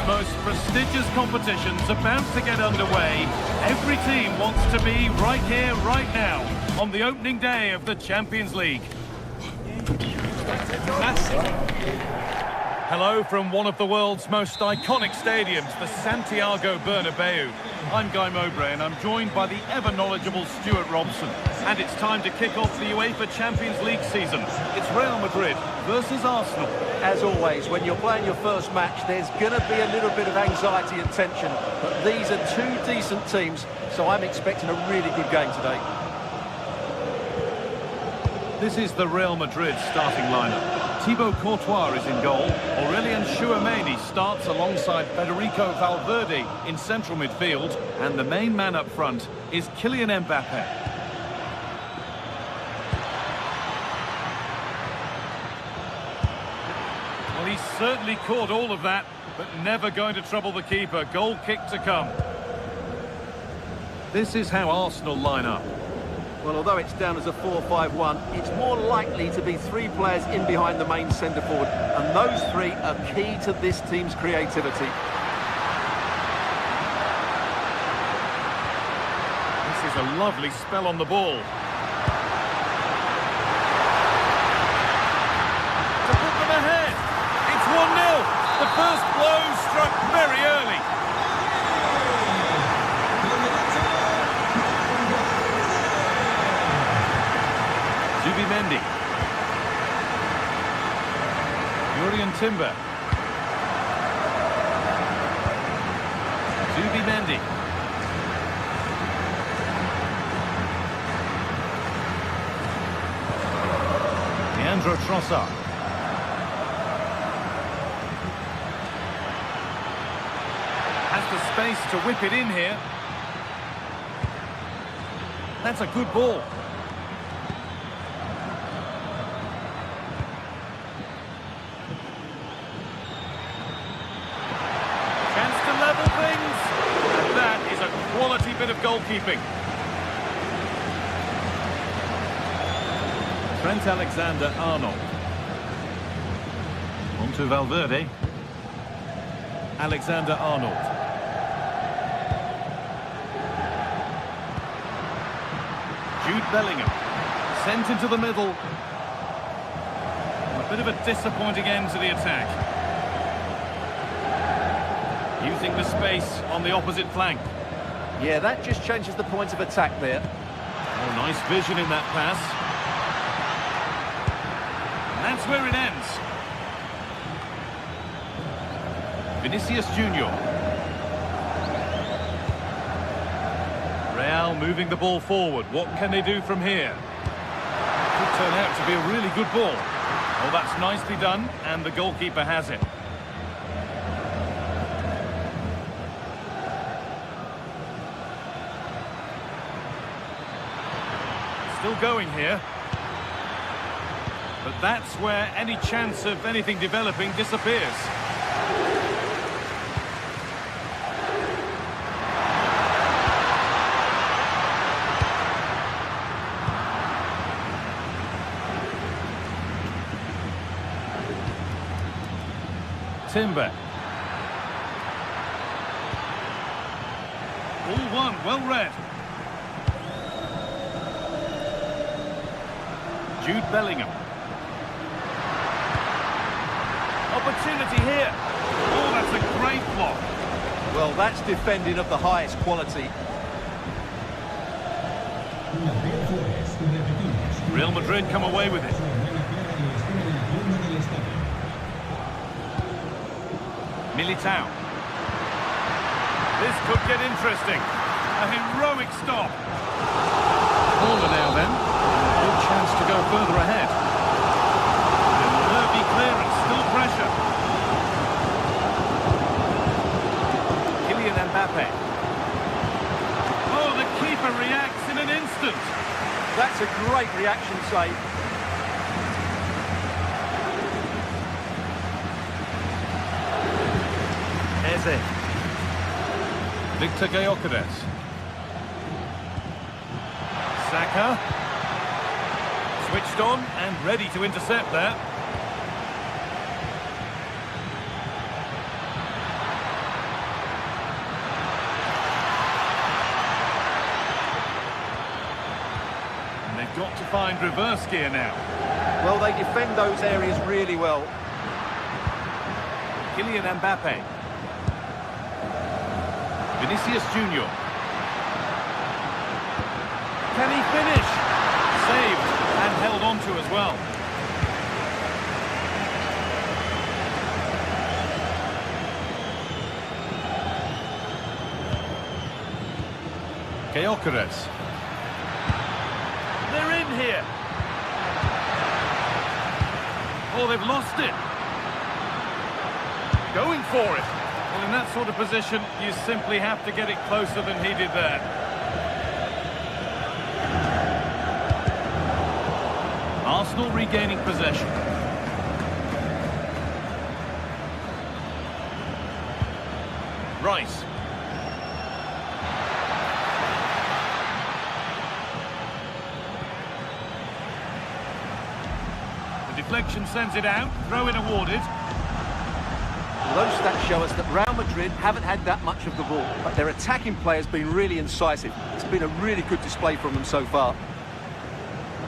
most prestigious competitions about to get underway. Every team wants to be right here, right now, on the opening day of the Champions League. Hello from one of the world's most iconic stadiums, the Santiago Bernabeu. I'm Guy Mowbray and I'm joined by the ever-knowledgeable Stuart Robson. And it's time to kick off the UEFA Champions League season. It's Real Madrid versus Arsenal. As always, when you're playing your first match, there's going to be a little bit of anxiety and tension. But these are two decent teams, so I'm expecting a really good game today. This is the Real Madrid starting lineup. Thibaut Courtois is in goal. Aurelien Tchouameni starts alongside Federico Valverde in central midfield. And the main man up front is Kylian Mbappe. Well, he's certainly caught all of that, but never going to trouble the keeper. Goal kick to come. This is how Arsenal line up. Well, although it's down as a 4-5-1, it's more likely to be three players in behind the main centre-forward, and those three are key to this team's creativity. This is a lovely spell on the ball. To put them ahead, it's 1-0. The first blow struck very early. Mendy. Jurrien Timber. Mendy. Leandro Trossard. Has the space to whip it in here. That's a good ball. Quality bit of goalkeeping. Trent Alexander-Arnold. On to Valverde. Alexander-Arnold. Jude Bellingham. Sent into the middle. A bit of a disappointing end to the attack. Using the space on the opposite flank. Yeah, that just changes the point of attack there. Oh, nice vision in that pass. And that's where it ends. Vinicius Junior. Real moving the ball forward. What can they do from here? Could turn out to be a really good ball. Oh, that's nicely done, and the goalkeeper has it. Still going here. But that's where any chance of anything developing disappears. Timber. All one, well read. Jude Bellingham. Opportunity here. Oh, that's a great block. Well, that's defending of the highest quality. Real Madrid come away with it. Militao. This could get interesting. A heroic stop. Corner now then. Good chance to go further ahead. And nervy clearance, still pressure. Kylian Mbappe. Oh, the keeper reacts in an instant. That's a great reaction save. Eze. Victor Gyökeres. Saka. Switched on and ready to intercept there. they've got to find reverse gear now. Well, they defend those areas really well. Kylian Mbappe. Vinicius Junior. Can he finish? Saved and held on to as well. Gyökeres. They're in here. Oh, they've lost it. Going for it. Well, in that sort of position, you simply have to get it closer than he did there. Arsenal regaining possession. Rice. The deflection sends it out. Throw-in awarded. Well, those stats show us that Real Madrid haven't had that much of the ball, but their attacking play has been really incisive. It's been a really good display from them so far.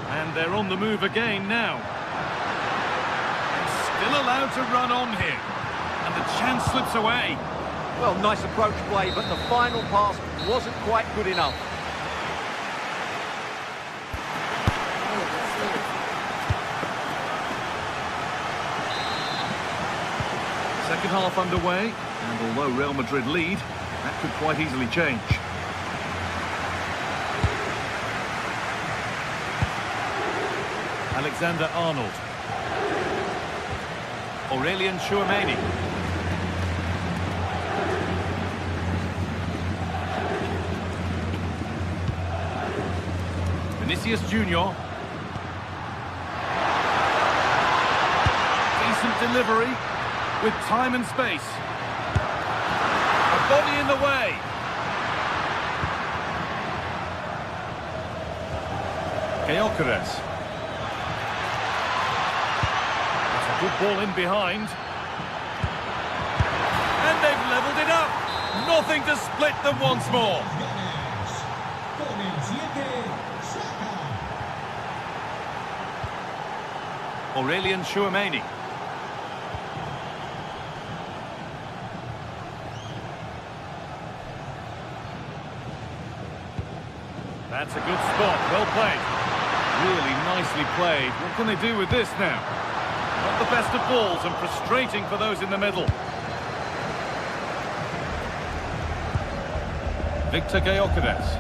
And they're on the move again now. Still allowed to run on here. And the chance slips away. Well, nice approach play, but the final pass wasn't quite good enough. Second half underway, and although Real Madrid lead, that could quite easily change. Alexander-Arnold. Aurelien Tchouameni. Vinicius Junior. Decent delivery with time and space. A body in the way. Gyökeres. Good ball in behind. And they've levelled it up. Nothing to split them once more. Aurelien Tchouameni. That's a good spot. Well played. Really nicely played. What can they do with this now? Not the best of balls and frustrating for those in the middle. Victor Gyökeres.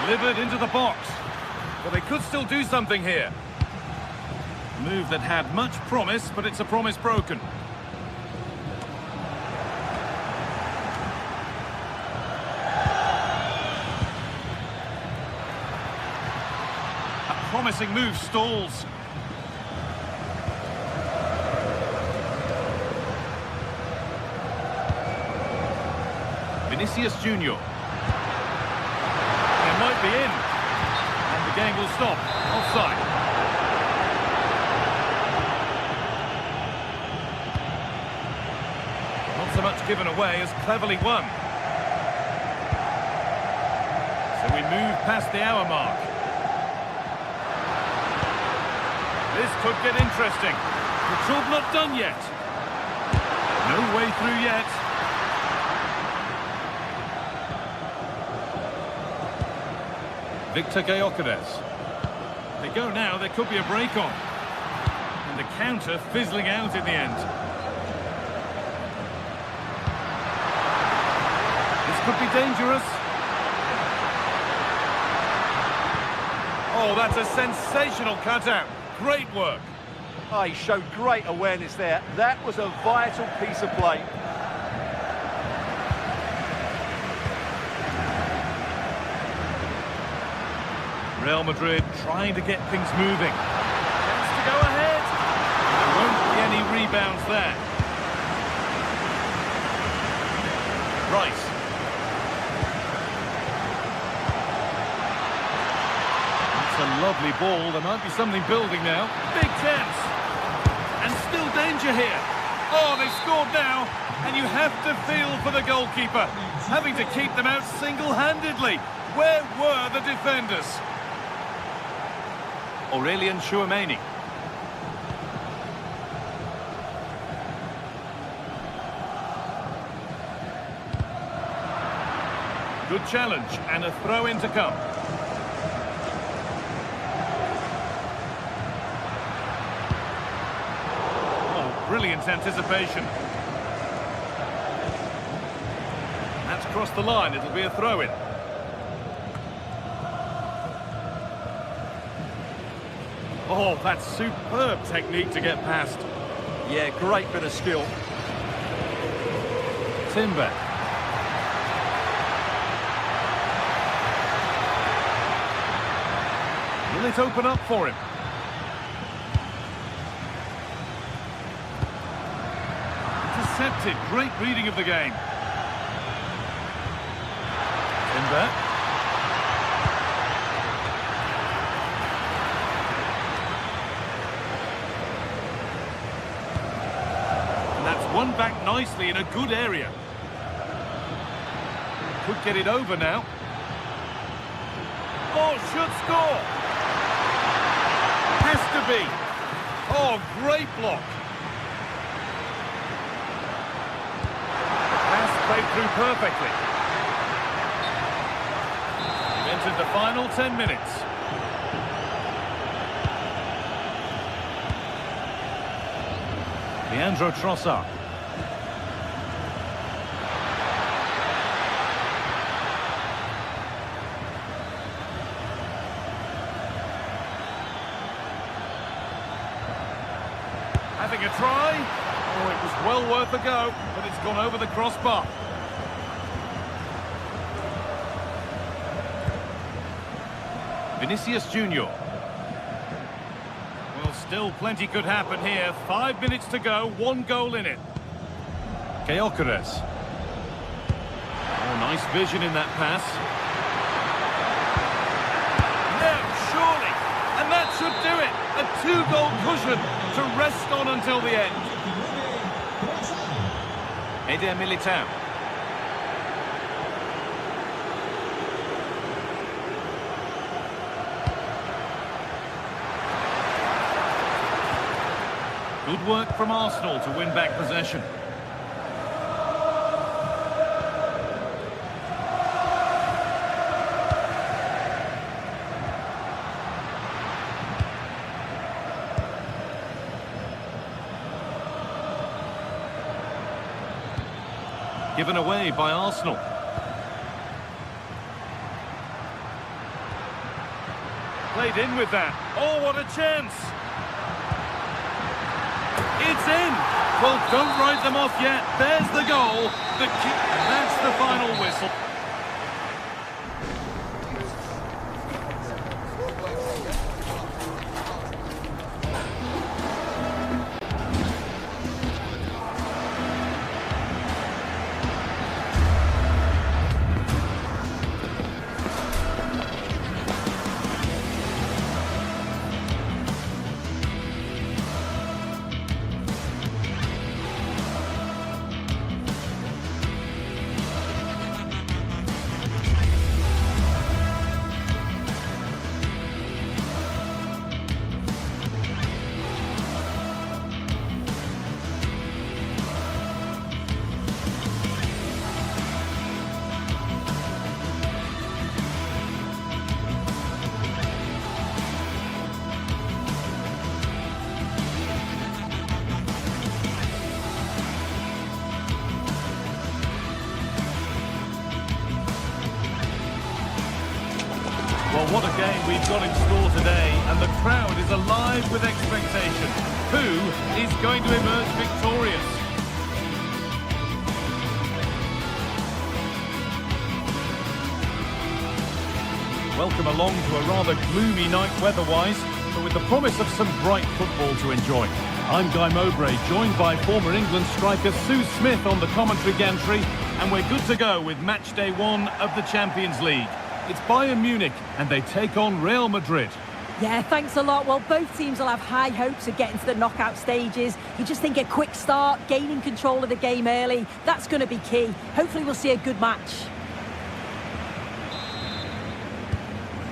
Delivered into the box. But they could still do something here. A move that had much promise, but it's a promise broken. Promising move stalls. Vinicius Junior. It might be in. And the game will stop. Offside. Not so much given away as cleverly won. So we move past the hour mark. This could get interesting. The job not done yet. No way through yet. Victor Gyökeres. They go now, there could be a break on. And the counter fizzling out in the end. This could be dangerous. Oh, that's a sensational cutout. Great work. Oh, he showed great awareness there. That was a vital piece of play. Real Madrid trying to get things moving. Chance to go ahead. There won't be any rebounds there. Rice. That's a lovely ball. There might be something building now. Big chance. And still danger here. Oh, they've scored now, and you have to feel for the goalkeeper, having to keep them out single-handedly. Where were the defenders? Aurelian Chouameni. Good challenge, and a throw-in to come. Oh, brilliant anticipation. That's crossed the line, it'll be a throw-in. Oh, that's superb technique to get past. Yeah, great bit of skill. Timber. Will it open up for him? Intercepted. Great reading of the game. Timber. And that's won back nicely in a good area. Could get it over now. Oh, should score. Has to be. Oh, great block. Pass played through perfectly. We've entered the final 10 minutes. Leandro Trossard. Having a try. Oh, it was well worth a go, but it's gone over the crossbar. Vinicius Junior. Well, still plenty could happen here. 5 minutes to go, 1 goal in it. Gyökeres. Oh, nice vision in that pass. No, surely. And that should do it. A 2-goal cushion to rest on until the end. Eder Militao. Good work from Arsenal to win back possession. Given away by Arsenal. Played in with that. Oh, what a chance! It's in! Well, don't write them off yet. There's the goal. That's the final whistle. Well, what a game we've got in store today, and the crowd is alive with expectation. Who is going to emerge victorious? Welcome along to a rather gloomy night weather-wise, but with the promise of some bright football to enjoy. I'm Guy Mowbray, joined by former England striker Sue Smith on the commentary gantry, and we're good to go with match day 1 of the Champions League. It's Bayern Munich, and they take on Real Madrid. Yeah, thanks a lot. Well, both teams will have high hopes of getting to the knockout stages. You just think a quick start, gaining control of the game early, that's going to be key. Hopefully we'll see a good match.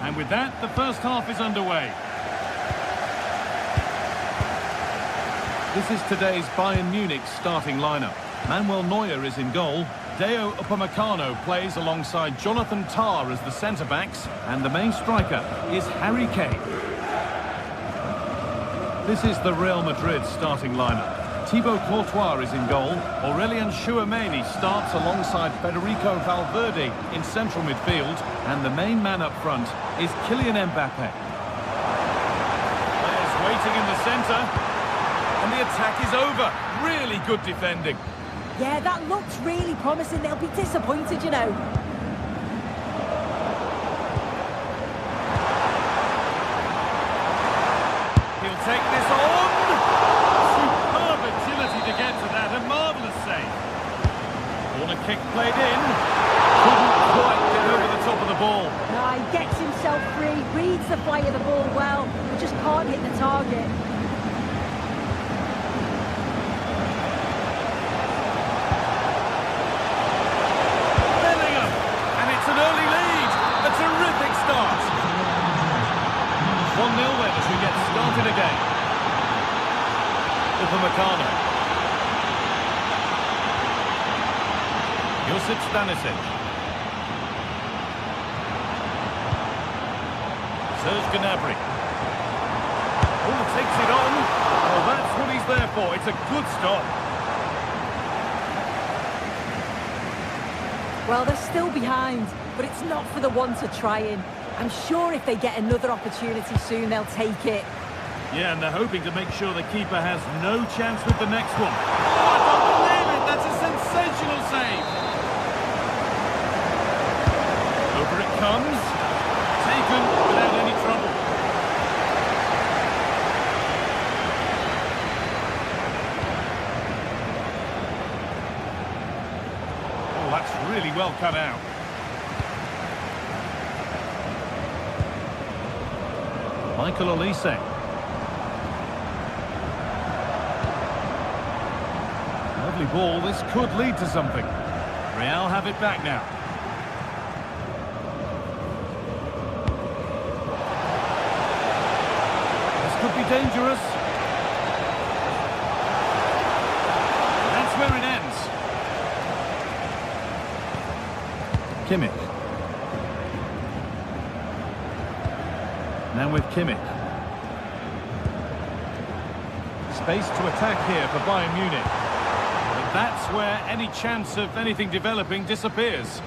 And with that, the first half is underway. This is today's Bayern Munich starting lineup. Manuel Neuer is in goal. Deo Upamecano plays alongside Jonathan Tah as the centre-backs, and the main striker is Harry Kane. This is the Real Madrid starting lineup. Thibaut Courtois is in goal. Aurelien Tchouameni starts alongside Federico Valverde in central midfield, and the main man up front is Kylian Mbappe. Players waiting in the centre, and the attack is over. Really good defending. Yeah, that looks really promising. They'll be disappointed, you know. He'll take this on. Superb agility to get to that. A marvellous save. Corner kick played in. Couldn't quite get over the top of the ball. No, he gets himself free, reads the fly of the ball well, but just can't hit the target. An early lead, a terrific start. 1-0 then as we get started again. Upamecano. Josip Stanisic. Serge Gnabry. Oh, takes it on. Well, that's what he's there for. It's a good stop. Well, they're still behind, but it's not for the want of trying. I'm sure if they get another opportunity soon, they'll take it. Yeah, and they're hoping to make sure the keeper has no chance with the next one. Oh, I don't believe it! That's a sensational save! Over it comes. Taken without any trouble. Oh, that's really well cut out. Michael Olise. Lovely ball. This could lead to something. Real have it back now. This could be dangerous. That's where it ends. Kimmich. Now with Kimmich. Space to attack here for Bayern Munich. But that's where any chance of anything developing disappears.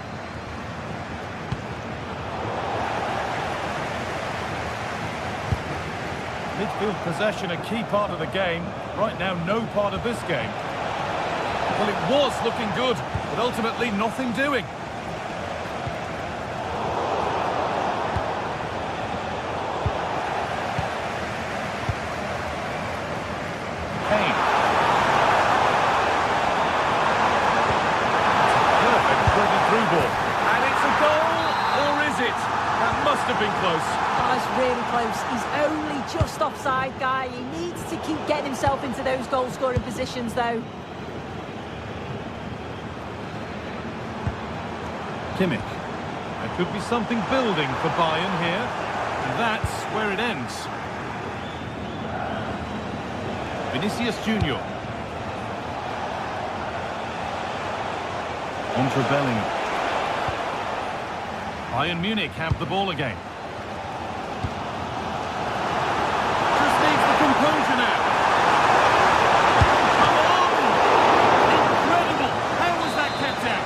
Midfield possession a key part of the game. Right now, no part of this game. Well, it was looking good, but ultimately nothing doing. Have been close. Oh, it's really close. He's only just offside, guy. He needs to keep getting himself into those goal-scoring positions, though. Kimmich. There could be something building for Bayern here. And that's where it ends. Vinicius Junior. Onto Bellingham. Bayern Munich have the ball again. Just needs the composure now. Come on! Incredible! How was that kept out?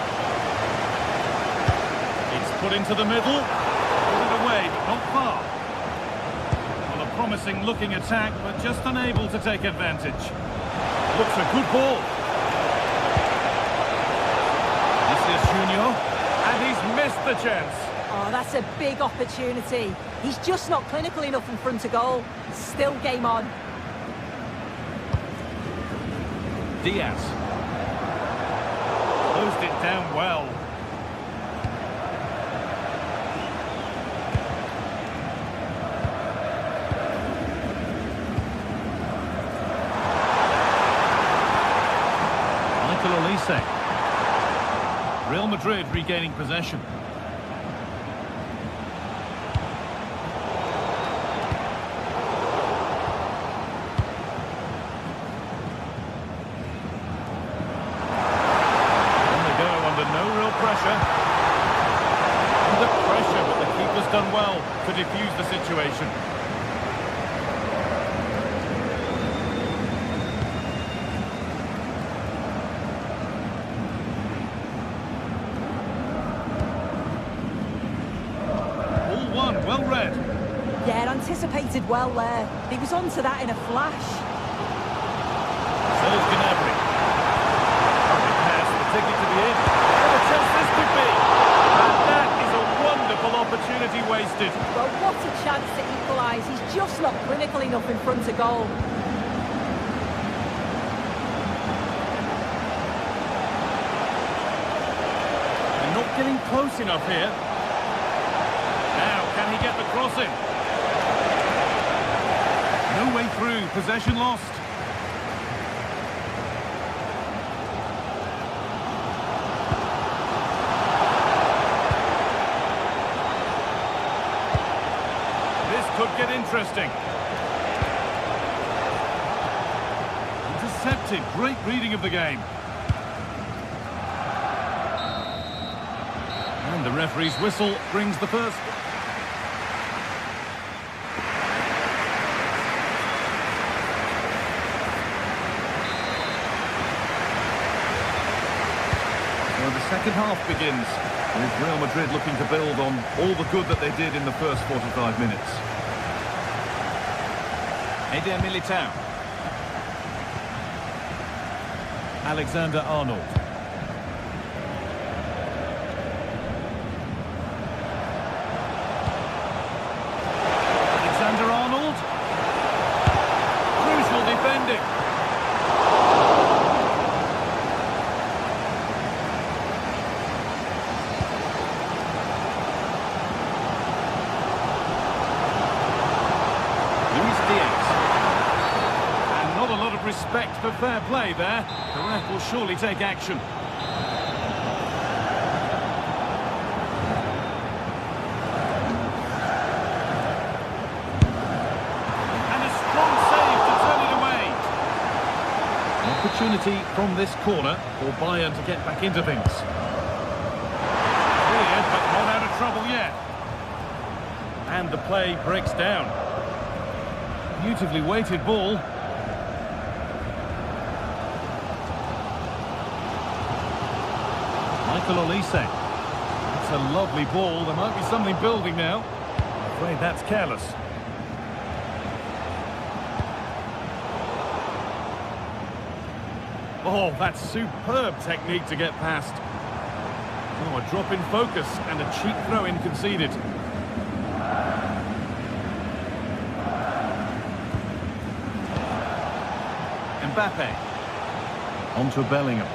It's put into the middle. Put it away, but not far. Well, a promising looking attack, but just unable to take advantage. Looks a good ball. Vinicius Junior. And he's missed the chance. Oh, that's a big opportunity. He's just not clinical enough in front of goal. Still game on. Diaz. Closed it down well. Olise. Real Madrid regaining possession. On they go under no real pressure. Under pressure, but the keeper's done well to defuse the situation. Well read. Yeah, anticipated well there. He was onto that in a flash. So is Gnabry. Lovely pass, the ticket to the end. What a chance this could be. And that is a wonderful opportunity wasted. Well, what a chance to equalise. He's just not clinical enough in front of goal. They're not getting close enough here. Can he get the cross in? No way through, possession lost. This could get interesting. Intercepted, great reading of the game. And the referee's whistle brings the first. Second half begins with Real Madrid looking to build on all the good that they did in the first 45 minutes. Eder Militao. Alexander-Arnold. Alexander-Arnold. Crucial defending. Respect for fair play there. The ref will surely take action. And a strong save to turn it away. An opportunity from this corner for Bayern to get back into things. Cleared, but not out of trouble yet. And the play breaks down. Beautifully weighted ball. Olise. It's a lovely ball. There might be something building now. I'm afraid that's careless. Oh, that's superb technique to get past. Oh, a drop in focus and a cheap throw-in conceded. Mbappe. On to Bellingham.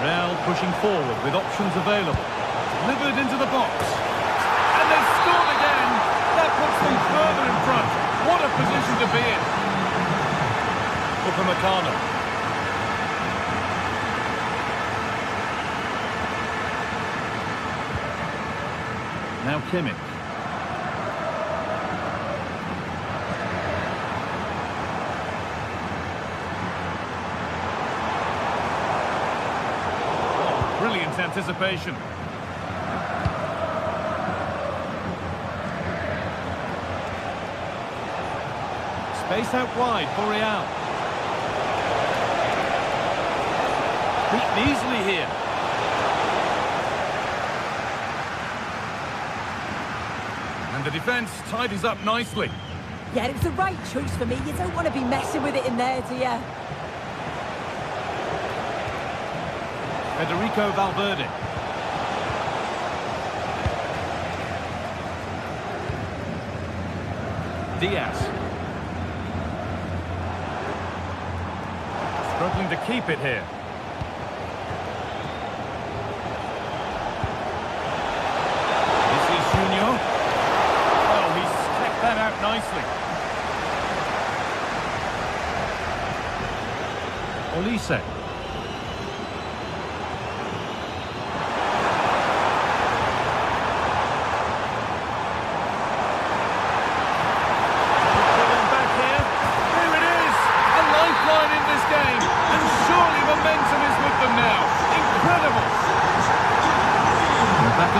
Real pushing forward with options available. Delivered into the box. And they've scored again. That puts them further in front. What a position to be in. Upamecano. Now Kimmich. Brilliant anticipation. Space out wide for Real. Beaten easily here. And the defence tidies up nicely. Yeah, it was the right choice for me. You don't want to be messing with it in there, do you? Federico Valverde. Diaz. Struggling to keep it here. This is Junior. Oh, he's stepped that out nicely. Olise.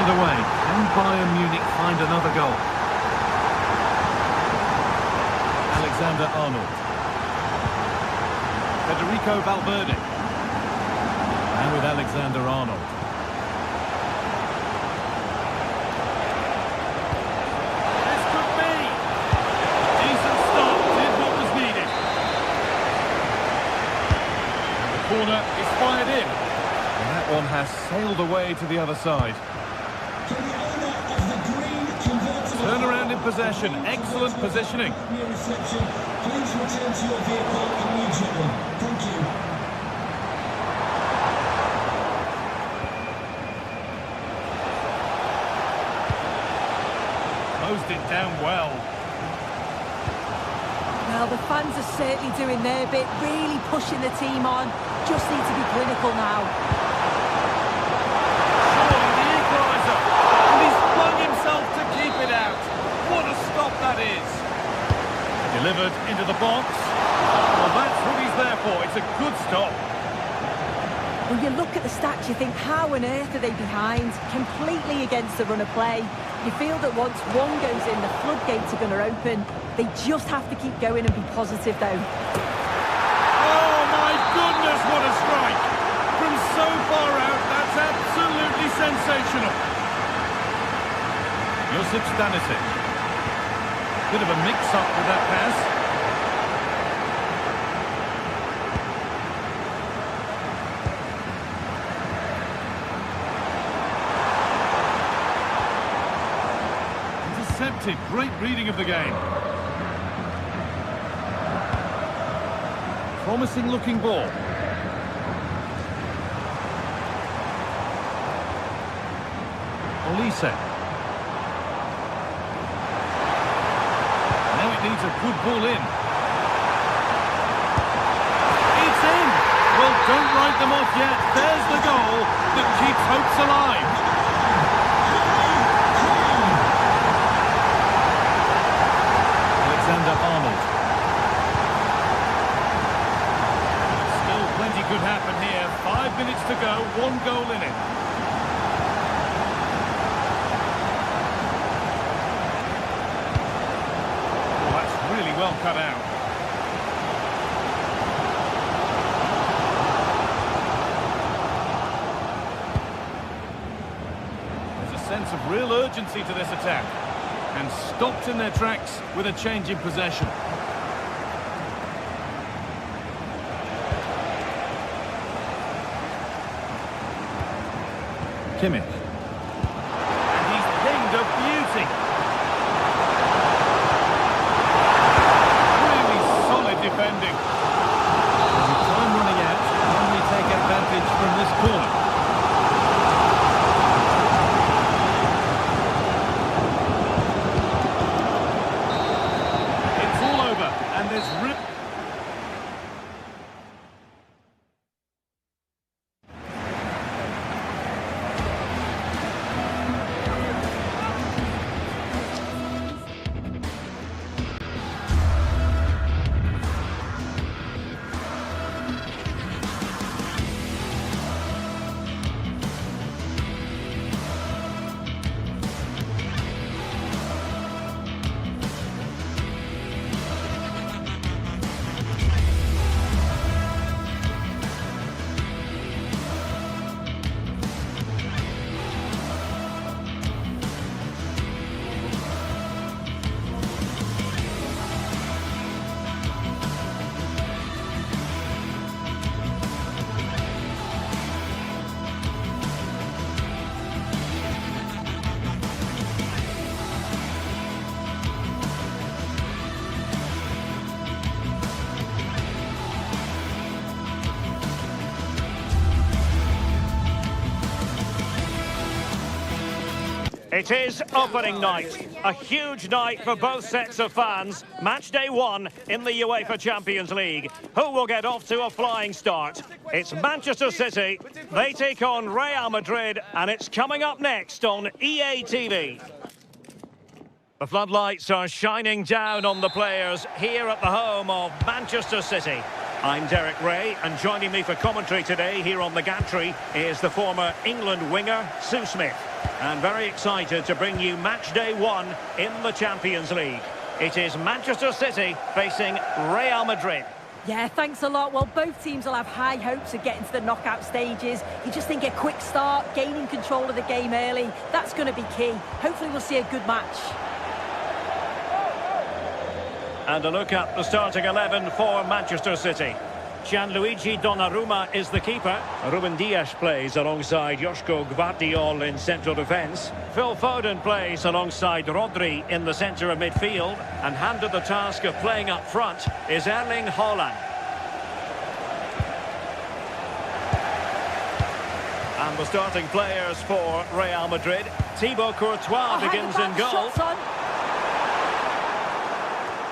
underway. Can Bayern Munich find another goal? Alexander-Arnold. Federico Valverde. And with Alexander-Arnold. This could be. Decent start, did what was needed. The corner is fired in. And that one has sailed away to the other side. Turn around in possession. Excellent positioning. Please return to your vehicle immediately. Thank you. Closed it down well. Well, the fans are certainly doing their bit, really pushing the team on. Just need to be clinical now. Surely the equaliser. And he's flung himself to keep it out. What a stop that is. Delivered into the box. Well, that's what he's there for. It's a good stop. When you look at the stats, you think, how on earth are they behind? Completely against the run of play. You feel that once one goes in, the floodgates are going to open. They just have to keep going and be positive, though. Oh, my goodness, what a strike. From so far out, that's absolutely sensational. Josip Stanisic. Bit of a mix-up with that pass. Intercepted. Great reading of the game. Promising looking ball. Olise. Now it needs a good ball in. It's in! Well, don't write them off yet. There's the goal that keeps hopes alive. Alexander-Arnold. Still plenty could happen here. 5 minutes to go, 1 goal in it. Really well cut out. There's a sense of real urgency to this attack. And stopped in their tracks with a change in possession. Kimmich. And he's pinged a beauty. Defending. With time running out, can we take advantage from this corner? It's all over, and there's It is opening night, a huge night for both sets of fans. Match day 1 in the UEFA Champions League. Who will get off to a flying start? It's Manchester City. They take on Real Madrid, and it's coming up next on EA TV. The floodlights are shining down on the players here at the home of Manchester City. I'm Derek Ray, and joining me for commentary today here on the gantry is the former England winger, Sue Smith. And very excited to bring you match day 1 in the Champions League. It is Manchester City facing Real Madrid. Yeah, thanks a lot. Well, both teams will have high hopes of getting to the knockout stages. You just think a quick start, gaining control of the game early, that's going to be key. Hopefully we'll see a good match. And a look at the starting 11 for Manchester City. Gianluigi Donnarumma is the keeper. Ruben Dias plays alongside Joško Gvardiol in central defence. Phil Foden plays alongside Rodri in the centre of midfield. And handed the task of playing up front is Erling Haaland. And the starting players for Real Madrid. Thibaut Courtois begins in goal.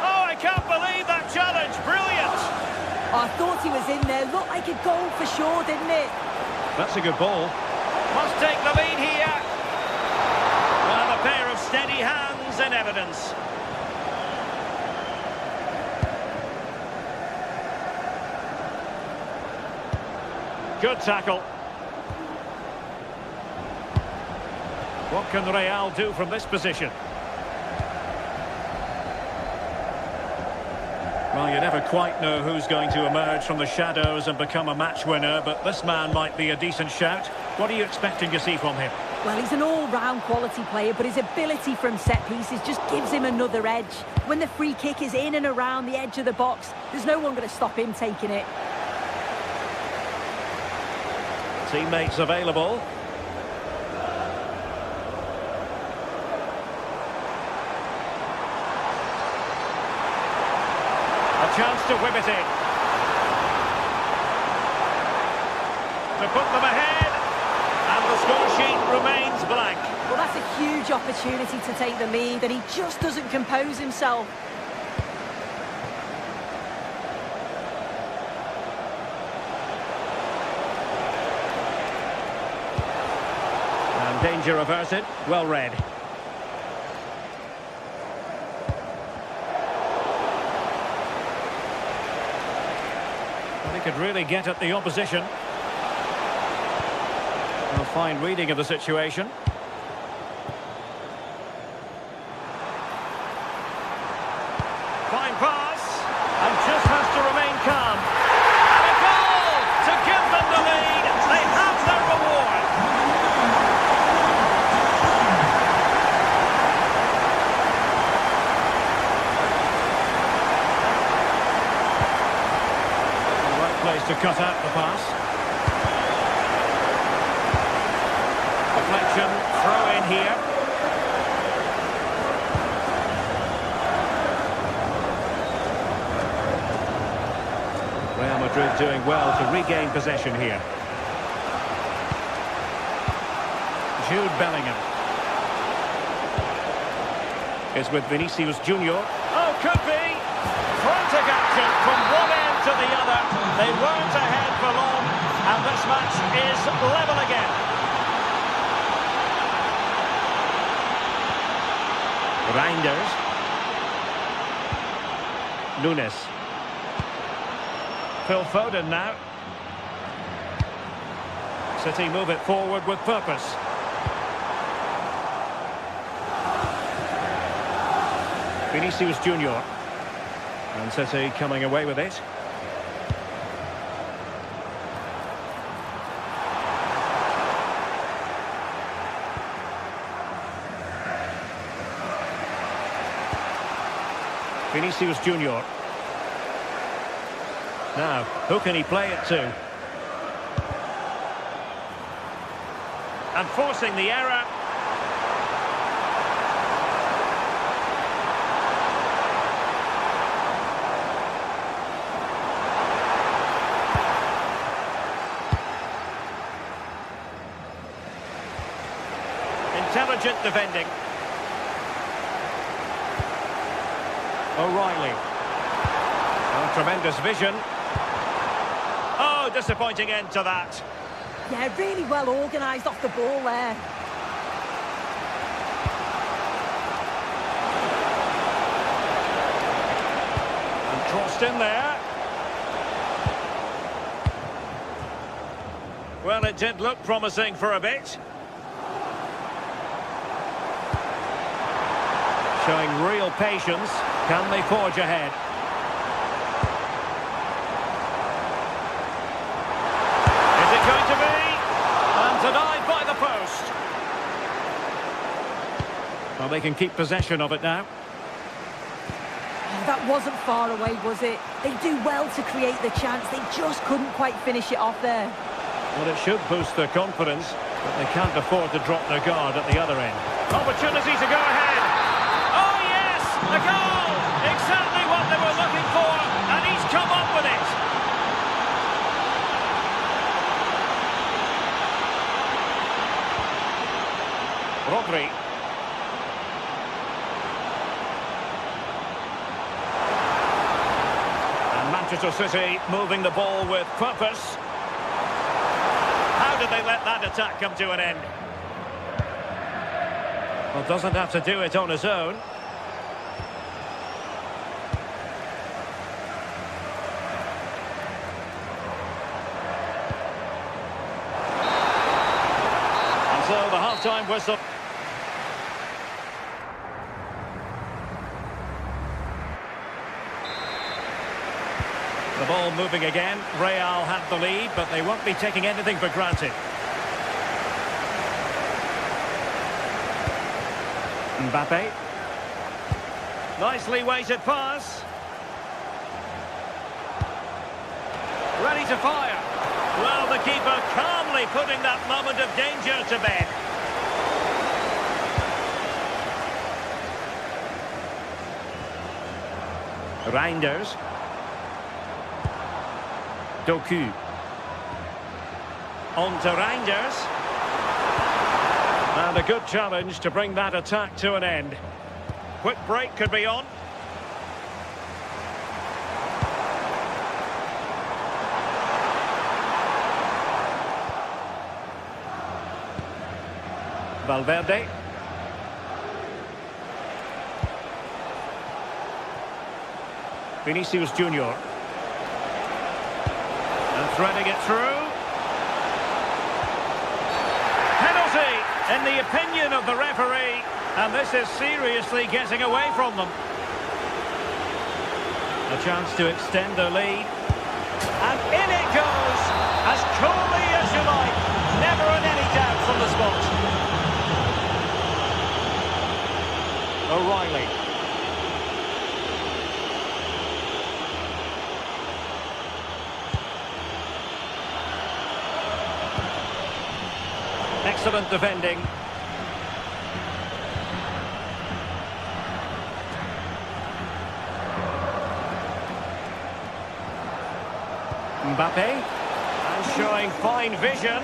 Oh, I can't believe that challenge. Brilliant. Oh, I thought he was in there. Looked like a goal for sure, didn't it? That's a good ball. Must take the lead here. Well, a pair of steady hands in evidence. Good tackle. What can Real do from this position? Well, you never quite know who's going to emerge from the shadows and become a match winner, but this man might be a decent shout. What are you expecting to see from him? Well, he's an all-round quality player, but his ability from set pieces just gives him another edge. When the free kick is in and around the edge of the box, there's no one going to stop him taking it. Teammates available. Chance to whip it in. To put them ahead. And the score sheet remains blank. Well, that's a huge opportunity to take the lead, and he just doesn't compose himself. And danger averted. Well read. He could really get at the opposition. A fine reading of the situation. Fine pass. And just has to remain calm. And a goal to give them the lead. They have their reward. Place to cut out the pass. Deflection, throw in here. Real Madrid doing well to regain possession here. Jude Bellingham is with Vinicius Junior. Oh, could be! Frantic action from one end to the other. They weren't ahead for long, and this match is level again. Reinders. Nunes. Phil Foden now. City move it forward with purpose. Vinicius Junior. And City coming away with it. Vinicius Junior. Now, who can he play it to? And forcing the error. Intelligent defending. O'Reilly. Oh, tremendous vision. Oh, disappointing end to that. Yeah, really well organised off the ball there. And crossed in there. Well, it did look promising for a bit. showing real patience. Can they forge ahead? Is it going to be? And denied by the post. Well, they can keep possession of it now. Oh, that wasn't far away, was it? They do well to create the chance. They just couldn't quite finish it off there. Well, it should boost their confidence, but they can't afford to drop their guard at the other end. Opportunity to go ahead. Oh, yes! A goal! Exactly what they were looking for, and he's come up with it. Rodri. And Manchester City moving the ball with purpose. How did they let that attack come to an end? Well, doesn't have to do it on his own. And so the half-time whistle. The ball moving again. Real had the lead, but they won't be taking anything for granted. Mbappe. Nicely weighted pass. Ready to fire. Well, the keeper calmly putting that moment of danger to bed. Reinders. Doku. On to Reinders. And a good challenge to bring that attack to an end. Quick break could be on. Valverde. Vinicius Junior. And threading it through. Penalty, in the opinion of the referee. And this is seriously getting away from them. A chance to extend their lead. And in it goes, as coolly as you like. Never in any doubt from the spot. O'Reilly. Excellent defending. Mbappe. And showing fine vision.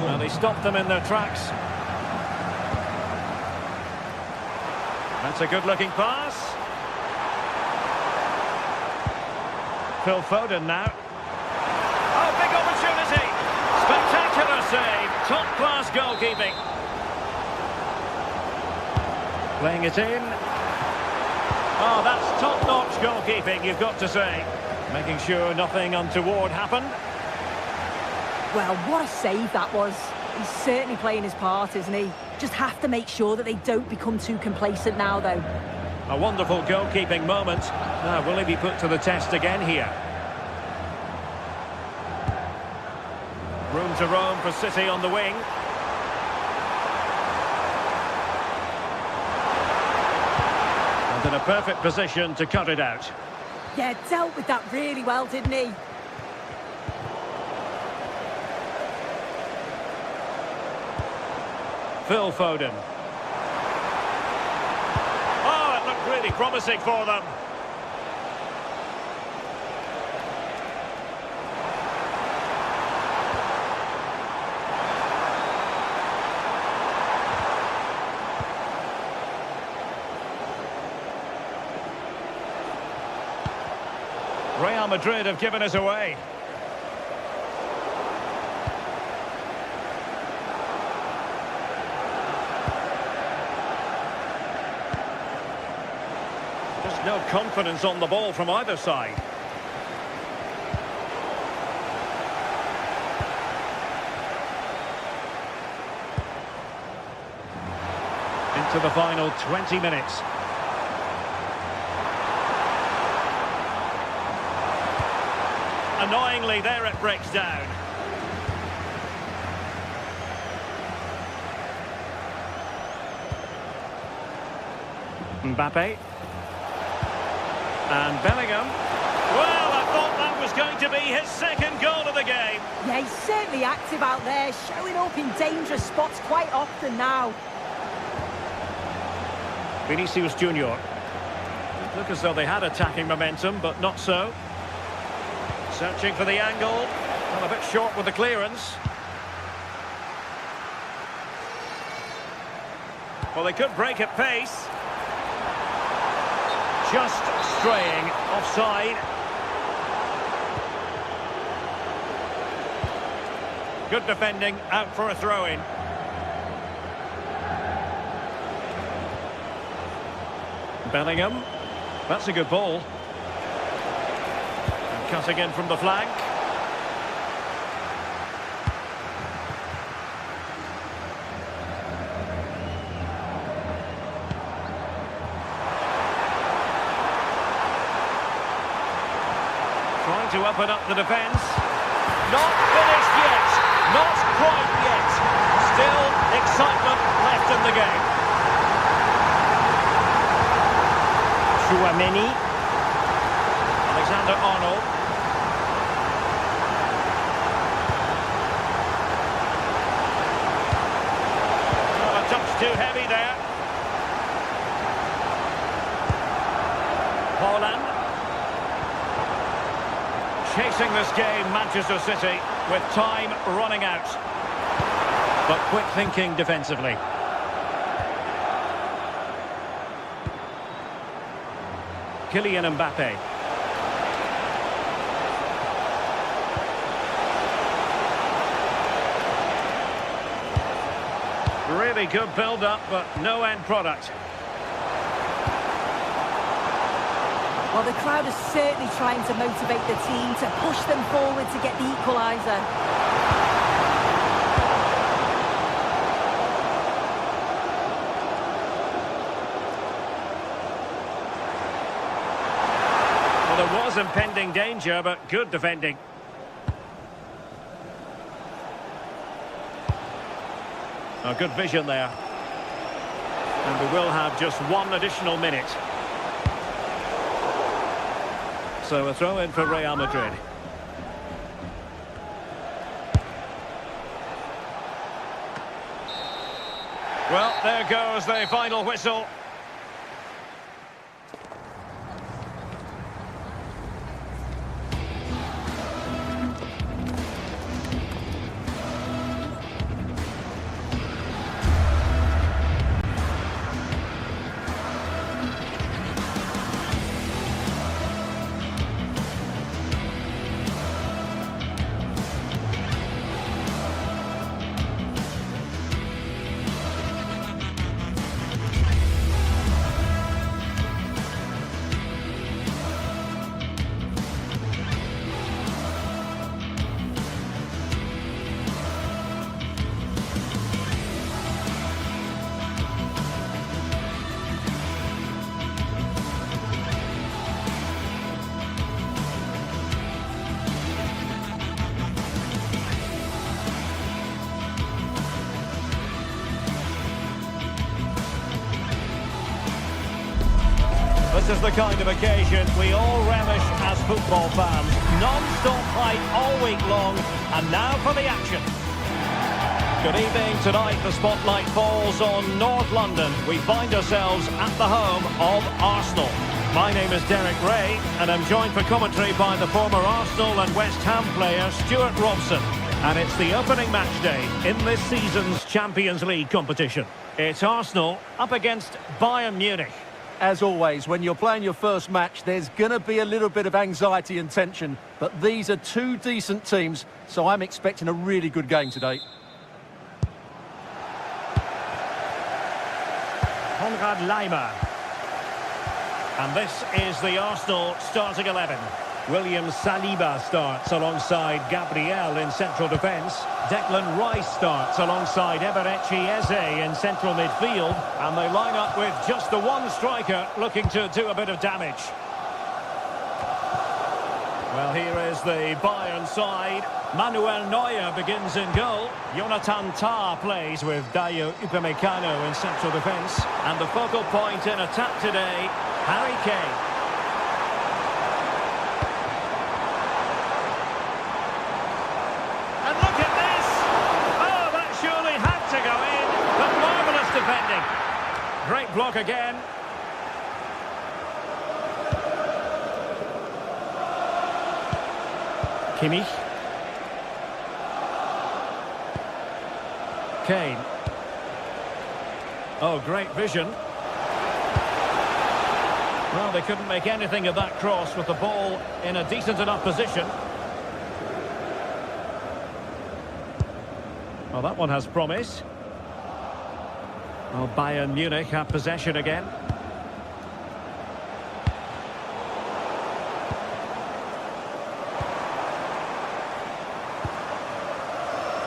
Well, they stopped them in their tracks. That's a good-looking pass. Phil Foden now. Oh, big opportunity. Spectacular save. Top-class goalkeeping. Playing it in. Oh, that's top-notch goalkeeping, you've got to say. Making sure nothing untoward happened. Well, what a save that was. He's certainly playing his part, isn't he? Just have to make sure that they don't become too complacent now, though. A wonderful goalkeeping moment. Now, will he be put to the test again here? Room to roam for City on the wing. And in a perfect position to cut it out. Yeah, dealt with that really well, didn't he? Phil Foden. Oh, it looked really promising for them. Real Madrid have given us away. Just no confidence on the ball from either side. to the final 20 minutes. Annoyingly, there it breaks down. Mbappe. And Bellingham. Well, I thought that was going to be his second goal of the game. Yeah, he's certainly active out there, showing up in dangerous spots quite often now. Vinicius Junior. Look as though they had attacking momentum, but not so. Searching for the angle. Well, a bit short with the clearance. Well, they could break at pace. Just straying offside. Good defending, out for a throw-in. Bellingham. That's a good ball. And cutting in from the flank. Trying to open up the defence. Not finished yet. Not quite yet. Still excitement left in the game. Chouameni. Alexander-Arnold. Oh, a touch too heavy there. Haaland. Chasing this game, Manchester City, with time running out. But quick thinking defensively. Kylian Mbappe. Really good build-up, but no end product. Well, the crowd is certainly trying to motivate the team to push them forward to get the equaliser. Well, there was impending danger, but good defending. Oh, good vision there. And we will have just one additional minute. So a throw in for Real Madrid. Well, there goes the final whistle. This is the kind of occasion we all relish as football fans. Non-stop hype all week long, and now for the action. Good evening. Tonight the spotlight falls on North London. We find ourselves at the home of Arsenal. My name is Derek Ray, and I'm joined for commentary by the former Arsenal and West Ham player Stuart Robson. And it's the opening match day in this season's Champions League competition. It's Arsenal up against Bayern Munich. As always, when you're playing your first match, there's going to be a little bit of anxiety and tension. But these are two decent teams, so I'm expecting a really good game today. Konrad Laimer. And this is the Arsenal starting 11. William Saliba starts alongside Gabriel in central defence. Declan Rice starts alongside Eberechi Eze in central midfield. And they line up with just the one striker looking to do a bit of damage. Well, here is the Bayern side. Manuel Neuer begins in goal. Jonathan Tah plays with Dayo Upamecano in central defence. And the focal point in attack today, Harry Kane. And look at this! Oh, that surely had to go in. But marvellous defending. Great block again. Kimmich. Kane. Oh, great vision. Well, they couldn't make anything of that cross with the ball in a decent enough position. Well, that one has promise. Well, Bayern Munich have possession again.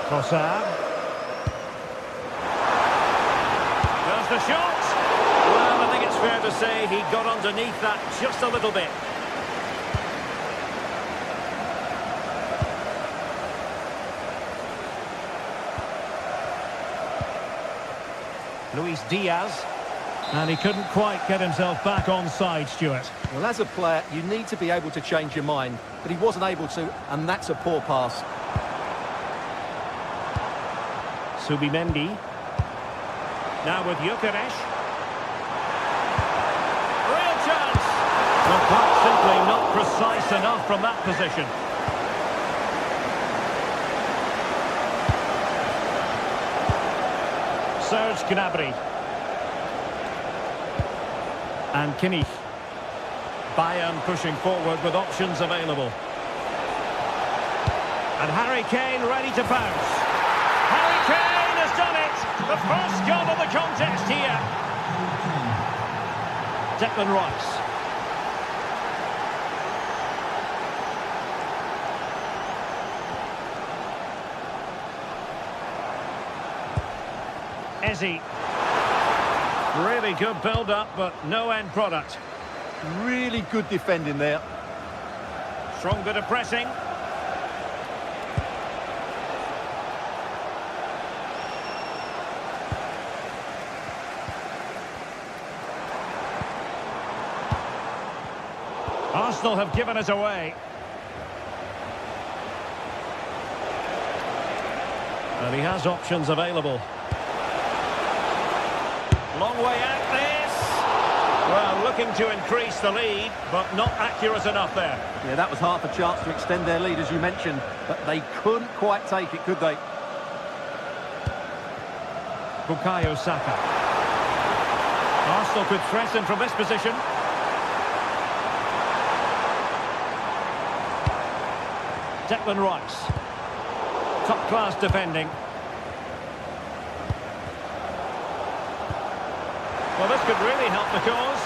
Trossard. There's the shot. Well, I think it's fair to say he got underneath that just a little bit. Luis Diaz. And he couldn't quite get himself back onside, Stuart. Well, as a player, you need to be able to change your mind, but he wasn't able to, and that's a poor pass. Subimendi. Now with Gyökeres. Real chance! Well, quite simply not precise enough from that position. Serge Gnabry. And Kimmich. Bayern pushing forward with options available. And Harry Kane ready to bounce. Harry Kane has done it! The first goal of the contest here. Declan Rice. Eze. Really good build-up, but no end product. Really good defending there. Strong bit of pressing. Arsenal have given it away. And he has options available. Long way out this. Well, looking to increase the lead, but not accurate enough there. Yeah, that was half a chance to extend their lead, as you mentioned, but they couldn't quite take it, could they? Bukayo Saka. Arsenal could threaten from this position. Declan Rice. Top-class defending. Well, this could really help the cause.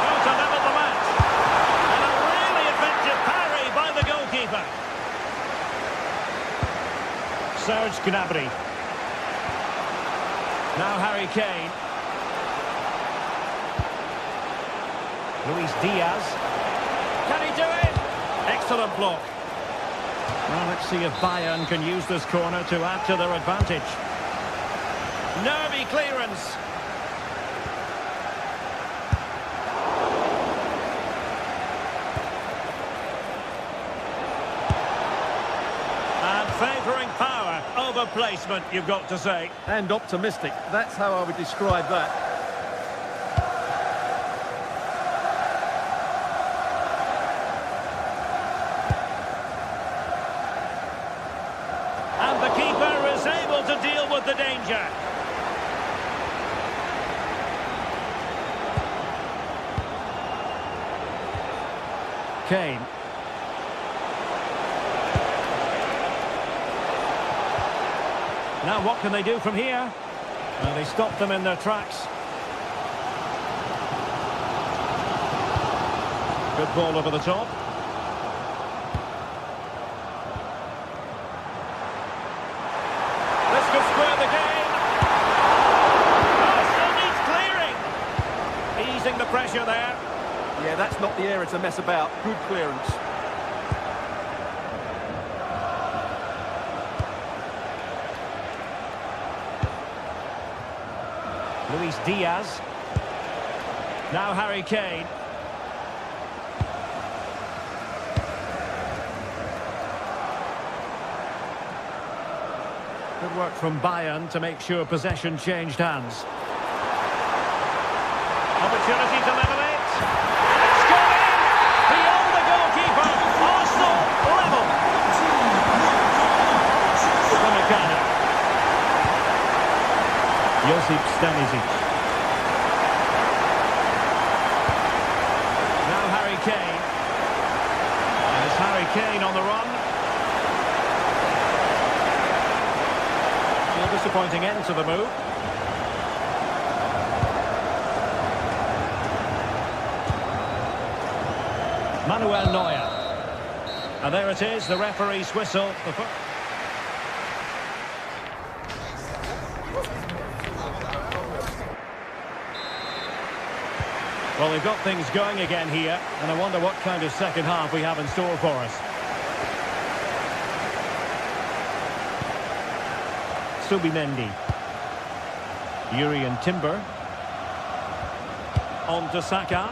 Oh, to level the match. And a really effective parry by the goalkeeper. Serge Gnabry. Now Harry Kane. Luis Diaz. Can he do it? Excellent block. Well, let's see if Bayern can use this corner to add to their advantage. Nervy clearance. Favouring power over placement, you've got to say. And optimistic. That's how I would describe that. And the keeper is able to deal with the danger. Kane. Now what can they do from here? Well, they stopped them in their tracks. Good ball over the top. pressure there. Yeah, that's not the area to mess about. Good clearance. Luis Diaz. Now Harry Kane. Good work from Bayern to make sure possession changed hands. Opportunity to level it. It's going in! Beyond the goalkeeper. Arsenal level. Upamecano. Josip Stanisic. Now Harry Kane. There's Harry Kane on the run. A disappointing end to the move. Manuel Neuer. And there it is, the referee's whistle. Well, we've got things going again here, and I wonder what kind of second half we have in store for us. Subimendi. Jurrien Timber. On to Saka.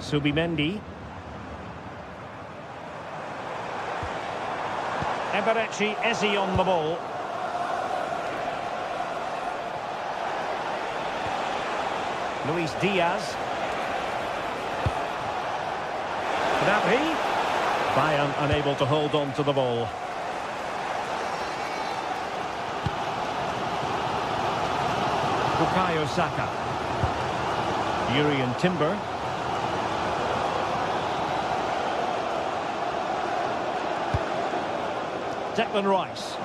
Subimendi. Eberechi Eze on the ball. Luis Diaz. Gnabry. Bayern unable to hold on to the ball. Bukayo Saka. Jurrien Timber. Declan Rice.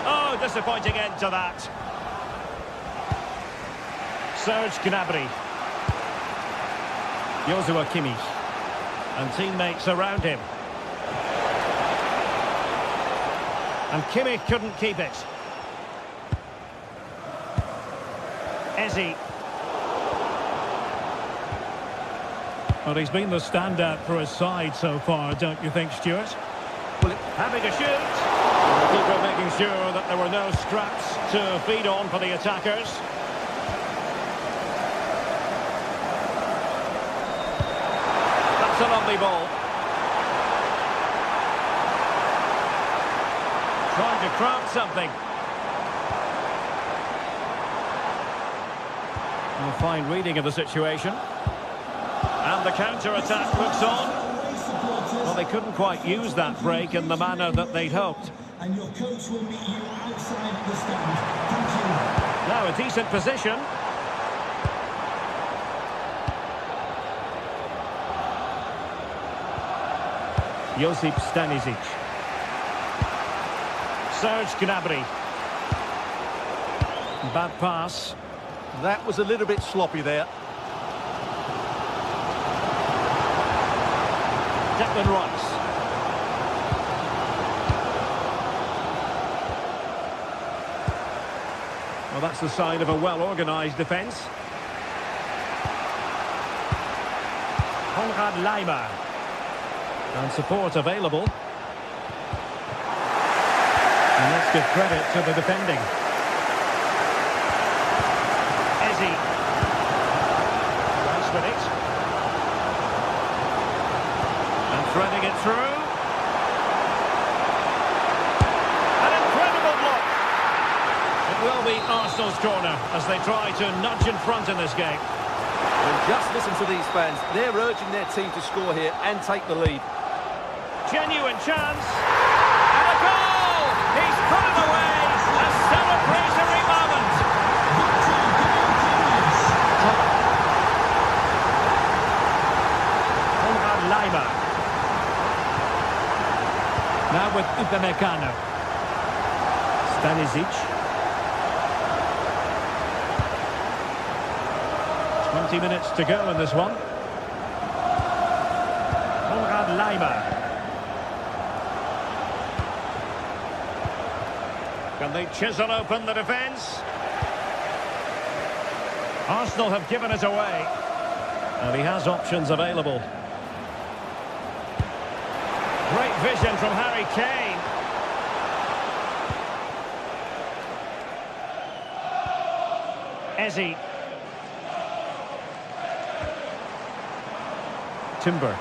Oh, disappointing end to that. Serge Gnabry. Joshua Kimmich. And teammates around him. And Kimmich couldn't keep it. Eze. Well, he's been the standout for his side so far, don't you think, Stuart? Well, having a shoot. The keeper making sure that there were no scraps to feed on for the attackers. That's a lovely ball. Trying to craft something. A fine reading of the situation. And the counter-attack looks on. Well, they couldn't quite use that break in the manner that they'd hoped. And your coach will meet you outside the stand. Thank you. Now a decent position. Josip Stanisic. Serge Gnabry. Bad pass. That was a little bit sloppy there. Declan Rice. Well, that's the sign of a well-organised defence. Konrad Laimer. And support available. And let's give credit to the defending. Eze. Nice with it. And threading it through. An incredible block. It will be Arsenal's corner as they try to nudge in front in this game. And just listen to these fans. They're urging their team to score here and take the lead. Genuine chance. And a goal! He's put it away. A celebratory moment. Konrad Laimer. Now with Upamecano. Stanisic. 20 minutes to go in this one. Konrad Laimer. Can they chisel open the defence? Arsenal have given it away. And he has options available. Great vision from Harry Kane. Eze. Timber.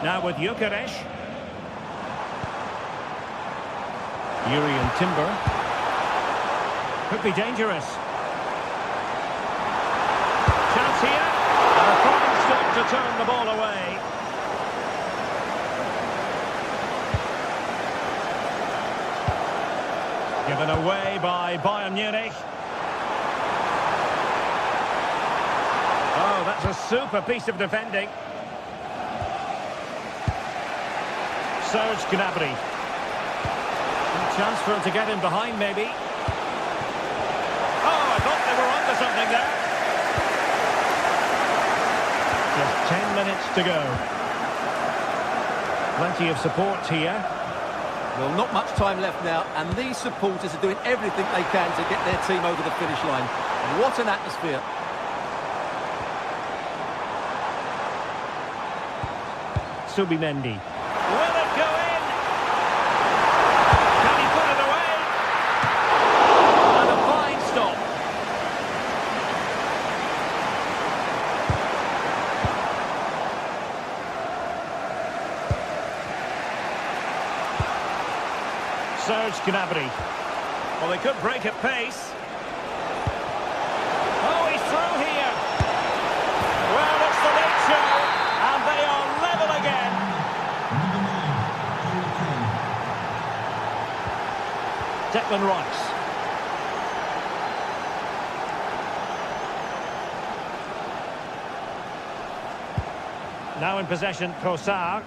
Now with Gyökeres. Urian Timber. Could be dangerous. Chance here. And a fine stop to turn the ball away. Given away by Bayern Munich. Oh, that's a super piece of defending. Serge Gnabry. Chance for him to get in behind, maybe. Oh, I thought they were onto something there. Just 10 minutes to go. Plenty of support here. Well, not much time left now, and these supporters are doing everything they can to get their team over the finish line. What an atmosphere. Subimendi. Will it go in? Can he put it away? And a fine stop. Serge Gnabry. Well, they could break at pace. Oh, he's through here. Well, it's the late show, and they are level again. Declan Rice. Now in possession, Trossard.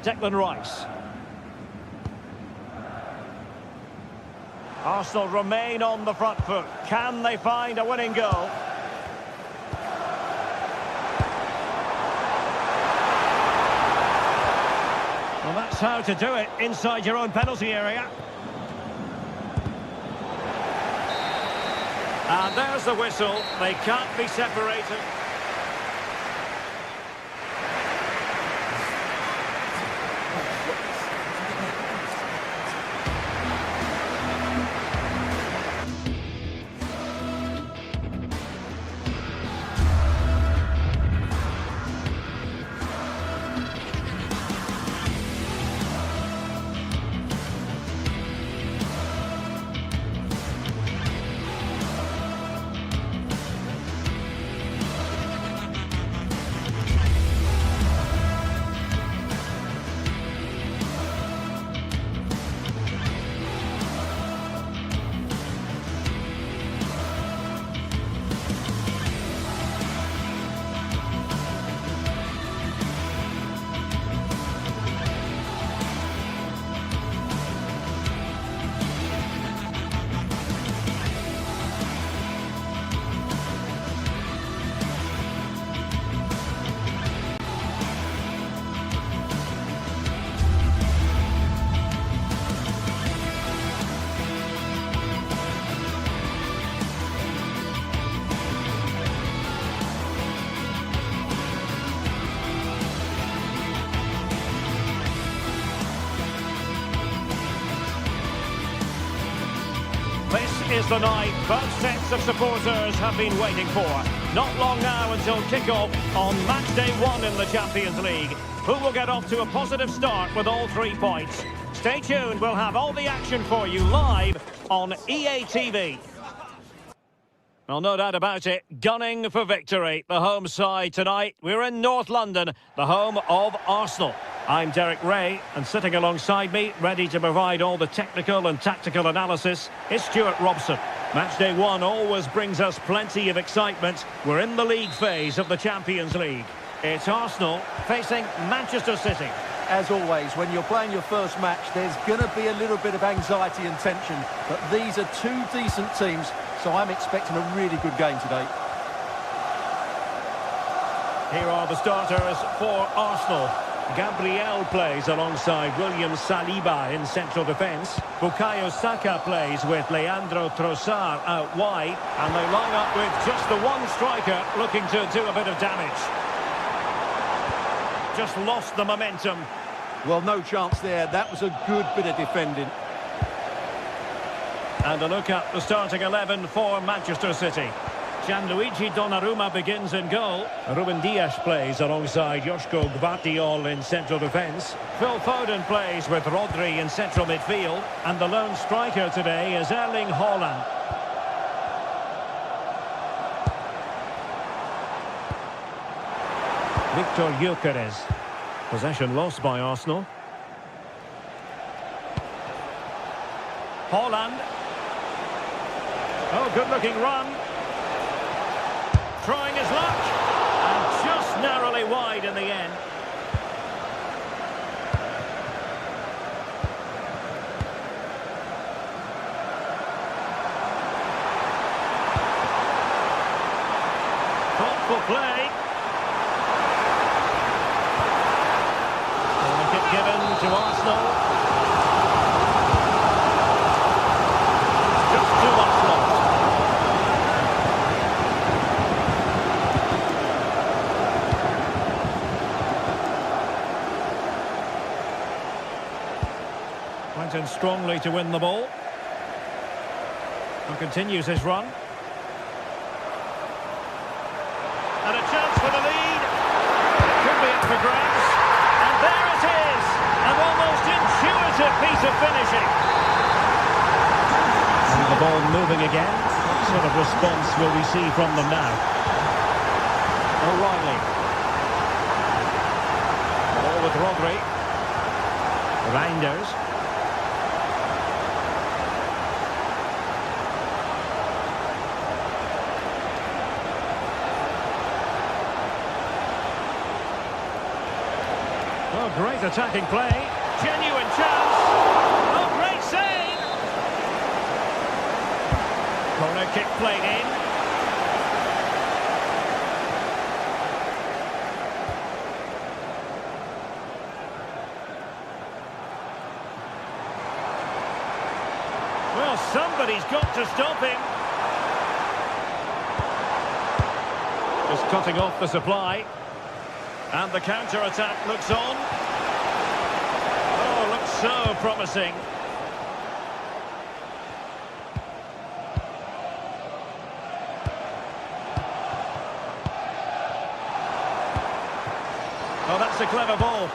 Declan Rice. Arsenal remain on the front foot. Can they find a winning goal? Well, that's how to do it inside your own penalty area. And there's the whistle. They can't be separated. This is the night both sets of supporters have been waiting for. Not long now until kick-off on match day 1 in the Champions League. Who will get off to a positive start with all 3 points? Stay tuned, we'll have all the action for you live on EA TV. Well, no doubt about it, gunning for victory. The home side tonight. We're in North London, the home of Arsenal. I'm Derek Ray, and sitting alongside me, ready to provide all the technical and tactical analysis, is Stuart Robson. Match day 1 always brings us plenty of excitement. We're in the league phase of the Champions League. It's Arsenal facing Manchester City. As always, when you're playing your first match, there's going to be a little bit of anxiety and tension. But these are 2 decent teams, so I'm expecting a really good game today. Here are the starters for Arsenal. Gabriel plays alongside William Saliba in central defence. Bukayo Saka plays with Leandro Trossard out wide. And they line up with just the one striker looking to do a bit of damage. Just lost the momentum. Well, no chance there. That was a good bit of defending. And a look at the starting 11 for Manchester City. Gianluigi Donnarumma begins in goal. Ruben Dias plays alongside Joško Gvardiol in central defence. Phil Foden plays with Rodri in central midfield. And the lone striker today is Erling Haaland. Victor Gyökeres. Possession lost by Arsenal. Haaland. Oh, good-looking run. Trying his luck. And just narrowly wide in the end. Thoughtful play. Kick given to Arsenal. Just too much lost. Went in strongly to win the ball. And continues his run. And a chance for the lead. Could be up for grabs. And there it is. An almost intuitive piece of finishing. And the ball moving again. What sort of response will we see from them now? O'Reilly. Ball with Rodri. Reinders. Oh, great attacking play. Genuine chance. Oh, great save. Corner kick played in. Well, somebody's got to stop him. Just cutting off the supply. And the counter-attack looks on. Oh, looks so promising. Oh, that's a clever ball.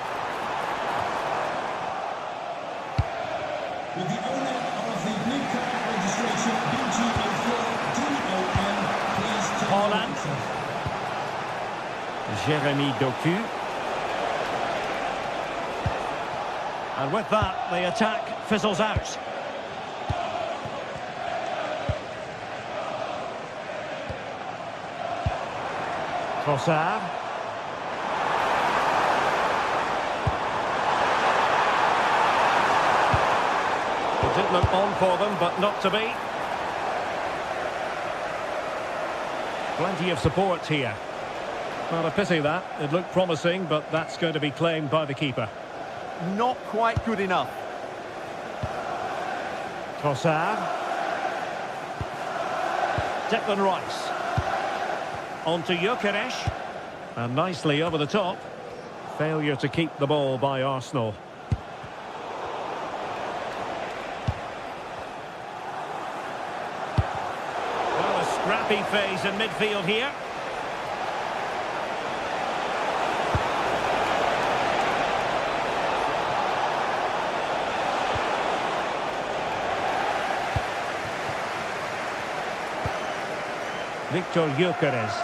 With the owner of the blue card registration, BG4DON, please take Haaland. Jeremy Doku. And with that, the attack fizzles out. Trossard. It did look on for them, but not to be. Plenty of support here. Well, a pity that. It looked promising, but that's going to be claimed by the keeper. Not quite good enough. Trossard. Declan Rice. On to Gyökeres. And nicely over the top. Failure to keep the ball by Arsenal. Well, a scrappy phase in midfield here. Victor Gyökeres.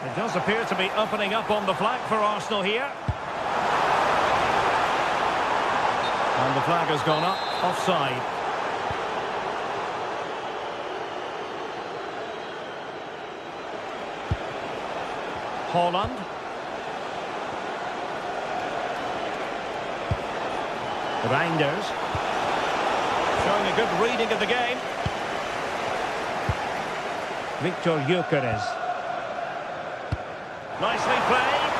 It does appear to be opening up on the flank for Arsenal here. And the flag has gone up, offside. Haaland. Reinders. Showing a good reading of the game. Victor Gyökeres. Nicely played.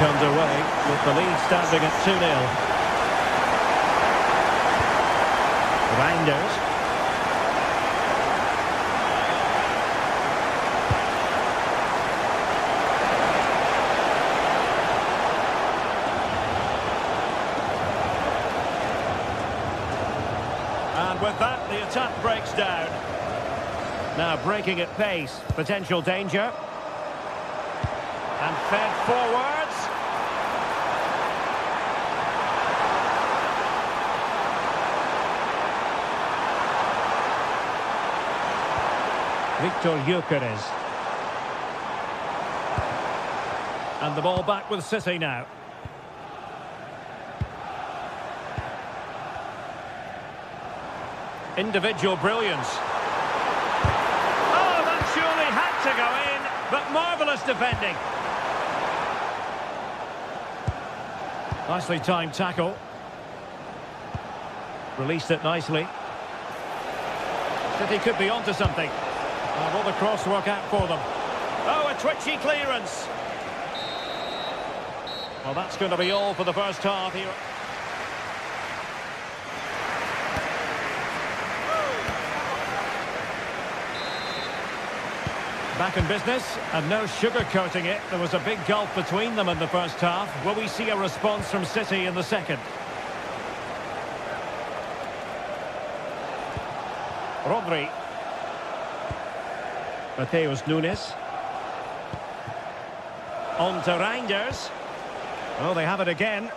back underway with the lead standing at 2-0. Reinders. And with that, the attack breaks down. Now breaking at pace, potential danger. And fed forwards. Victor Gyökeres. And the ball back with City now. Individual brilliance. Oh, that surely had to go in, but marvellous defending. Nicely timed tackle. Released it nicely. City could be onto something. Will the cross work out for them? Oh, a twitchy clearance. Well, that's going to be all for the first half here. Back in business, and no sugarcoating it. There was a big gulf between them in the first half. Will we see a response from City in the second? Rodri. Mateus Nunes. On to Reinders. Oh, they have it again.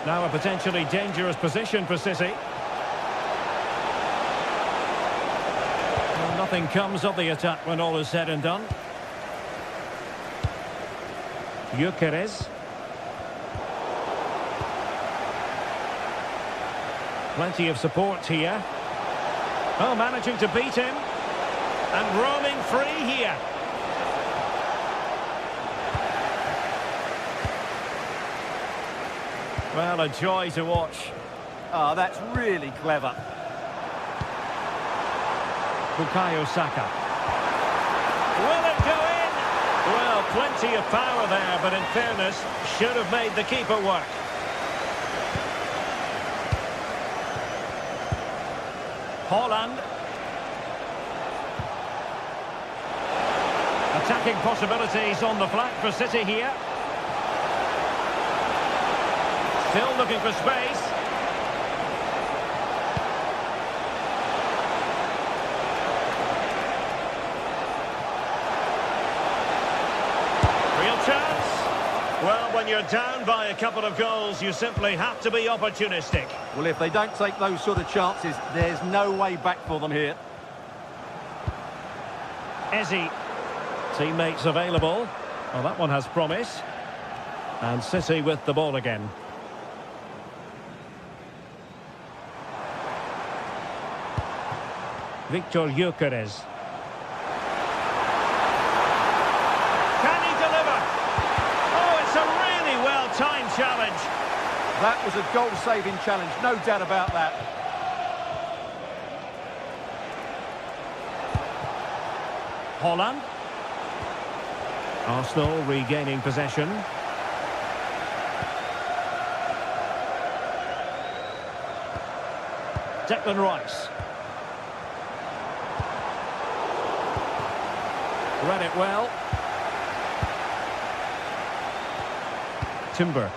Now a potentially dangerous position for City. Well, nothing comes of the attack when all is said and done. Gyökeres. Plenty of support here. Oh, managing to beat him. And roaming free here. Well, a joy to watch. Oh, that's really clever. Bukayo Saka. Will it go in? Well, plenty of power there, but in fairness, should have made the keeper work. Haaland. Attacking possibilities on the flank for City here. Still looking for space. Real chance. Well, when you're down by a couple of goals, you simply have to be opportunistic. Well, if they don't take those sort of chances, there's no way back for them here. Eze. Teammates available. Well, that one has promise. And City with the ball again. Victor Gyökeres. Can he deliver? Oh, it's a really well-timed challenge. That was a goal-saving challenge, no doubt about that. Haaland. Arsenal regaining possession. Declan Rice. Read it well. Timber.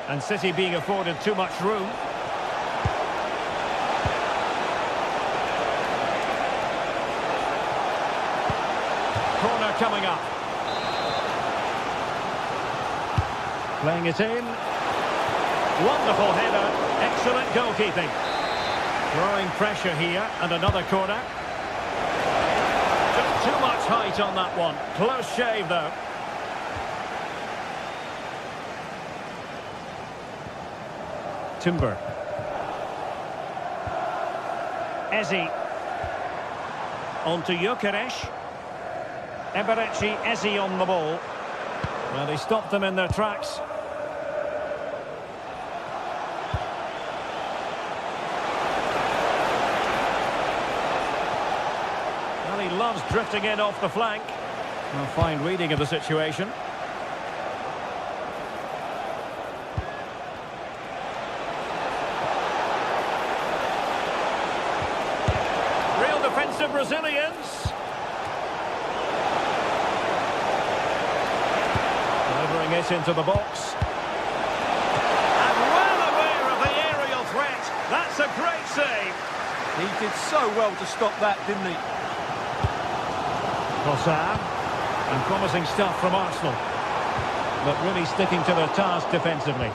And City being afforded too much room. Corner coming up. Playing it in. Wonderful header. Excellent goalkeeping. Throwing pressure here, and another corner. Just too much height on that one. Close shave, though. Timber. Eze. On to Gyökeres. Eberechi Eze on the ball. Well, they stopped them in their tracks. loves drifting in off the flank. A fine reading of the situation. Real defensive resilience. Delivering it into the box. And well aware of the aerial threat. That's a great save. He did so well to stop that, didn't he? Trossard. And promising stuff from Arsenal. But really sticking to their task defensively.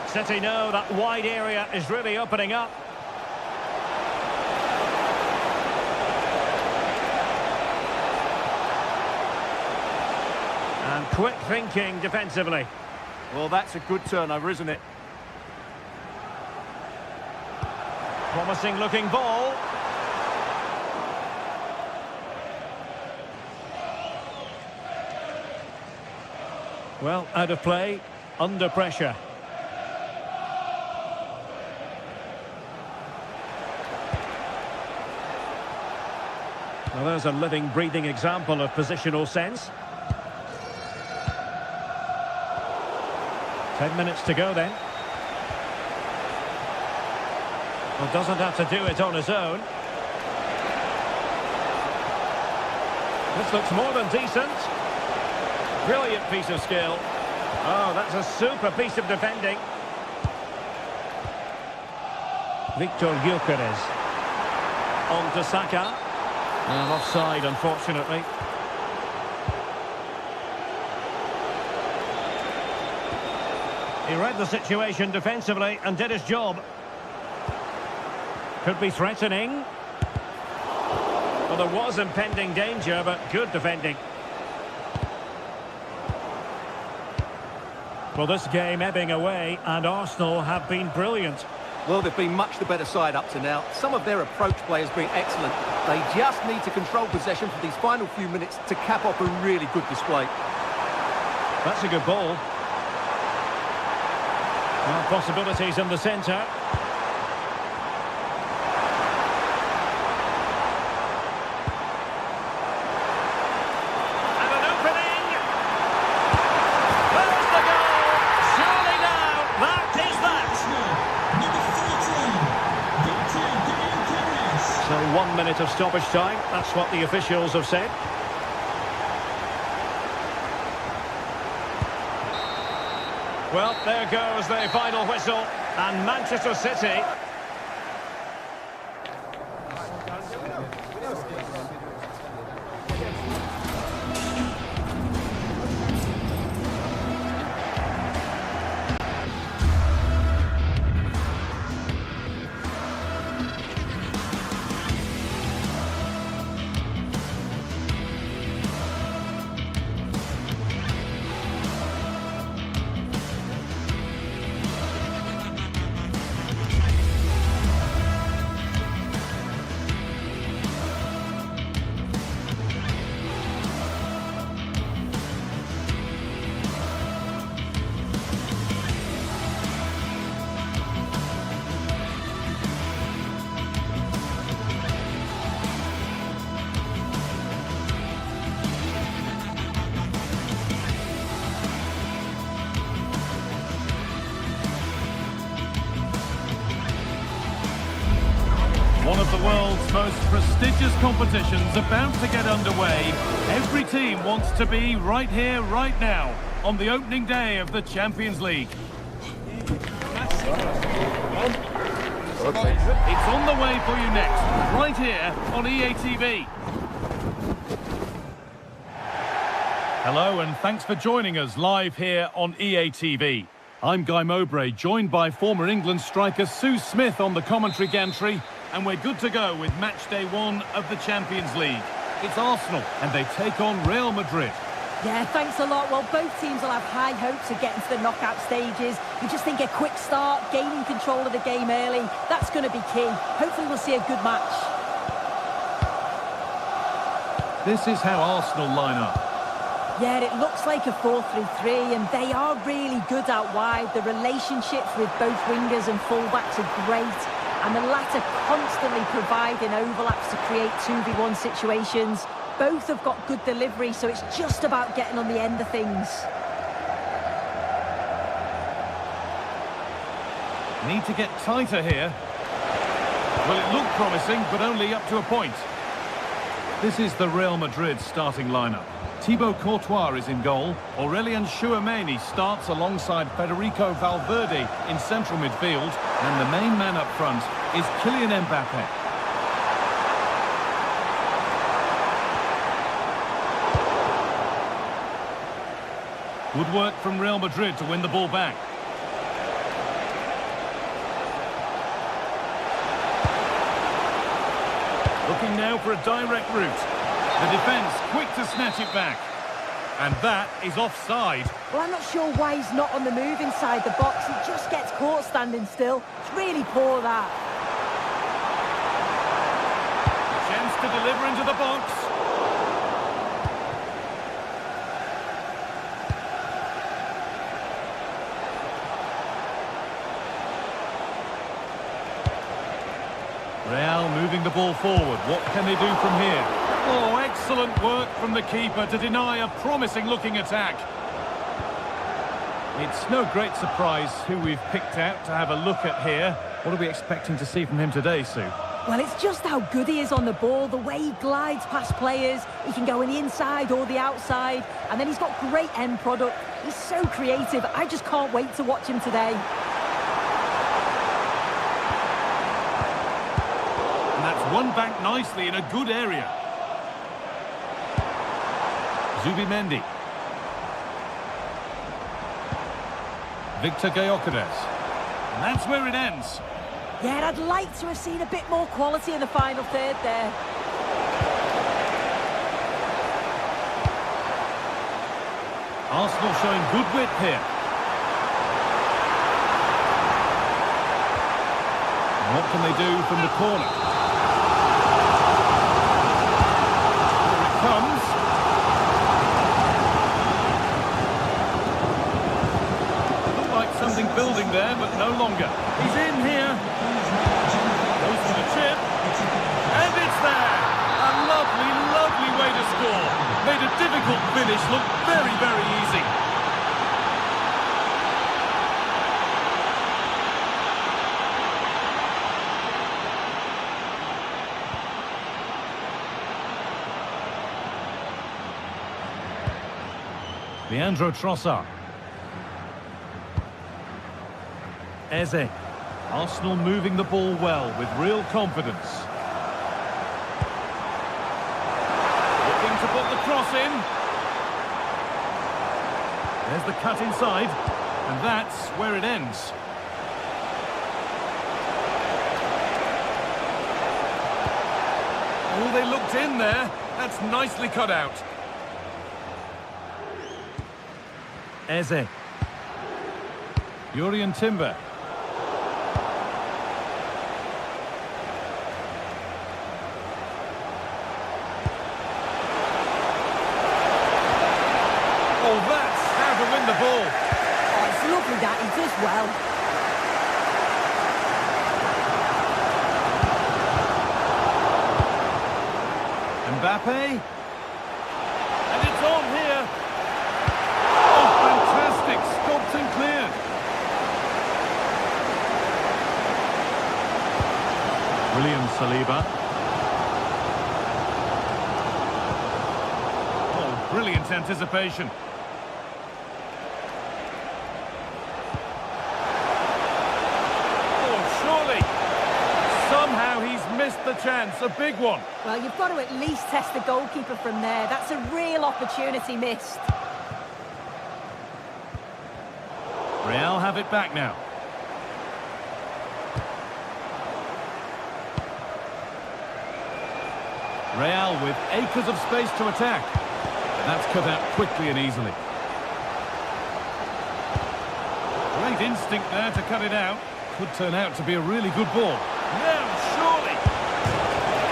City know that wide area is really opening up. And quick thinking defensively. Well, that's a good turnover, isn't it? Promising looking ball. Well, out of play, under pressure. Well, there's a living, breathing example of positional sense. 10 minutes to go then. Well, doesn't have to do it on his own. This looks more than decent. Brilliant piece of skill. Oh, that's a super piece of defending. Victor Gyökeres. On to Saka. And offside, unfortunately. He read the situation defensively and did his job. Could be threatening. Well, there was impending danger, but good defending. Well, this game ebbing away, and Arsenal have been brilliant. Well, they've been much the better side up to now. Some of their approach play has been excellent. They just need to control possession for these final few minutes to cap off a really good display. That's a good ball. Well, possibilities in the centre. And an opening! There's the goal! Surely now, that is that! So 1 minute of stoppage time, that's what the officials have said. Well, there goes the final whistle, and Manchester City... One of the world's most prestigious competitions about to get underway. Every team wants to be right here, right now, on the opening day of the Champions League. It's on the way for you next, right here on EA TV. Hello and thanks for joining us live here on EA TV. I'm Guy Mowbray, joined by former England striker Sue Smith on the commentary gantry, and we're good to go with match day 1 of the Champions League. It's Arsenal, and they take on Real Madrid. Yeah, thanks a lot. Well, both teams will have high hopes of getting to the knockout stages. We just think a quick start, gaining control of the game early, that's going to be key. Hopefully we'll see a good match. This is how Arsenal line up. Yeah, it looks like a 4-3-3, and they are really good out wide. The relationships with both wingers and fullbacks are great. and the latter constantly providing overlaps to create 2v1 situations. Both have got good delivery, so it's just about getting on the end of things. Need to get tighter here. Well, it looked promising, but only up to a point. This is the Real Madrid starting lineup. Thibaut Courtois is in goal. Aurelien Tchouameni starts alongside Federico Valverde in central midfield. And the main man up front is Kylian Mbappe. Good work from Real Madrid to win the ball back. Looking now for a direct route. The defence quick to snatch it back. And that is offside. Well, I'm not sure why he's not on the move inside the box. He just gets caught standing still. It's really poor, that. Chance to deliver into the box. Real moving the ball forward. What can they do from here? Oh, excellent work from the keeper to deny a promising-looking attack. It's no great surprise who we've picked out to have a look at here. What are we expecting to see from him today, Sue? Well, it's just how good he is on the ball, the way he glides past players. He can go in the inside or the outside, and then he's got great end product. He's so creative. I just can't wait to watch him today. And that's won back nicely in a good area. Zubimendi. Victor Gyökeres. And that's where it ends. Yeah, I'd like to have seen a bit more quality in the final third there. Arsenal showing good width here. And what can they do from the corner? Here it comes. Looked like something building there, but no longer. He's in here. Goes for the chip. And it's there. A lovely, lovely way to score. Made a difficult finish look very, very easy. Leandro Trossard. Eze. Arsenal moving the ball well with real confidence. Looking to put the cross in. There's the cut inside. And that's where it ends. Oh, they looked in there. That's nicely cut out. Eze. Jurrien Timber. Oh, that's how to win the ball. Oh, it's lovely that he does well. Mbappe. And it's on here. Oh, fantastic. Stopped and cleared. William Saliba. Oh, brilliant anticipation. Somehow he's missed the chance, a big one. Well, you've got to at least test the goalkeeper from there. That's a real opportunity missed. Real have it back now. Real with acres of space to attack. And that's cut out quickly and easily. Great instinct there to cut it out. Could turn out to be a really good ball. Now, surely.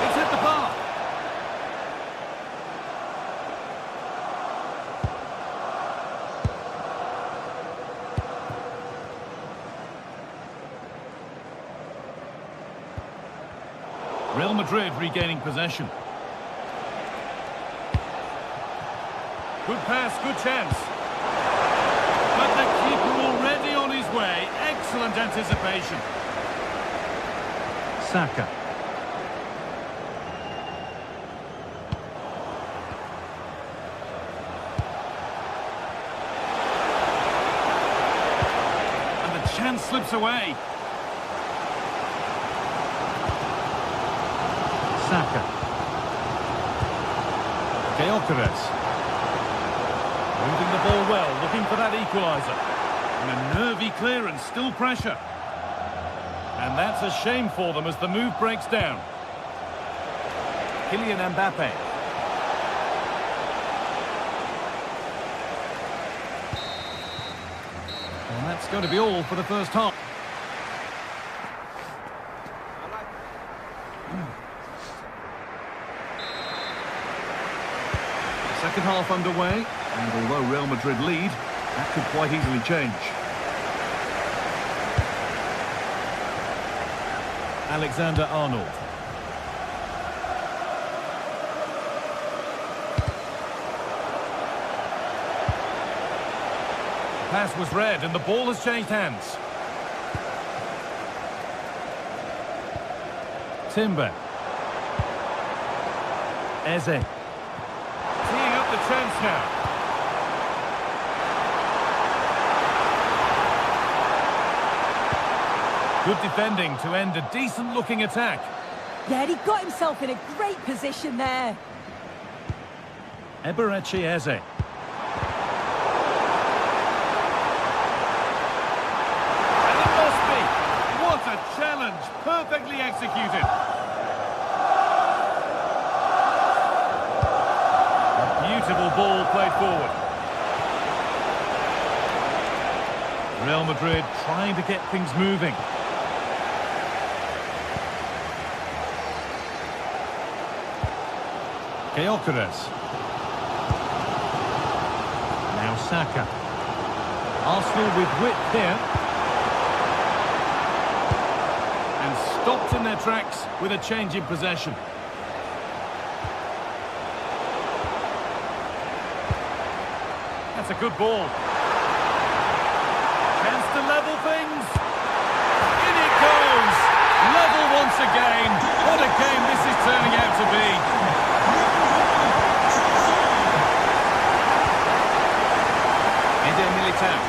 It's hit the bar. Real Madrid regaining possession. Good pass, good chance. But the keeper already on his way. Excellent anticipation. Saka. And the chance slips away. Saka. Gyökeres. Moving the ball well, looking for that equaliser. And a nervy clearance, still pressure. And that's a shame for them as the move breaks down. Kylian Mbappe. And that's going to be all for the first half. Second half underway. And although Real Madrid lead, that could quite easily change. Alexander-Arnold. The pass was read and the ball has changed hands. Timber. Eze. Teeing up the chance now. Good defending to end a decent-looking attack. Yeah, he got himself in a great position there. Eberechi Eze. And it must be. What a challenge. Perfectly executed. A beautiful ball played forward. Real Madrid trying to get things moving. Gyökeres. Now Saka. Arsenal with width here. And stopped in their tracks with a change in possession. That's a good ball. Chance to level things. In it goes. Level once again. What a game this is turning out to be. Militao.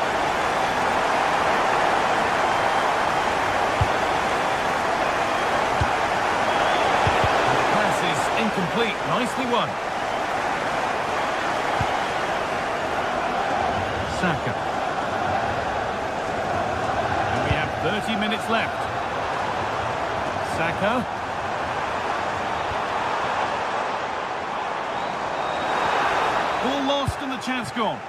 Pass is incomplete. Nicely won. Saka. And we have 30 minutes left. Saka. Ball lost and the chance gone.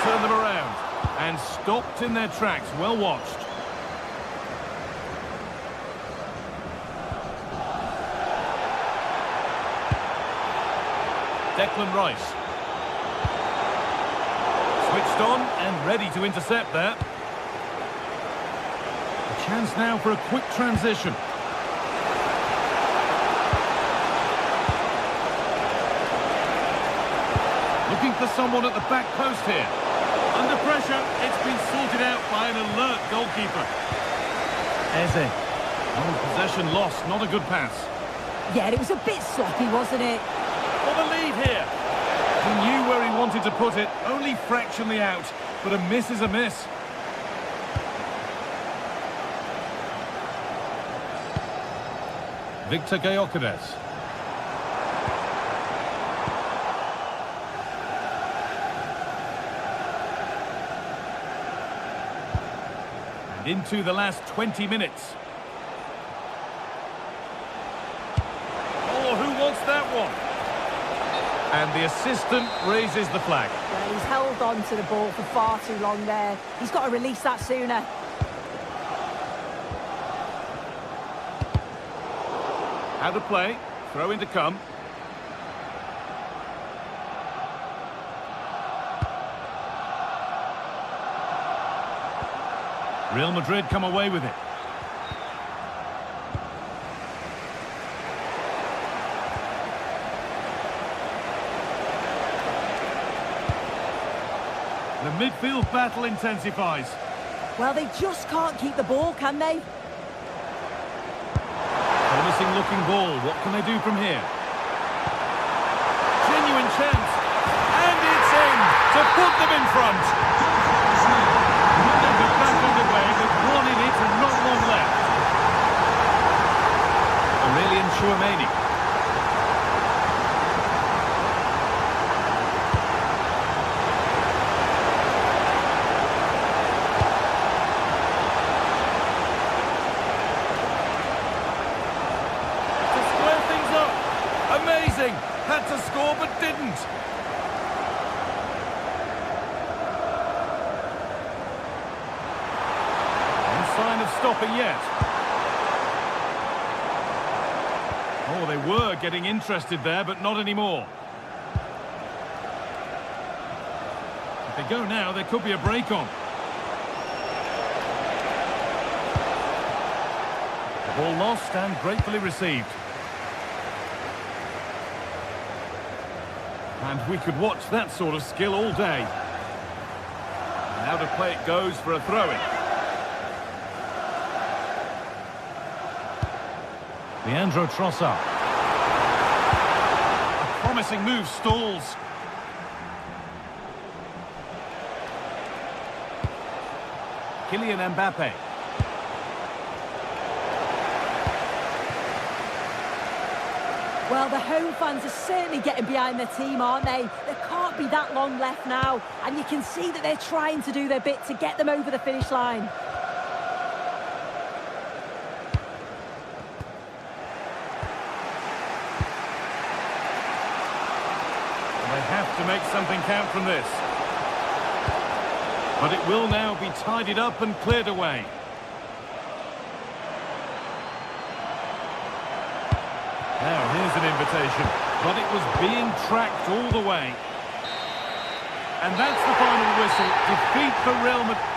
Turn them around and stopped in their tracks. Well watched. Declan Rice. Switched on and ready to intercept there. A chance now for a quick transition. Looking for someone at the back post here. Under pressure, it's been sorted out by an alert goalkeeper. Eze. Oh, possession lost, not a good pass. Yeah, it was a bit sloppy, wasn't it? For the lead here. He knew where he wanted to put it, only fractionally out, but a miss is a miss. Victor Gyökeres. Into the last 20 minutes. Oh, who wants that one? And the assistant raises the flag. Yeah, he's held on to the ball for far too long there. He's got to release that sooner. How to play. Throw in to come. Real Madrid come away with it. The midfield battle intensifies. Well, they just can't keep the ball, can they? Promising looking ball. What can they do from here? Genuine chance. And it's in to put them in front. They're back underway with one in it and not long left. Aurelian Chouameni. Amazing! Had to score but didn't. No sign of stopping yet. Oh, they were getting interested there, but not anymore. If they go now, there could be a break on. The ball lost and gratefully received. And we could watch that sort of skill all day. And out of play it goes for a throw-in. Leandro Trossard. A promising move stalls. Kylian Mbappe. Well, the home fans are certainly getting behind their team, aren't they? There can't be that long left now. And you can see that they're trying to do their bit to get them over the finish line. They have to make something count from this. But it will now be tidied up and cleared away. Now, here's an invitation, but it was being tracked all the way. And that's the final whistle. Defeat for Real Madrid.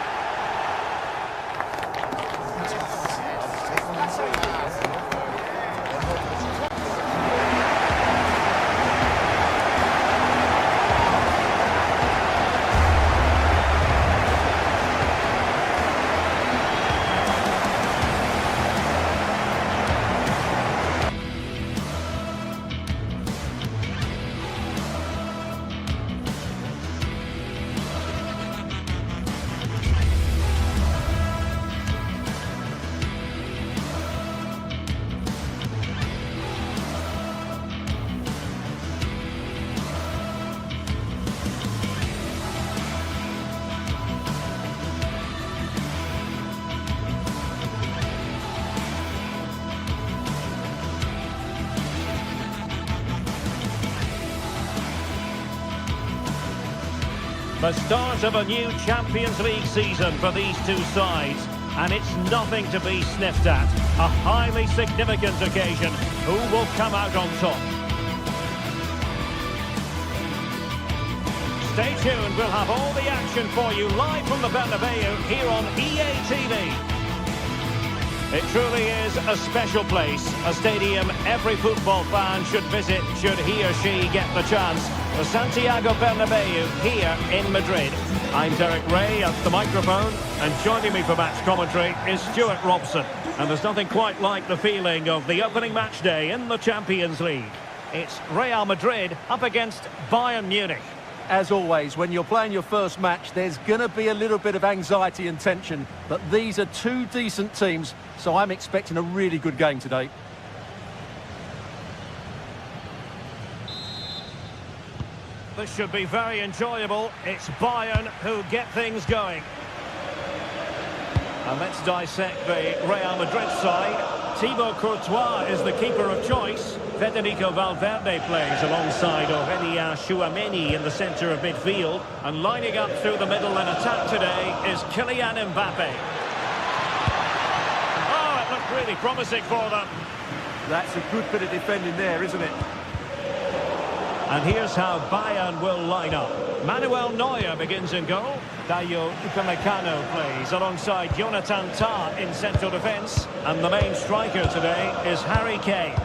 The start of a new Champions League season for these two sides, and it's nothing to be sniffed at. A highly significant occasion. Who will come out on top? Stay tuned, we'll have all the action for you live from the Bernabeu here on EA TV. It truly is a special place, a stadium every football fan should visit should he or she get the chance. The Santiago Bernabeu here in Madrid. I'm Derek Ray at the microphone, and joining me for match commentary is Stuart Robson. And there's nothing quite like the feeling of the opening match day in the Champions League. It's Real Madrid up against Bayern Munich. As always, when you're playing your first match, there's going to be a little bit of anxiety and tension. But these are two decent teams, so I'm expecting a really good game today. This should be very enjoyable. It's Bayern who get things going. And let's dissect the Real Madrid side. Thibaut Courtois is the keeper of choice. Federico Valverde plays alongside Aurelian Chouameni in the centre of midfield. And lining up through the middle in attack today is Kylian Mbappe. Oh, it looked really promising for them. That's a good bit of defending there, isn't it? And here's how Bayern will line up. Manuel Neuer begins in goal. Dayo Upamecano plays alongside Jonathan Tah in central defence. And the main striker today is Harry Kane.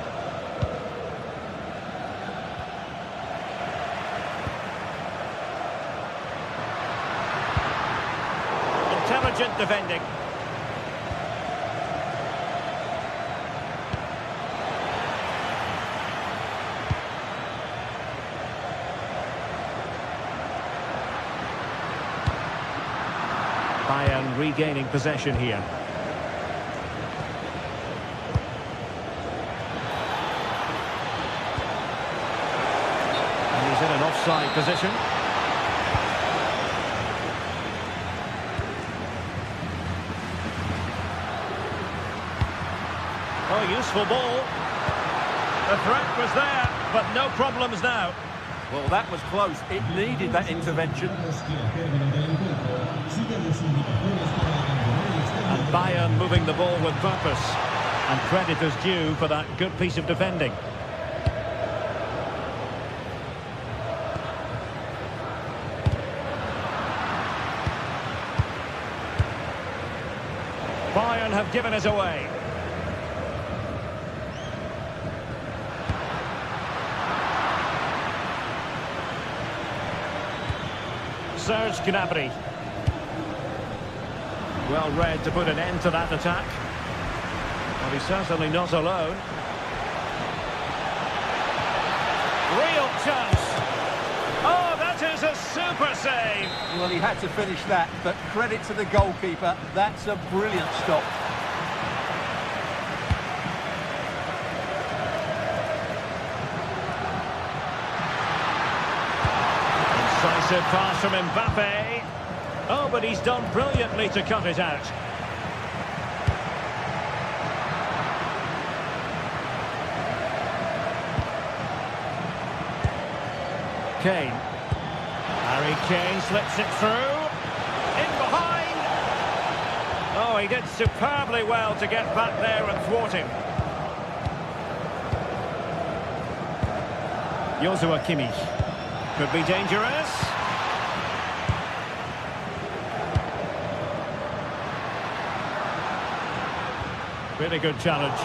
Intelligent defending. Bayern regaining possession here. And he's in an offside position. Oh, useful ball. The threat was there, but no problems now. Well, that was close. It needed that intervention. And Bayern moving the ball with purpose. And credit is due for that good piece of defending. Bayern have given us away. Serge Gnabry. Well read to put an end to that attack. Well, he's certainly not alone. Real chance. Oh, that is a super save. Well, he had to finish that, but credit to the goalkeeper. That's a brilliant stop. Incisive pass from Mbappe. Oh, but he's done brilliantly to cut it out. Kane. Harry Kane slips it through. In behind. Oh, he did superbly well to get back there and thwart him. Joshua Kimmich. Could be dangerous. Really good challenge.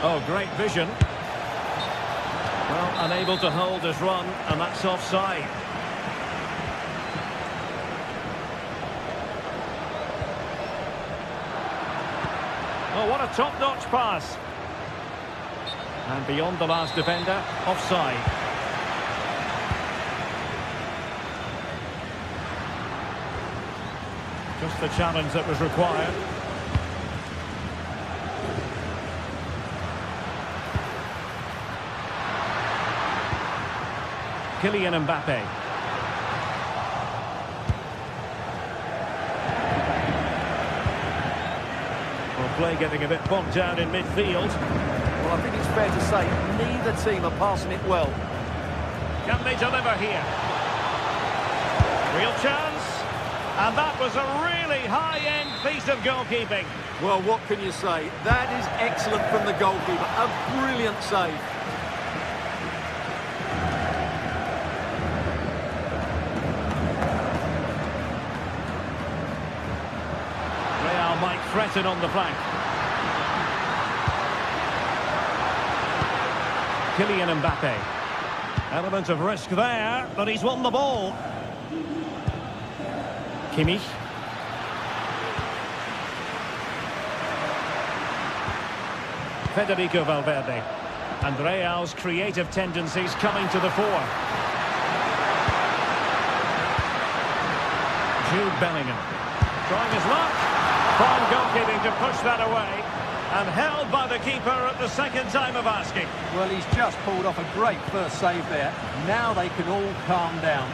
Oh, great vision. Well, unable to hold his run, and that's offside. Oh, what a top-notch pass. And beyond the last defender, offside. Just the challenge that was required. Kylian Mbappe. Well, play getting a bit bogged down in midfield. Well, I think it's fair to say neither team are passing it well. Can they deliver here? Real chance. And that was a really high-end piece of goalkeeping. Well, what can you say? That is excellent from the goalkeeper. A brilliant save. Real might threaten on the flank. Kylian Mbappe. Element of risk there, but he's won the ball. Kimmich. Federico Valverde. And Real's creative tendencies coming to the fore. Jude Bellingham. Trying his luck. Fine goalkeeping to push that away. And held by the keeper at the second time of asking. Well, he's just pulled off a great first save there. Now they can all calm down.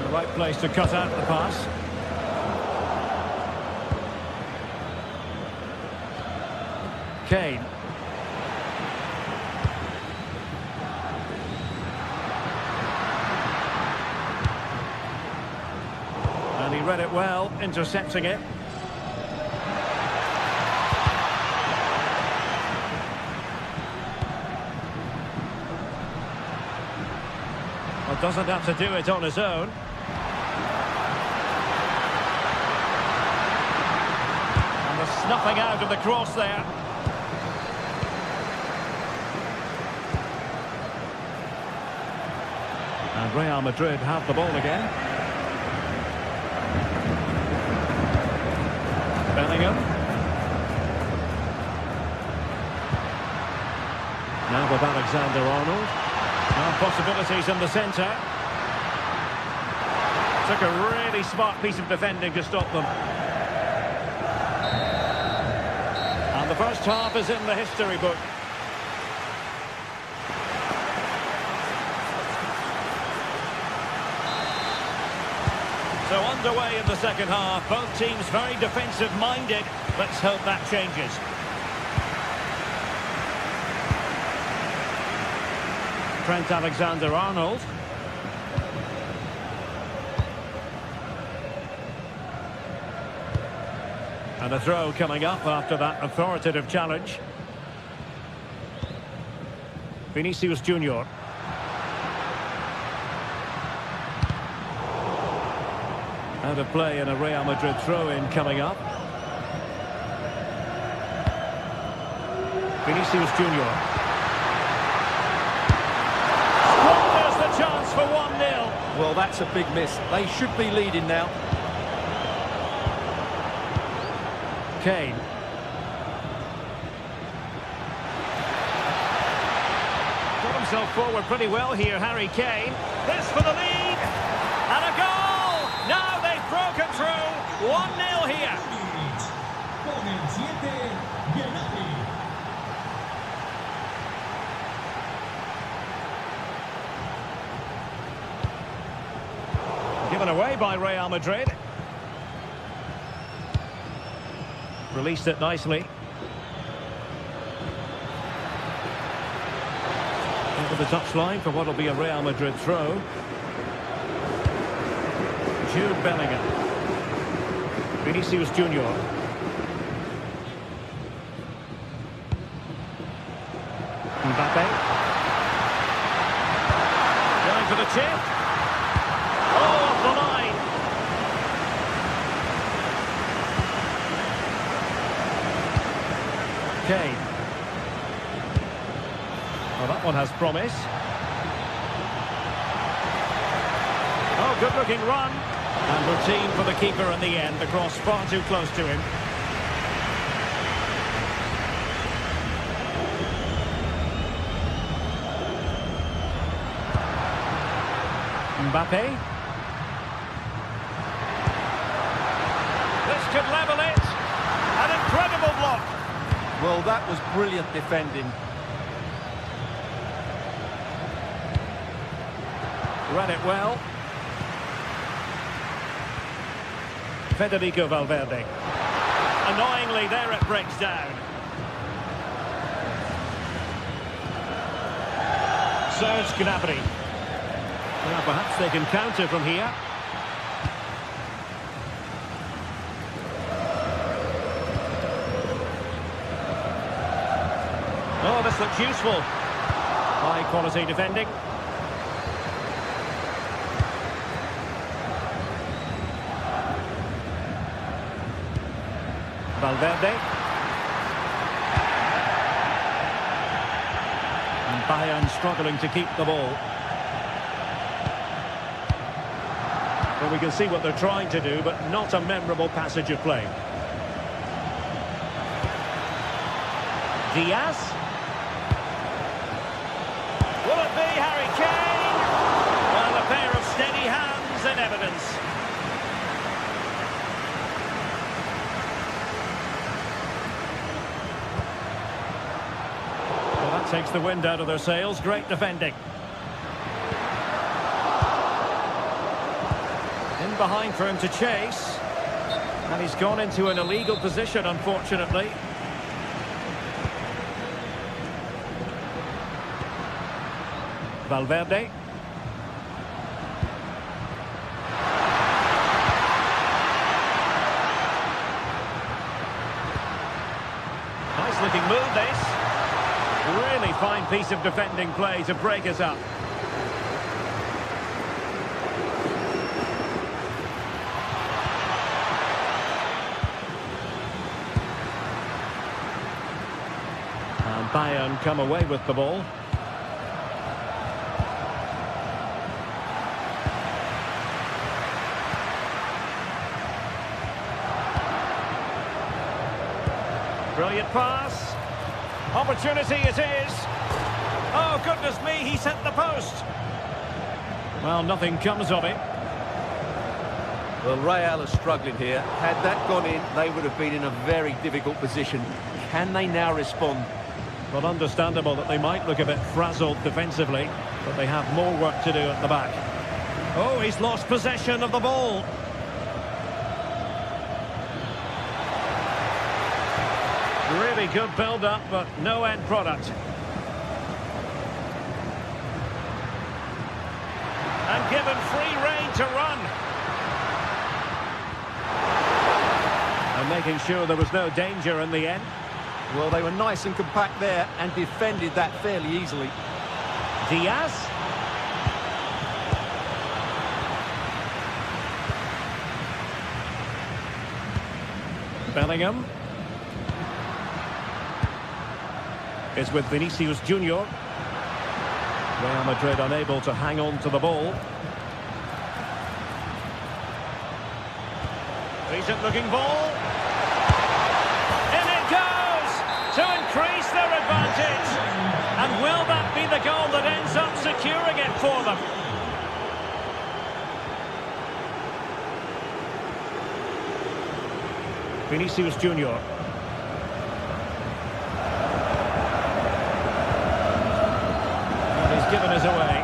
The right place to cut out the pass. Kane. read it well, intercepting it. Well, doesn't have to do it on his own. And the snuffing out of the cross there. And Real Madrid have the ball again. Bellingham. Now with Alexander-Arnold. Now possibilities in the centre. Took a really smart piece of defending to stop them. And the first half is in the history book. So underway in the second half, both teams very defensive-minded. Let's hope that changes. Trent Alexander-Arnold. And a throw coming up after that authoritative challenge. Vinicius Junior. Out of play and a Real Madrid throw-in coming up. Vinicius Junior. Squanders the chance for 1-0. Well, that's a big miss. They should be leading now. Kane. Got himself forward pretty well here, Harry Kane. This for the lead. And a goal! Now they've broken through. 1-0 here. Given away by Real Madrid. Released it nicely. Over the touchline for what will be a Real Madrid throw. Jude Bellingham. Vinicius Junior. Mbappe. Going for the chip. Oh, off the line. Kane. Well, that one has promise. Oh, good-looking run. And routine for the keeper in the end. The cross far too close to him. Mbappe. This could level it. An incredible block. Well, that was brilliant defending. Read it well. Federico Valverde. Annoyingly, there it breaks down. Serge Gnabry. Well, perhaps they can counter from here. Oh, this looks useful. High quality defending. Valverde. And Bayern struggling to keep the ball. Well, we can see what they're trying to do, but not a memorable passage of play. Diaz. Will it be Harry Kane? Well, a pair of steady hands in evidence. Well, that takes the wind out of their sails. Great defending. In behind for him to chase. And he's gone into an illegal position, unfortunately. Valverde. fine piece of defending play to break us up. And Bayern come away with the ball. Brilliant pass. Opportunity it is. Oh, goodness me, he's hit the post. Well, nothing comes of it. Well, Real are struggling here. Had that gone in, they would have been in a very difficult position. Can they now respond? Well, understandable that they might look a bit frazzled defensively, but they have more work to do at the back. Oh, he's lost possession of the ball. Really good build-up, but no end product. And given free rein to run. And making sure there was no danger in the end. Well, they were nice and compact there and defended that fairly easily. Diaz. Bellingham. Is with Vinicius Junior. Real Madrid unable to hang on to the ball. Decent looking ball. In it goes to increase their advantage. And will that be the goal that ends up securing it for them? Vinicius Junior. Given us away.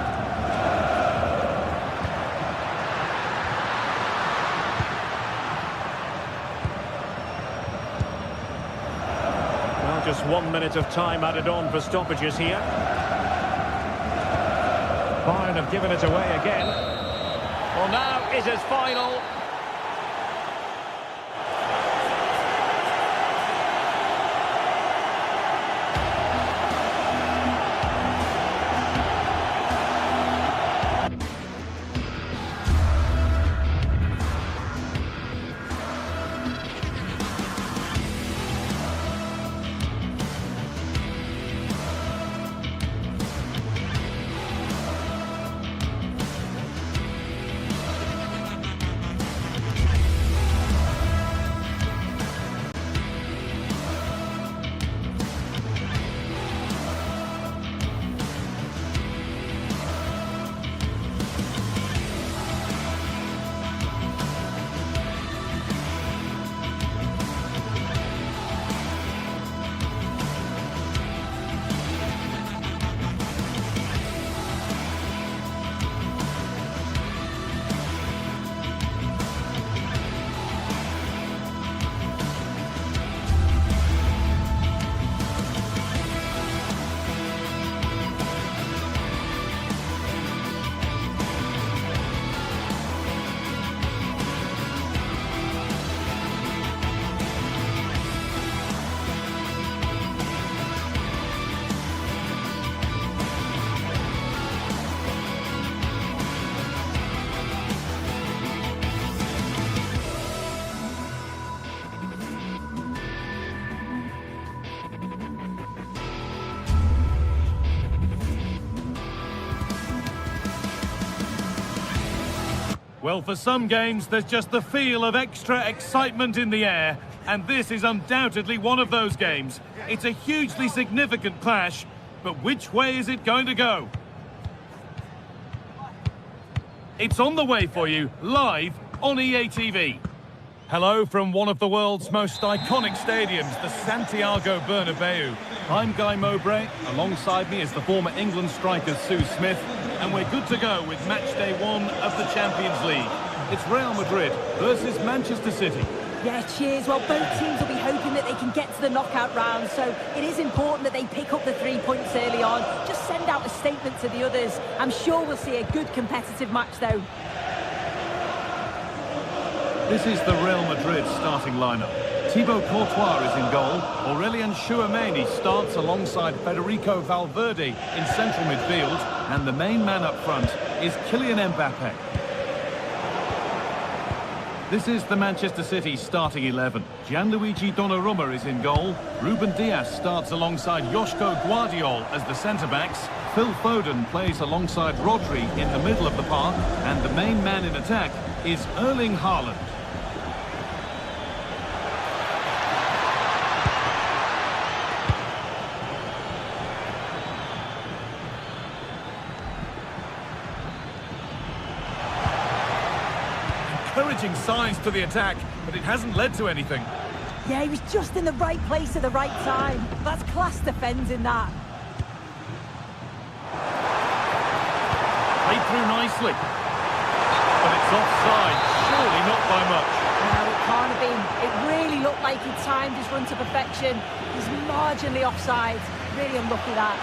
Well, just 1 minute of time added on for stoppages here. Bayern have given it away again. Well, now it is final. Well, for some games, there's just the feel of extra excitement in the air, and this is undoubtedly one of those games. It's a hugely significant clash, but which way is it going to go? It's on the way for you, live on EA TV. Hello from one of the world's most iconic stadiums, the Santiago Bernabeu. I'm Guy Mowbray, alongside me is the former England striker Sue Smith, and we're good to go with match day 1 of the Champions League. It's Real Madrid versus Manchester City. Yeah, cheers. Well, both teams will be hoping that they can get to the knockout round, so it is important that they pick up the 3 points early on. Just send out a statement to the others. I'm sure we'll see a good competitive match, though. This is the Real Madrid starting lineup. Thibaut Courtois is in goal. Aurelien Tchouameni starts alongside Federico Valverde in central midfield. And the main man up front is Kylian Mbappe. This is the Manchester City starting 11. Gianluigi Donnarumma is in goal. Ruben Dias starts alongside Joško Guardiol as the centre-backs. Phil Foden plays alongside Rodri in the middle of the park. And the main man in attack is Erling Haaland. Encouraging signs to the attack, but it hasn't led to anything. Yeah, he was just in the right place at the right time. That's class defending that. Played through nicely. But it's offside, surely not by much. No, it can't have been. It really looked like he timed his run to perfection. He's marginally offside. Really unlucky that.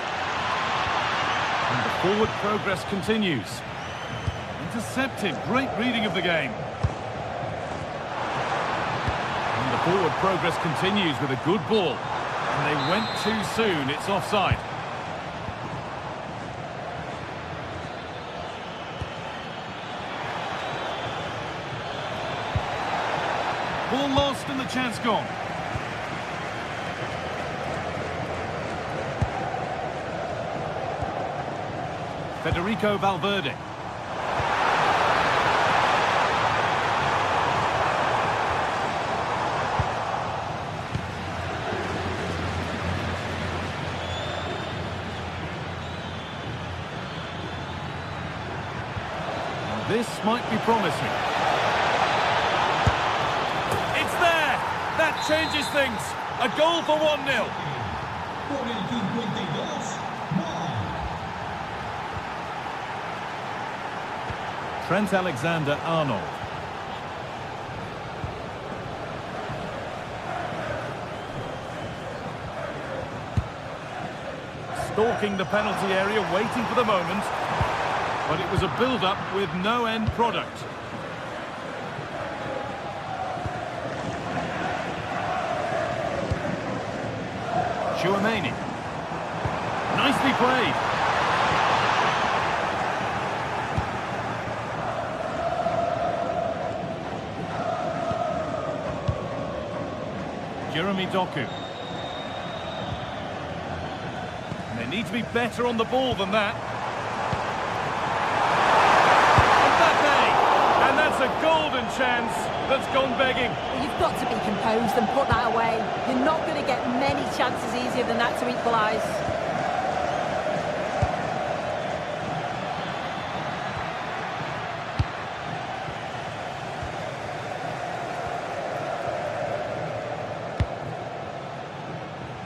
And the forward progress continues. Intercepted, great reading of the game. And the forward progress continues with a good ball. And they went too soon, it's offside. Ball lost and the chance gone. Federico Valverde. This might be promising. It's there! That changes things. A goal for 1-0. Por el 52, Trent Alexander-Arnold. Stalking the penalty area, waiting for the moment. But it was a build-up with no end product. Tchouameni. Nicely played. Jeremy Doku. And they need to be better on the ball than that. And that's a golden chance that's gone begging. Well, you've got to be composed and put that away. You're not going to get many chances easier than that to equalise.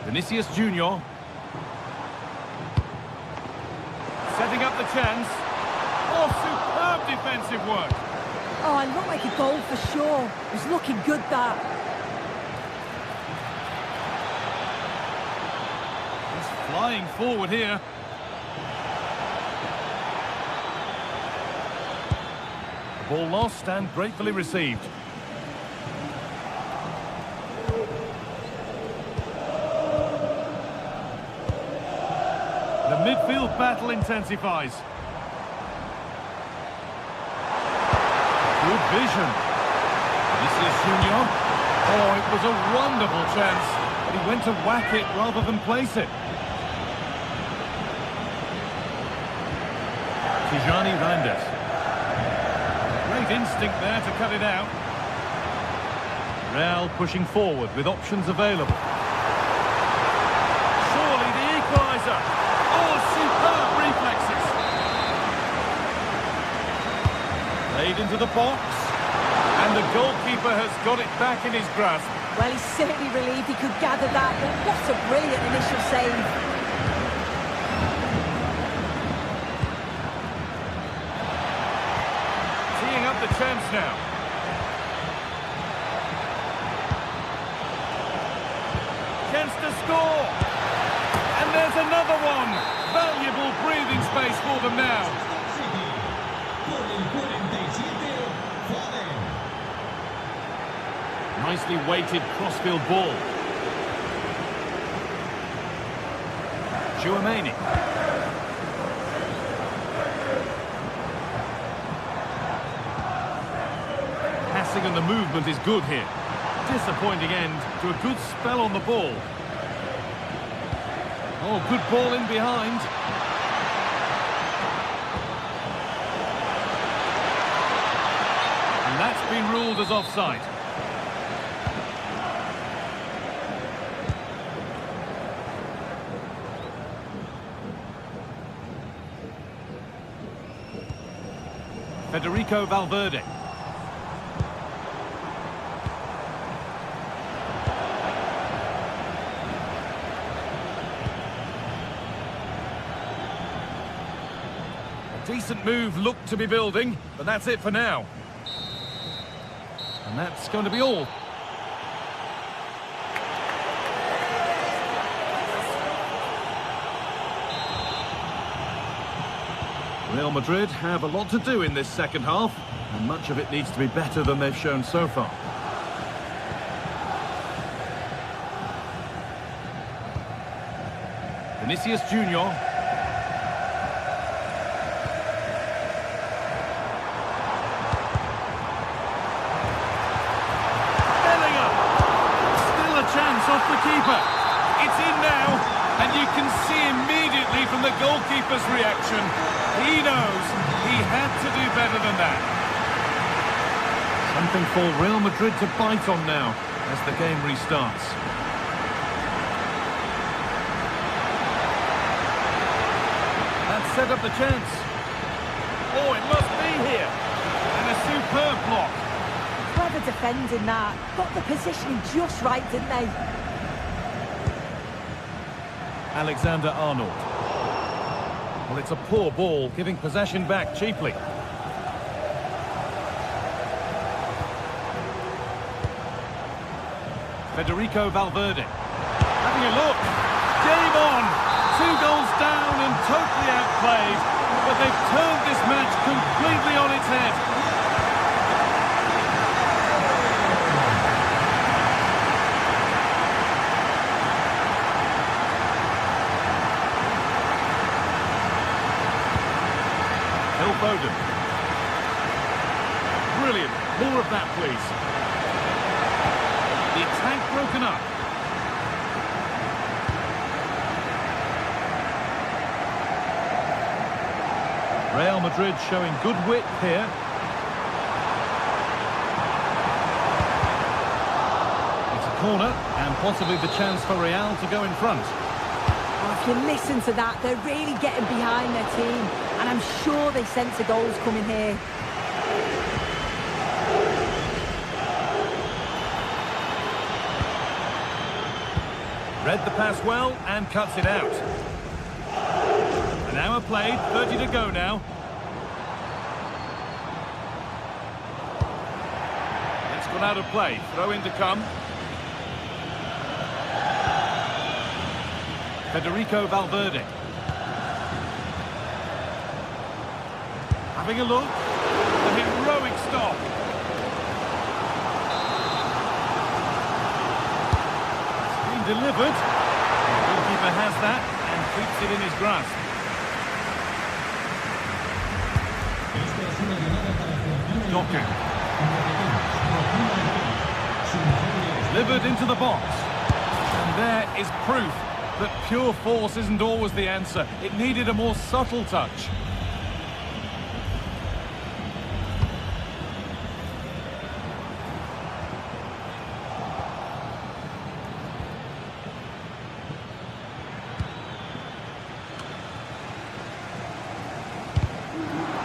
Vinicius Junior. Setting up the chance. Oh, superb defensive work. Oh, it looked like a goal for sure. It was looking good, that. He's flying forward here. Ball lost and gratefully received. The midfield battle intensifies. Good vision. Vinicius Junior. Oh, it was a wonderful chance, but he went to whack it rather than place it. Tijani Reinders. Great instinct there to cut it out. Real pushing forward with options available. Surely the equaliser. Oh, superb reflexes. Played into the box. And the goalkeeper has got it back in his grasp. Well, he's certainly relieved he could gather that, but what a brilliant initial save. Teeing up the chance now. Chance to score. And there's another one. Valuable breathing space for them now. nicely weighted crossfield ball. Chouameni. Passing and the movement is good here. Disappointing end to a good spell on the ball. Oh, good ball in behind. And that's been ruled as offside. Federico Valverde. A decent move looked to be building, but that's it for now. And that's going to be all. Real Madrid have a lot to do in this second half, and much of it needs to be better than they've shown so far. Vinicius Junior. Bellingham. Still a chance off the keeper. It's in now, and you can see immediately from the goalkeeper's reaction, he knows he had to do better than that. Something for Real Madrid to bite on now as the game restarts. That set up the chance. Oh, it must be here. And a superb block. Clever defending that. Got the positioning just right, didn't they? Alexander-Arnold. Well, it's a poor ball, giving possession back cheaply. Federico Valverde. Having a look. Game on. 2 goals down and totally outplayed. But they've turned this match completely on its head. Foden. Brilliant. More of that, please. The attack broken up. Real Madrid showing good width here. It's a corner and possibly the chance for Real to go in front. If you listen to that, they're really getting behind their team, and I'm sure they sense a goal's coming here. Read the pass well and cuts it out. An hour played, 30 to go now. It's gone out of play. Throw in to come. Federico Valverde. Having a look. A heroic stop. It's been delivered. The goalkeeper has that and keeps it in his grasp. Doku. Delivered into the box. And there is proof that pure force isn't always the answer. It needed a more subtle touch.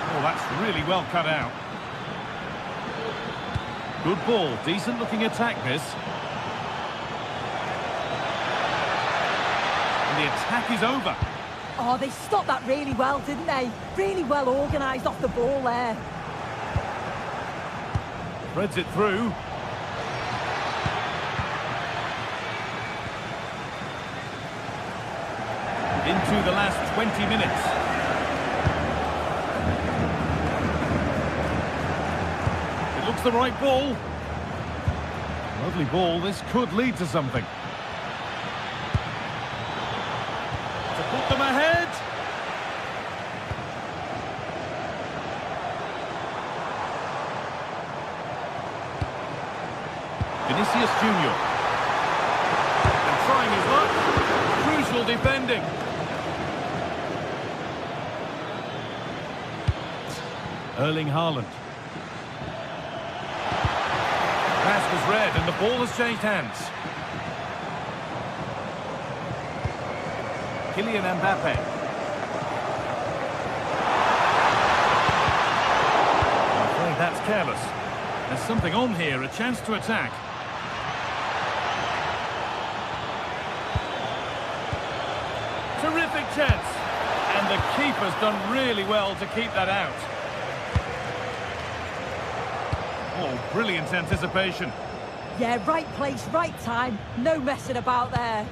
Oh, that's really well cut out. Good ball, decent looking attack this. The attack is over. Oh, they stopped that really well, didn't they? Really well organised off the ball there. Threads it through. Into the last 20 minutes. It looks the right ball. Lovely ball, this could lead to something. To put them ahead. Vinicius Junior. And trying his luck. Crucial defending. Erling Haaland. Pass was read and the ball has changed hands. Kylian Mbappe. I'm afraid that's careless. There's something on here, a chance to attack. Terrific chance. And the keeper's done really well to keep that out. Oh, brilliant anticipation. Yeah, right place, right time. No messing about there.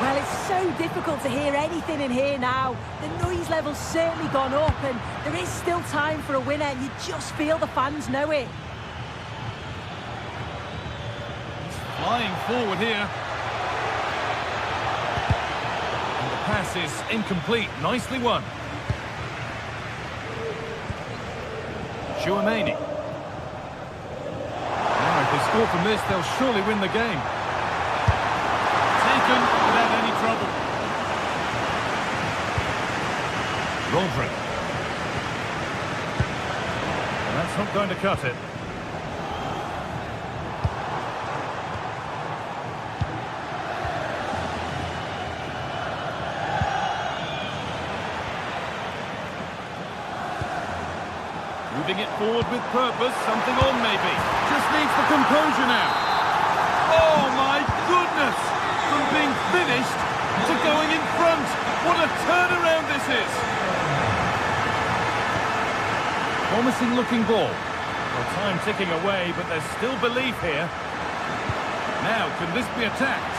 Well, it's so difficult to hear anything in here now. The noise level's certainly gone up and there is still time for a winner. You just feel the fans know it. Flying forward here. And the pass is incomplete. Nicely won. Chouameni. Now, if they score from this, they'll surely win the game. Taken without any trouble. Rodri. That's not going to cut it. Moving it forward with purpose, something on maybe. Just needs the composure now. Oh my goodness! From being finished to going in front. What a turnaround this is! Promising looking ball. Well, time ticking away, but there's still belief here. Now, can this be attacked?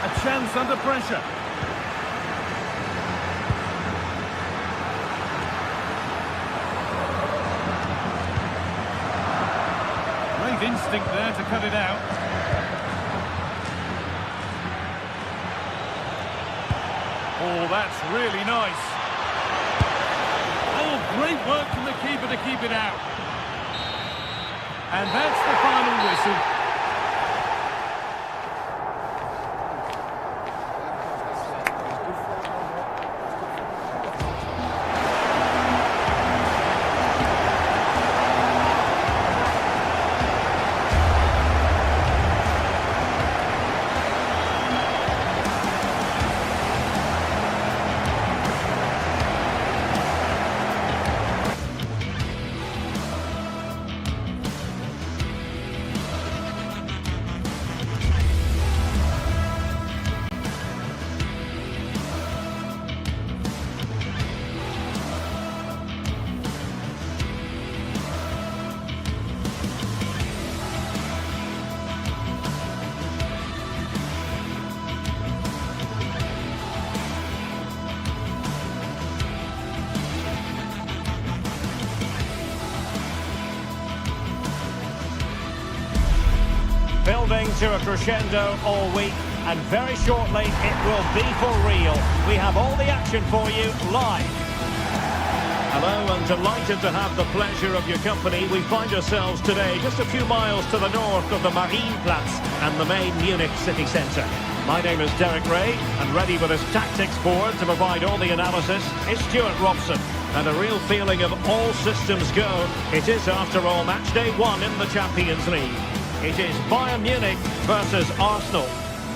A chance under pressure. Instinct there to cut it out. Oh, that's really nice. Oh, great work from the keeper to keep it out. And that's the final whistle. Building to a crescendo all week, and very shortly it will be for real. We have all the action for you live. Hello, and delighted to have the pleasure of your company. We find ourselves today just a few miles to the north of the Marienplatz and the main Munich city centre. My name is Derek Ray, and ready with his tactics board to provide all the analysis is Stuart Robson. And a real feeling of all systems go. It is, after all, match day 1 in the Champions League. It is Bayern Munich versus Arsenal.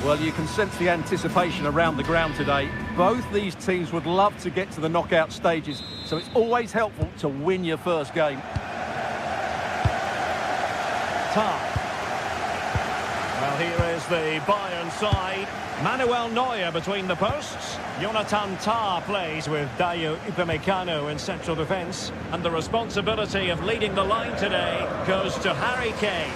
Well, you can sense the anticipation around the ground today. Both these teams would love to get to the knockout stages, so it's always helpful to win your first game. Tah. Well, here is the Bayern side. Manuel Neuer between the posts. Jonathan Tah plays with Dayo Upamecano in central defence. And the responsibility of leading the line today goes to Harry Kane.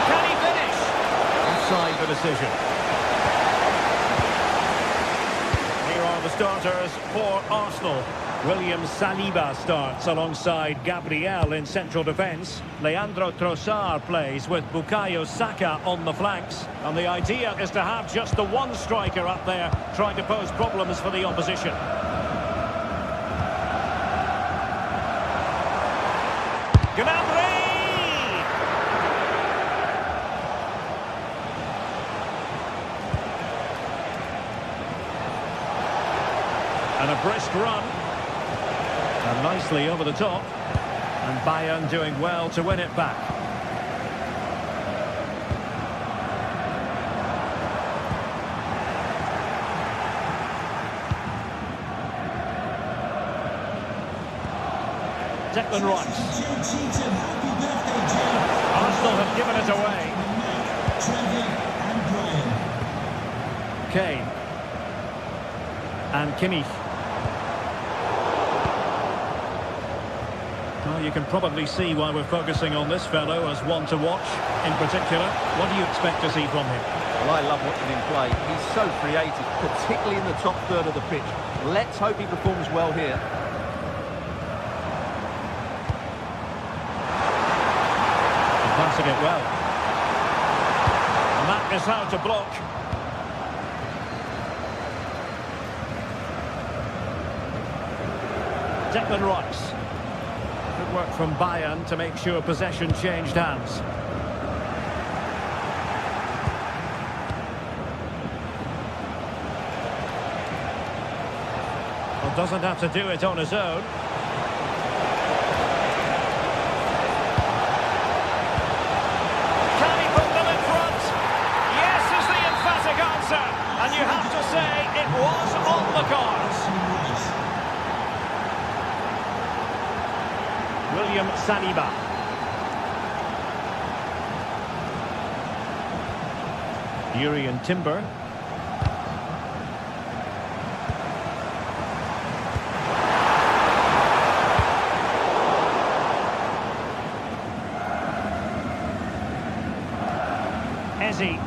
Can he finish? Offside the decision. visitors for Arsenal. William Saliba starts alongside Gabriel in central defence. Leandro Trossard plays with Bukayo Saka on the flanks. And the idea is to have just the one striker up there trying to pose problems for the opposition. Gnabry! And a brisk run. And nicely over the top. And Bayern doing well to win it back. Declan Rice. Arsenal have given it away. Kane. And Kimmich. Well, you can probably see why we're focusing on this fellow as one to watch in particular. What do you expect to see from him? Well, I love watching him play. He's so creative, particularly in the top third of the pitch. Let's hope he performs well here. Passing it well. And that is how to block. Declan Rice. Good work from Bayern to make sure possession changed hands. Well, doesn't have to do it on his own. Can he put them in front? Yes is the emphatic answer. And you have to say it was on the cards. William Saliba. Jurrien Timber. Ezzy.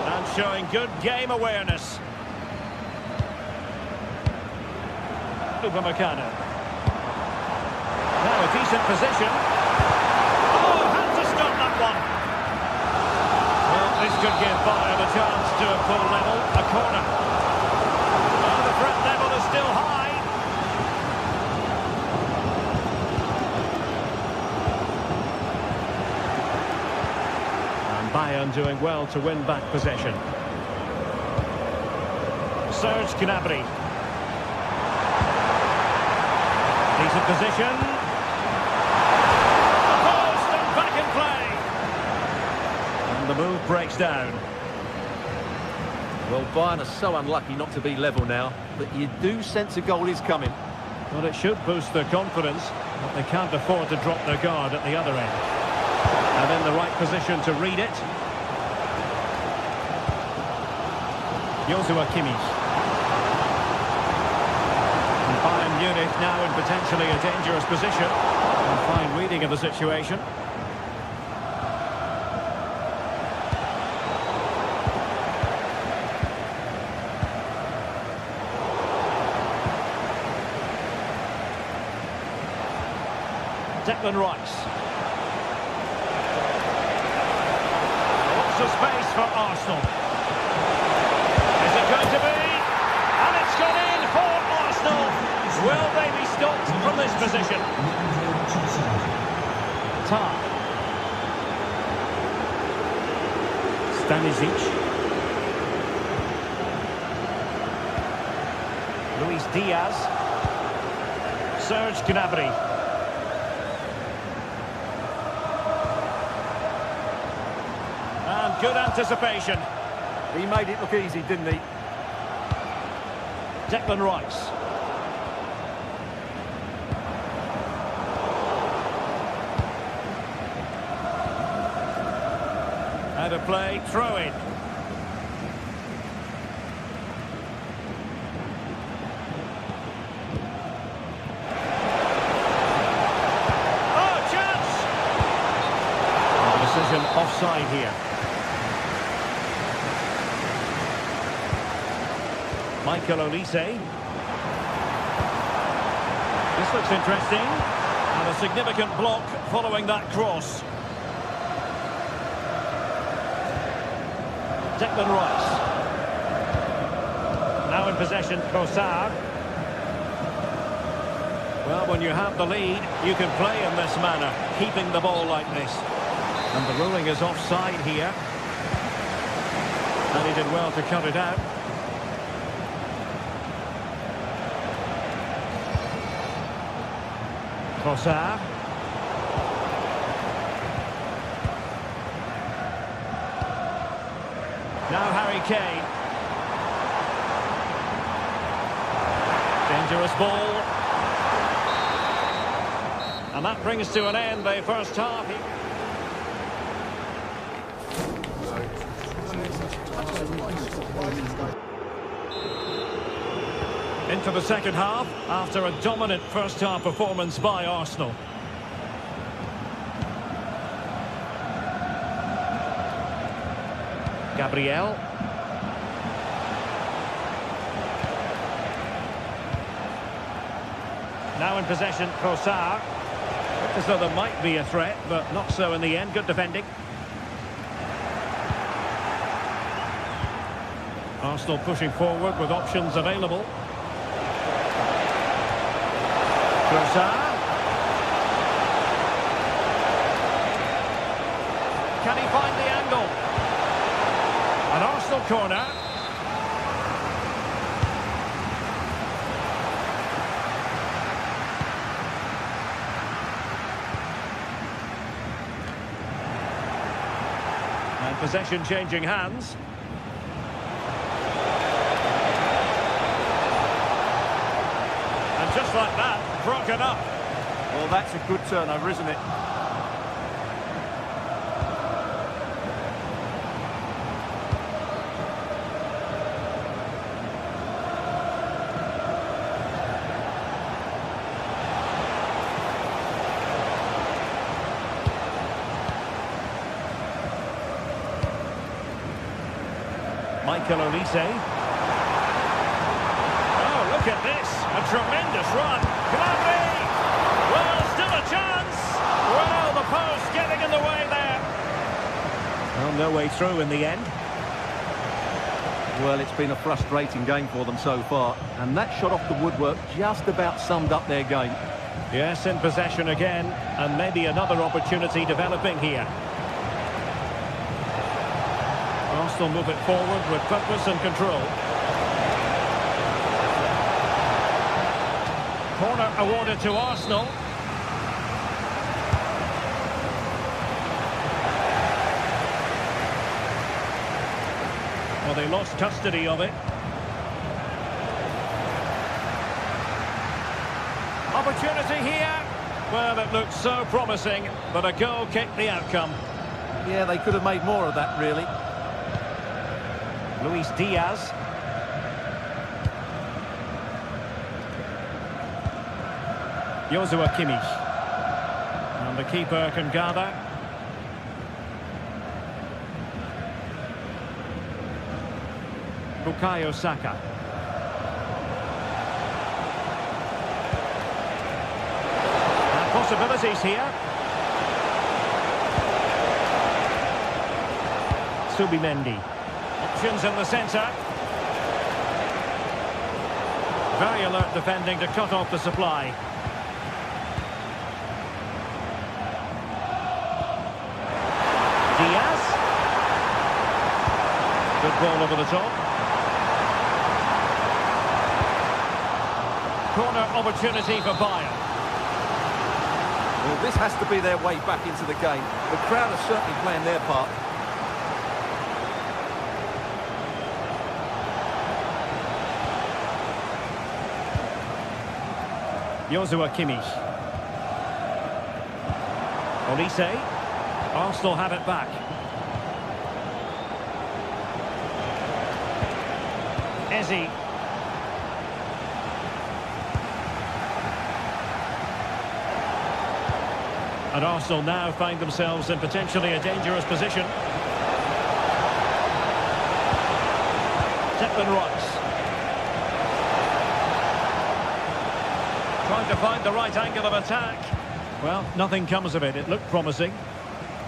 And showing good game awareness. Upamecano. Now a decent position. Oh, had to stop that one. Well, this could give Bayern a chance to a full level, a corner. Oh, the threat level is still high. And Bayern doing well to win back possession. Serge Gnabry. Decent position. The move breaks down. Well, Bayern are so unlucky not to be level now, but you do sense a goal is coming. Well, it should boost their confidence, but they can't afford to drop their guard at the other end. And in the right position to read it. Joshua Kimmich. And Bayern Munich now in potentially a dangerous position. A fine reading of the situation. Declan Rice. Lots of space for Arsenal. Is it going to be? And it's gone in for Arsenal. Will they be stopped from this position? Tar. Stanisic. Luis Diaz. Serge Gnabry. Good anticipation. He made it look easy, didn't he? Declan Rice. And a play, throw in. Oh, chance! And the decision offside here. Michael Olise. This looks interesting. And a significant block following that cross. Declan Rice. Now in possession, Trossard. Well, when you have the lead, you can play in this manner, keeping the ball like this. And the ruling is offside here. And he did well to cut it out. Trossard. Now Harry Kane. Dangerous ball. And that brings to an end the first half. Into the second half after a dominant first half performance by Arsenal. Gabriel. Now in possession, Trossard. Looked as though there might be a threat, but not so in the end. Good defending. Arsenal pushing forward with options available. Trossard. Can he find the angle? An Arsenal corner. And possession changing hands. And just like that, broken up. Well, that's a good turnover, isn't it? Michael Olise. Oh, look at this. A tremendous run. Gnabry! Well, still a chance. Well, the post getting in the way there. Well, no way through in the end. Well, it's been a frustrating game for them so far. And that shot off the woodwork just about summed up their game. Yes, in possession again. And maybe another opportunity developing here. Arsenal move it forward with purpose and control. Corner awarded to Arsenal. Well, they lost custody of it. Opportunity here. Well, it looked so promising, but a goal kicked the outcome. Yeah, they could have made more of that, really. Luis Diaz. Joshua Kimmich. And the keeper can gather. Bukayo Saka. And possibilities here. Subimendi. Options in the centre. Very alert defending to cut off the supply. Diaz. Good ball over the top. Corner opportunity for Bayern. Well, this has to be their way back into the game. The crowd are certainly playing their part. Joshua Kimmich. Olise. Arsenal have it back. Eze. And Arsenal now find themselves in potentially a dangerous position. Declan Rice. Trying to find the right angle of attack. Well, nothing comes of it. It looked promising.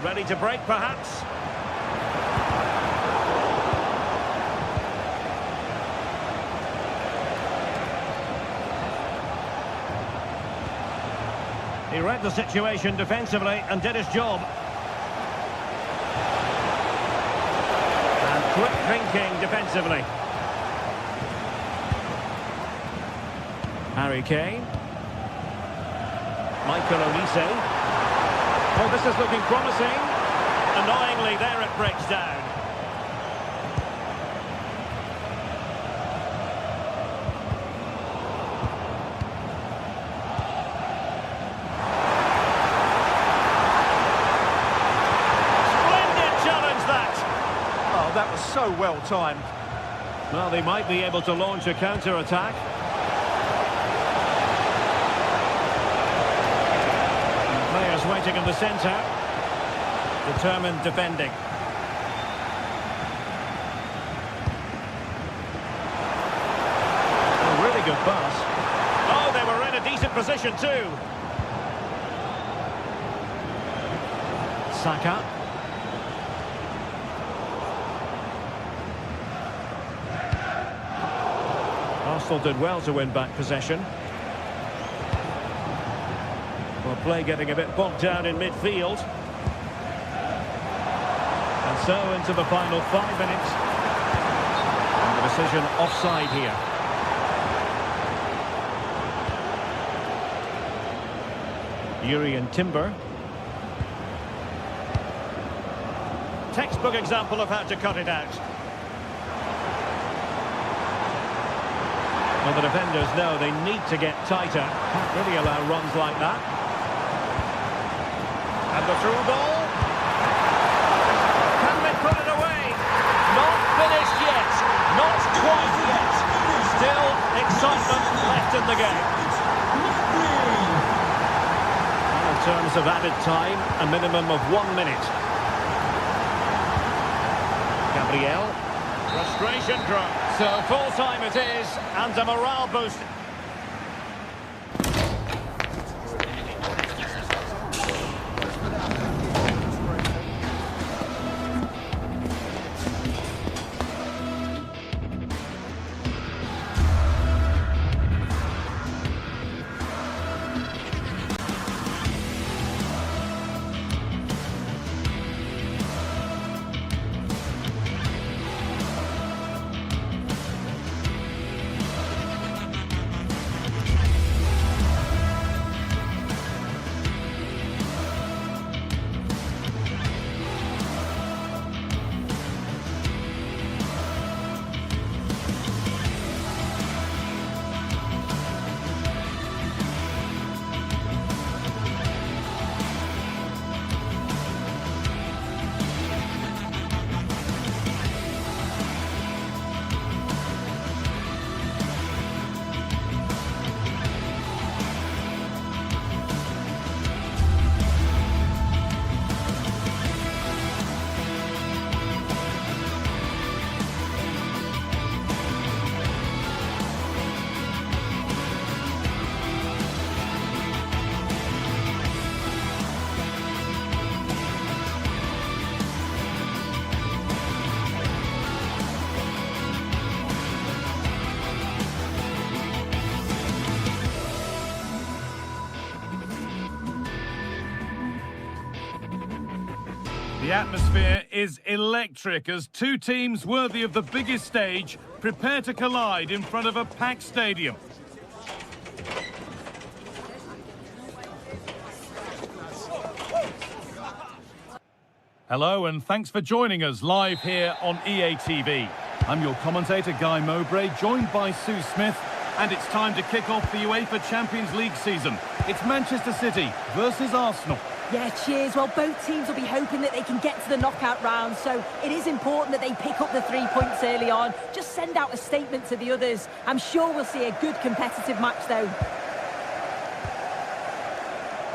Ready to break, perhaps? He read the situation defensively and did his job. And quick thinking defensively. Harry Kane. Michael Olise. Oh, this is looking promising. Annoyingly, there it breaks down. Splendid challenge, that. Oh, that was so well timed. Well, they might be able to launch a counter-attack. Players waiting in the centre. Determined defending. A really good pass. Oh, they were in a decent position too. Saka. Arsenal did well to win back possession. Well, play getting a bit bogged down in midfield. And so into the final 5 minutes. And the decision offside here. Urian Timber. Textbook example of how to cut it out. Well, the defenders know they need to get tighter. Can't really allow runs like that. And the through ball. Can they put it away? Not finished yet. Not quite yet. Still excitement left in the game. And in terms of added time, a minimum of 1 minute. Gabriel. Frustration grows. So full time it is, and a morale boost. The atmosphere is electric as two teams worthy of the biggest stage prepare to collide in front of a packed stadium. Hello and thanks for joining us live here on EA TV. I'm your commentator Guy Mowbray, joined by Sue Smith, and it's time to kick off the UEFA Champions League season. It's Manchester City versus Arsenal. Yeah, cheers. Well, both teams will be hoping that they can get to the knockout round, so it is important that they pick up the 3 points early on. Just send out a statement to the others. I'm sure we'll see a good competitive match, though.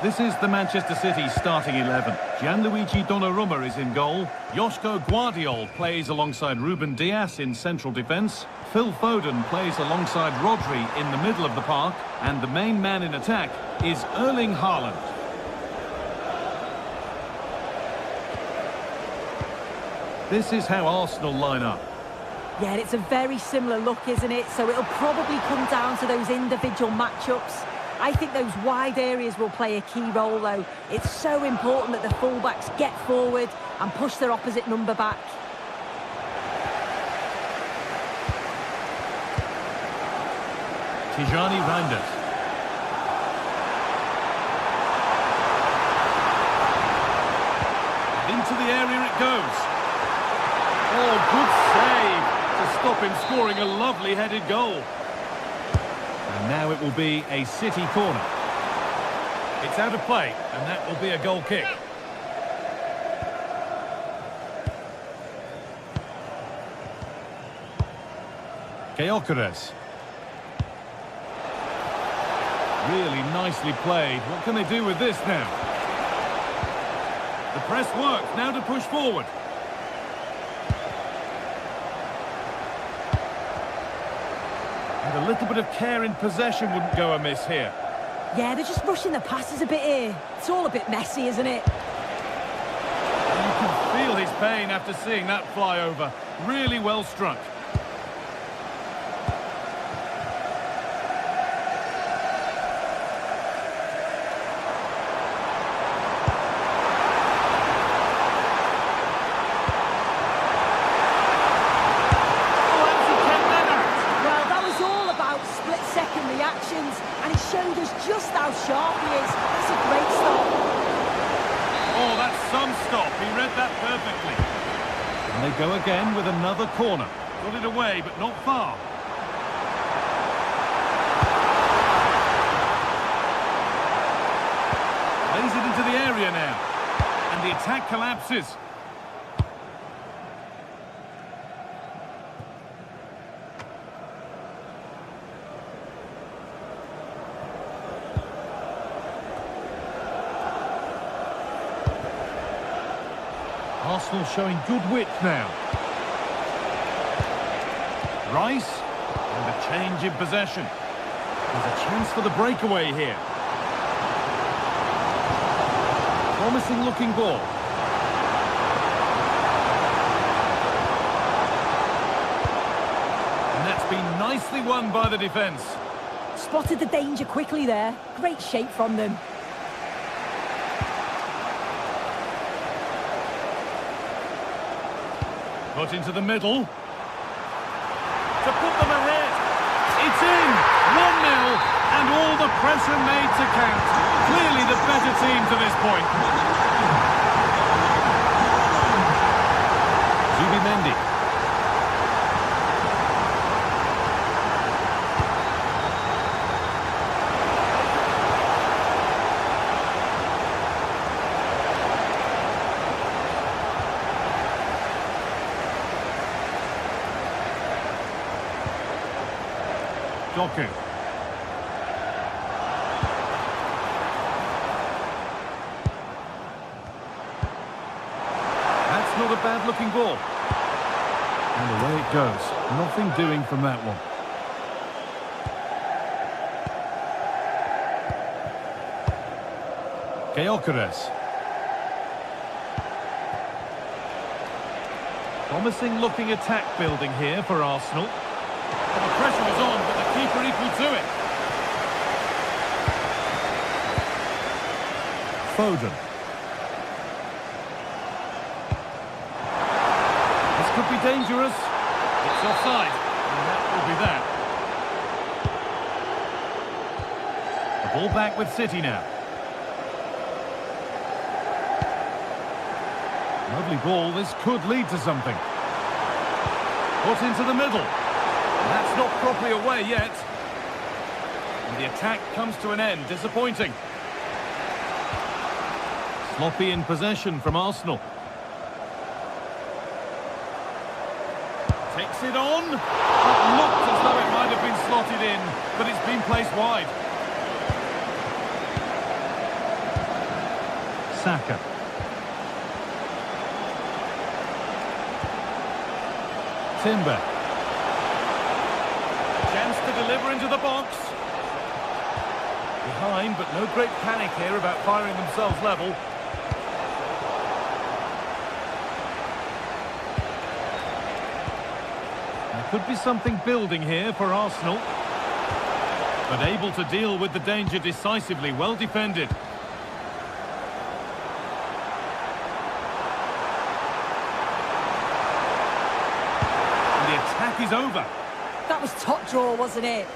This is the Manchester City starting 11. Gianluigi Donnarumma is in goal. Joško Guardiol plays alongside Ruben Dias in central defence. Phil Foden plays alongside Rodri in the middle of the park. And the main man in attack is Erling Haaland. This is how Arsenal line up. Yeah, it's a very similar look, isn't it? So it'll probably come down to those individual matchups. I think those wide areas will play a key role, though. It's so important that the fullbacks get forward and push their opposite number back. Tijani Reinders. Into the area it goes. Oh, good save to stop him scoring a lovely headed goal. And now it will be a City corner. It's out of play, and that will be a goal kick. Gyökeres. Really nicely played. What can they do with this now? The press works. Now to push forward. And a little bit of care in possession wouldn't go amiss here. Yeah, they're just rushing the passes a bit here. It's all a bit messy, isn't it? You can feel his pain after seeing that fly over. Really well struck. And it showed us just how sharp he is. That's a great stop. Oh, that's some stop. He read that perfectly. And they go again with another corner. Got it away, but not far. Lays it into the area now. And the attack collapses. Arsenal showing good width now. Rice, and a change in possession. There's a chance for the breakaway here. Promising looking ball. And that's been nicely won by the defence. Spotted the danger quickly there. Great shape from them. Put into the middle. To put them ahead. It's in. 1-0. And all the pressure made to count. Clearly the better team to this point. Zubimendi. Doku. That's not a bad looking ball. And away it goes. Nothing doing from that one. Gyökeres. Promising looking attack building here for Arsenal. Well, the pressure was on, but the keeper equal to it. Foden. This could be dangerous. It's offside, and that will be that. The ball back with City now. Lovely ball. This could lead to something. Put into the middle. That's not properly away yet. And the attack comes to an end. Disappointing. Sloppy in possession from Arsenal. Takes it on. It looked as though it might have been slotted in, but it's been placed wide. Saka. Timber. Chance to deliver into the box. Behind, but no great panic here about firing themselves level. There could be something building here for Arsenal. But able to deal with the danger decisively, well defended. And the attack is over. That was top draw, wasn't it?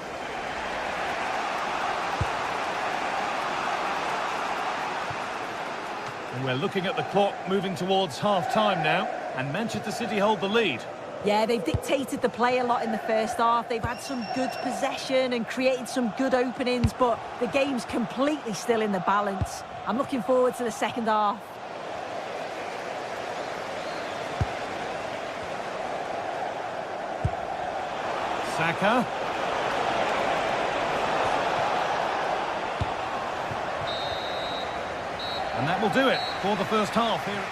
And we're looking at the clock moving towards half-time now, and Manchester City hold the lead. Yeah, they've dictated the play a lot in the first half. They've had some good possession and created some good openings, but the game's completely still in the balance. I'm looking forward to the second half. Saka. And that will do it for the first half here.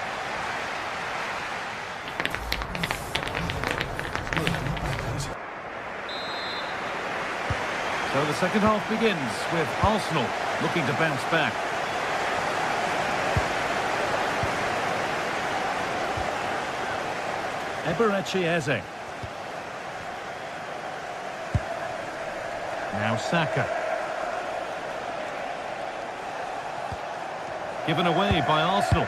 So the second half begins with Arsenal looking to bounce back. Eberechi Eze. Now Saka. Given away by Arsenal.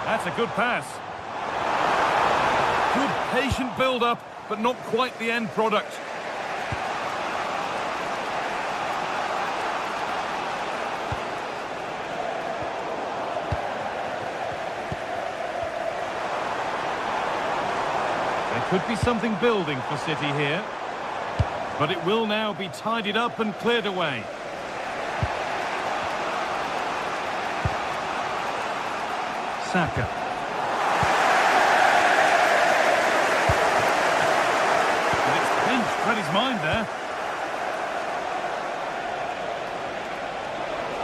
That's a good pass. Good patient build-up, but not quite the end product. There could be something building for City here. But it will now be tidied up and cleared away. Saka. And it's pinched, read his mind there.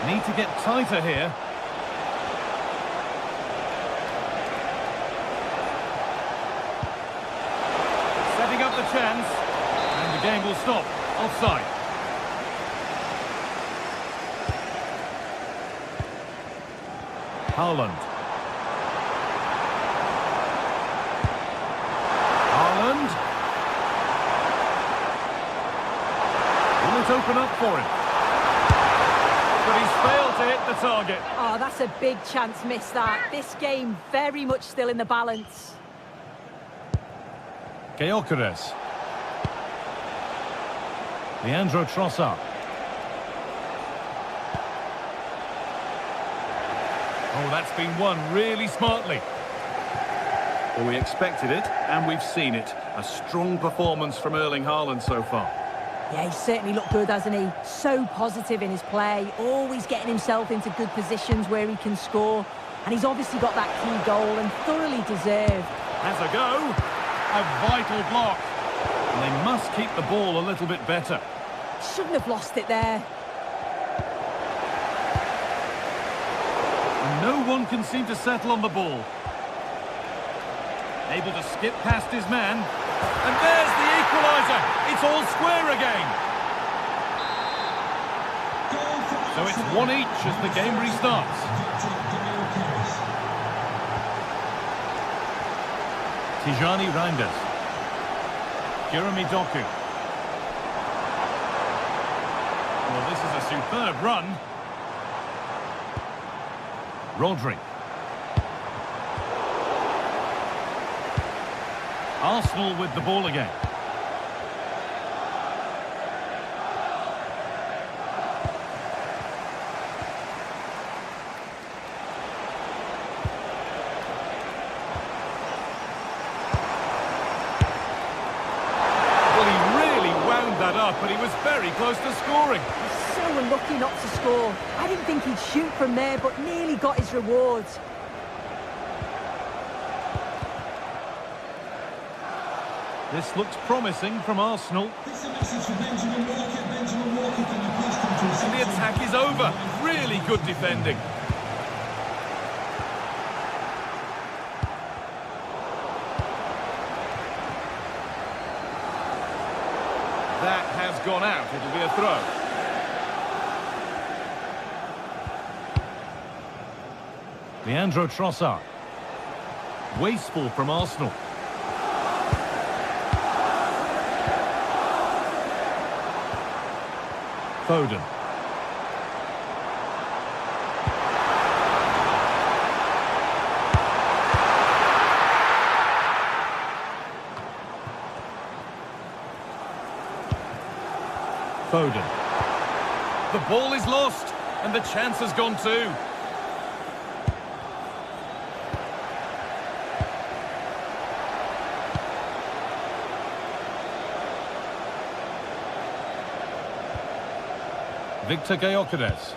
Need to get tighter here. Setting up the chance. And the game will stop. Offside. Haaland. Haaland. Will it open up for him? But he's failed to hit the target. Oh, that's a big chance missed that. This game very much still in the balance. Gyökeres. Leandro Trossard. Oh, that's been won really smartly. Well, we expected it, and we've seen it. A strong performance from Erling Haaland so far. Yeah, he's certainly looked good, hasn't he? So positive in his play, always getting himself into good positions where he can score. And he's obviously got that key goal and thoroughly deserved. Has a go. A vital block. And they must keep the ball a little bit better. Shouldn't have lost it there. And no one can seem to settle on the ball. Able to skip past his man. And there's the equaliser. It's all square again. So it's 1-1 as the game restarts. Tijani Reinders. Jeremy Doku. Well, this is a superb run. Rodri. Arsenal with the ball again. But he was very close to scoring. He's so unlucky not to score. I didn't think he'd shoot from there, but nearly got his rewards. This looks promising from Arsenal. It's a message for Benjamin Walker. Benjamin Walker, can you please And the attack is over. Really good defending. That has gone out. It'll be a throw. Leandro Trossard. Wasteful from Arsenal. Foden. Foden. The ball is lost, and the chance has gone too. Victor Gyökeres.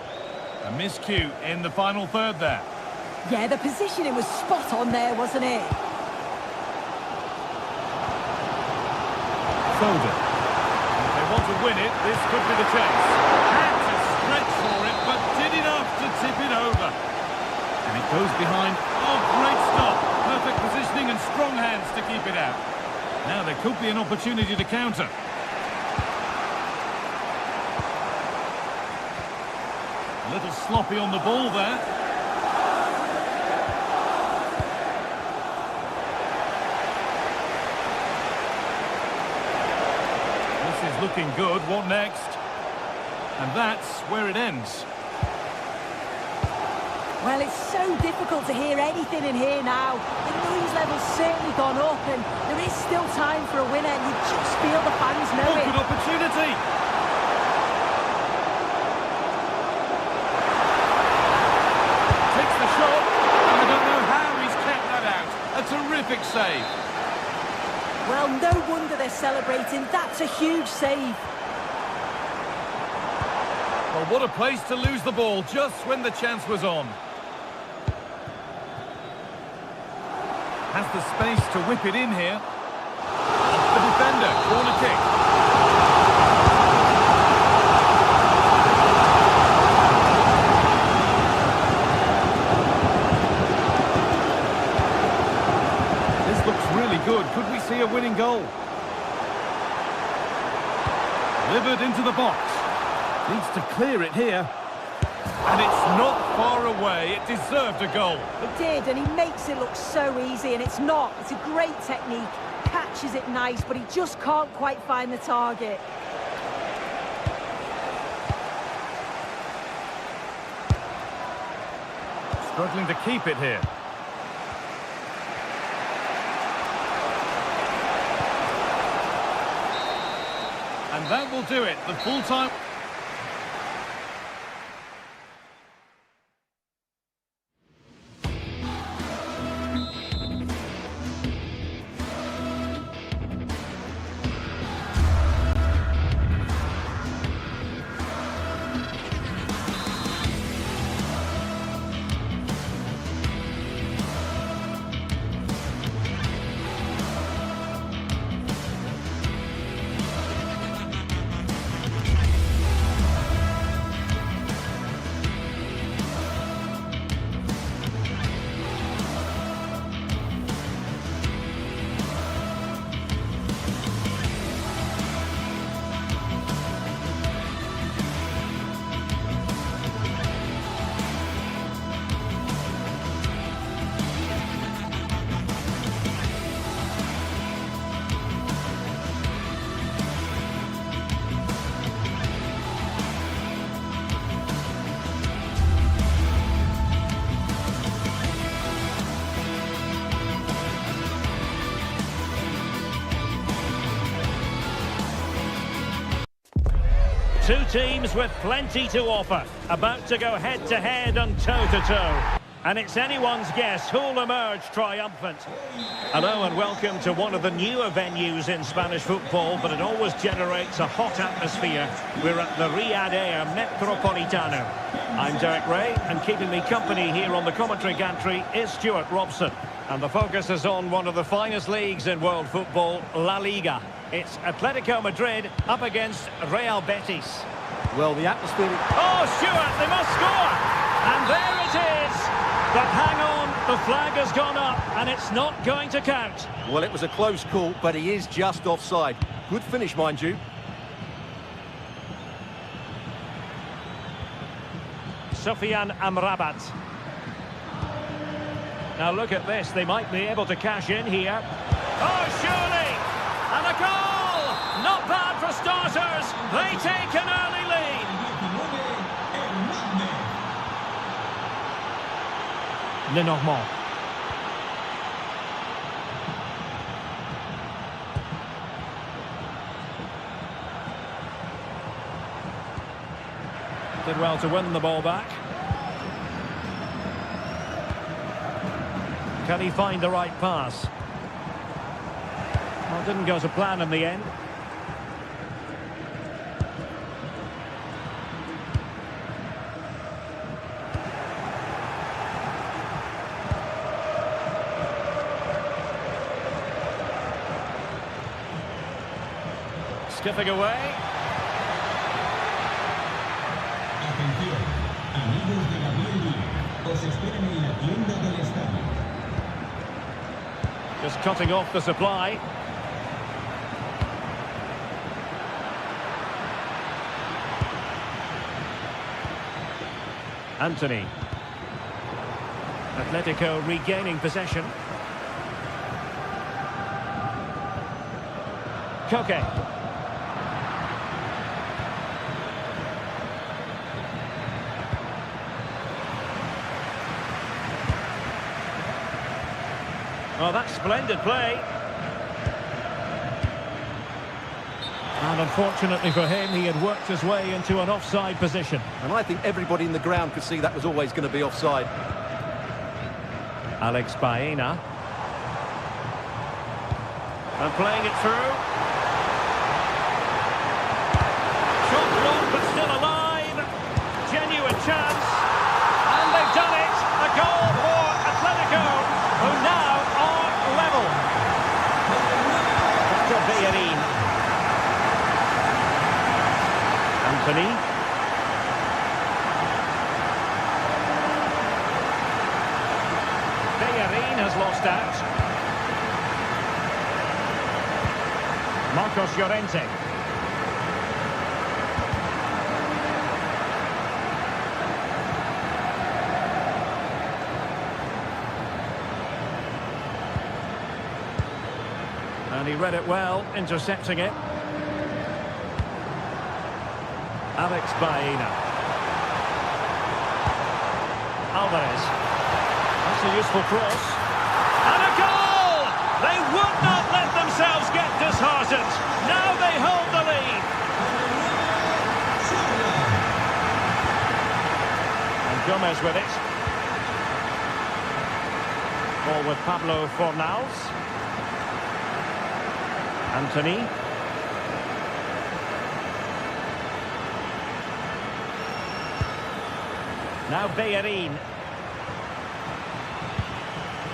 A miscue in the final third there. Yeah, the positioning was spot on there, wasn't it? Foden. If they want to win it, this could be the chance. Had to stretch for it, but did enough to tip it over. And it goes behind. Oh, great stop. Perfect positioning and strong hands to keep it out. Now there could be an opportunity to counter. A little sloppy on the ball there. This is looking good. What next? And that's where it ends. Well, it's so difficult to hear anything in here now. The noise level's certainly gone up, and there is still time for a winner. You just feel the fans know it. Good opportunity. Terrific save. Well, no wonder they're celebrating. That's a huge save. Well, what a place to lose the ball just when the chance was on. Has the space to whip it in here. The defender, corner kick. Good. Could we see a winning goal? Delivered into the box. Needs to clear it here. And it's not far away. It deserved a goal. It did, and he makes it look so easy, and it's not. It's a great technique. Catches it nice, but he just can't quite find the target. Struggling to keep it here. And that will do it. The full-time... Two teams with plenty to offer, about to go head-to-head and toe-to-toe. And it's anyone's guess who'll emerge triumphant. Hello and welcome to one of the newer venues in Spanish football, but it always generates a hot atmosphere. We're at the Riyadh Air Metropolitano. I'm Derek Ray, and keeping me company here on the commentary gantry is Stuart Robson. And the focus is on one of the finest leagues in world football, La Liga. It's Atletico Madrid up against Real Betis. Well, the atmosphere... Oh, Stuart, they must score! And there it is! But hang on, the flag has gone up, and it's not going to count. Well, it was a close call, but he is just offside. Good finish, mind you. Sofian Amrabat. Now look at this, they might be able to cash in here. Oh, surely! And a goal! Not bad for starters. They take an early lead. Lenormand. Did well to win the ball back. Can he find the right pass? Well, didn't go to plan in the end. Skipping away. Atención, amigos de Gabriel Díaz, os esperan en la tienda del estadio. Just cutting off the supply. Anthony. Atletico regaining possession. Koke. Oh, that's splendid play. And unfortunately for him, he had worked his way into an offside position. And I think everybody in the ground could see that was always going to be offside. Alex Baena. And playing it through. Shot blocked, but still alive. Genuine chance. And they've done it. A goal for Atletico, who now are level. To Villarreal. Anthony. Villarreal has lost out. Marcos Llorente. And he read it well, intercepting it. Alex Baena. Alvarez. That's a useful cross. And a goal! They would not let themselves get disheartened. Now they hold the lead. And Gomez with it. Ball with Pablo Fornals. Anthony. Now Bayern.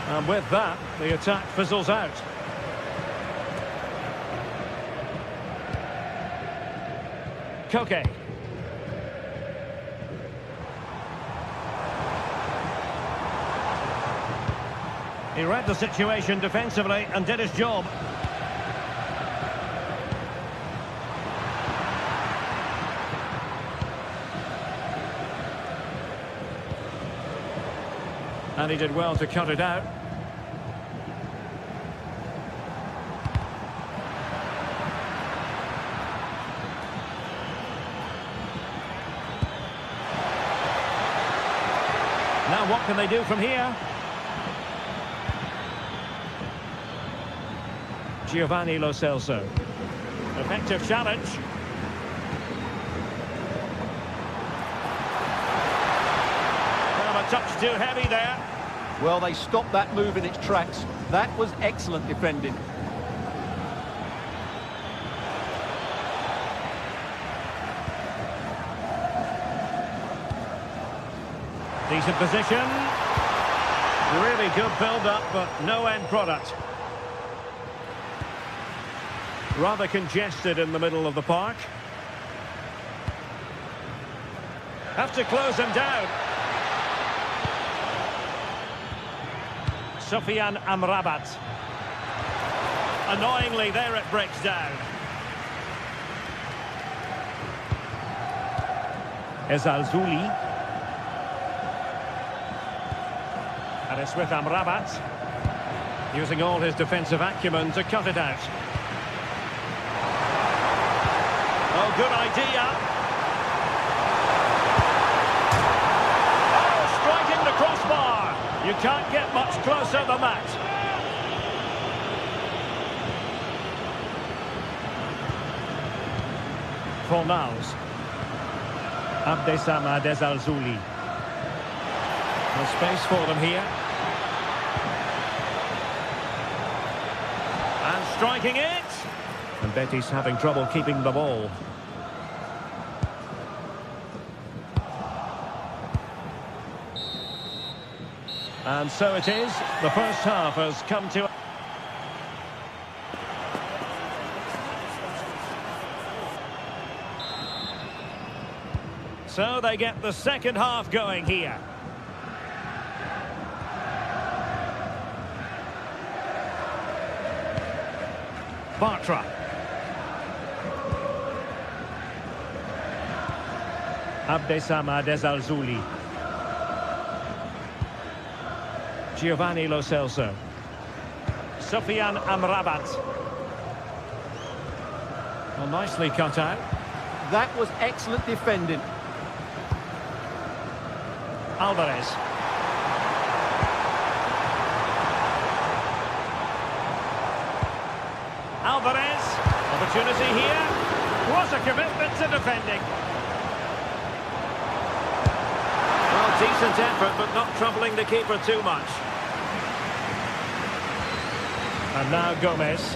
And with that, the attack fizzles out. Koke. He read the situation defensively and did his job. And he did well to cut it out. Now what can they do from here? Giovanni Lo Celso. Effective challenge. Well, a touch too heavy there. Well, they stopped that move in its tracks. That was excellent defending. Decent position. Really good build-up, but no end product. Rather congested in the middle of the park. Have to close him down. Sofyan Amrabat. Annoyingly, there it breaks down. Ezalzouli. And it's with Amrabat. Using all his defensive acumen to cut it out. Oh, good idea. Oh, striking the crossbar. You can't get much closer than that. Fornals. Abdessamad Ezalzouli. No space for them here. And striking it. And Betis having trouble keeping the ball. And so it is. The first half has come to... So they get the second half going here. Bartra. Abdessamad Ezalzouli. Giovanni Lo Celso. Sofyan Amrabat. Well, nicely cut out. That was excellent defending. Alvarez. Alvarez. Opportunity here. What a commitment to defending. Well, decent effort, but not troubling the keeper too much. And now Gomez.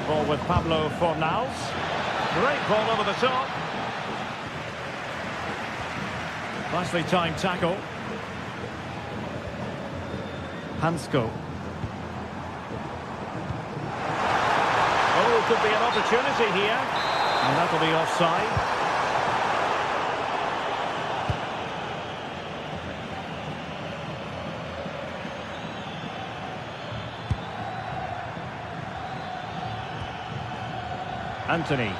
Ball with Pablo Fornals. Great ball over the top. Nicely timed tackle. Hansko. Oh, could be an opportunity here. And that'll be offside. Anthony.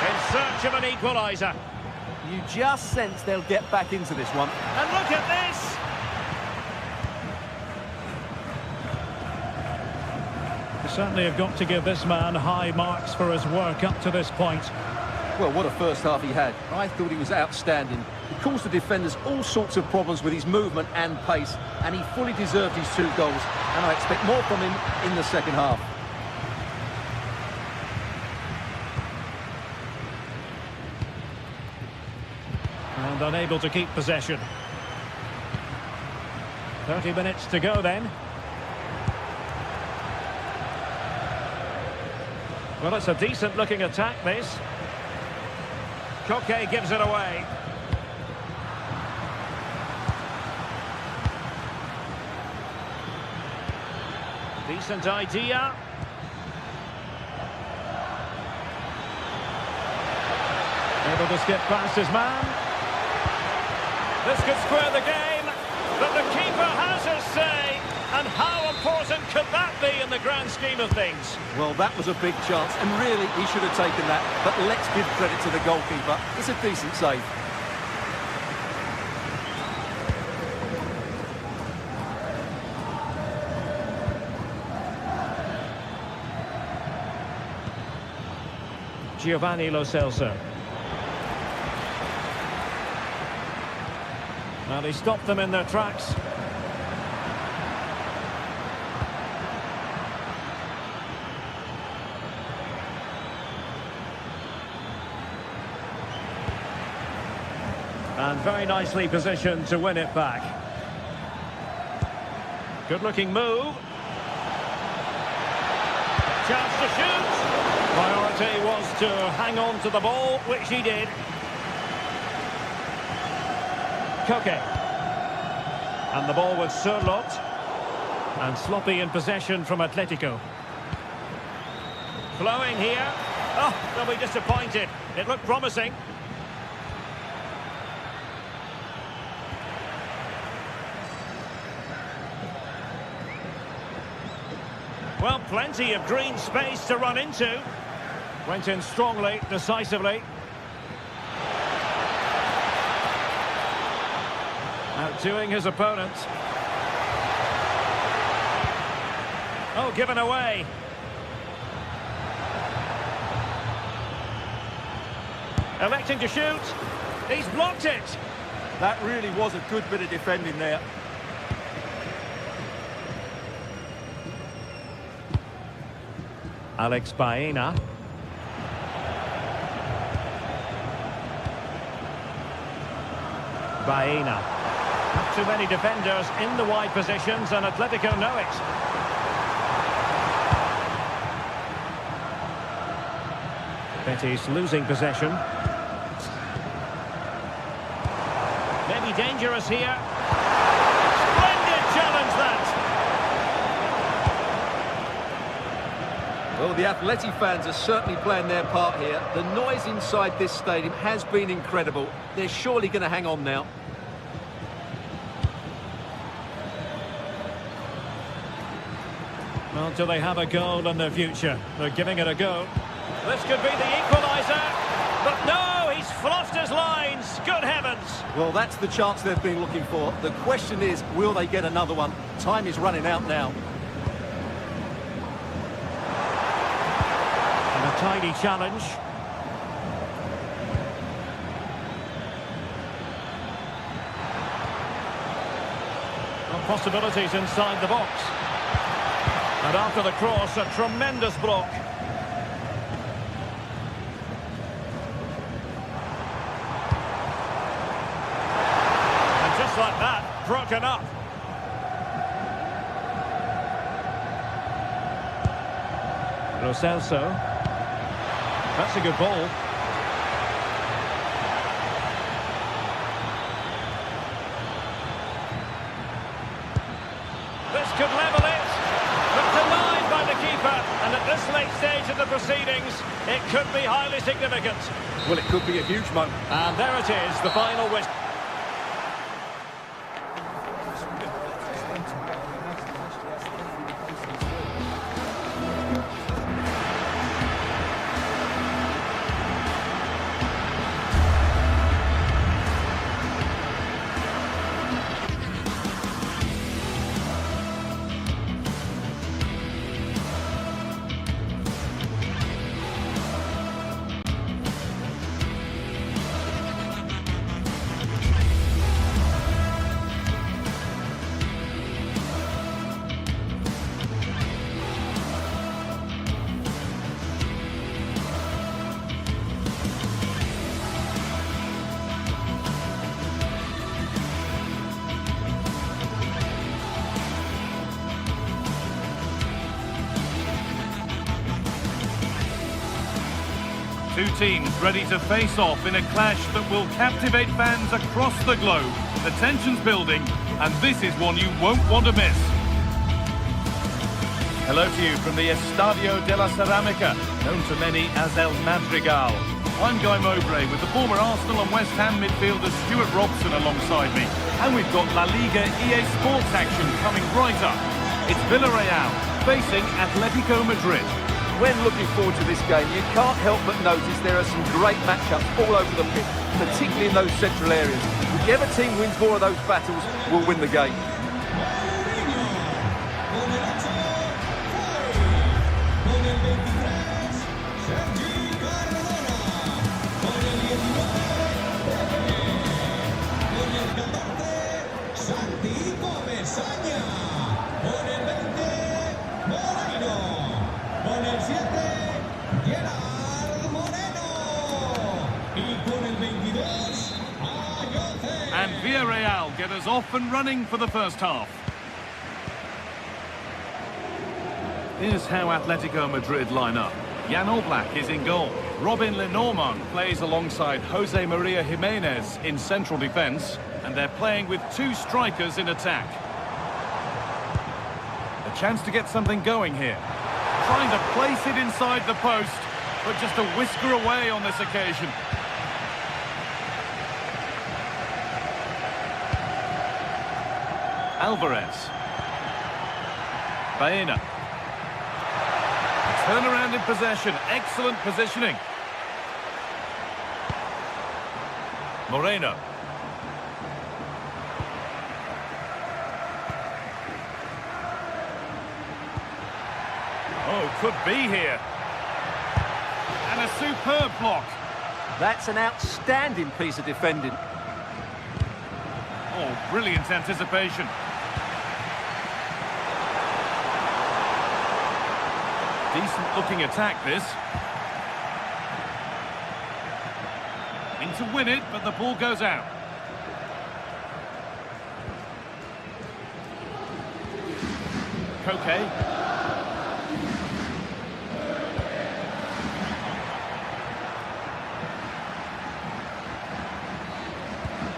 In search of an equaliser. You just sense they'll get back into this one. And look at this! You certainly have got to give this man high marks for his work up to this point. Well, what a first half he had. I thought he was outstanding. He caused the defenders all sorts of problems with his movement and pace, and he fully deserved his 2 goals, and I expect more from him in the second half. And unable to keep possession. 30 minutes to go then. Well, it's a decent looking attack, this. Koke gives it away. Decent idea. Able to skip past his man. This could square the game, but the keeper has his say. And how important could that be in the grand scheme of things? Well, that was a big chance, and really, he should have taken that. But let's give credit to the goalkeeper. It's a decent save. Giovanni Lo Celso. Now they stopped them in their tracks. And very nicely positioned to win it back. Good looking move. Chance to shoot. Priority was to hang on to the ball, which he did. Koke. And the ball with Sørloth. And sloppy in possession from Atletico. Flowing here. Oh, they'll be disappointed. It looked promising. Well, plenty of green space to run into. Went in strongly, decisively. Outdoing his opponent. Oh, given away. Electing to shoot. He's blocked it. That really was a good bit of defending there. Alex Baena. Baena. Not too many defenders in the wide positions, and Atletico know it. Betis losing possession. Maybe dangerous here. Splendid challenge, that! Well, the Atleti fans are certainly playing their part here. The noise inside this stadium has been incredible. They're surely going to hang on now. Well, do they have a goal in their future? They're giving it a go. This could be the equaliser. But no, he's fluffed his lines. Good heavens. Well, that's the chance they've been looking for. The question is, will they get another one? Time is running out now. And a tiny challenge. Well, possibilities inside the box. And after the cross, a tremendous block. And just like that, broken up. Lo Celso. That's a good ball. This could level it. But denied by the keeper. And at this late stage of the proceedings, it could be highly significant. Well, it could be a huge moment. And there it is, the final whistle. Two teams ready to face off in a clash that will captivate fans across the globe. The tension's building, and this is one you won't want to miss. Hello to you from the Estadio de la Ceramica, known to many as El Madrigal. I'm Guy Mowbray with the former Arsenal and West Ham midfielder Stuart Robson alongside me. And we've got La Liga EA Sports action coming right up. It's Villarreal facing Atletico Madrid. When looking forward to this game, you can't help but notice there are some great matchups all over the pitch, particularly in those central areas. Whichever team wins more of those battles will win the game. And Villarreal get us off and running for the first half. Here's how Atletico Madrid line up. Jan Oblak is in goal. Robin Lenormand plays alongside Jose Maria Jimenez in central defence. And they're playing with two strikers in attack. A chance to get something going here. Trying to place it inside the post. but just a whisker away on this occasion. Alvarez. Baena. Turn around in possession. Excellent positioning. Moreno. Oh, could be here. And a superb block. That's an outstanding piece of defending. Oh, brilliant anticipation. Decent looking attack, this. In to win it, but the ball goes out. Koke.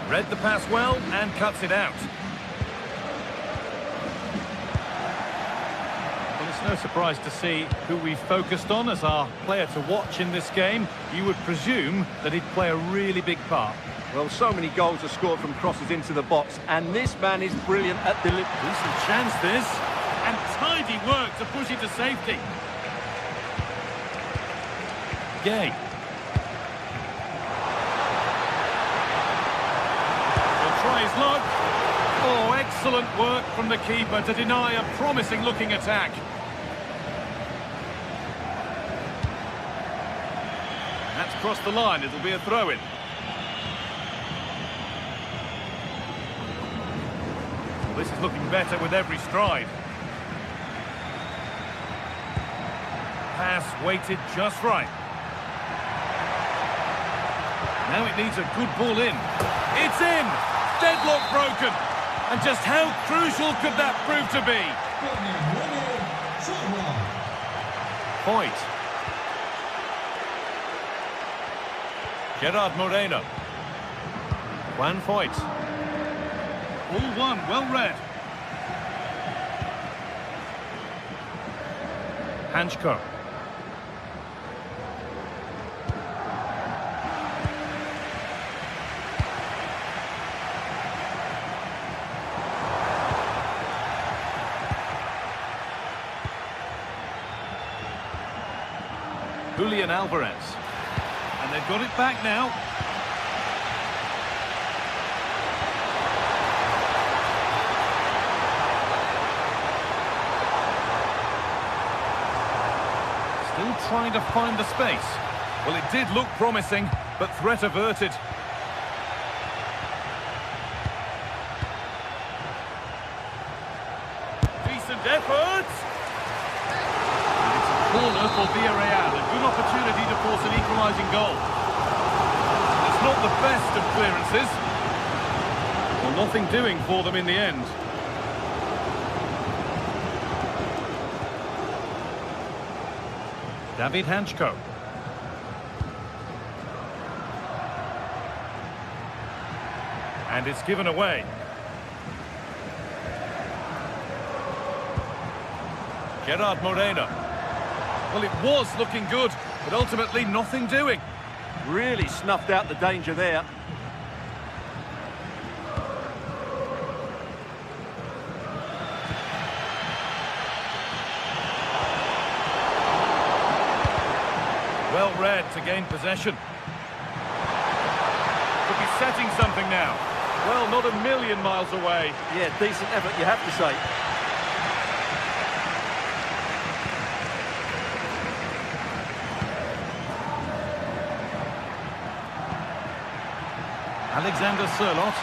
Read the pass well and cuts it out. Well, it's no surprise to see who we focused on as our player to watch in this game. You would presume that he'd play a really big part. Well, so many goals are scored from crosses into the box, and this man is brilliant at delivery. Decent chance, this. And tidy work to push it to safety. Gay. Try his luck. Oh, excellent work from the keeper to deny a promising looking attack. That's crossed the line. It'll be a throw-in. This is looking better with every stride. Pass weighted just right. Now it needs a good ball in. It's in! Deadlock broken. And just how crucial could that prove to be? Point. Gerard Moreno. Juan Foyt. All one, well read. Hanchko. Julian Alvarez. And they've got it back now. Still trying to find the space. Well, it did look promising, but threat averted. Decent effort. Corner for Villarreal, a good opportunity to force an equalising goal. It's not the best of clearances. Well, nothing doing for them in the end. David Hanchko. And it's given away. Gerard Moreno. Well, it was looking good, but ultimately nothing doing. Really snuffed out the danger there. Well read to gain possession. Could be setting something now. Well, not a million miles away. Yeah, decent effort, you have to say. Alexander Sørloth.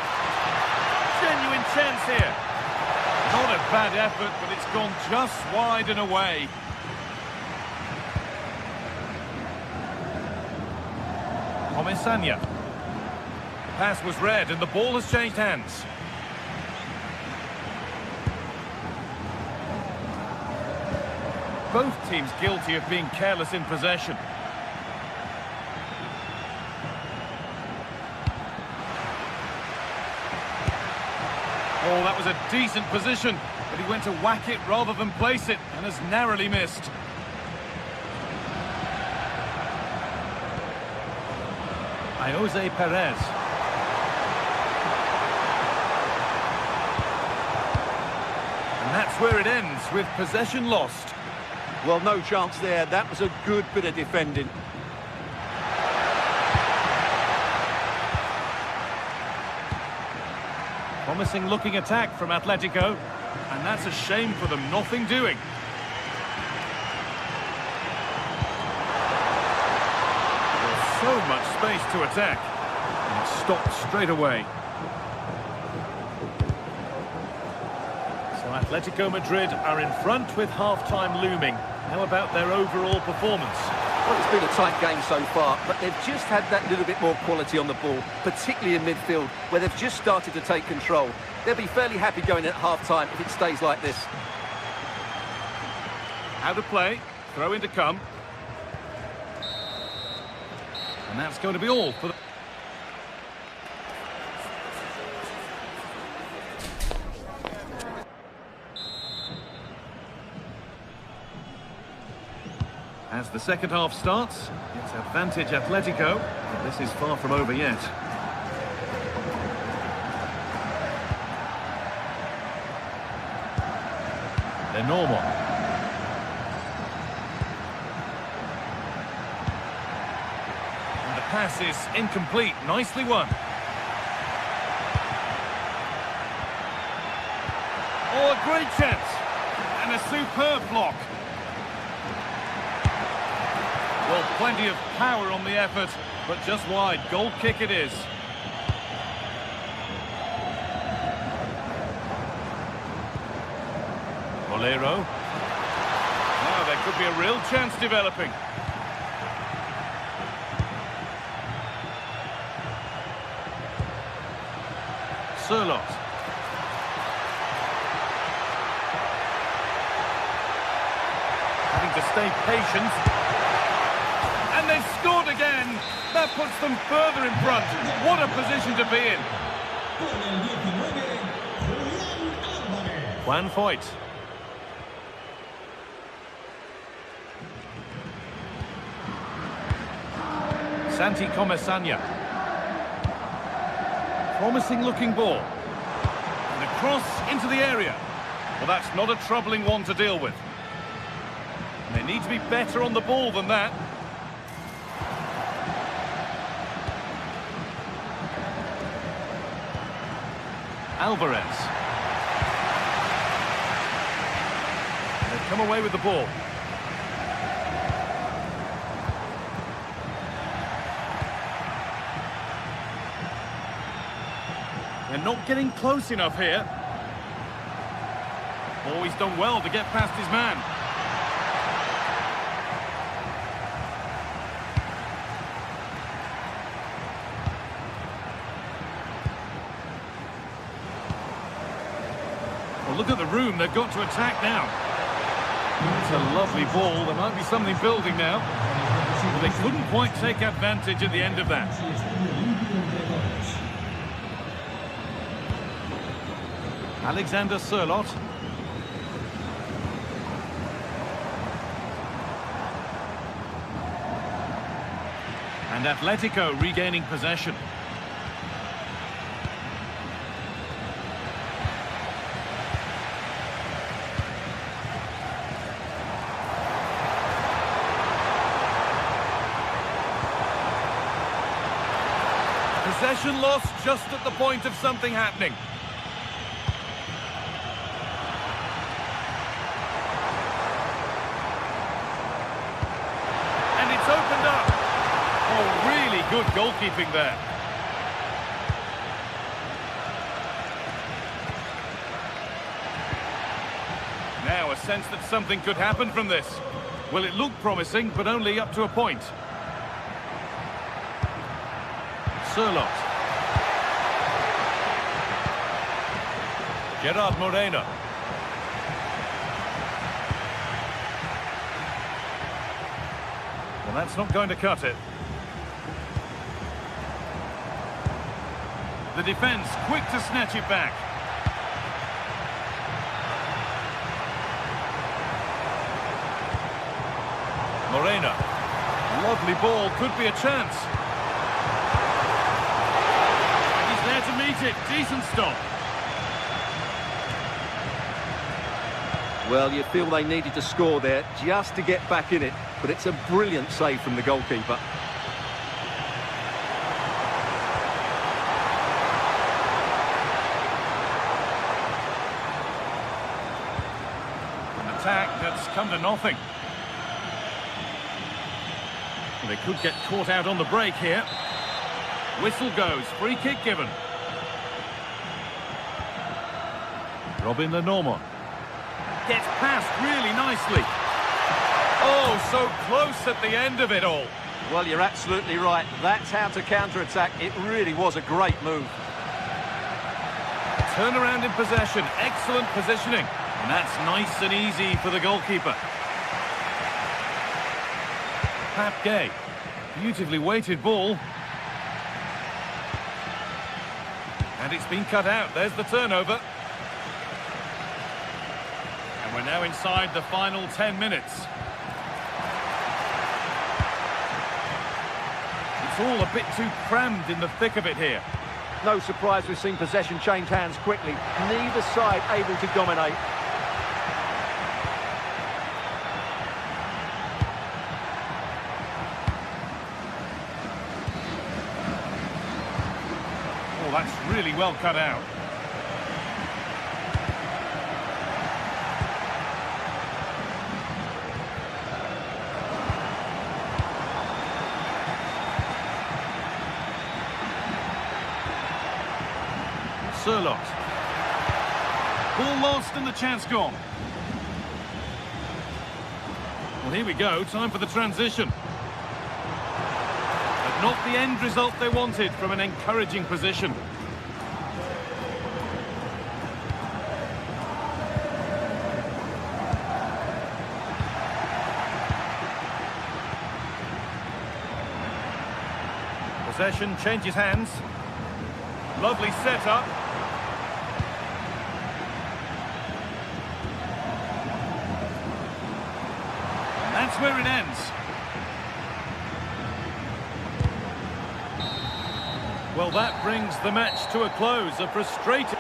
Genuine chance here. Not a bad effort, but it's gone just wide and away. Comesaña. The pass was read and the ball has changed hands. Both teams guilty of being careless in possession. Oh, that was a decent position, but he went to whack it rather than place it and has narrowly missed. Jose Perez. And that's where it ends, with possession lost. Well, no chance there. That was a good bit of defending. Promising looking attack from Atletico. And that's a shame for them, nothing doing. There's so much space to attack. And it's stopped straight away. So Atletico Madrid are in front with half-time looming. How about their overall performance? Well, it's been a tight game so far, but they've just had that little bit more quality on the ball, particularly in midfield, where they've just started to take control. They'll be fairly happy going at half-time if it stays like this. Out of play, throw in to come. And that's going to be all for the... As the second half starts, it's advantage Atletico, but this is far from over yet. They're normal. And the pass is incomplete, nicely won. Oh, a great chance! And a superb block. Well, plenty of power on the effort, but just wide. Goal kick it is. Bolero. Now there could be a real chance developing. Sørloth. Having to stay patient. And they've scored again. That puts them further in front. What a position to be in. Juan Foyt. Santi Comesaña. Promising looking ball. And a cross into the area. Well, that's not a troubling one to deal with. And they need to be better on the ball than that. Alvarez. They've come away with the ball. They're not getting close enough here. Oh, he's done well to get past his man. Well, look at the room they've got to attack now. It's a lovely ball. There might be something building now. But they couldn't quite take advantage at the end of that. Alexander Sørloth. And Atletico regaining possession. Possession lost just at the point of something happening. And it's opened up. Oh, really good goalkeeping there. Now a sense that something could happen from this. Well, it looked promising, but only up to a point. Sørloth. Gerard Moreno. Well, that's not going to cut it. The defence quick to snatch it back. Moreno. Lovely ball, could be a chance. creative, decent stop. Well, you feel they needed to score there just to get back in it, but it's a brilliant save from the goalkeeper. An attack that's come to nothing. Well, they could get caught out on the break here. Whistle goes, free kick given. Robin Lenormand. Gets past really nicely. Oh, so close at the end of it all. Well, you're absolutely right. That's how to counter-attack. It really was a great move. Turnaround in possession, excellent positioning. And that's nice and easy for the goalkeeper. Pat Gay, beautifully weighted ball. And it's been cut out, there's the turnover. And we're now inside the final 10 minutes. It's all a bit too crammed in the thick of it here. No surprise we've seen possession change hands quickly. Neither side able to dominate. Oh, that's really well cut out. Surlot. Ball lost and the chance gone. Well, here we go. Time for the transition. But not the end result they wanted from an encouraging position. Possession changes hands. Lovely setup. That's where it ends. Well, that brings the match to a close. A frustrating...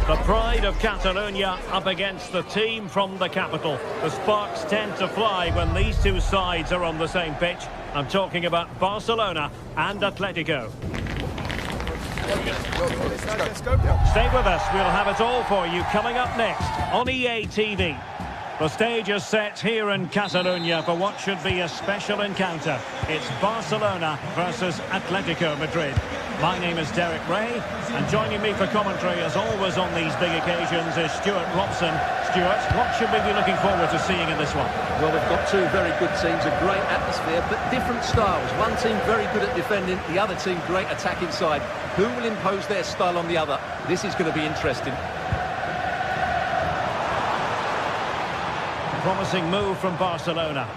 The pride of Catalonia up against the team from the capital. The sparks tend to fly when these two sides are on the same pitch. I'm talking about Barcelona and Atletico. Stay with us, we'll have it all for you coming up next on EA TV. The stage is set here in Catalonia for what should be a special encounter. It's Barcelona versus Atletico Madrid. My name is Derek Ray, and joining me for commentary as always on these big occasions is Stuart Robson. Stuart, what should we be looking forward to seeing in this one? Well, we've got two very good teams, a great atmosphere, but different styles. One team very good at defending, the other team great attack inside. Who will impose their style on the other? This is going to be interesting. promising move from Barcelona.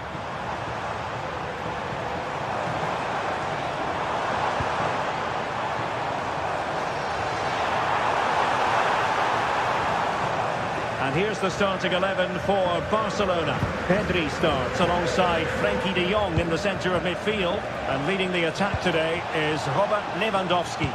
And here's the starting 11 for Barcelona. Pedri starts alongside Frenkie de Jong in the centre of midfield. And leading the attack today is Robert Lewandowski.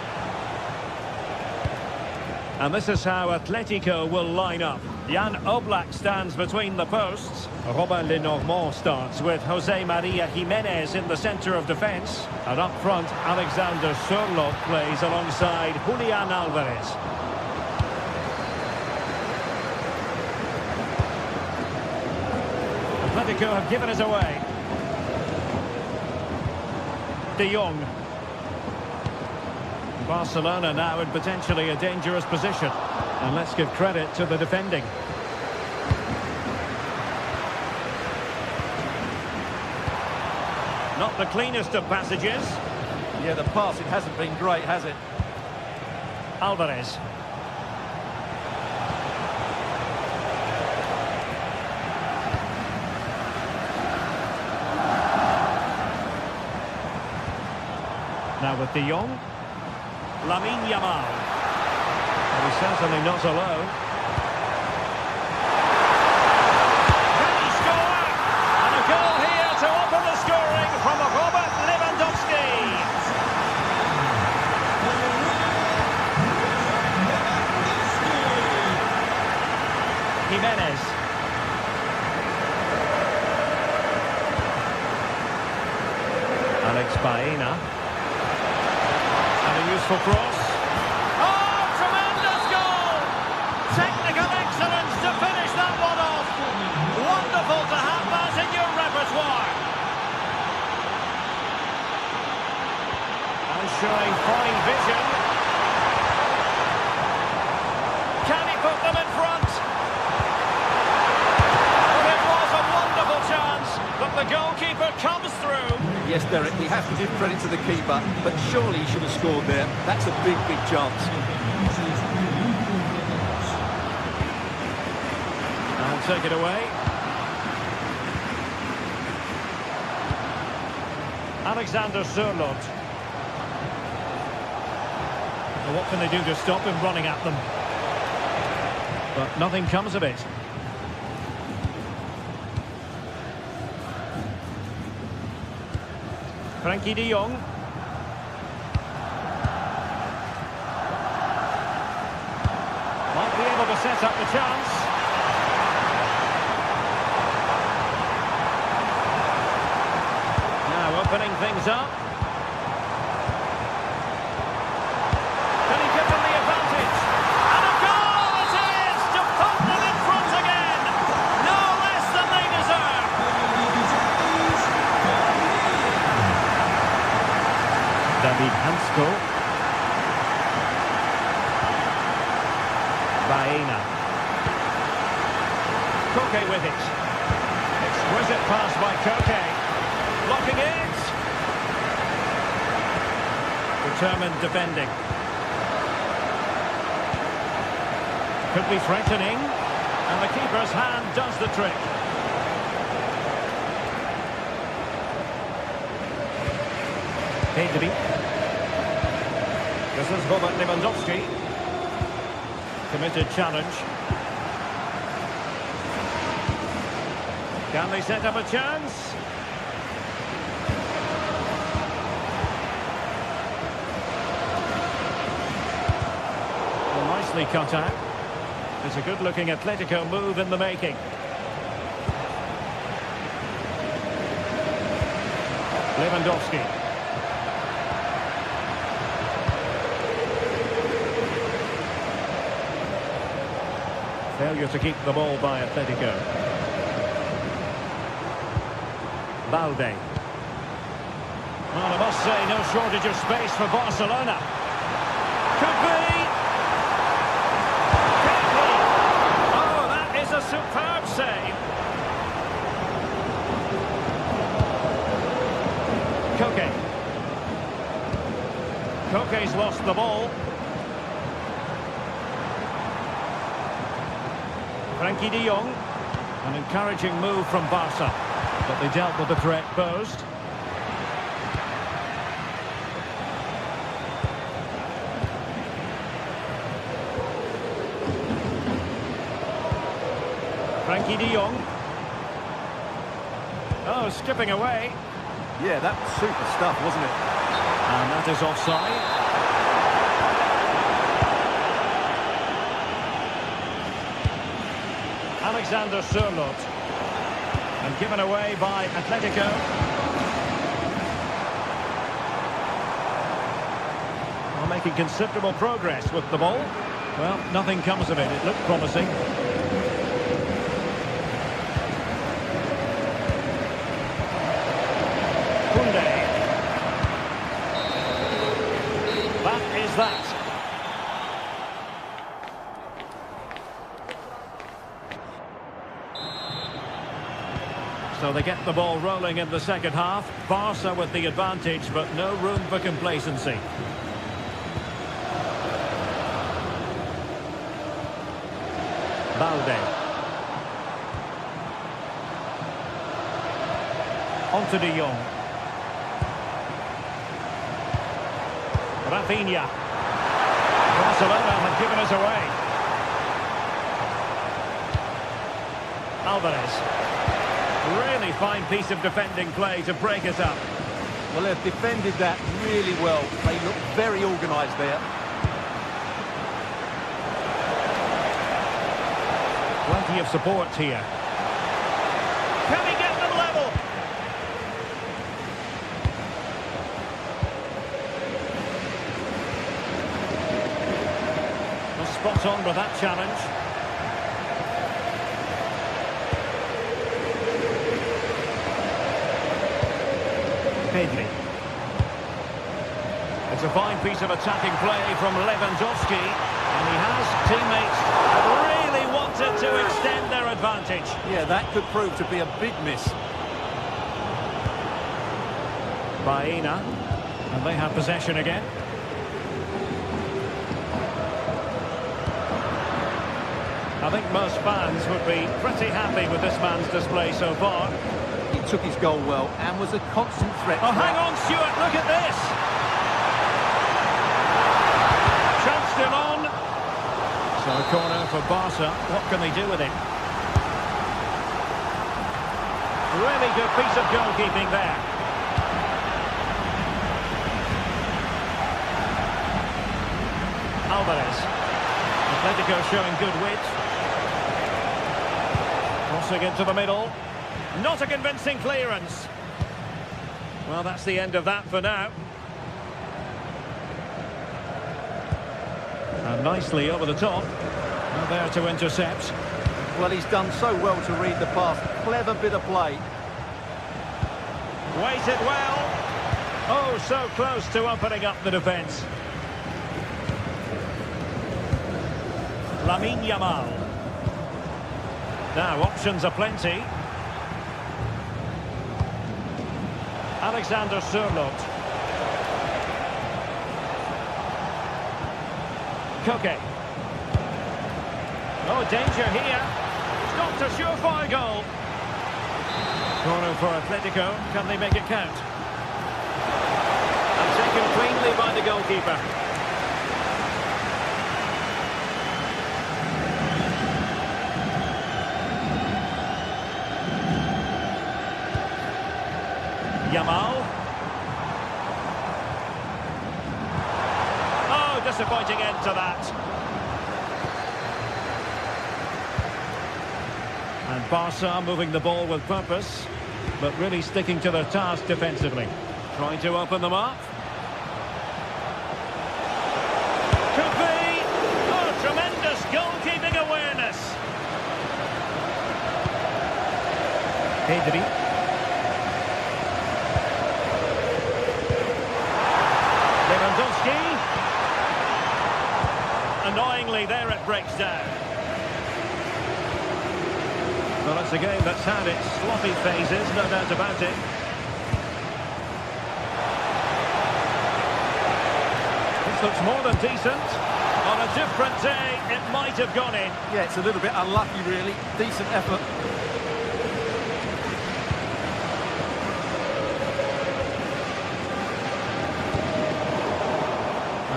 And this is how Atletico will line up. Jan Oblak stands between the posts. Robin Lenormand starts with Jose Maria Jimenez in the centre of defence. And up front, Alexander Sørloth plays alongside Julian Alvarez. Atletico have given us away. De Jong. Barcelona now in potentially a dangerous position. And let's give credit to the defending. Not the cleanest of passages. Yeah, the passing hasn't been great, has it? Alvarez. Now with De Jong. Lamine Yamal. And he's certainly not alone. Can he score? And a goal here to open the scoring from Robert Lewandowski. Jimenez. Alex Baena. Useful cross. Oh, tremendous goal! Technical excellence to finish that one off. Wonderful to have that in your repertoire. And showing fine vision. Can he put them in front? Oh, it was a wonderful chance, but the goalkeeper comes through. Yes, Derek, we have to give credit to the keeper, but surely he should have scored there. That's a big, big chance. And take it away. Alexander Sørloth. Well, what can they do to stop him running at them? But nothing comes of it. Frenkie de Jong. Might be able to set up the chance. Now opening things up. Can he give them the advantage? And a goal it is to put them in front again. No less than they deserve. David Hansko. Baena. Koke with it. Exquisite pass by Koke. Blocking it. Determined defending. Could be threatening. And the keeper's hand does the trick. Pedri. This is Robert Lewandowski. Committed challenge. Can they set up a chance? Well, nicely cut out. It's a good-looking Atletico move in the making. Lewandowski. Failure to keep the ball by Atletico. Balde. Well, I must say, no shortage of space for Barcelona. Could be. Can be. Oh, that is a superb save. Koke. Koke's lost the ball. Frenkie de Jong. An encouraging move from Barca, but they dealt with the threat posed. Frankie de Jong. Oh, skipping away. Yeah, that was super stuff, wasn't it? And that is offside. Alexander Sørloth. And given away by Atletico. Well, making considerable progress with the ball. Well, nothing comes of it. It looked promising. That is that. So they get the ball rolling in the second half. Barca with the advantage, but no room for complacency. Balde. On to de Jong. Rafinha. Barcelona have given us away. Alvarez. Really fine piece of defending play to break us up. Well, they've defended that really well. They look very organised there. Plenty of support here. Can he get them level? Spot on with that challenge. Pedri. It's a fine piece of attacking play from Lewandowski, and he has teammates that really wanted to extend their advantage. Yeah, that could prove to be a big miss. Baena, and they have possession again. I think most fans would be pretty happy with this man's display so far. He took his goal well and was a constant threat. Oh, hang on, Stuart, look at this! Chance still on. So a corner for Barca. What can they do with it? Really good piece of goalkeeping there. Alvarez. Atletico showing good wit. Crossing into the middle. Not a convincing clearance. Well, that's the end of that for now. And nicely over the top. And there to intercept. Well, he's done so well to read the pass. Clever bit of play. Waited well. Oh, so close to opening up the defence. Lamine Yamal. Now, options are plenty. Alexander Sørloth. Koke. Oh, danger here. Stopped a surefire goal. Corner for Atletico. Can they make it count? And taken cleanly by the goalkeeper. Yamal. Oh, disappointing end to that. And Barca moving the ball with purpose, but really sticking to their task defensively. Trying to open them up. Could be. Oh, tremendous goalkeeping awareness. Pedri. Lewandowski. Annoyingly, there it breaks down. Well, it's a game that's had its sloppy phases, no doubt about it. This looks more than decent. On a different day, it might have gone in. Yeah, it's a little bit unlucky, really. Decent effort.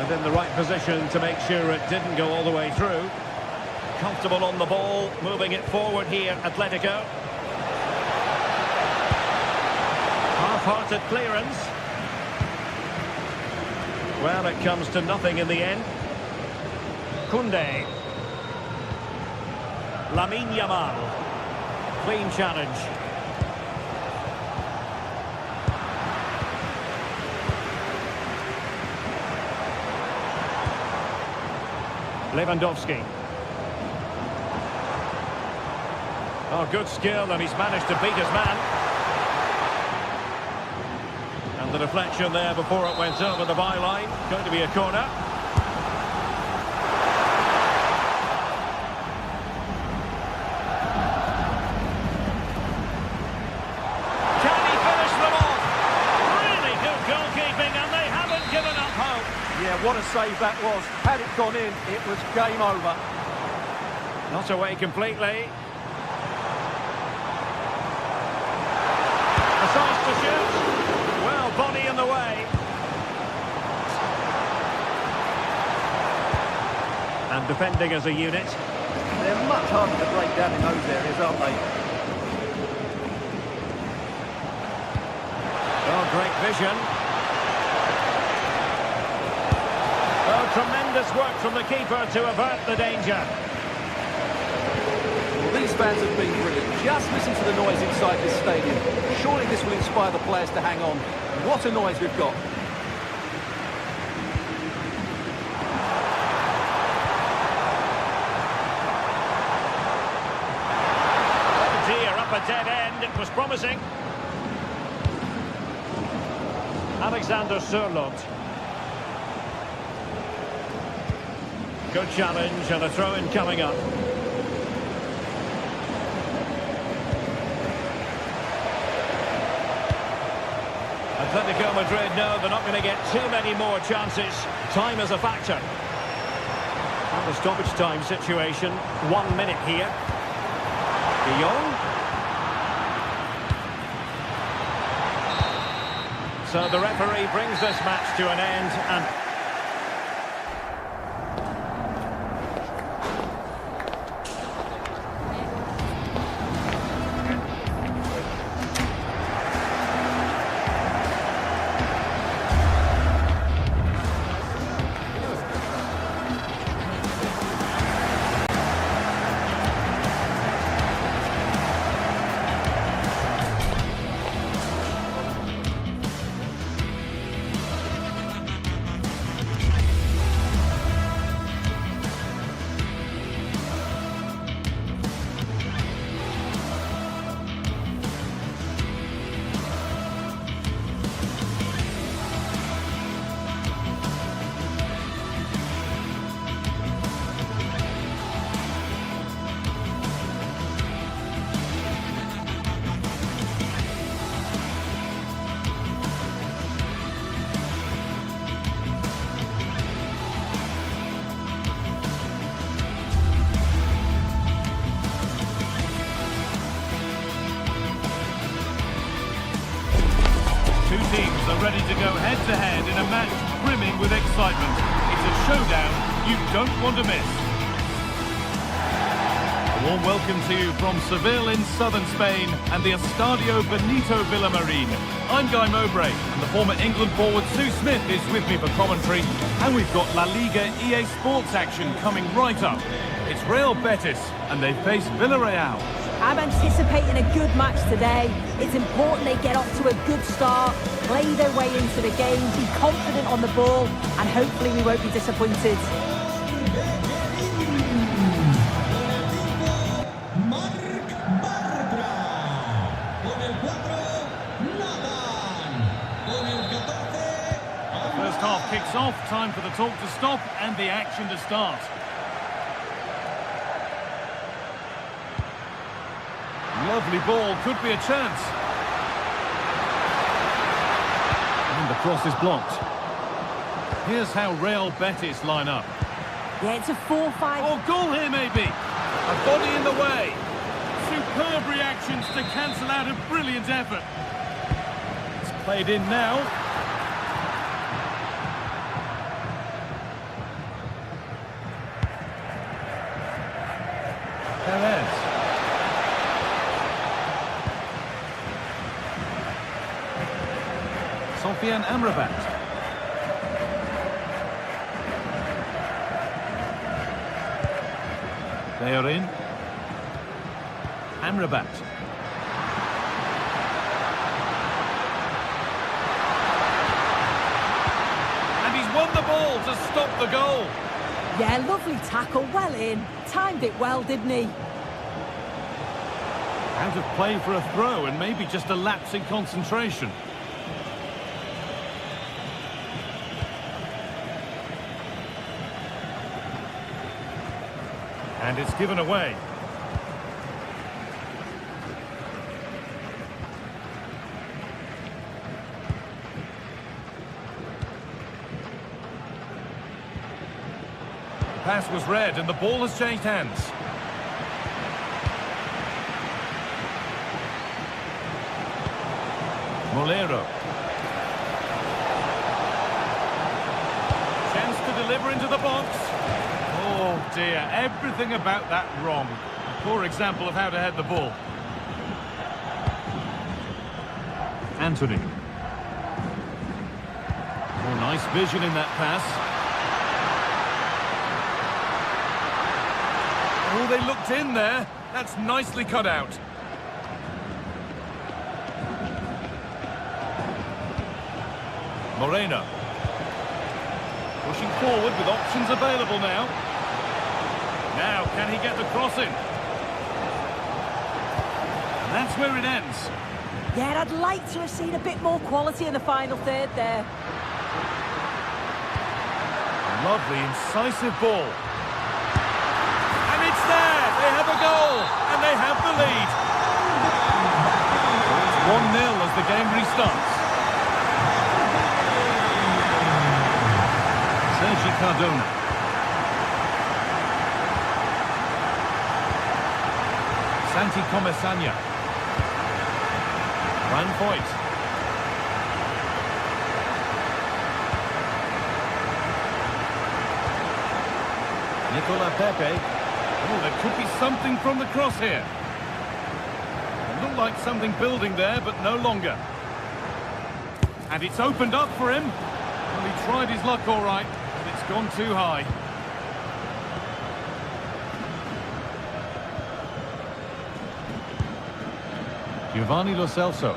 And in the right position to make sure it didn't go all the way through. Comfortable on the ball, moving it forward here, Atletico. Half-hearted clearance. Well, it comes to nothing in the end. Koundé. Lamine Yamal. Clean challenge. Lewandowski. Oh, good skill, and he's managed to beat his man. And the deflection there before it went over the byline. Going to be a corner. Can he finish them off? Really good goalkeeping, and they haven't given up hope. Yeah, what a save that was. Had it gone in, it was game over. Not away completely. Decides to shoot. Well, body in the way. And defending as a unit. They're much harder to break down in those areas, aren't they? Oh, great vision. Oh, tremendous work from the keeper to avert the danger. Well, these fans have been brilliant. Just listen to the noise inside this stadium. Surely this will inspire the players to hang on. What a noise we've got. Oh dear, up a dead end. It was promising. Alexander Sørloth. Good challenge and a throw-in coming up. Atletico Madrid know they're not going to get too many more chances. Time is a factor. And the stoppage time situation, 1 minute here. De Jong. So the referee brings this match to an end and... Two teams are ready to go head-to-head in a match brimming with excitement. It's a showdown you don't want to miss. A warm welcome to you from Seville in southern Spain and the Estadio Benito Villamarín. I'm Guy Mowbray, and the former England forward Sue Smith is with me for commentary. And we've got La Liga EA Sports action coming right up. It's Real Betis, and they face Villarreal. I'm anticipating a good match today. It's important they get off to a good start, play their way into the game, be confident on the ball, and hopefully we won't be disappointed. The first half kicks off, time for the talk to stop and the action to start. Lovely ball, could be a chance. And the cross is blocked. Here's how Real Betis line up. Yeah, it's a 4-5. Oh, goal here maybe. A body in the way. Superb reactions to cancel out a brilliant effort. It's played in now. Perez. Sofian Amrabat. They are in. Amrabat. And he's won the ball to stop the goal. Yeah, lovely tackle, well in. Timed it well, didn't he? Out of play for a throw and maybe just a lapse in concentration. And it's given away. The pass was read and the ball has changed hands. Molero. Chance to deliver into the box. Oh dear, everything about that wrong. A poor example of how to head the ball. Anthony. Oh, nice vision in that pass. Oh, they looked in there. That's nicely cut out. Moreno. Pushing forward with options available now. Now, can he get the cross in? And that's where it ends. Yeah, I'd like to have seen a bit more quality in the final third there. Lovely, incisive ball. And it's there! They have a goal! And they have the lead. It's 1-0 as the game restarts. Sergi Cardona. Santi Comesanya. Van Voigt. Nicola Pepe. Oh, there could be something from the cross here. It looked like something building there, but no longer. And it's opened up for him. Well, he tried his luck all right, but it's gone too high. Giovanni Lo Celso.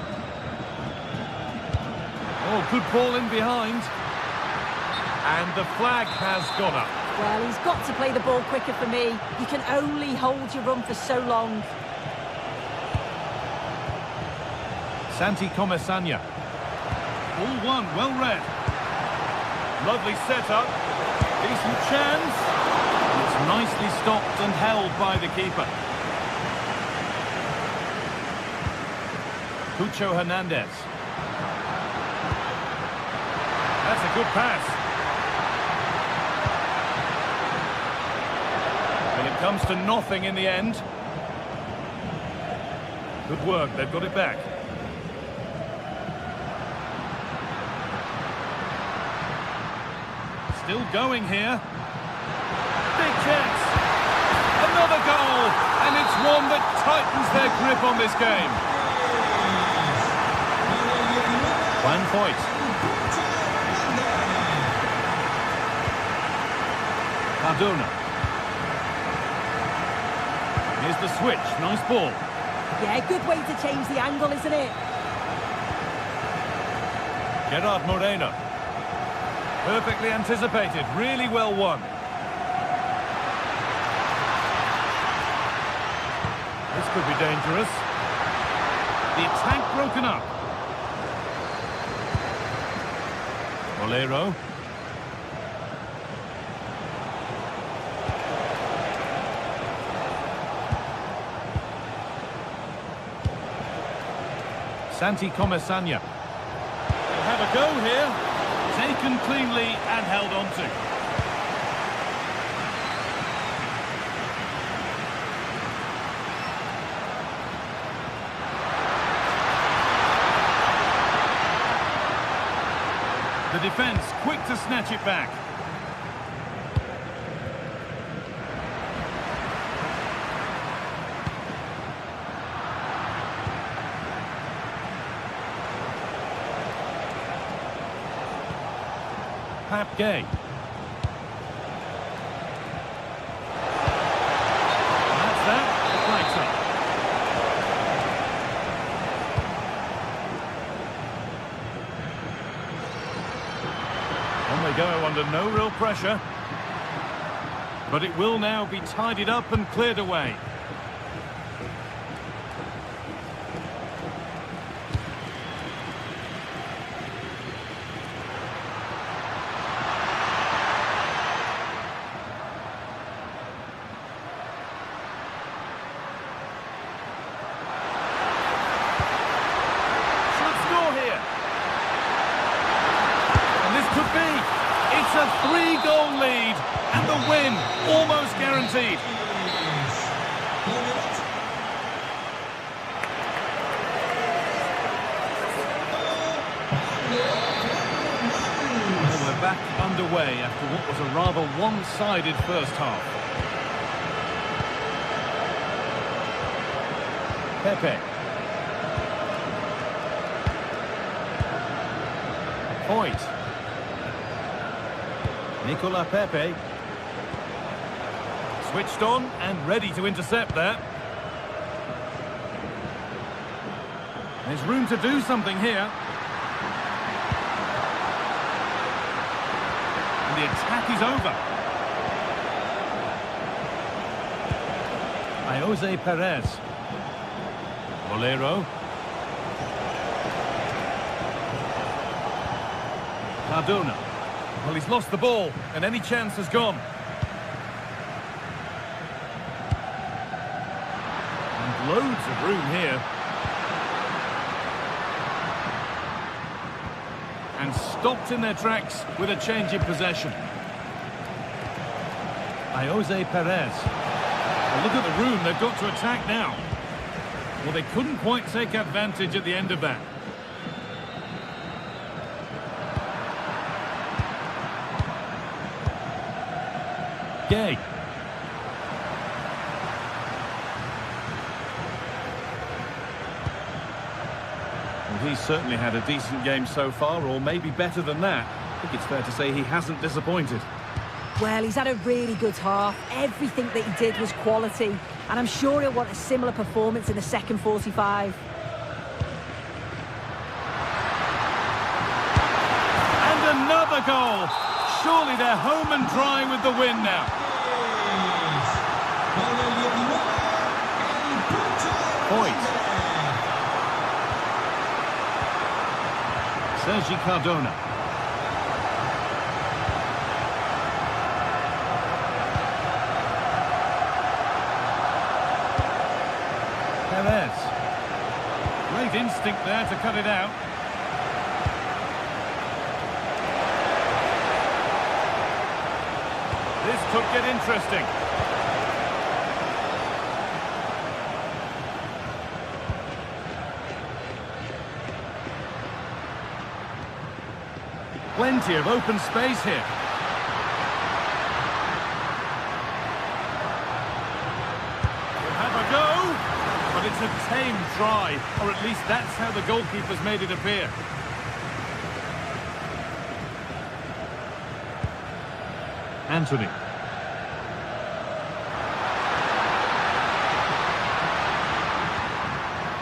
Oh, good ball in behind. And the flag has gone up. Well, he's got to play the ball quicker for me. You can only hold your run for so long. Santi Comesanya. All one, well read. Lovely setup. Decent chance. It's nicely stopped and held by the keeper. Cucho Hernandez. That's a good pass. And it comes to nothing in the end. Good work, they've got it back. Still going here. Big chance. Another goal. And it's one that tightens their grip on this game. Van Voigt. Cardona. Here's the switch. Nice ball. Yeah, good way to change the angle, isn't it? Gerard Moreno. Perfectly anticipated. Really well won. This could be dangerous. The attack broken up. Molero. Santi Comesanya. They'll have a go here. Taken cleanly and held on to. The defence quick to snatch it back. Pap Gay. That's that. The flag's up. On they go under no real pressure. But it will now be tidied up and cleared away. It's a 3-goal lead, and the win almost guaranteed. Well, we're back underway after what was a rather one-sided first half. Pepe. Hoyt. Nicola Pepe. Switched on and ready to intercept there. There's room to do something here. And the attack is over. Jose Perez. Bolero. Cardona. Well, he's lost the ball, and any chance has gone. And loads of room here. And stopped in their tracks with a change in possession. Jose Perez. Well, look at the room they've got to attack now. Well, they couldn't quite take advantage at the end of that. Gay. Well, he's certainly had a decent game so far, or maybe better than that. I think it's fair to say he hasn't disappointed. Well, he's had a really good half. Everything that he did was quality. And I'm sure he'll want a similar performance in the second 45. And another goal! Surely they're home and dry with the win now. Hoyt. Sergi Cardona. Perez. Great instinct there to cut it out. This could get interesting. Plenty of open space here. We'll have a go, but it's a tame try, or at least that's how the goalkeeper's made it appear. Anthony.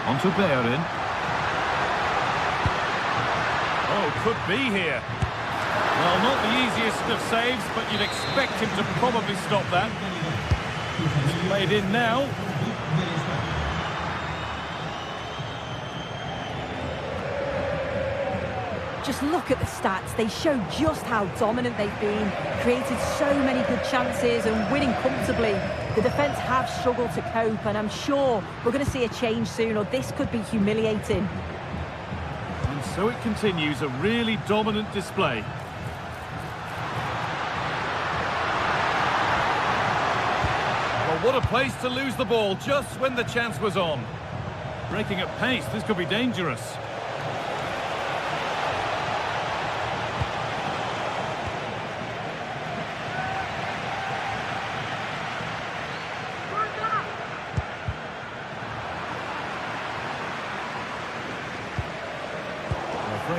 On to Bayern. Oh, could be here. Well, not the easiest of saves, but you'd expect him to probably stop that. He's played in now. Just look at the stats. They show just how dominant they've been. Created so many good chances and winning comfortably. The defence have struggled to cope, and I'm sure we're going to see a change soon, or this could be humiliating. And so it continues, a really dominant display. Well, what a place to lose the ball just when the chance was on. Breaking at pace, this could be dangerous.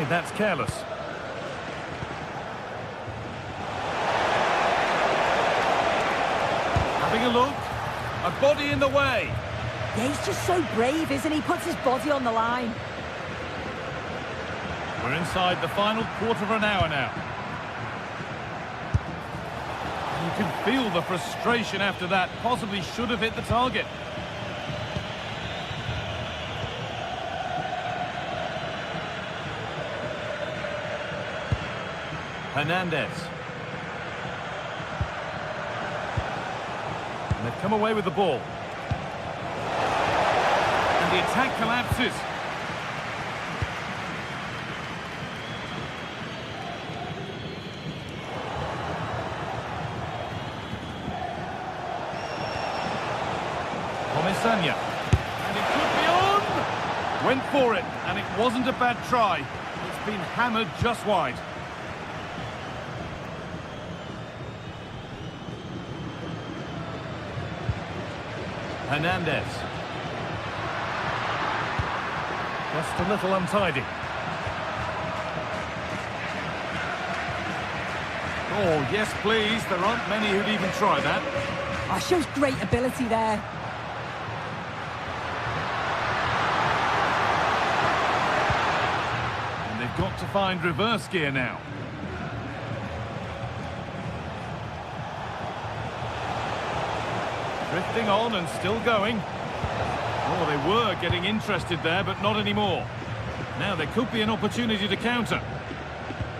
that's careless. Having a look. A body in the way. Yeah, he's just so brave, isn't he? Puts his body on the line. We're inside the final quarter of an hour now. You can feel the frustration after that. Possibly should have hit the target. Hernandez. And they've come away with the ball. And the attack collapses. Comisania. And it could be on! Went for it, and it wasn't a bad try. It's been hammered just wide. Hernandez. Just a little untidy. Oh, yes, please. There aren't many who'd even try that. Oh, shows great ability there. And they've got to find reverse gear now. Drifting on and still going. Oh, they were getting interested there, but not anymore. Now there could be an opportunity to counter.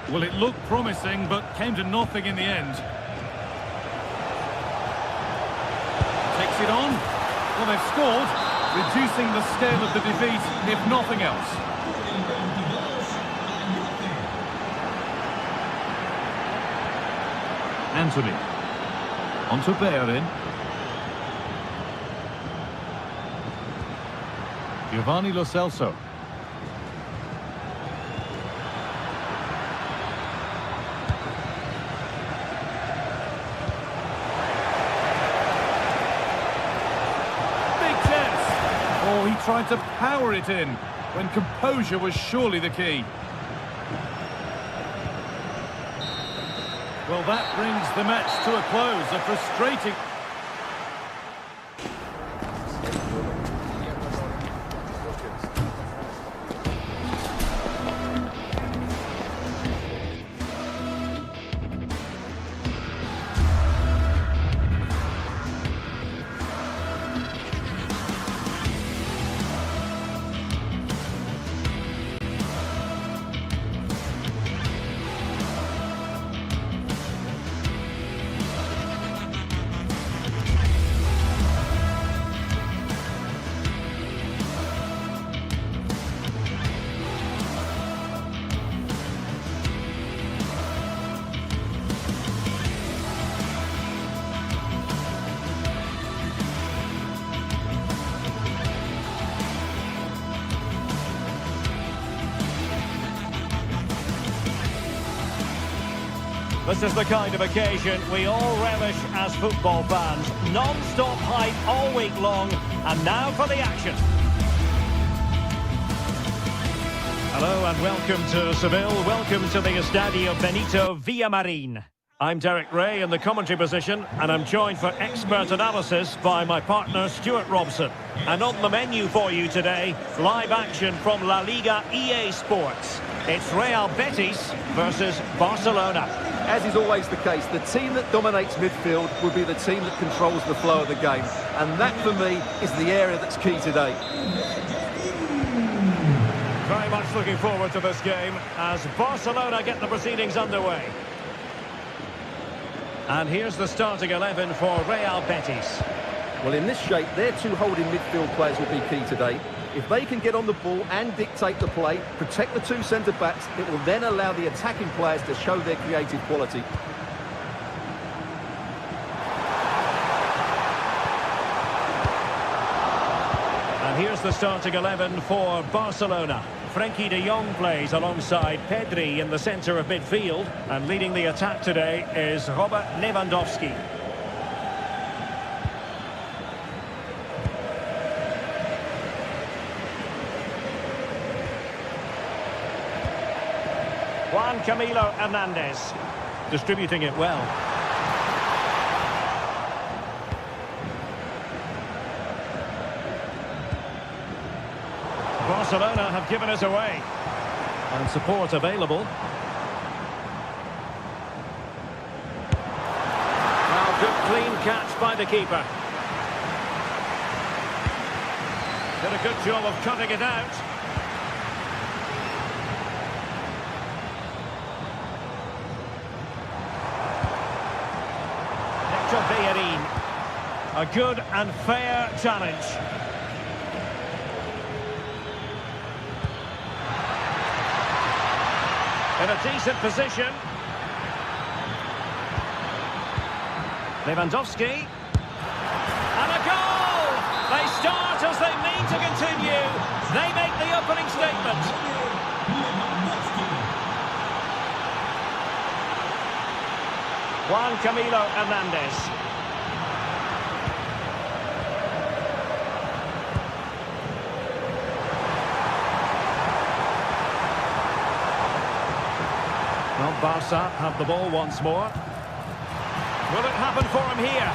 Well, it looked promising, but came to nothing in the end. Takes it on. Well, they've scored, reducing the scale of the defeat, if nothing else. Anthony. On to Bayern. Giovanni Lo Celso. Big chance. Oh, he tried to power it in when composure was surely the key. Well, that brings the match to a close. A frustrating... This is the kind of occasion we all relish as football fans. Non-stop hype all week long, and now for the action. Hello and welcome to Seville. Welcome to the Estadio Benito Villamarín. I'm Derek Ray in the commentary position, and I'm joined for expert analysis by my partner Stuart Robson. And on the menu for you today, live action from La Liga EA Sports. It's Real Betis versus Barcelona. As is always the case, the team that dominates midfield will be the team that controls the flow of the game. And that, for me, is the area that's key today. Very much looking forward to this game as Barcelona get the proceedings underway. And here's the starting 11 for Real Betis. Well, in this shape, their two holding midfield players will be key today. If they can get on the ball and dictate the play, protect the two centre-backs, it will then allow the attacking players to show their creative quality. And here's the starting 11 for Barcelona. Frenkie de Jong plays alongside Pedri in the centre of midfield. And leading the attack today is Robert Lewandowski. Juan Camilo Hernandez. Distributing it well. Barcelona have given us away. And support available. Now, good clean catch by the keeper. Did a good job of cutting it out. Bayern. A good and fair challenge. In a decent position. Lewandowski. And a goal! They start as they mean to continue. They make the opening statement. Juan Camilo Hernandez. Well, Barca have the ball once more. Will it happen for him here?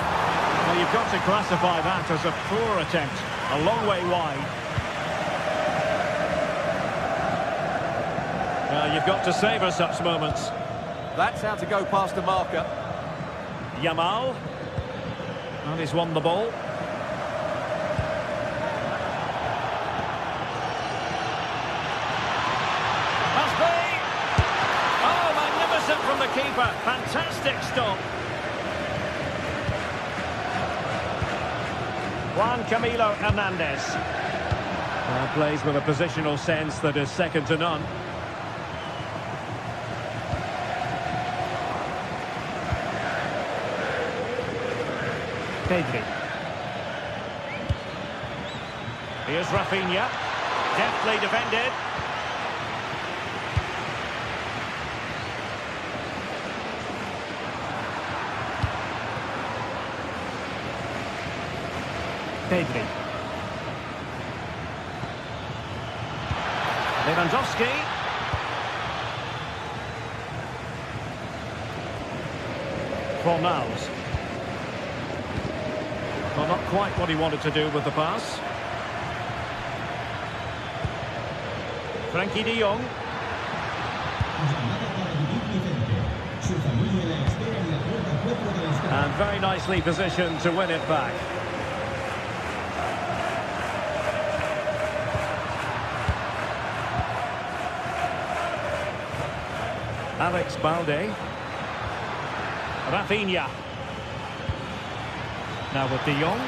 Well, you've got to classify that as a poor attempt. A long way wide. Well, you've got to savour such moments. That's how to go past the marker. Yamal. And he's won the ball. Must be. Oh, magnificent from the keeper. Fantastic stop. Juan Camilo Hernandez. Plays with a positional sense that is second to none. Pedri. Here's Rafinha. Deftly defended. Pedri. Lewandowski. Fornals. Well, not quite what he wanted to do with the pass. Frankie de Jong. And very nicely positioned to win it back. Alex Balde. Rafinha. Now with de Jong.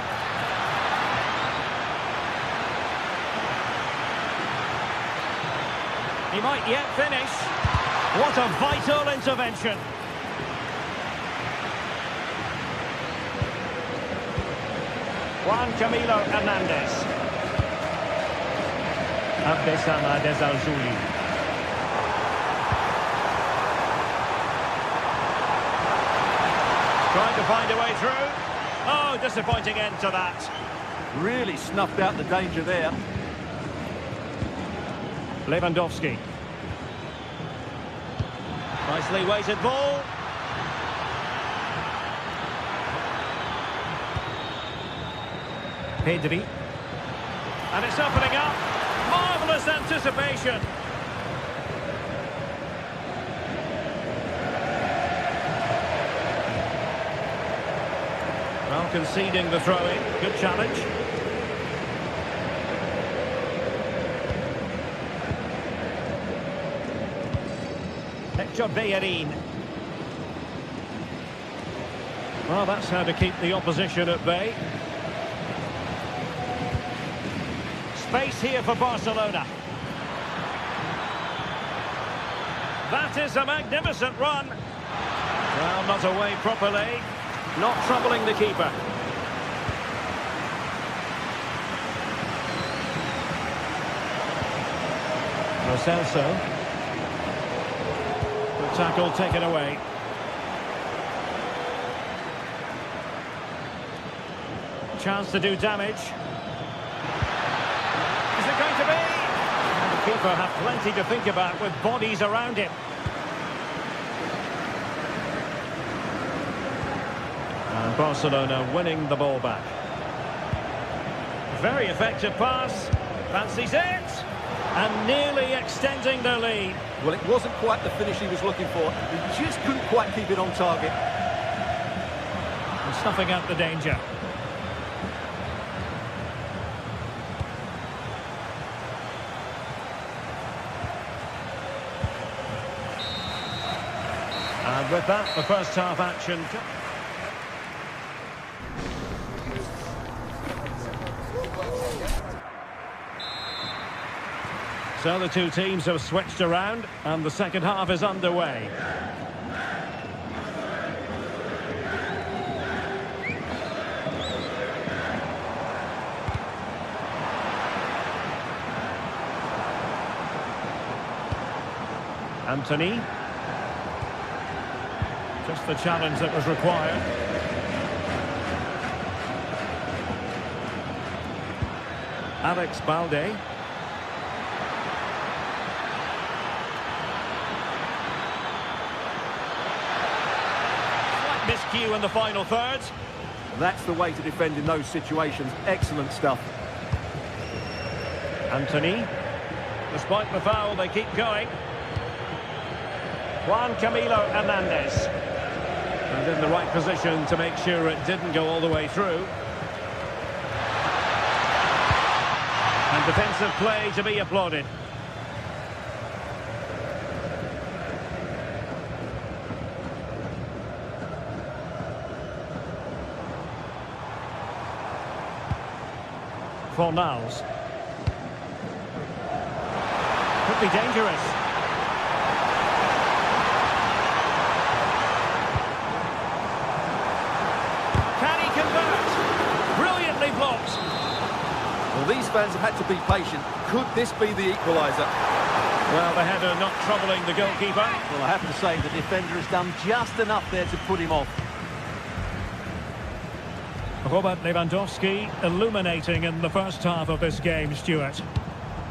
He might yet finish. What a vital intervention. Juan Camilo Hernandez. Abdesama Desalzuli. Trying to find a way through. Oh, disappointing end to that. Really snuffed out the danger there. Lewandowski. Nicely weighted ball. Pedri. And it's opening up. Marvellous anticipation. Well, conceding the throw-in. Good challenge. Bayern. Well, that's how to keep the opposition at bay. Space here for Barcelona. That is a magnificent run. Well, not away properly. Not troubling the keeper. Lo Celso. The tackle taken away. Chance to do damage. Is it going to be? And the keeper had plenty to think about with bodies around him. And Barcelona winning the ball back. Very effective pass. Fancies it. And nearly extending their lead. Well, it wasn't quite the finish he was looking for. He just couldn't quite keep it on target. And snuffing out the danger. And with that, the first half action. So the two teams have switched around and the second half is underway. Anthony. Just the challenge that was required. Alex Balde. Slight miscue in the final third. That's the way to defend in those situations. Excellent stuff. Anthony. Despite the foul, they keep going. Juan Camilo Hernandez. And in the right position to make sure it didn't go all the way through. And defensive play to be applauded. Fornals. Could be dangerous. Well, these fans have had to be patient. Could this be the equaliser? Well, the header not troubling the goalkeeper. Well, I have to say, the defender has done just enough there to put him off. Robert Lewandowski illuminating in the first half of this game, Stuart.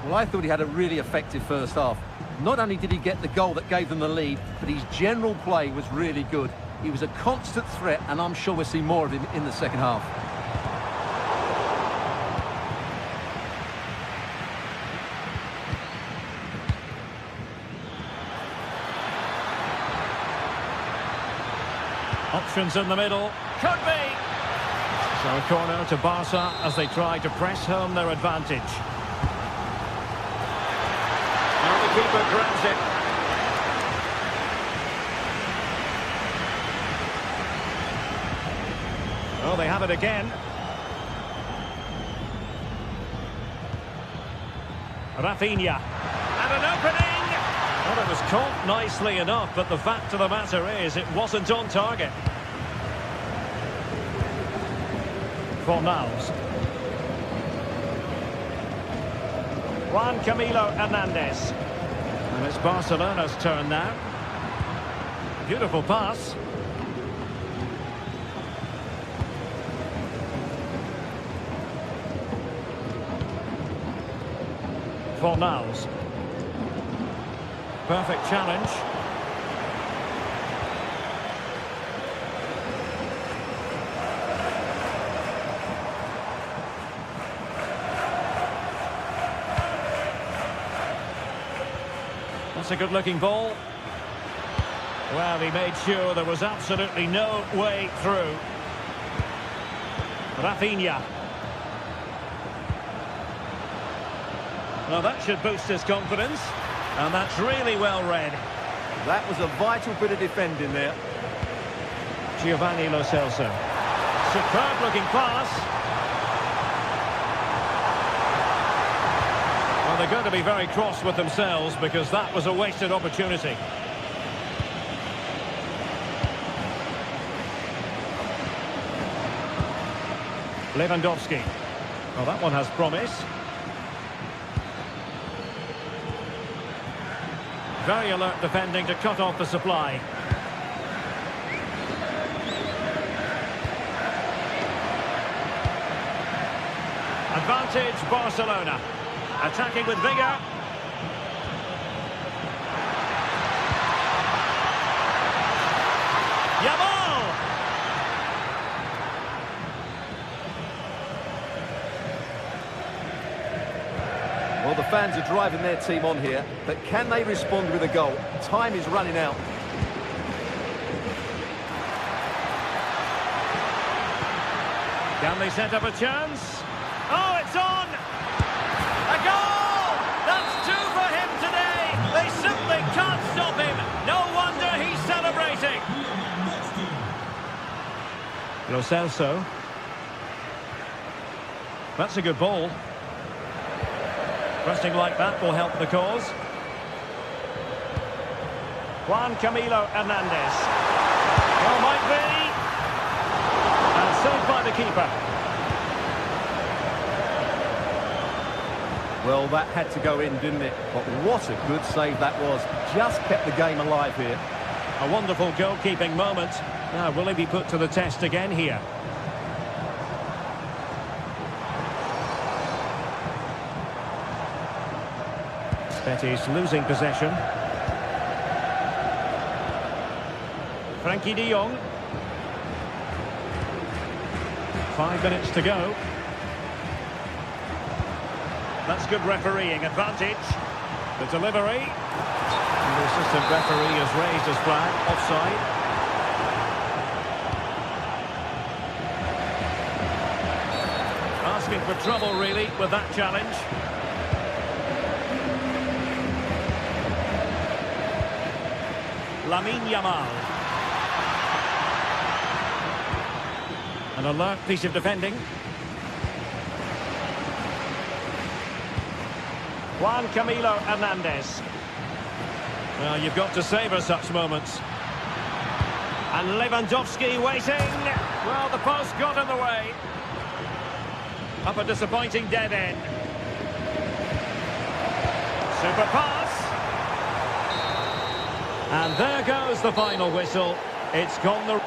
Well, I thought he had a really effective first half. Not only did he get the goal that gave them the lead, but his general play was really good. He was a constant threat, and I'm sure we'll see more of him in the second half. Options in the middle. Could be. So a corner to Barca as they try to press home their advantage. Now the keeper grabs it. Oh, they have it again. Rafinha. And an opening. Well, it was caught nicely enough, but the fact of the matter is it wasn't on target. Fornals. Juan Camilo Hernandez. And it's Barcelona's turn now. Beautiful pass. Fornals. Perfect challenge. That's a good-looking ball. Well, he made sure there was absolutely no way through. Rafinha. Well, that should boost his confidence. And that's really well read. That was a vital bit of defending there. Giovanni Lo Celso. Superb looking pass. Well, they're going to be very cross with themselves because that was a wasted opportunity. Lewandowski. Well, that one has promise. Very alert defending to cut off the supply. Advantage Barcelona. Attacking with vigour. Yamal! Well, the fans are driving their team on here, but can they respond with a goal? Time is running out. Can they set up a chance? Oh, it's on! A goal! That's two for him today! They simply can't stop him! No wonder he's celebrating! Lo Celso. That's a good ball. Pressing like that will help the cause. Juan Camilo Hernandez. Well, might be. And saved by the keeper. Well, that had to go in, didn't it? But what a good save that was. Just kept the game alive here. A wonderful goalkeeping moment. Now, will he be put to the test again here? Betis losing possession. Frankie de Jong. 5 minutes to go. That's good refereeing advantage. The delivery. And the assistant referee has raised his flag. Offside. Asking for trouble, really, with that challenge. Lamine Yamal. An alert piece of defending. Juan Camilo Hernandez. Well, you've got to savour such moments. And Lewandowski waiting. Well, the post got in the way. Up a disappointing dead end. Super pass. And there goes the final whistle. It's gone the...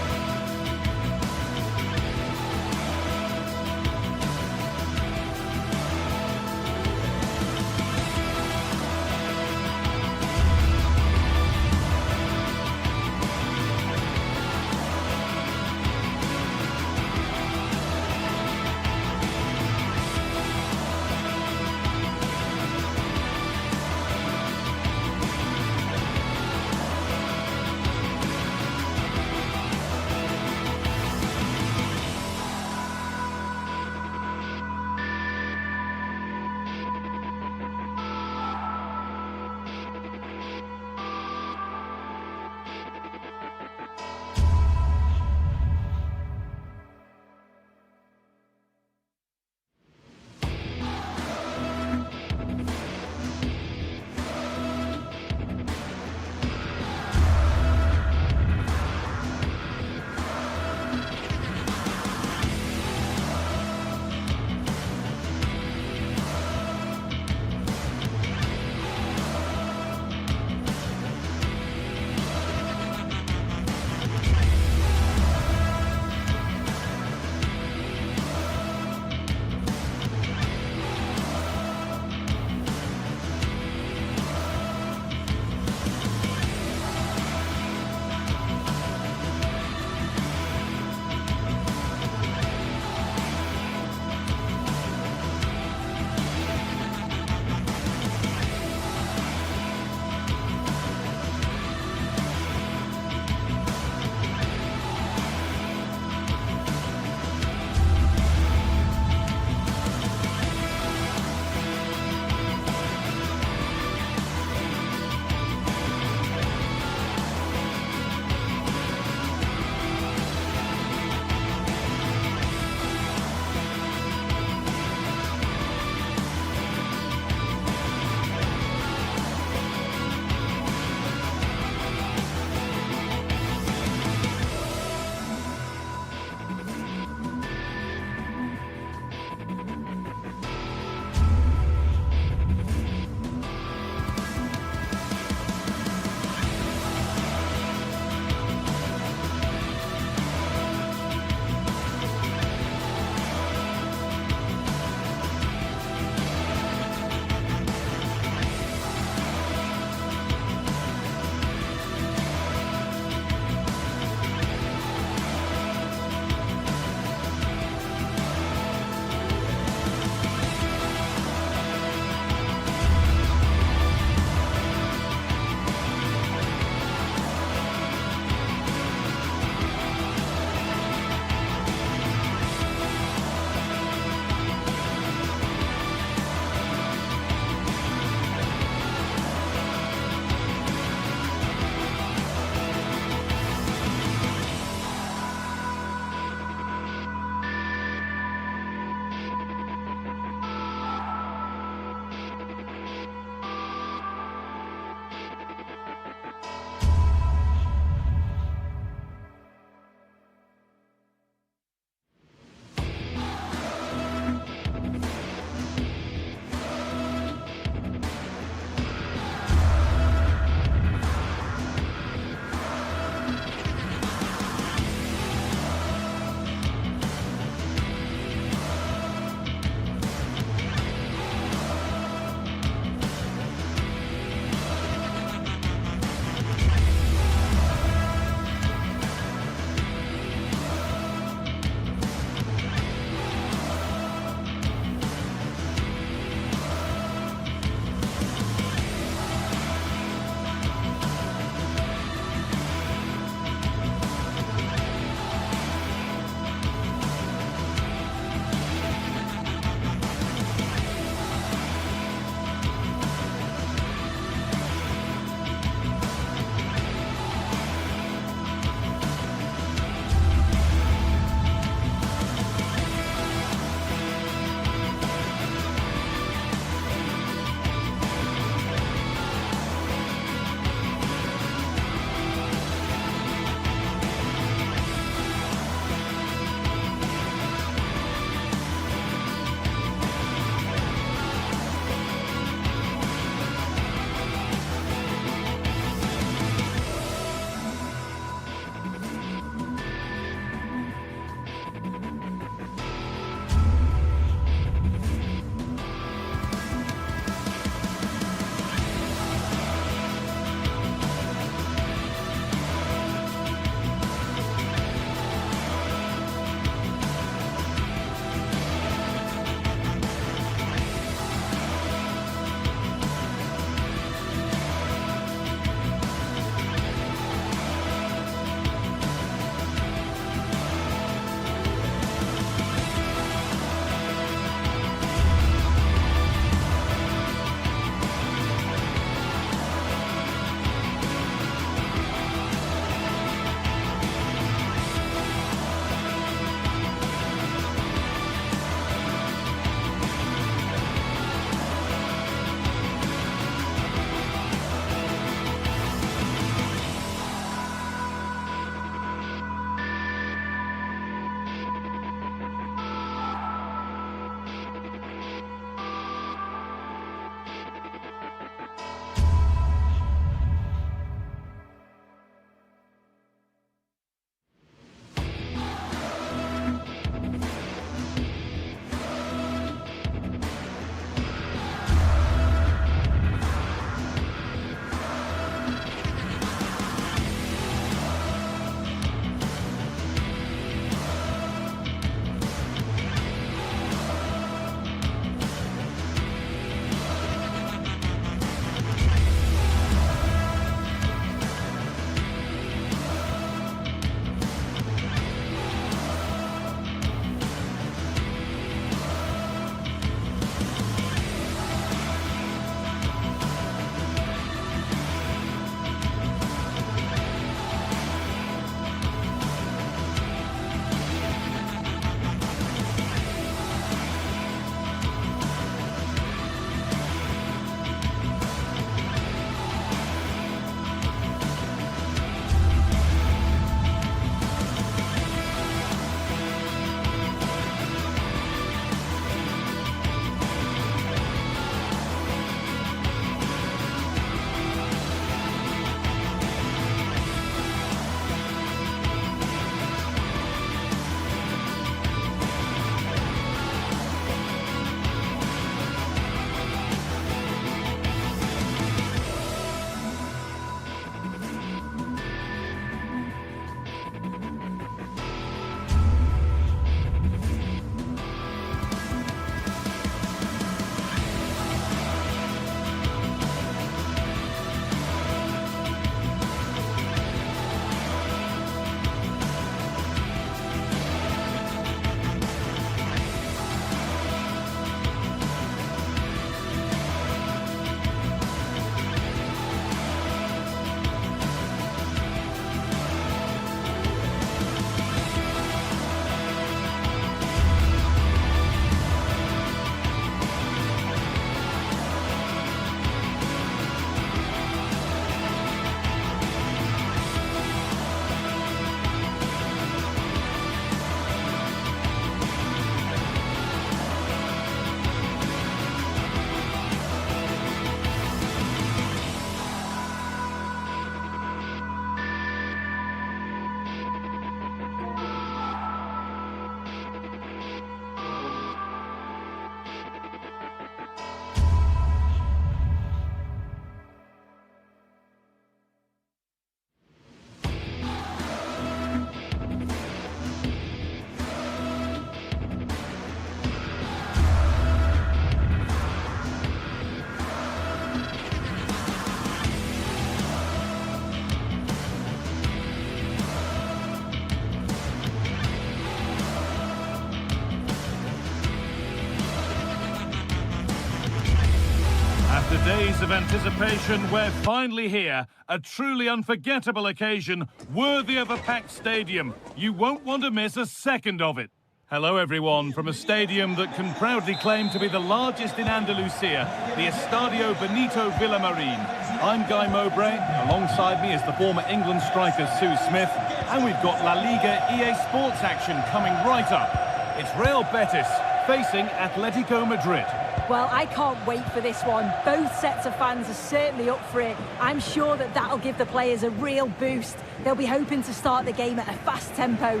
of anticipation, we're finally here. A truly unforgettable occasion, worthy of a packed stadium. You won't want to miss a second of it. Hello everyone, from a stadium that can proudly claim to be the largest in Andalusia, the Estadio Benito Villamarín. I'm Guy Mowbray, alongside me is the former England striker Sue Smith, and we've got La Liga EA Sports action coming right up. It's Real Betis facing Atletico Madrid. Well, I can't wait for this one. Both sets of fans are certainly up for it. I'm sure that that'll give the players a real boost. They'll be hoping to start the game at a fast tempo.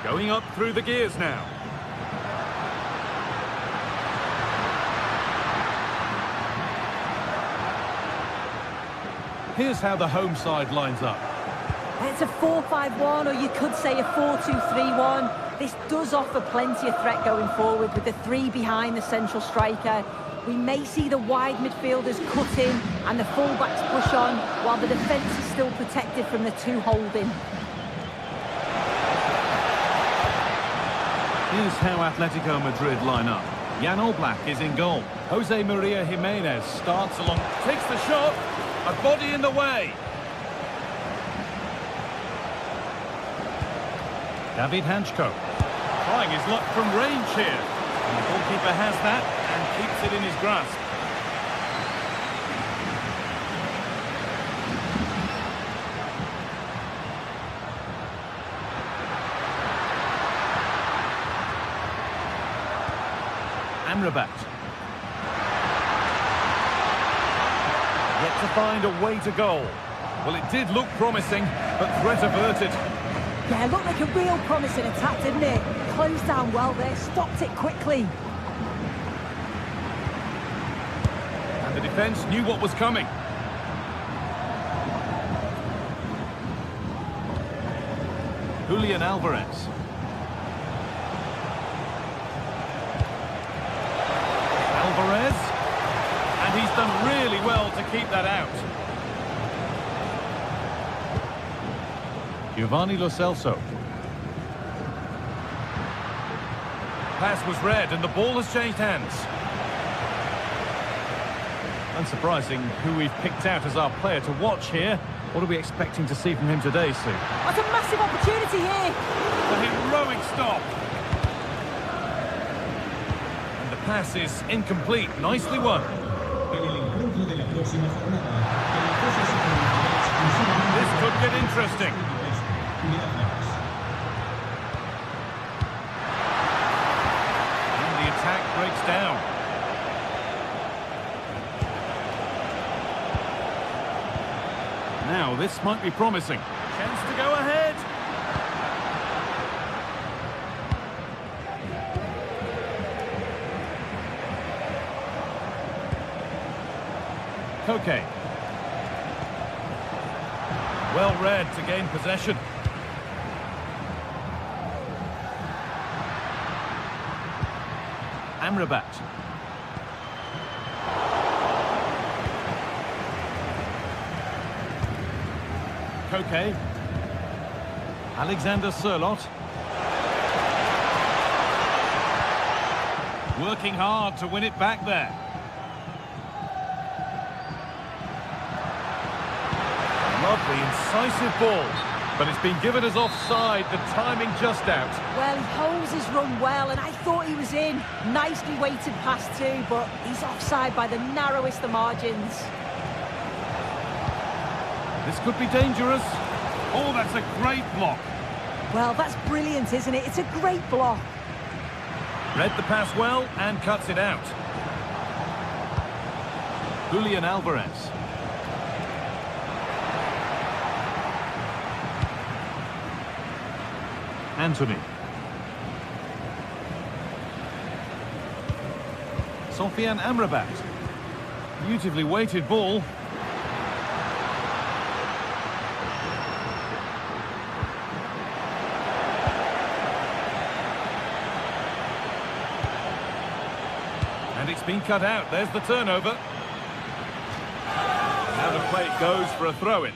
Going up through the gears now. Here's how the home side lines up. It's a 4-5-1, or you could say a 4-2-3-1. This does offer plenty of threat going forward with the three behind the central striker. We may see the wide midfielders cut in and the fullbacks push on, while the defence is still protected from the two holding. Here's how Atletico Madrid line up. Jan Oblak is in goal. Jose Maria Jimenez starts along, takes the shot, a body in the way. David Hanchko, trying his luck from range here. And the goalkeeper has that and keeps it in his grasp. Amrabat. Yet to find a way to goal. Well, it did look promising, but threat averted. Yeah, it looked like a real promising attack, didn't it? Closed down well there, stopped it quickly. And the defence knew what was coming. Julian Alvarez. Alvarez. And he's done really well to keep that out. Giovanni Lo Celso. Pass was read and the ball has changed hands. Unsurprising who we've picked out as our player to watch here. What are we expecting to see from him today, Sue? That's a massive opportunity here. A heroic stop. And the pass is incomplete. Nicely won. This could get interesting. And the attack breaks down. Now this might be promising. Chance to go ahead. Koke. Well read to gain possession. Amrabat. Koke. Alexander Sørloth. Working hard to win it back there. Lovely, incisive ball. But it's been given as offside, the timing just out. Well, he holds his run well, and I thought he was in. Nicely weighted pass too, but he's offside by the narrowest of margins. This could be dangerous. Oh, that's a great block. Well, that's brilliant, isn't it? It's a great block. Read the pass well and cuts it out. Julian Alvarez. Anthony. Sofian Amrabat. Beautifully weighted ball. And it's been cut out. There's the turnover. Now the play goes for a throw-in.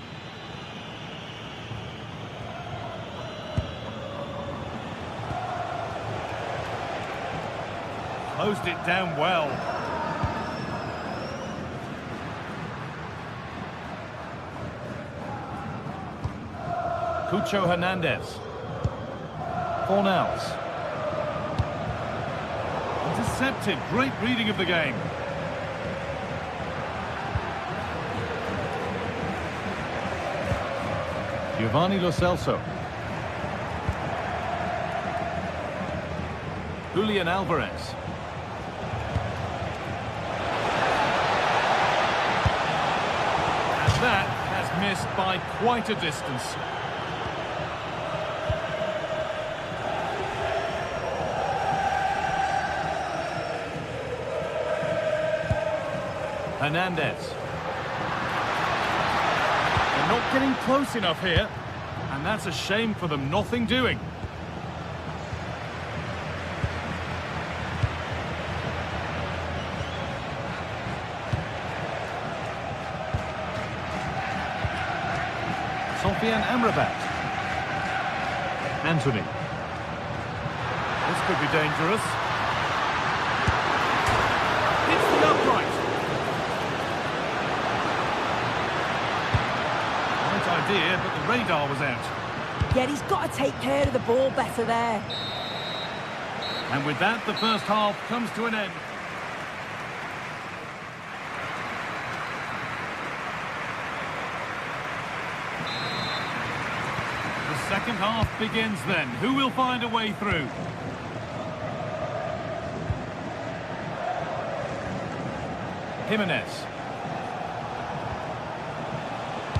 Closed it down well. Cucho Hernandez. Fornals. Intercepted. Great reading of the game. Giovanni Lo Celso. Julian Alvarez. And that has missed by quite a distance. Hernandez. They're not getting close enough here, and that's a shame for them. Nothing doing. Sofian Amrabat. Anthony. This could be dangerous. Hits the upright. Right idea, but the radar was out. Yeah, he's got to take care of the ball better there. And with that, the first half comes to an end. The second half begins then. Who will find a way through? Jimenez.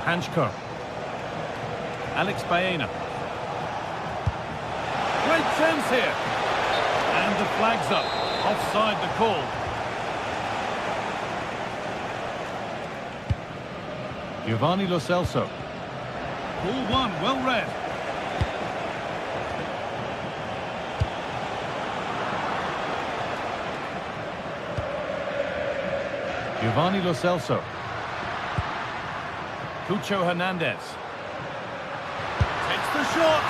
Hanchko. Alex Baena. Great chance here. And the flag's up. Offside the call. Giovanni Lo Celso. Ball one, well read. Giovanni Lo Celso. Cucho Hernandez. Takes the shot.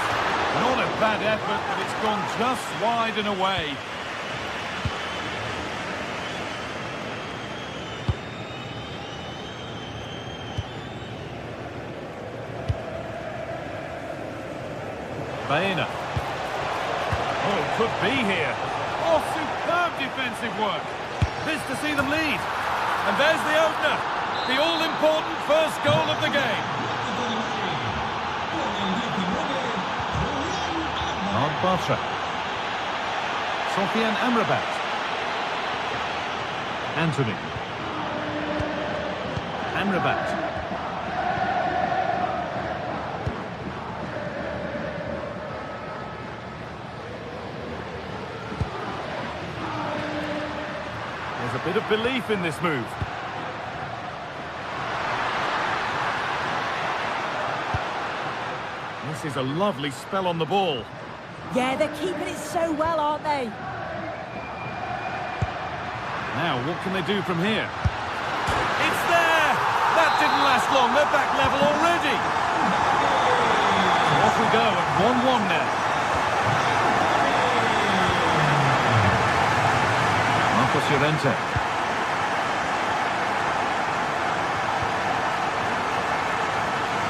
Not a bad effort, but it's gone just wide and away. Baena. Oh, could be here. Oh, superb defensive work. This to see them lead. And there's the opener. The all-important first goal of the game. Mark Bartra. Sofian Amrabat. Anthony. Amrabat. There's a bit of belief in this move. This is a lovely spell on the ball. Yeah, they're keeping it so well, aren't they? Now, what can they do from here? It's there! That didn't last long. They're back level already. So off we go at 1-1 now. Marcos Llorente.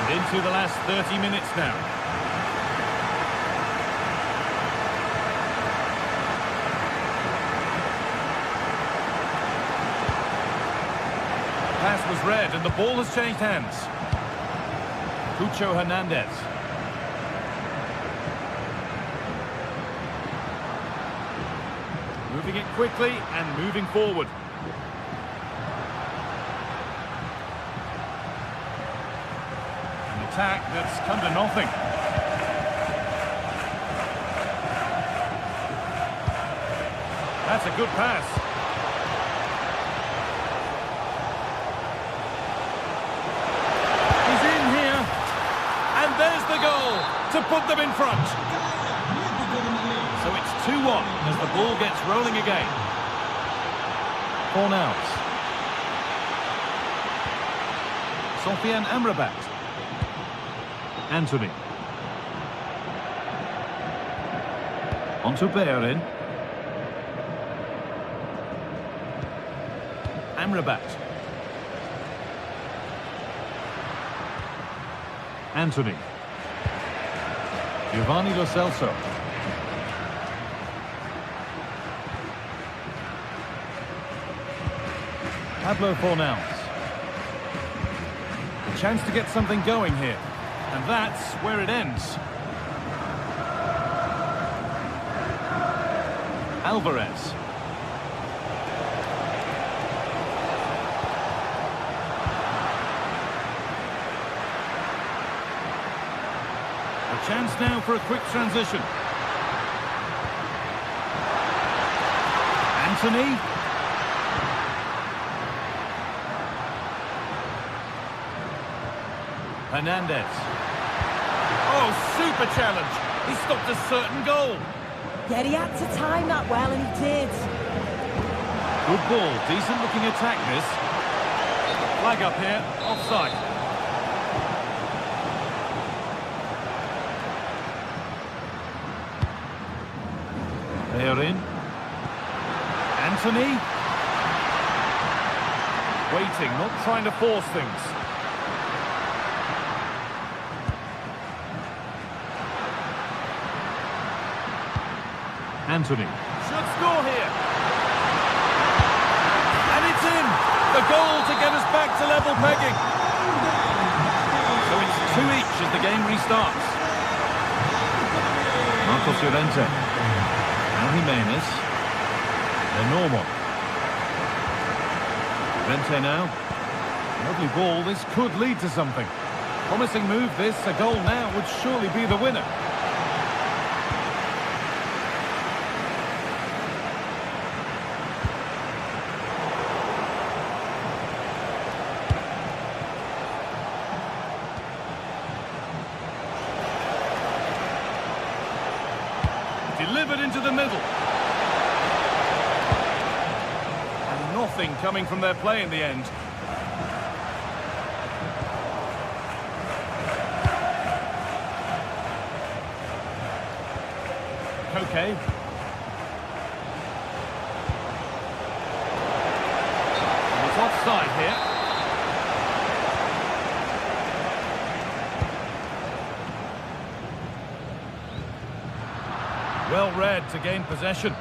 And into the last 30 minutes now. Pass was read and the ball has changed hands. Cucho Hernandez. Moving it quickly and moving forward. An attack that's come to nothing. That's a good pass. There's the goal to put them in front. So it's 2-1 as the ball gets rolling again. Fornals. Sofian Amrabat. Anthony. Onto Bayern. Amrabat. Anthony. Giovanni Lo Celso. Pablo Fornals. A chance to get something going here. And that's where it ends. Alvarez. A chance now for a quick transition. Anthony. Hernandez. Oh, super challenge. He stopped a certain goal. Yeah, he had to time that well, and he did. Good ball. Decent looking attack, this. Flag up here. Offside. They are in. Anthony. Waiting, not trying to force things. Anthony. Should score here. And it's in. The goal to get us back to level pegging. So it's 2 each as the game restarts. Marcos Llorente. And Jimenez. They're normal. Llorente now. Lovely ball. This could lead to something. Promising move this. A goal now would surely be the winner. Delivered into the middle. And nothing coming from their play in the end. Okay. And it's offside here. Well read to gain possession.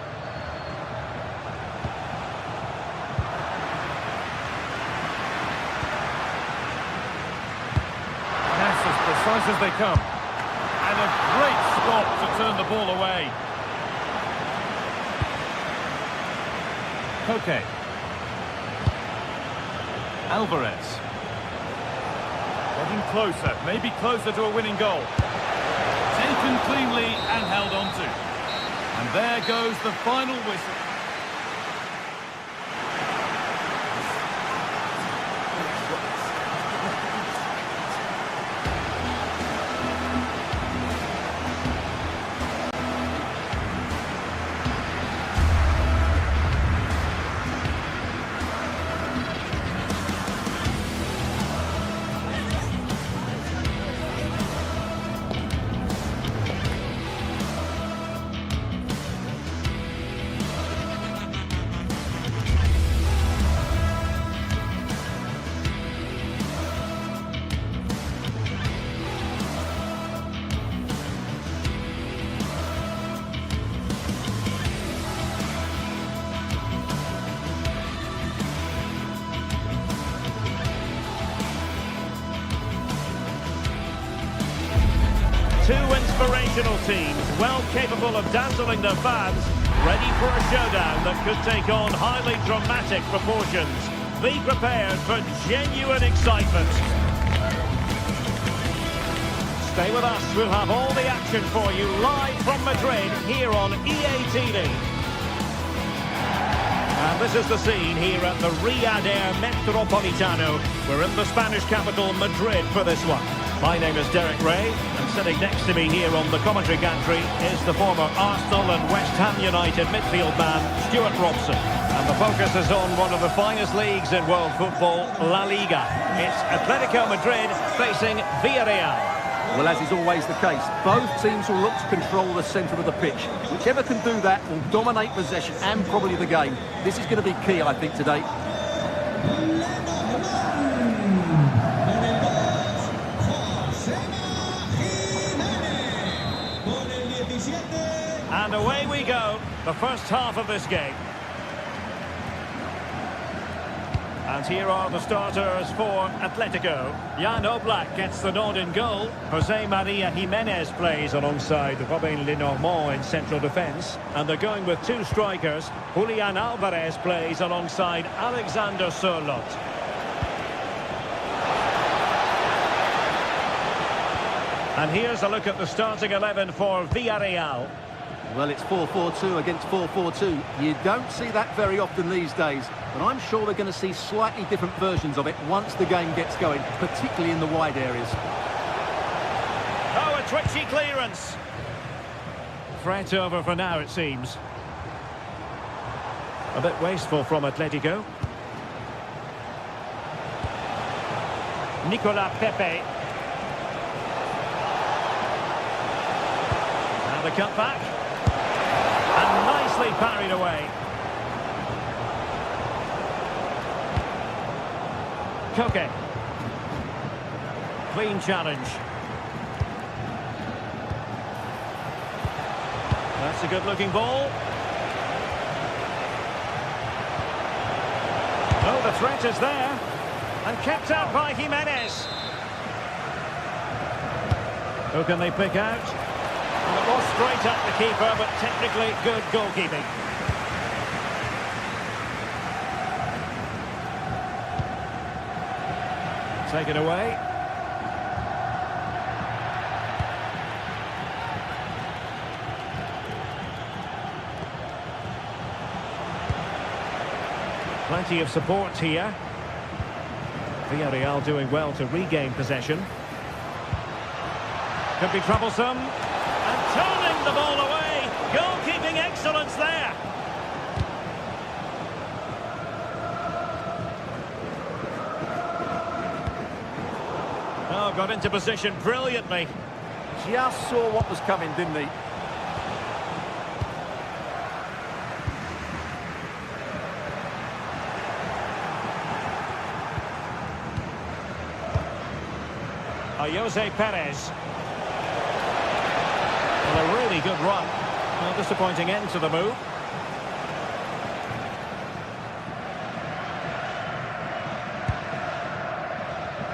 Pass as precise as they come. And a great stop to turn the ball away. Koke. Alvarez. Getting closer, maybe closer to a winning goal. Taken cleanly and held on to. And there goes the final whistle. Two inspirational teams, well capable of dazzling their fans, ready for a showdown that could take on highly dramatic proportions. Be prepared for genuine excitement. Stay with us, we'll have all the action for you live from Madrid here on EA TV. And this is the scene here at the Riyadh Air Metropolitano. We're in the Spanish capital, Madrid, for this one. My name is Derek Ray, and sitting next to me here on the commentary gantry is the former Arsenal and West Ham United midfield man, Stuart Robson. And the focus is on one of the finest leagues in world football, La Liga. It's Atletico Madrid facing Villarreal. Well, as is always the case, both teams will look to control the centre of the pitch. Whichever can do that will dominate possession and probably the game. This is going to be key, I think, today. the first half of this game. And here are the starters for Atletico. Jan Oblak gets the nod in goal. Jose Maria Jimenez plays alongside Robin Lenormand in central defence. And they're going with two strikers. Julian Alvarez plays alongside Alexander Sørloth. And here's a look at the starting 11 for Villarreal. Well, it's 4-4-2 against 4-4-2. You don't see that very often these days, but I'm sure we're going to see slightly different versions of it once the game gets going, particularly in the wide areas. Oh, a twitchy clearance. Threat over for now, it seems. A bit wasteful from Atletico. Nicolas Pepe. And the cut back. And nicely parried away. Koke. Clean challenge. That's a good-looking ball. Oh, the threat is there. And kept out by Jimenez. Who can they pick out? And it was straight at the keeper, but technically good goalkeeping. Taken away. Plenty of support here. Villarreal doing well to regain possession. Could be troublesome. And turning the ball away. Goalkeeping excellence there. Oh, got into position brilliantly. Just saw what was coming, didn't he? Jose Perez. Well, a really good run. Well, disappointing end to the move.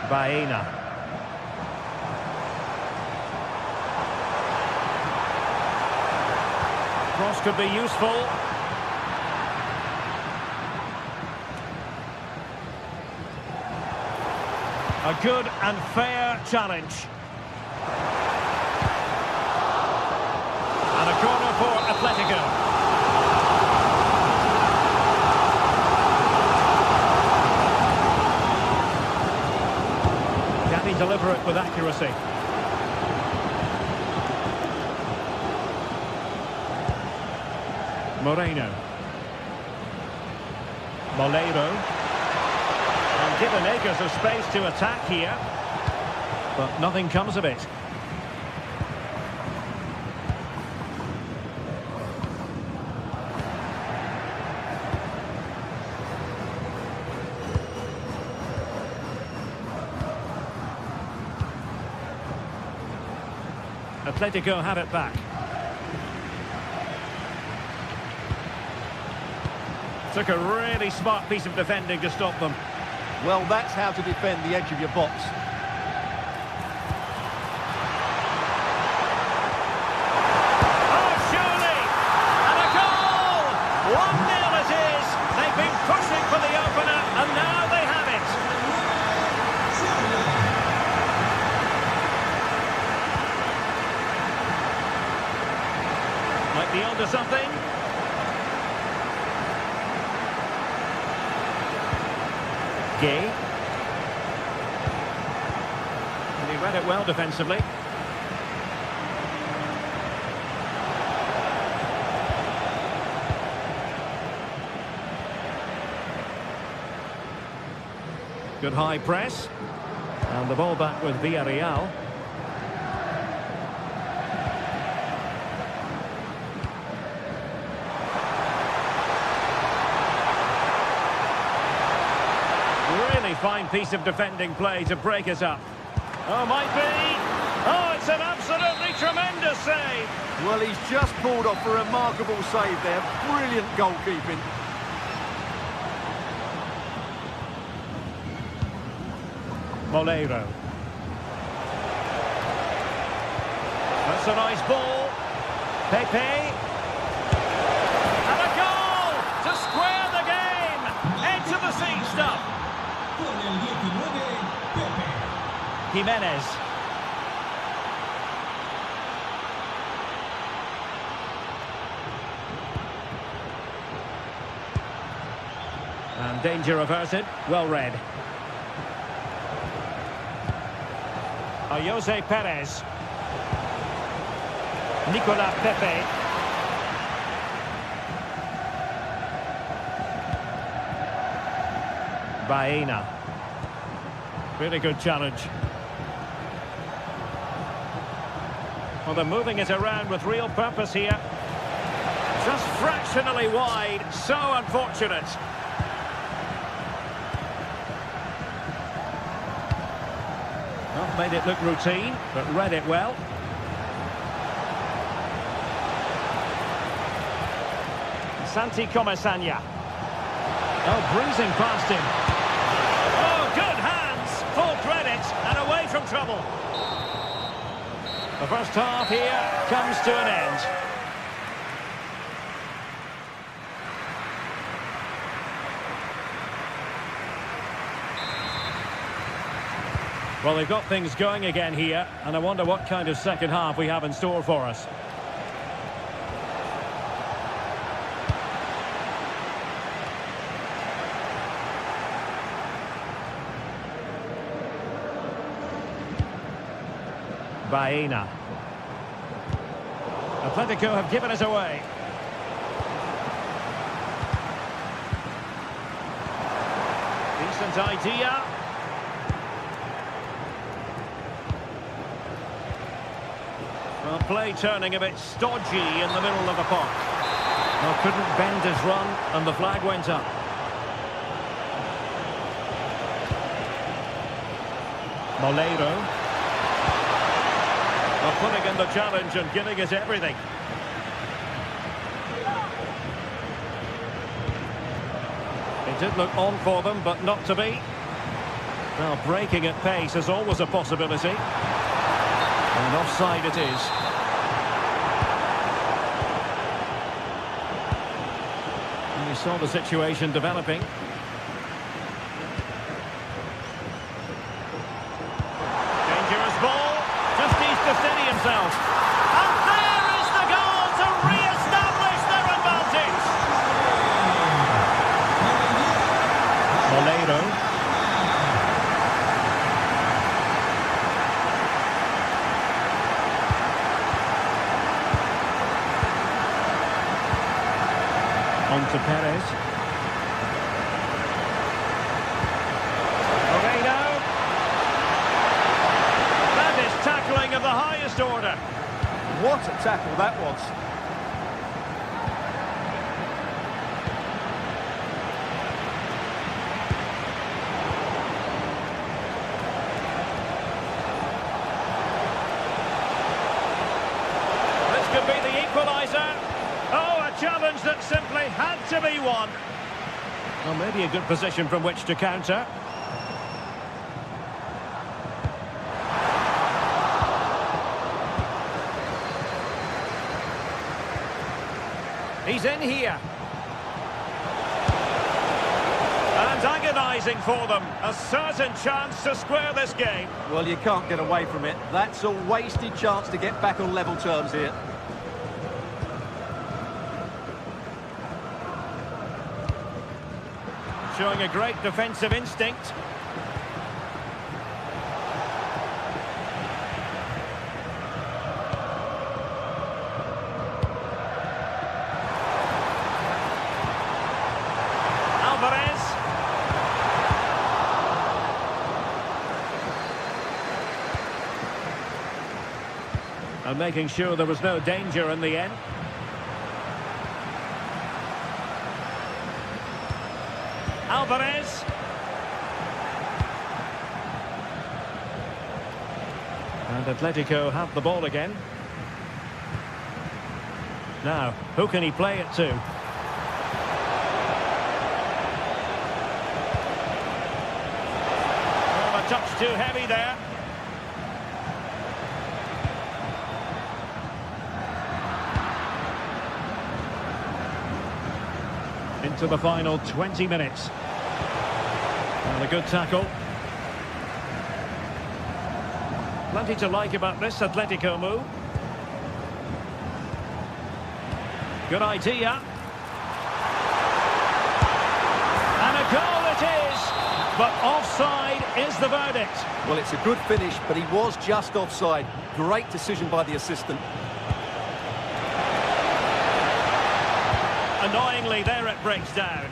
Baena. Cross could be useful. A good and fair challenge. And a corner for Atletico. Can he deliver it with accuracy? Moreno. Molero. And given acres of space to attack here, but nothing comes of it. Atletico have it back. Took a really smart piece of defending to stop them. Well, that's how to defend the edge of your box. Oh, surely! And a goal! 1-0 it is! They've been pushing for the opener, and now they have it! Might be onto something. Gay. And he read it well defensively. Good high press. And the ball back with Villarreal. Really fine piece of defending play to break us up. Oh, might be. Oh, it's an absolutely tremendous save. Well, he's just pulled off a remarkable save there. Brilliant goalkeeping. Moleiro. That's a nice ball. Pepe. And a goal to square the game. Edge of the seat stuff. Con el 19, Pepe. Jimenez. And danger averted. Well read. Jose Perez. Nicolas Pepe. Baena. Really good challenge. Well, they're moving it around with real purpose here. Just fractionally wide. So unfortunate. Well, made it look routine, but read it well. Santi Comesaña. Oh, breezing past him. Oh, good hands. Full credit and away from trouble. The first half here comes to an end. Well, they've got things going again here, and I wonder what kind of second half we have in store for us. Baena. Atletico have given it away. Decent idea. Well, play turning a bit stodgy in the middle of the park. Well, couldn't bend his run, and the flag went up. Moleiro. Well, putting in the challenge and giving it everything. It did look on for them, but not to be. Well, breaking at pace is always a possibility. And offside it is. And we saw the situation developing. Dangerous ball. Just needs to steady himself. And there is the goal to re-establish their advantage. Moleiro. On to Perez. Moreno. That is tackling of the highest order. What a tackle that was. This could be the equaliser. Oh, a challenge that simply had to be won. Well, maybe a good position from which to counter. He's in here. And agonising for them. A certain chance to square this game. Well, you can't get away from it. That's a wasted chance to get back on level terms here. Showing a great defensive instinct. Alvarez. And making sure there was no danger in the end. Alvarez. And Atletico have the ball again. Now, who can he play it to? Oh, a touch too heavy there. Into the final 20 minutes. And a good tackle. Plenty to like about this Atletico move. Good idea. And a goal it is. But offside is the verdict. Well, it's a good finish, but he was just offside. Great decision by the assistant. Annoyingly, there it breaks down.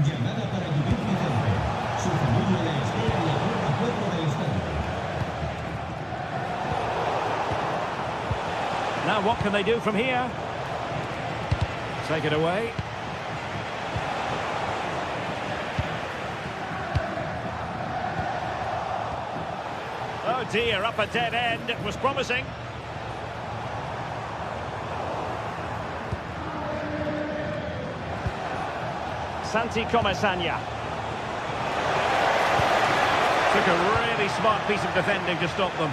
Llamada para Juventus Vicente. Su familia la espera en la puerta 4 del estadio. Now what can they do from here? Take it away. Oh dear, up a dead end. It was promising. Santi Comesaña. Took a really smart piece of defending to stop them.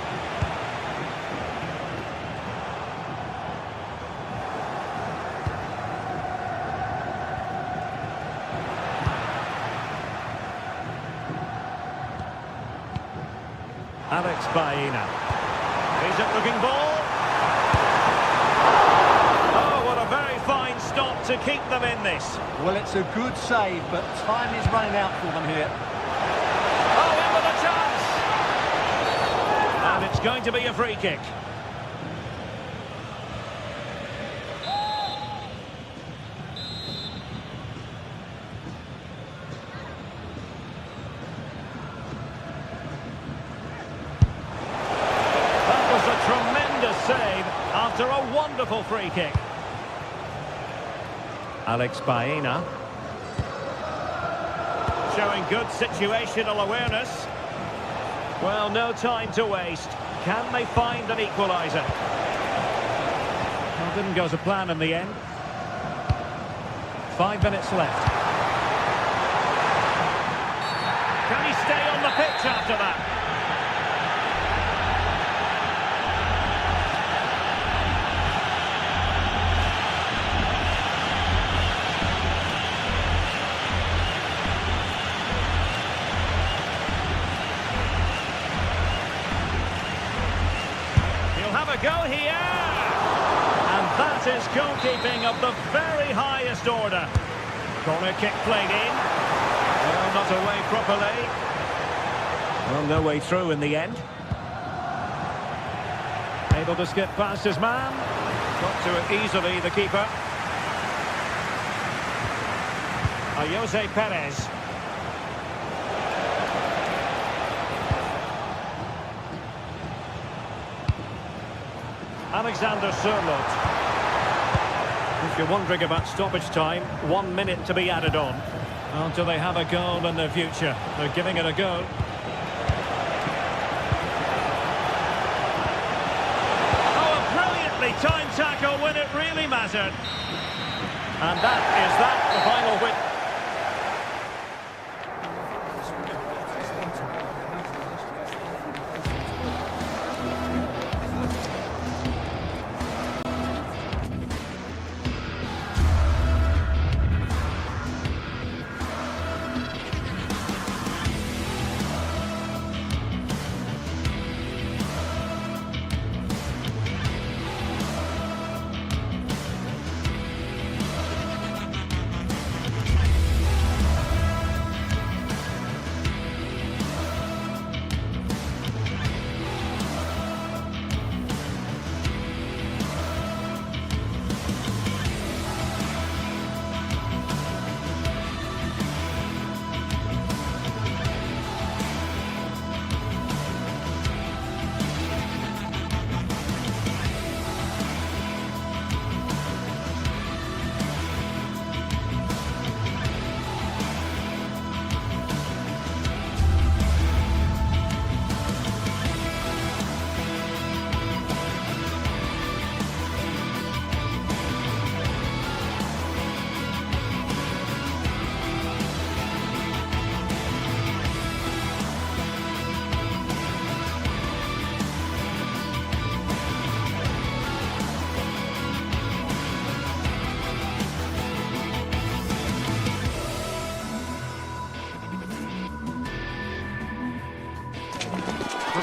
Bayern. He's a looking ball. Oh, what a very fine stop to keep them in this. Well, it's a good save, but time is running out for them here. Oh, in with a chance. And it's going to be a free kick. Save after a wonderful free kick. Bayern showing good situational awareness. Well, no time to waste. Can they find an equaliser? Well, didn't go to plan in the end. 5 minutes left. Can he stay on the pitch after that? Go here, and that is goalkeeping of the very highest order. Corner kick played in, well, not away properly. Well, no way through in the end. Able to skip past his man, got to it easily, the keeper. Jose Perez. Alexander Sørloth. If you're wondering about stoppage time, 1 minute to be added on. Until they have a goal in the future. They're giving it a go. Oh, a brilliantly timed tackle when it really mattered. And that is the final win.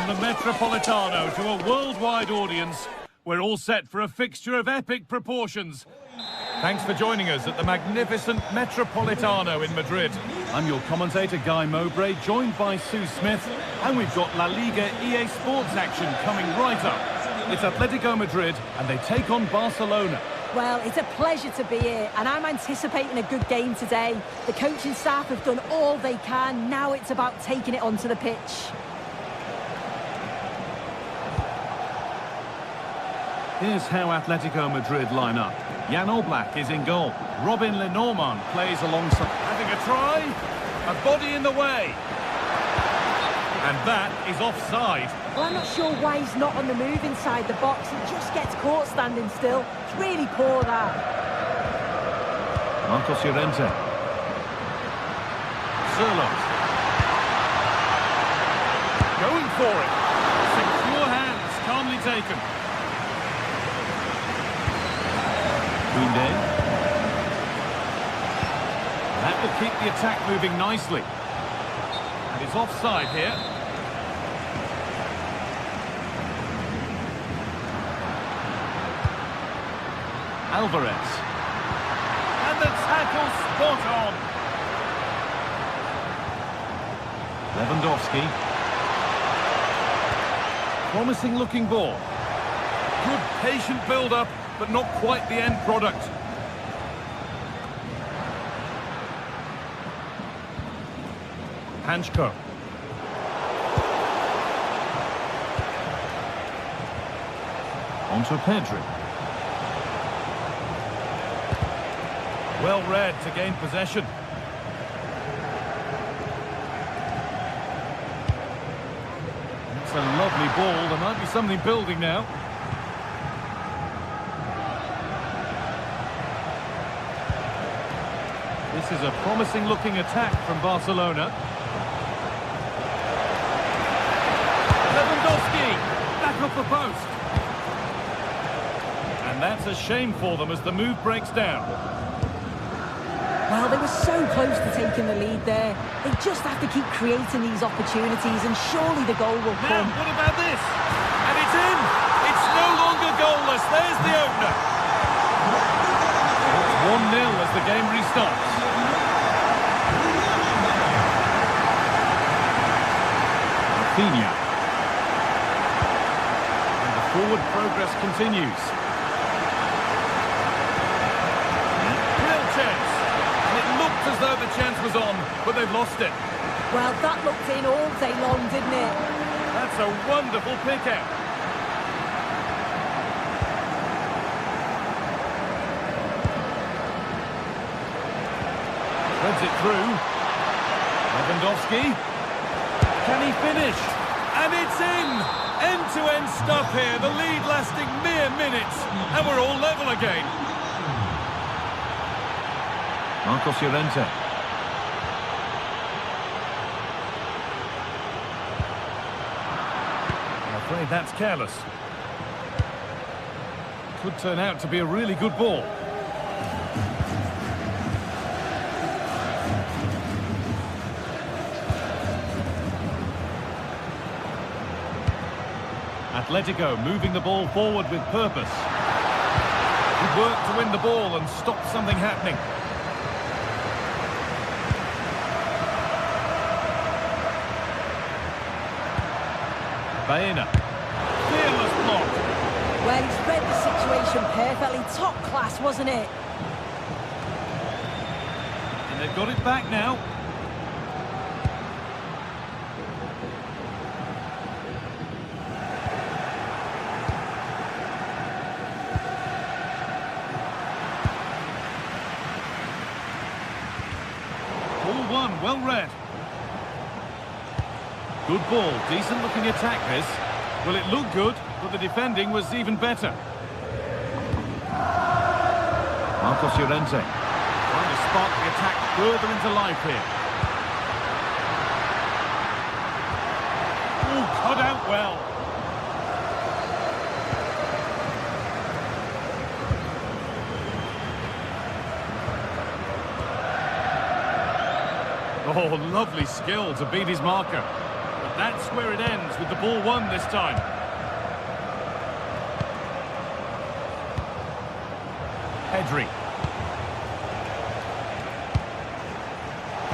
From the Metropolitano to a worldwide audience, we're all set for a fixture of epic proportions. Thanks for joining us at the magnificent Metropolitano in Madrid. I'm your commentator, Guy Mowbray, joined by Sue Smith, and we've got La Liga EA Sports action coming right up. It's Atletico Madrid, and they take on Barcelona. Well, it's a pleasure to be here, and I'm anticipating a good game today. The coaching staff have done all they can. Now it's about taking it onto the pitch. Here's how Atletico Madrid line up. Jan Oblak is in goal. Robin Lenormand plays alongside. Having a try. A body in the way. And that is offside. Well, I'm not sure why he's not on the move inside the box. He just gets caught standing still. It's really poor, that. Marcos Llorente. Zerlos. Going for it. Secure hands, calmly taken. Koundé. That will keep the attack moving nicely. And it's offside here. Alvarez. And the tackle spot on. Lewandowski. Promising looking ball. Good patient build-up, but not quite the end product. Hanchko. Onto Pedri. Well read to gain possession. It's a lovely ball. There might be something building now. This is a promising looking attack from Barcelona. Lewandowski, back off the post. And that's a shame for them as the move breaks down. Well, they were so close to taking the lead there. They just have to keep creating these opportunities, and surely the goal will come. Now, what about this? And it's in! It's no longer goalless. There's the opener. It's 1-0 as the game restarts. Rafinha. And the forward progress continues. Real chance. And it looked as though the chance was on, but they've lost it. Well, that looked in all day long, didn't it? That's a wonderful pick-out. Threads it through. Lewandowski. Can he finish? And it's in! End-to-end stuff here. The lead lasting mere minutes. And we're all level again. Marcos Llorente. I'm afraid that's careless. Could turn out to be a really good ball. Atletico moving the ball forward with purpose. Good work to win the ball and stop something happening. Bayern. Fearless block. Well, he's read the situation perfectly. Top class, wasn't it? And they've got it back now. Well read. Good ball, decent looking attack this. Well, it looked good, but the defending was even better. Marcos Llorente trying to spark the attack further into life here. Oh, cut out well. Oh, lovely skill to beat his marker. The That's where it ends, with the ball won this time. Pedri.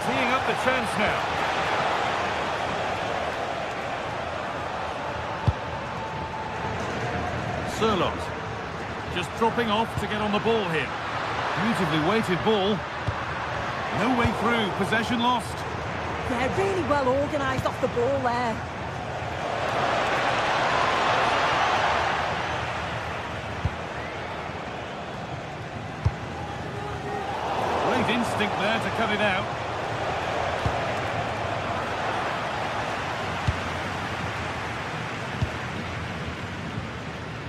Teeing up the chance now. Sørloth. Just dropping off to get on the ball here. Beautifully weighted ball. No way through, possession lost. Yeah, really well organised off the ball there. Great instinct there to cut it out.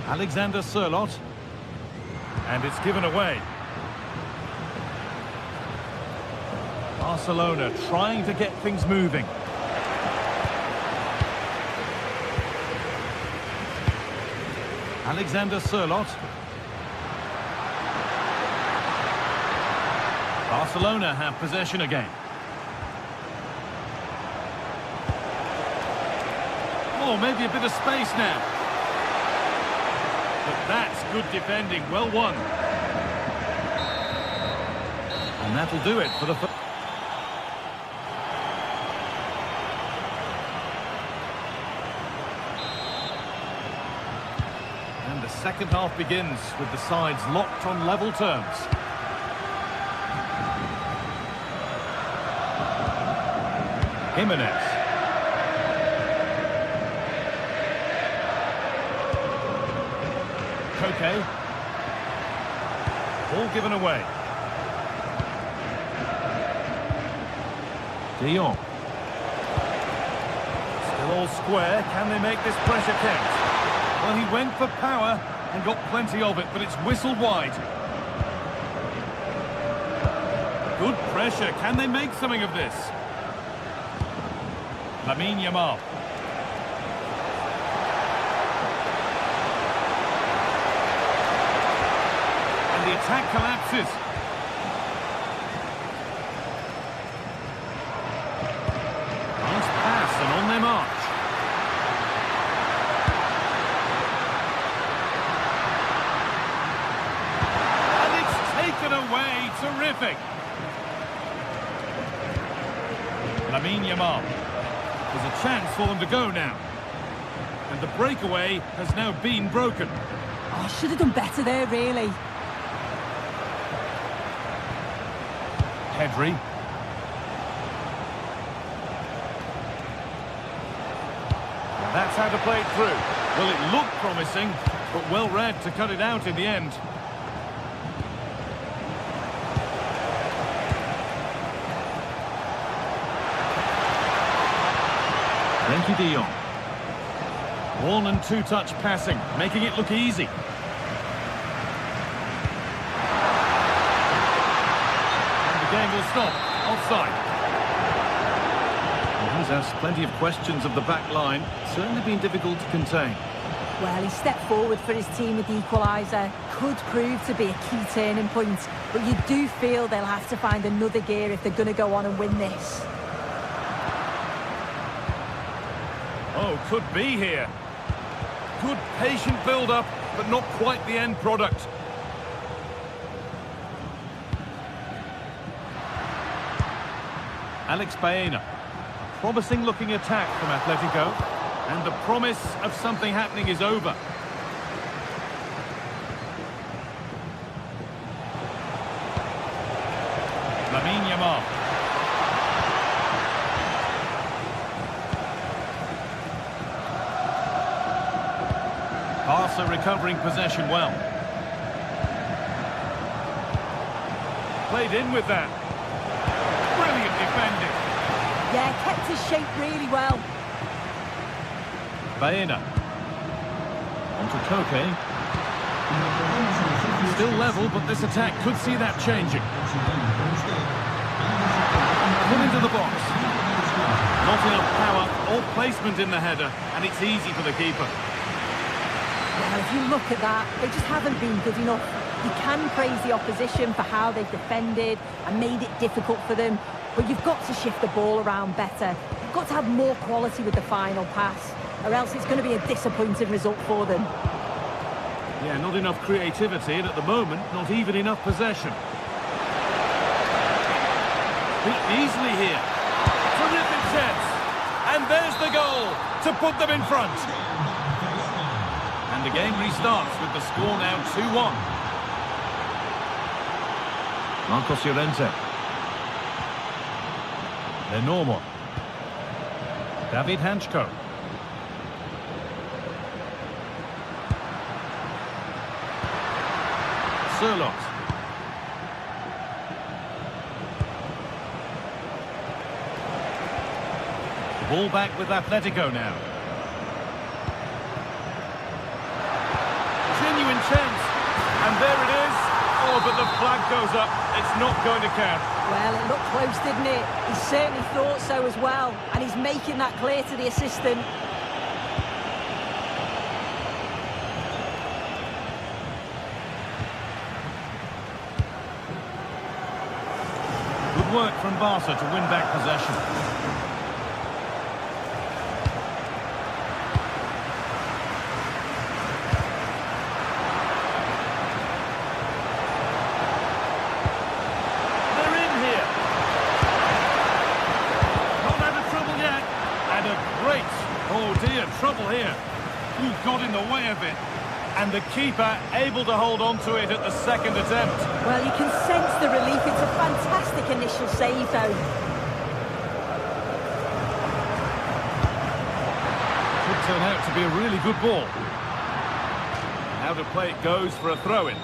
Alexander Sørloth. And it's given away. Barcelona trying to get things moving. Alexander Sørloth. Barcelona have possession again. Oh, maybe a bit of space now. But that's good defending, well won. And that'll do it for the... And the second half begins with the sides locked on level terms. Jimenez. Koke. Ball given away. De Jong. Still all square. Can they make this pressure count? Well, he went for power and got plenty of it, but it's whistled wide. Good pressure. Can they make something of this? Yamal. And the attack collapses. Nice pass and on their march. And it's taken away. Terrific. Yamal. There's a chance for them to go now. And the breakaway has now been broken. Oh, should have done better there, really. Pedri. Well, that's how to play it through. Well, it looked promising, but well read to cut it out in the end. De Jong. One and two touch passing, making it look easy. And the game will stop. Offside. Well, he's asked plenty of questions of the back line. Certainly been difficult to contain. Well, he stepped forward for his team with the equaliser. Could prove to be a key turning point. But you do feel they'll have to find another gear if they're going to go on and win this. Oh, could be here. Good patient build-up, but not quite the end product. Alex Baena. Promising looking attack from Atletico. And the promise of something happening is over. Yamal. Barca recovering possession well. Played in with that. Brilliant defending. Yeah, kept his shape really well. Baena. Onto Koke. Still level, but this attack could see that changing. Put into the box. Not enough power or placement in the header, and it's easy for the keeper. Well, if you look at that, they just haven't been good enough. You can praise the opposition for how they've defended and made it difficult for them, but you've got to shift the ball around better. They've got to have more quality with the final pass, or else it's going to be a disappointing result for them. Yeah, not enough creativity, and at the moment, not even enough possession. Beat easily here. Terrific chance. And there's the goal to put them in front. And the game restarts with the score now 2-1. Marcos Llorente. Lenormand. David Hanchko. Sirlot. Ball back with Atletico now. Genuine chance. And there it is. Oh, but the flag goes up. It's not going to count. Well, it looked close, didn't it? He certainly thought so as well. And he's making that clear to the assistant. Good work from Barca to win back possession. Trouble here. Ooh, got in the way of it. And the keeper able to hold on to it at the second attempt. Well, you can sense the relief. It's a fantastic initial save, though. Could turn out to be a really good ball. Now to play it goes for a throw-in.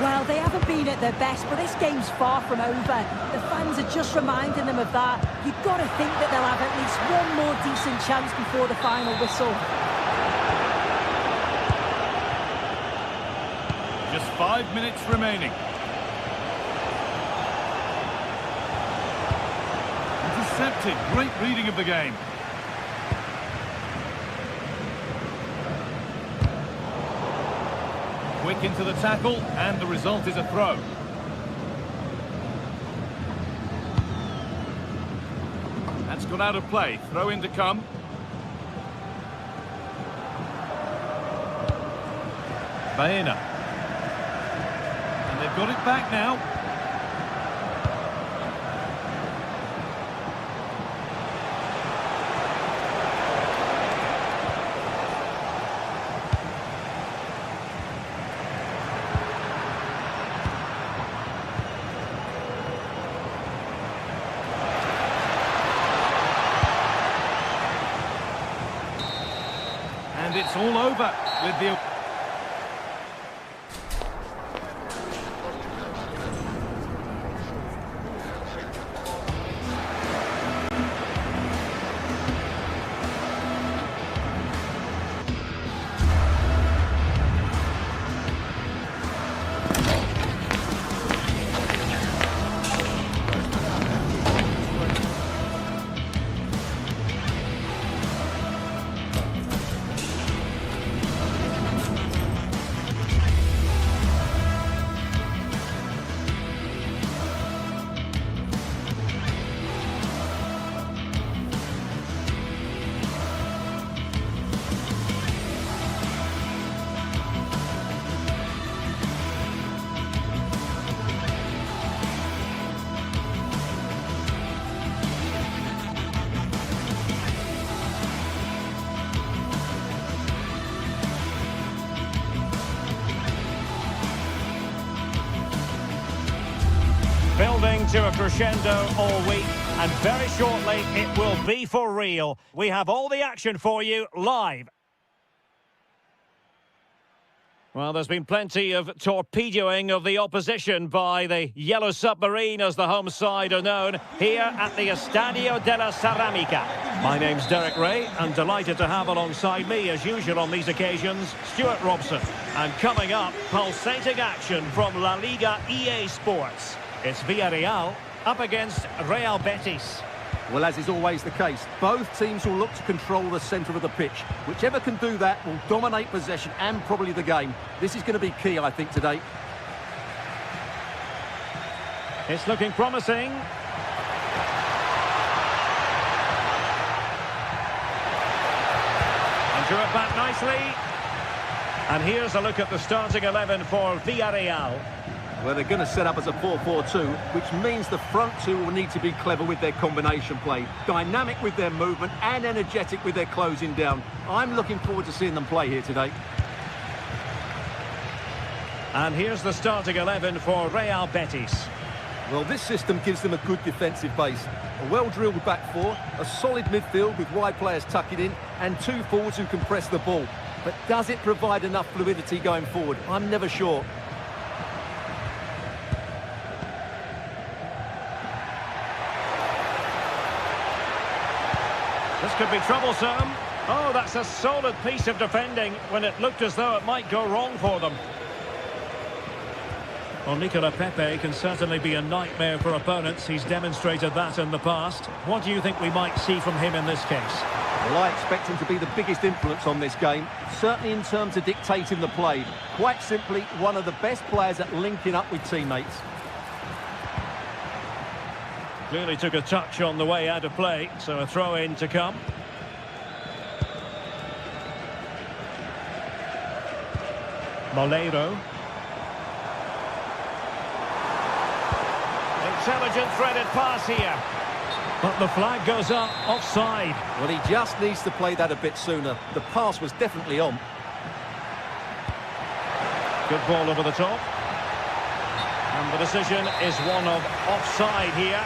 Well, they haven't been at their best, but this game's far from over. The fans are just reminding them of that. You've got to think that they'll have at least one more decent chance before the final whistle. Just 5 minutes remaining. Intercepted. Great reading of the game. Quick into the tackle, and the result is a throw. That's got out of play. Throw in to come. Bayern. And they've got it back now. And it's all over with the... Building to a crescendo all week, and very shortly it will be for real. We have all the action for you live. Well, there's been plenty of torpedoing of the opposition by the Yellow Submarine, as the home side are known, here at the Estadio de la Ceramica. My name's Derek Ray, and delighted to have alongside me, as usual on these occasions, Stuart Robson. And coming up, pulsating action from La Liga EA Sports. It's Villarreal up against Real Betis. Well, as is always the case, both teams will look to control the centre of the pitch. Whichever can do that will dominate possession and probably the game. This is going to be key, I think, today. It's looking promising. And drew it back nicely. And here's a look at the starting 11 for Villarreal. Well, they're going to set up as a 4-4-2, which means the front two will need to be clever with their combination play, dynamic with their movement and energetic with their closing down. I'm looking forward to seeing them play here today. And here's the starting 11 for Real Betis. Well, this system gives them a good defensive base. A well-drilled back four, a solid midfield with wide players tucking in, and two forwards who can press the ball. But does it provide enough fluidity going forward? I'm never sure. This could be troublesome. Oh, that's a solid piece of defending when it looked as though it might go wrong for them. Well, Nicola Pepe can certainly be a nightmare for opponents. He's demonstrated that in the past. What do you think we might see from him in this case? Well, I expect him to be the biggest influence on this game, certainly in terms of dictating the play. Quite simply, one of the best players at linking up with teammates. Clearly took a touch on the way out of play, so a throw-in to come. Moleiro. Intelligent threaded pass here. But the flag goes up, offside. Well, he just needs to play that a bit sooner. The pass was definitely on. Good ball over the top. And the decision is one of offside here.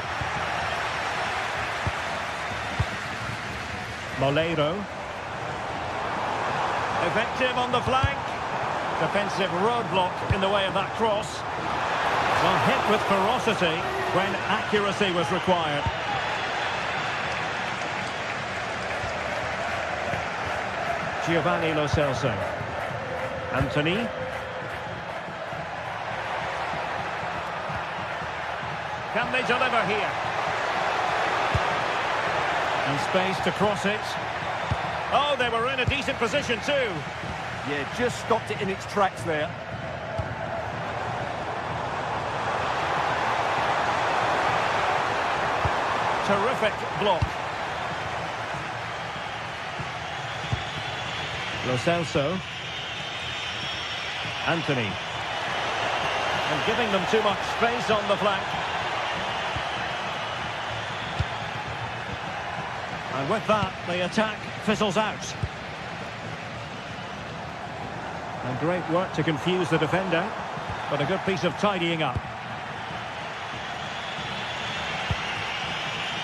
Moleiro. Effective on the flank. Defensive roadblock in the way of that cross. Well, hit with ferocity when accuracy was required. Giovanni Lo Celso. Anthony. Can they deliver here? And space to cross it. Oh, they were in a decent position too. Yeah, just stopped it in its tracks there. Terrific block. Lo Celso. Anthony. And giving them too much space on the flank. And with that, the attack fizzles out. And great work to confuse the defender, but a good piece of tidying up.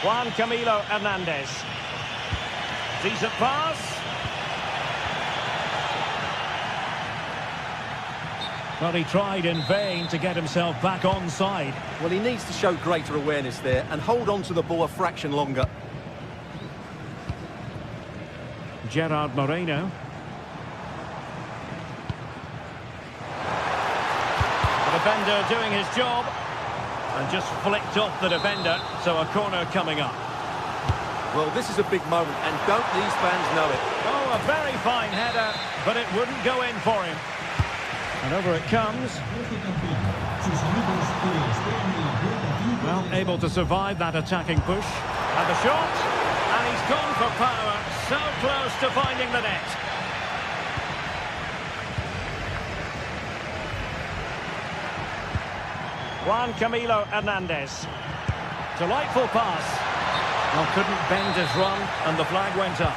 Juan Camilo Hernandez. Decent pass. Well, he tried in vain to get himself back onside. Well, he needs to show greater awareness there and hold on to the ball a fraction longer. Gerard Moreno. The defender doing his job. And just flicked off the defender, so a corner coming up. Well, this is a big moment, and don't these fans know it? Oh, a very fine header, but it wouldn't go in for him. And over it comes. Well, able to survive that attacking push. And the shot, and he's gone for power, so close to finding the net. Juan Camilo Hernandez. Delightful pass. Well, couldn't bend his run, and the flag went up.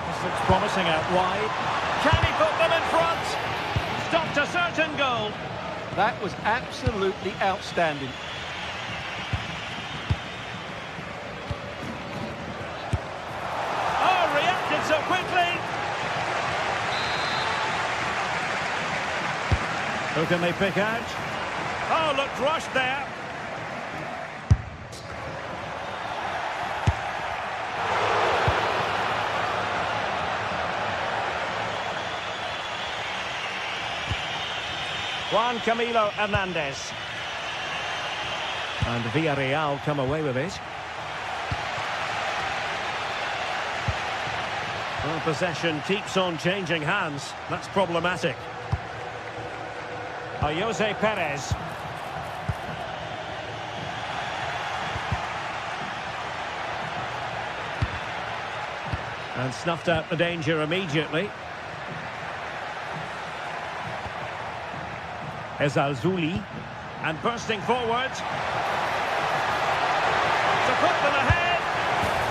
This looks promising out wide. Can he put them in front? Stopped a certain goal. That was absolutely outstanding. Oh, reacted so quickly. Who can they pick out? Oh, looked rushed there. Juan Camilo Hernandez. And Villarreal come away with it. Well, possession keeps on changing hands. That's problematic. Jose Perez. And snuffed out the danger immediately. Ezalzouli. And bursting forward. To put them ahead.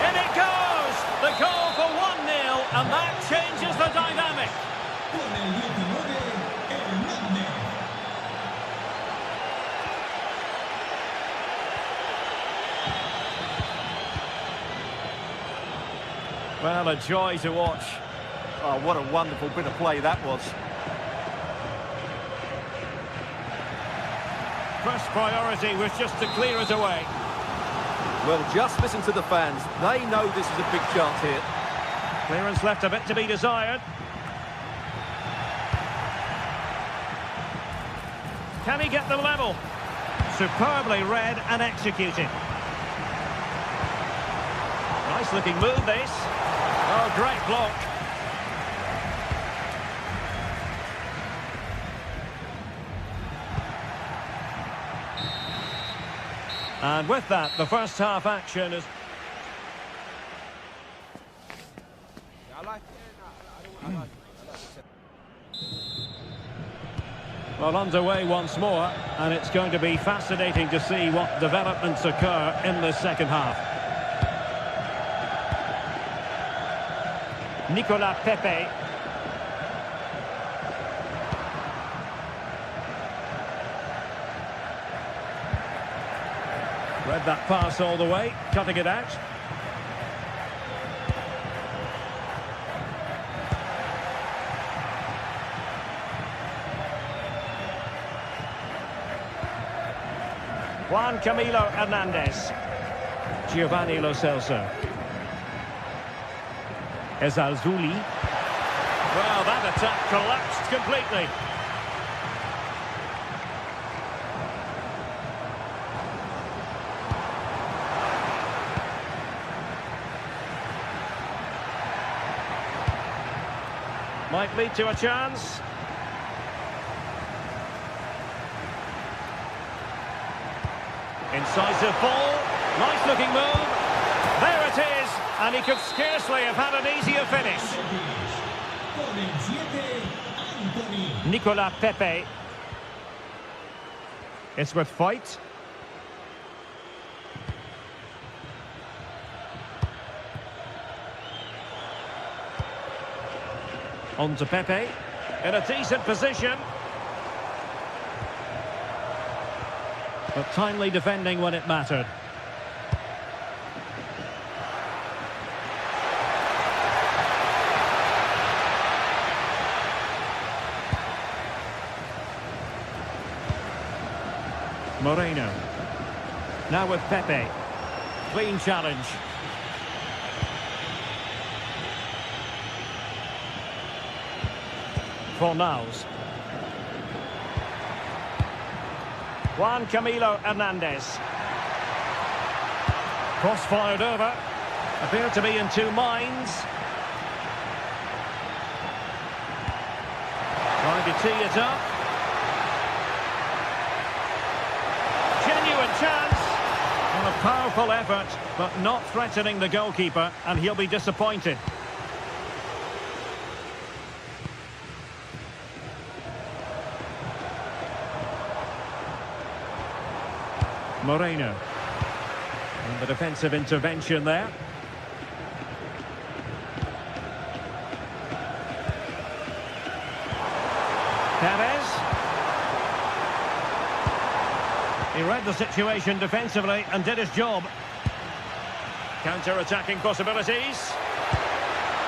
In it goes! The goal for 1-0, and that changes the dynamic. Con el 19, Hernández. Well, a joy to watch. Oh, what a wonderful bit of play that was. First priority was just to clear it away. Well, just listen to the fans. They know this is a big chance here. Clearance left a bit to be desired. Can he get them level? Superbly read and executed. Nice looking move, this. Oh, great block. And with that, the first half action is... Well, underway once more, and it's going to be fascinating to see what developments occur in the second half. Nicolas Pepe. Read that pass all the way, cutting it out. Juan Camilo Hernandez. Giovanni Lo Celso. Ezalzouli. Well, that attack collapsed completely. Might lead to a chance. Incisive ball. Nice looking move. There it is. And he could scarcely have had an easier finish. Con el 7, Anthony. Nicolas Pepe. It's with fight. On to Pepe. In a decent position. But timely defending when it mattered. Moreno. Now with Pepe. Clean challenge. Fornals. Juan Camilo Hernandez. Cross fired over. Appear to be in two minds. Trying to tee it up. Genuine chance. And a powerful effort, but not threatening the goalkeeper, and he'll be disappointed. Moreno. And the defensive intervention there. Perez. He read the situation defensively and did his job. Counter-attacking possibilities.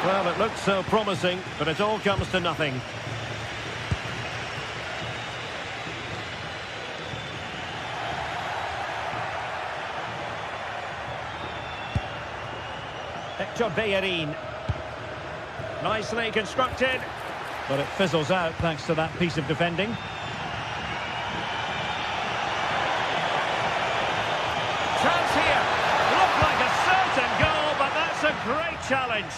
Well, it looked so promising, but it all comes to nothing. Bayern. Nicely constructed, but it fizzles out thanks to that piece of defending. challenge.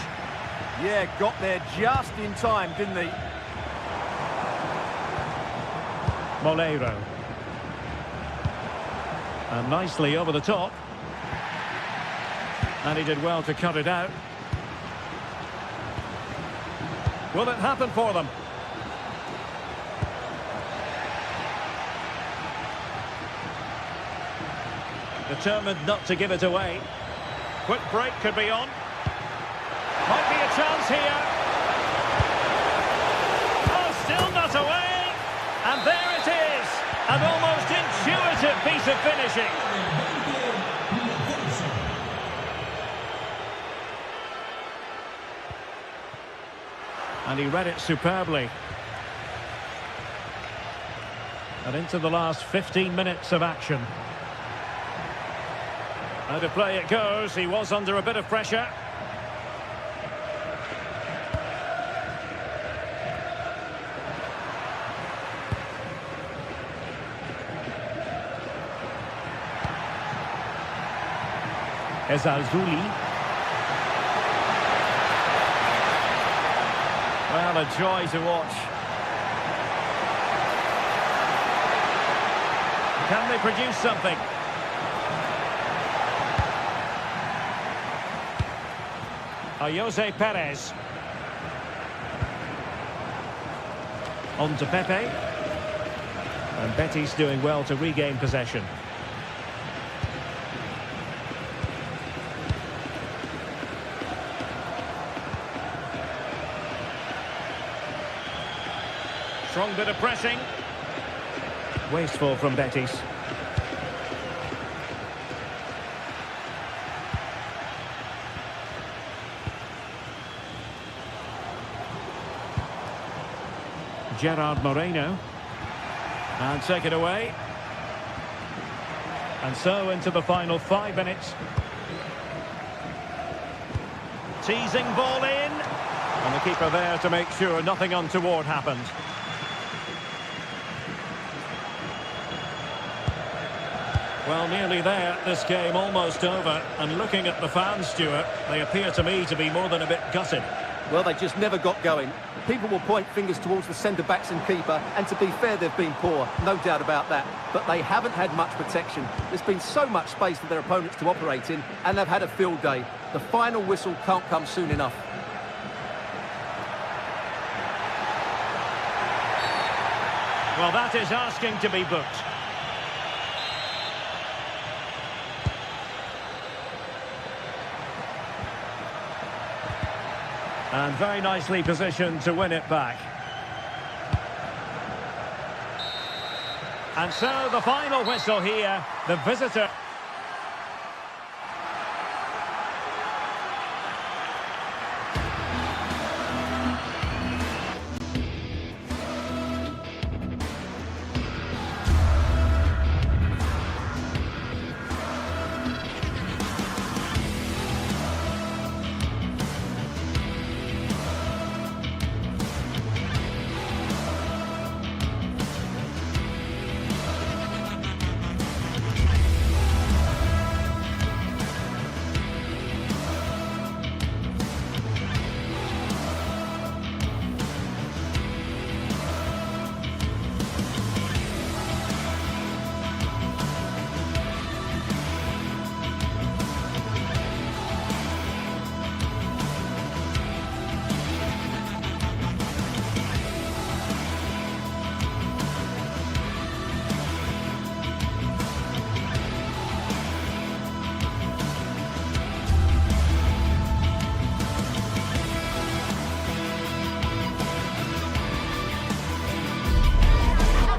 Yeah, got there just in time, didn't he? Moleiro. And nicely over the top. And he did well to cut it out. Will it happen for them? Determined not to give it away. Quick break could be on. Might be a chance here. Oh, still not away. And there it is. An almost intuitive piece of finishing. And he read it superbly. And into the last 15 minutes of action. Out of play it goes. He was under a bit of pressure. Ezalzouli. Well, a joy to watch. Can they produce something? Jose Perez. On to Pepe. And Betis doing well to regain possession. Strong bit of pressing. Wasteful from Betis. Gerard Moreno. And take it away. And so into the final 5 minutes. Teasing ball in. And the keeper there to make sure nothing untoward happened. Well, nearly there, this game almost over. And looking at the fans, Stuart, they appear to me to be more than a bit gutted. Well, they just never got going. People will point fingers towards the centre-backs and keeper, and to be fair, they've been poor, no doubt about that. But they haven't had much protection. There's been so much space for their opponents to operate in, and they've had a field day. The final whistle can't come soon enough. Well, that is asking to be booked. And very nicely positioned to win it back. And so the final whistle here, the visitor.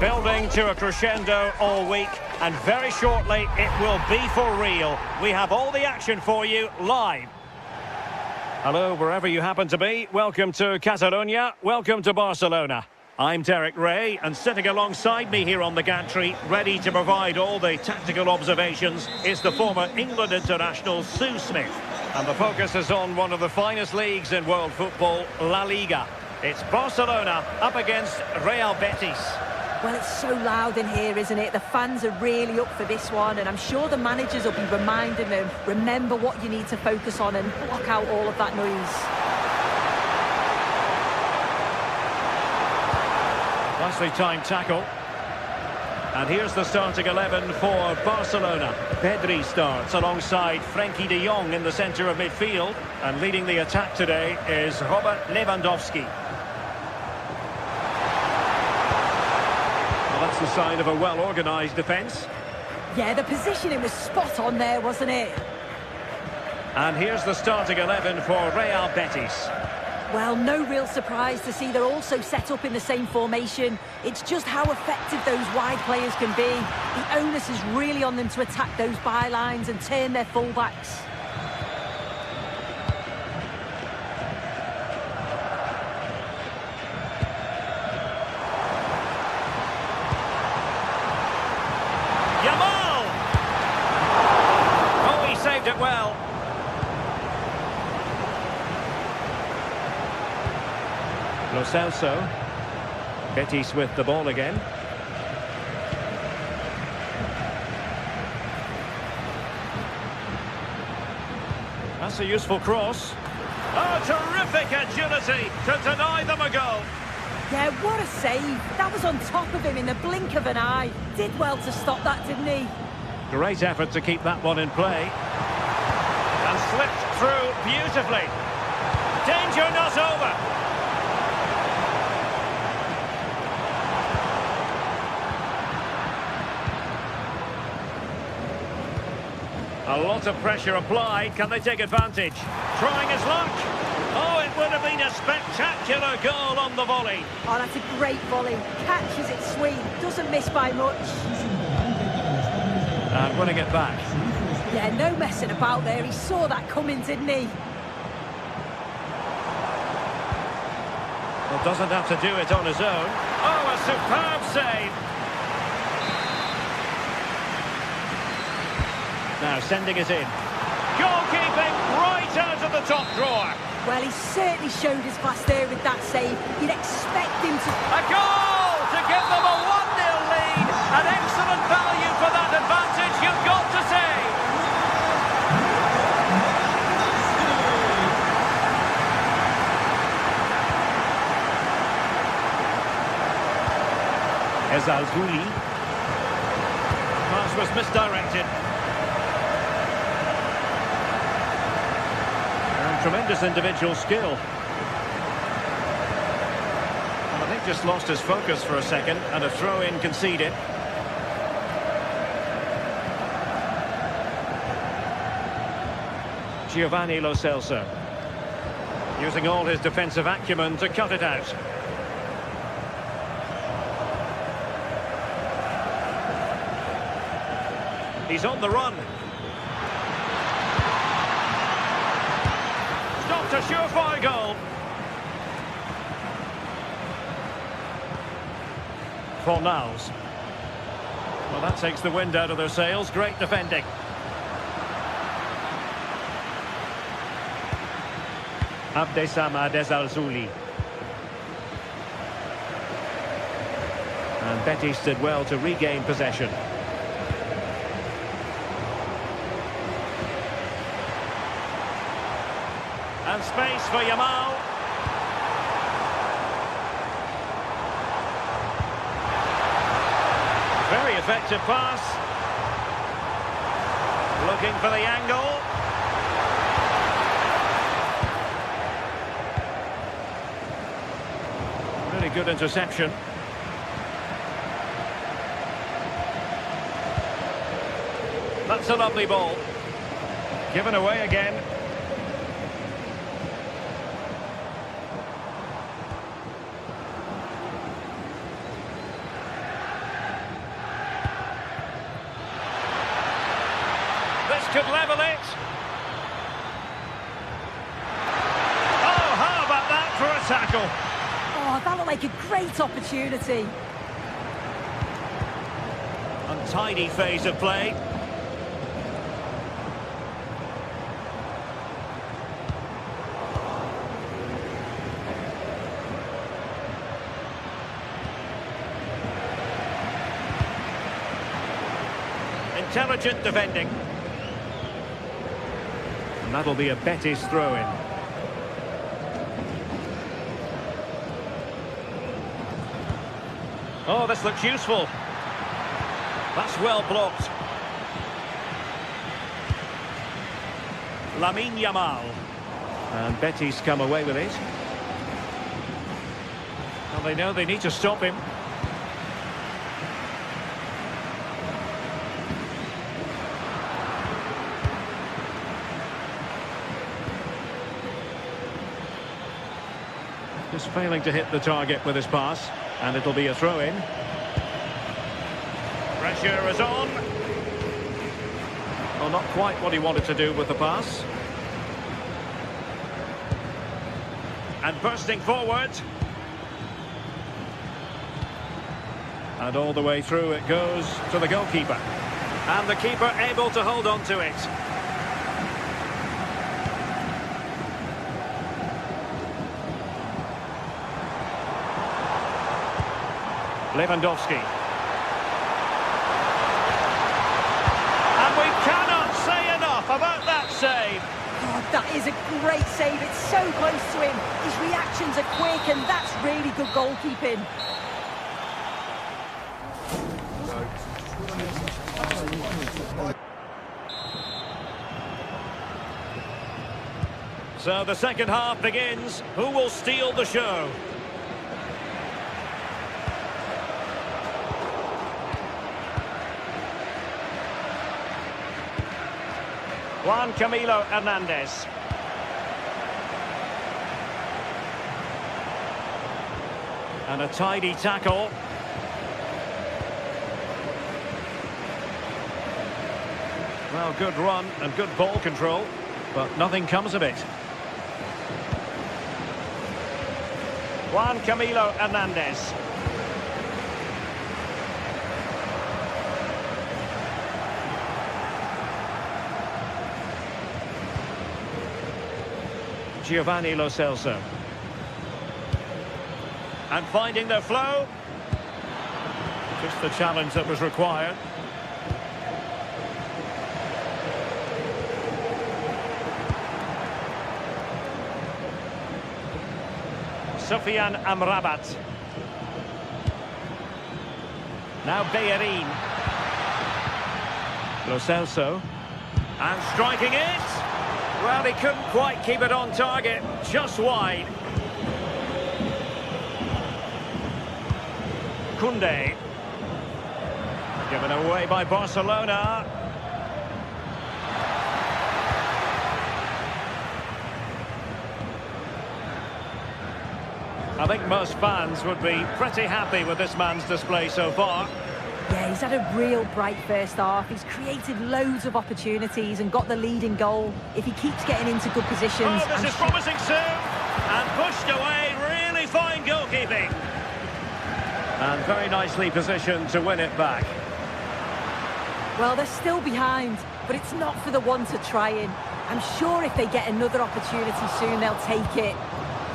Building to a crescendo all week, and very shortly it will be for real. We have all the action for you live. Hello, wherever you happen to be. Welcome to Catalonia. Welcome to Barcelona. I'm Derek Ray, and sitting alongside me here on the gantry, ready to provide all the tactical observations, is the former England international Sue Smith. And the focus is on one of the finest leagues in world football, La Liga. It's Barcelona up against Real Betis. Well, it's so loud in here, isn't it? The fans are really up for this one, and I'm sure the managers will be reminding them, remember what you need to focus on and block out all of that noise. Nicely timed tackle. And here's the starting 11 for Barcelona. Pedri starts alongside Frenkie de Jong in the centre of midfield. And leading the attack today is Robert Lewandowski. Well, that's the sign of a well-organised defence. Yeah, the positioning was spot on there, wasn't it? And here's the starting 11 for Real Betis. Well, no real surprise to see they're also set up in the same formation. It's just how effective those wide players can be. The onus is really on them to attack those bylines and turn their fullbacks. Yamal! Oh, he saved it well. Lo Celso. Betis with the ball again. That's a useful cross. Oh, terrific agility to deny them a goal. Yeah, what a save. That was on top of him in the blink of an eye. Did well to stop that, didn't he? Great effort to keep that one in play. And slipped through beautifully. Danger not over. A lot of pressure applied. Can they take advantage? Trying his luck. Oh, it would have been a spectacular goal on the volley. Oh, that's a great volley. Catches it sweet. Doesn't miss by much. And winning it back. Yeah, no messing about there. He saw that coming, didn't he? Well, doesn't have to do it on his own. Oh, a superb save. Now sending it in. Goalkeeping right out of the top drawer. Well, he certainly showed his class there with that save. You'd expect him to... A goal to give them a 1-0 lead. An excellent value for that advantage, you've got to say. Ezalzouli. Pass was misdirected. Tremendous individual skill. And I think just lost his focus for a second, and a throw-in conceded. Giovanni Lo Celso. Using all his defensive acumen to cut it out. He's on the run. A surefire goal. Fornals. Well, that takes the wind out of their sails. Great defending. Abdesamad Ezalzouli. And Betis did well to regain possession. And space for Yamal. Very effective pass. Looking for the angle. Really good interception. That's a lovely ball. Given away again. Could level it. Oh, how about that for a tackle? Oh, that looked like a great opportunity. Untidy phase of play. Intelligent defending. And that'll be a Betis throw-in. Oh, this looks useful. That's well blocked. Lamine Yamal. And Betis come away with it. Well, they know they need to stop him. Just failing to hit the target with his pass. And it'll be a throw-in. Pressure is on. Well, not quite what he wanted to do with the pass. And bursting forward. And all the way through it goes to the goalkeeper. And the keeper able to hold on to it. Lewandowski. And we cannot say enough about that save. God, that is a great save. It's so close to him. His reactions are quick, and that's really good goalkeeping. So the second half begins. Who will steal the show? Juan Camilo Hernandez. And a tidy tackle. Well, good run and good ball control, but nothing comes of it. Juan Camilo Hernandez. Giovanni Lo Celso. And finding their flow. Just the challenge that was required. Sofiane Amrabat. Now Bayern. Lo Celso. And striking it. Well, he couldn't quite keep it on target, just wide. Koundé. Given away by Barcelona. I think most fans would be pretty happy with this man's display so far. Yeah, he's had a real bright first half. He's created loads of opportunities and got the leading goal. If he keeps getting into good positions... Oh, this is promising soon. And pushed away. Really fine goalkeeping. And very nicely positioned to win it back. Well, they're still behind, but it's not for the want of trying. I'm sure if they get another opportunity soon, they'll take it.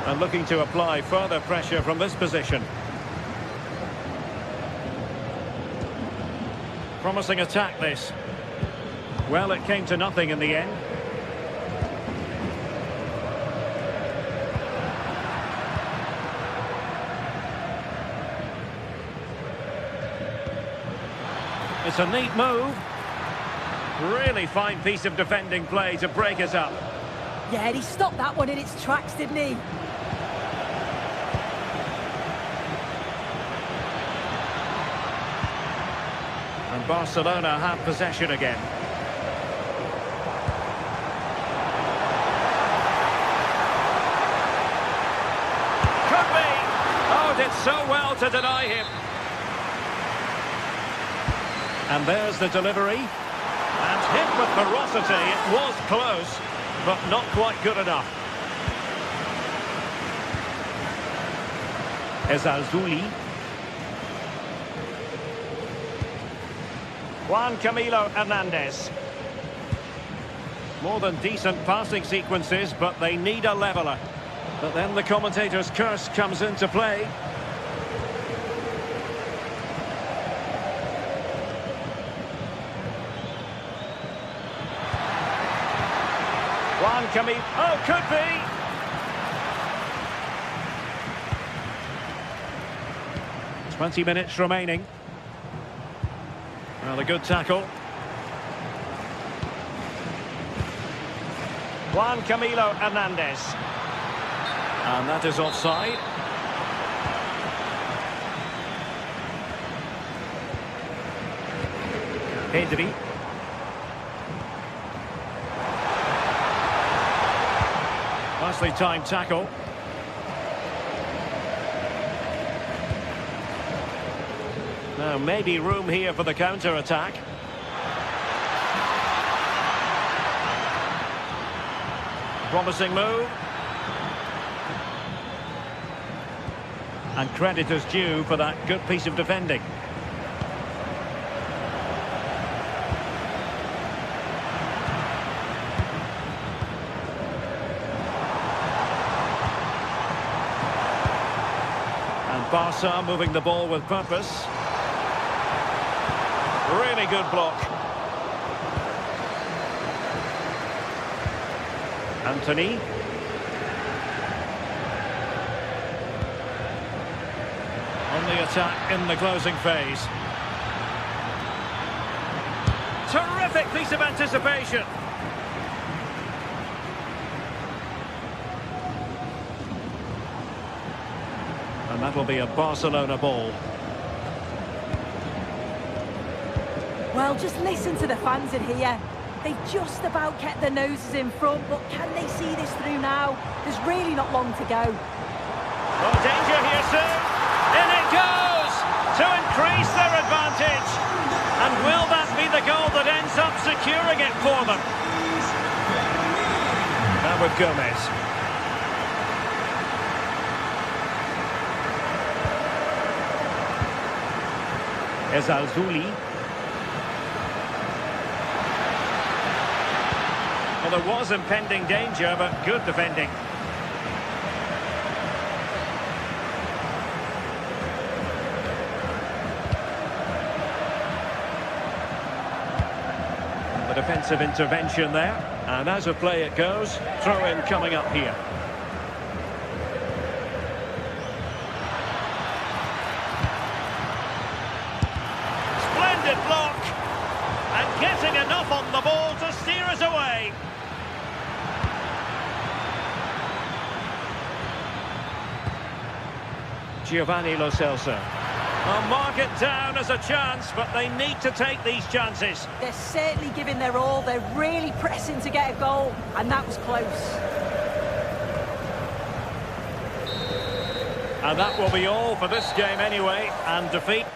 And looking to apply further pressure from this position. Promising attack, this. Well, it came to nothing in the end. It's a neat move. Really fine piece of defending play to break us up. Yeah, and he stopped that one in its tracks, didn't he? And Barcelona have possession again. Could be! Oh, did so well to deny him. And there's the delivery. And hit with ferocity. It was close, but not quite good enough. Ezalzouli. Juan Camilo Hernandez. More than decent passing sequences, but they need a leveller. But then the commentator's curse comes into play. Camille. Oh, could be. 20 minutes remaining. Well, a good tackle. Juan Camilo Hernandez. And that is offside. Pedri. Nicely timed tackle. Now maybe room here for the counter-attack. Promising move. And credit is due for that good piece of defending. And Barca moving the ball with purpose. Really good block. Anthony. On the attack in the closing phase. Terrific piece of anticipation. And that will be a Barcelona ball. Well, just listen to the fans in here. They've just about kept their noses in front, but can they see this through now? There's really not long to go. Oh, danger here soon. In it goes to increase their advantage. And will that be the goal that ends up securing it for them? Now with Gomez. Ezalzouli. Well, there was impending danger, but good defending. The defensive intervention there. And as a play it goes, throw-in coming up here. Splendid block. And getting enough on the ball to steer us away. Giovanni Lo Celso. I'll mark it down as a chance, but they need to take these chances. They're certainly giving their all. They're really pressing to get a goal, and that was close. And that will be all for this game anyway, and defeat.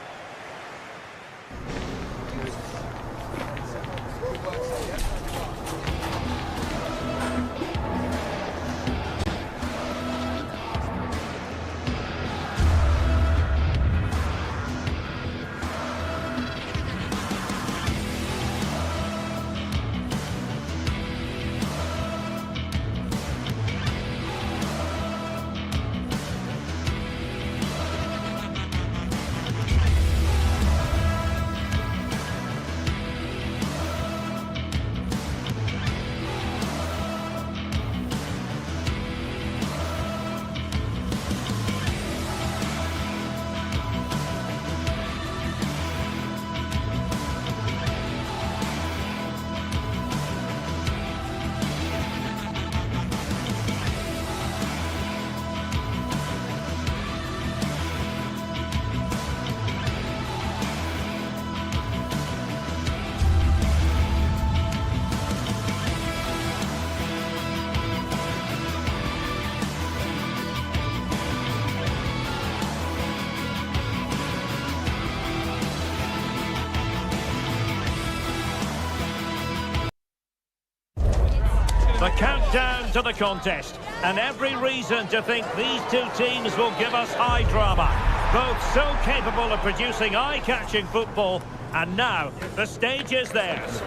The countdown to the contest, and every reason to think these two teams will give us high drama. Both so capable of producing eye-catching football, and now the stage is theirs.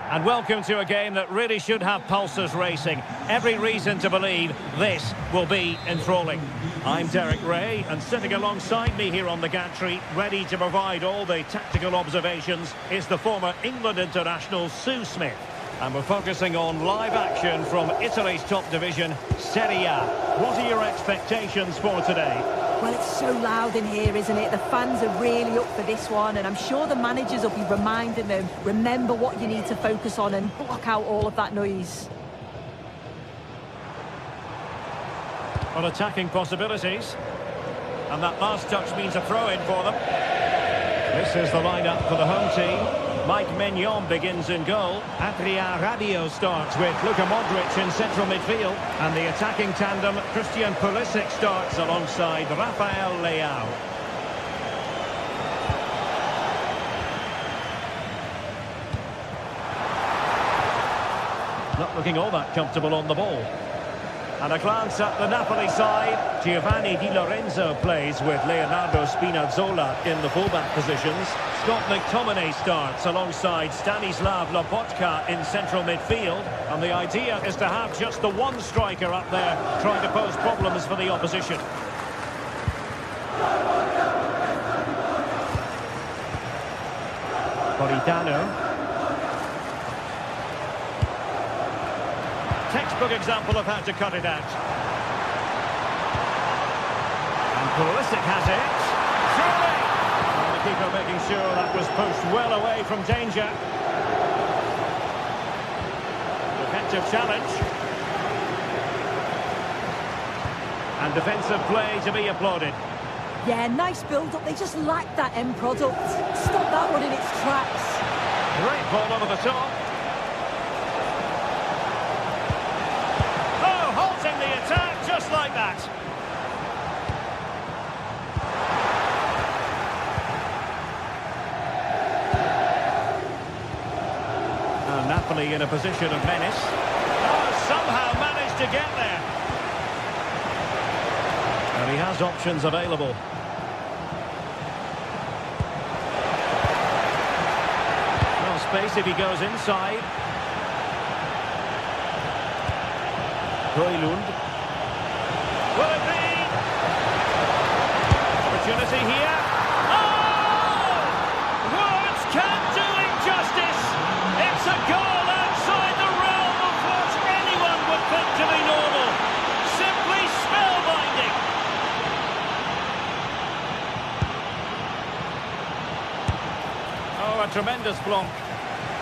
And welcome to a game that really should have pulses racing. Every reason to believe this will be enthralling. I'm Derek Ray, and sitting alongside me here on the gantry, ready to provide all the tactical observations, is the former England international Sue Smith. And we're focusing on live action from Italy's top division, Serie A. What are your expectations for today? Well, it's so loud in here, isn't it? The fans are really up for this one, and I'm sure the managers will be reminding them, remember what you need to focus on and block out all of that noise. On attacking possibilities. And that last touch means a throw-in for them. This is the lineup for the home team. Mike Maignan begins in goal. Adrien Rabiot starts with Luka Modric in central midfield. And the attacking tandem, Christian Pulisic, starts alongside Rafael Leao. Not looking all that comfortable on the ball. And a glance at the Napoli side. Giovanni Di Lorenzo plays with Leonardo Spinazzola in the fullback positions. Scott McTominay starts alongside Stanislav Lobotka in central midfield. And the idea is to have just the one striker up there trying to pose problems for the opposition. Politano. Textbook example of how to cut it out. And Pulisic has it. Surely! And the keeper making sure that was pushed well away from danger. Defensive challenge. And defensive play to be applauded. Yeah, nice build-up. They just lack that end product. Stop that one in its tracks. Great ball over the top. Just like that. Now Napoli in a position of menace. Oh, somehow managed to get there. And he has options available. Well, space if he goes inside. Højlund. Will it be? Opportunity here. Oh! Words can't do it justice. It's a goal outside the realm of what anyone would think to be normal. Simply spellbinding. Oh, a tremendous block.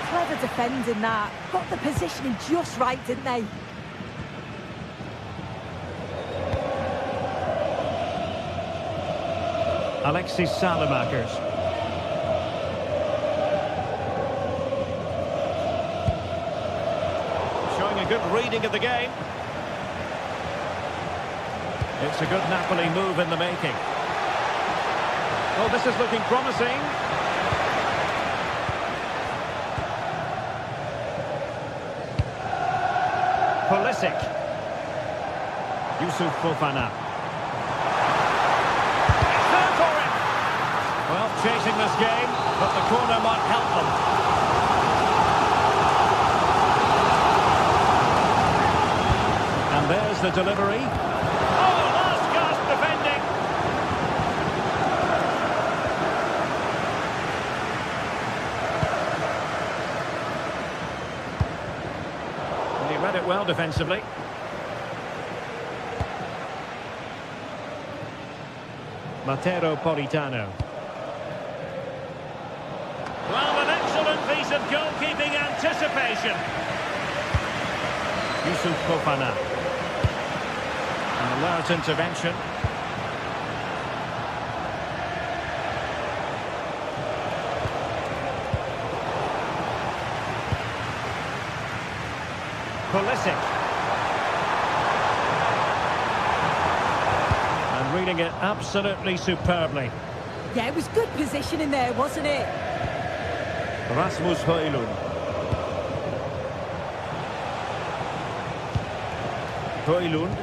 Clever defending that. Got the positioning just right, didn't they? Alexis Salamakers. Showing a good reading of the game. It's a good Napoli move in the making. Oh, this is looking promising. Pulisic. Youssouf Fofana. Well, chasing this game, but the corner might help them. And there's the delivery. Oh, last gasp defending. And he read it well defensively. Matteo Politano. Well, an excellent piece of goalkeeping anticipation. Youssouf Fofana. An alert intervention. Pulisic. And reading it absolutely superbly. Yeah, it was good positioning there, wasn't it? Rasmus Højlund. Højlund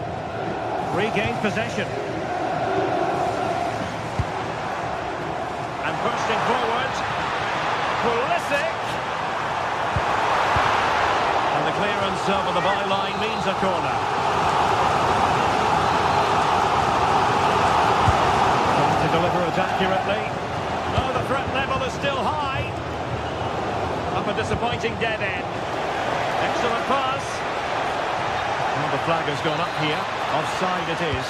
regained possession. And bursting forward. Pulisic. And the clearance over the byline means a corner. Trying to deliver it accurately. Oh, the threat level is still high. Up a disappointing dead end. Excellent pass. Well, the flag has gone up here. Offside it is.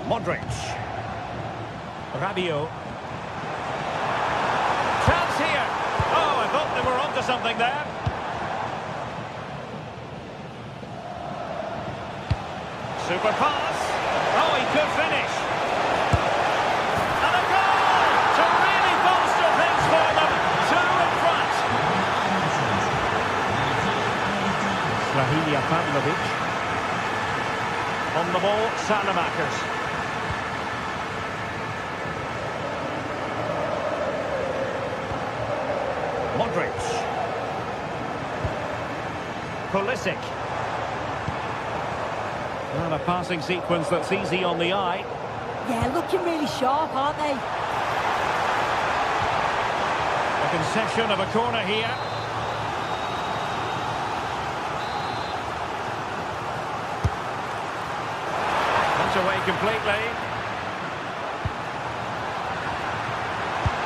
Modric. Rabiot. Chance here. Oh, I thought they were onto something there. Super pass. Oh, he could finish. And a goal to really bolster things for them. Two in front. Rahilia Pavlovic. On the ball, Salamakers. Modric. Pulisic. Well, a passing sequence that's easy on the eye. Yeah, looking really sharp, aren't they? A concession of a corner here. Not away completely.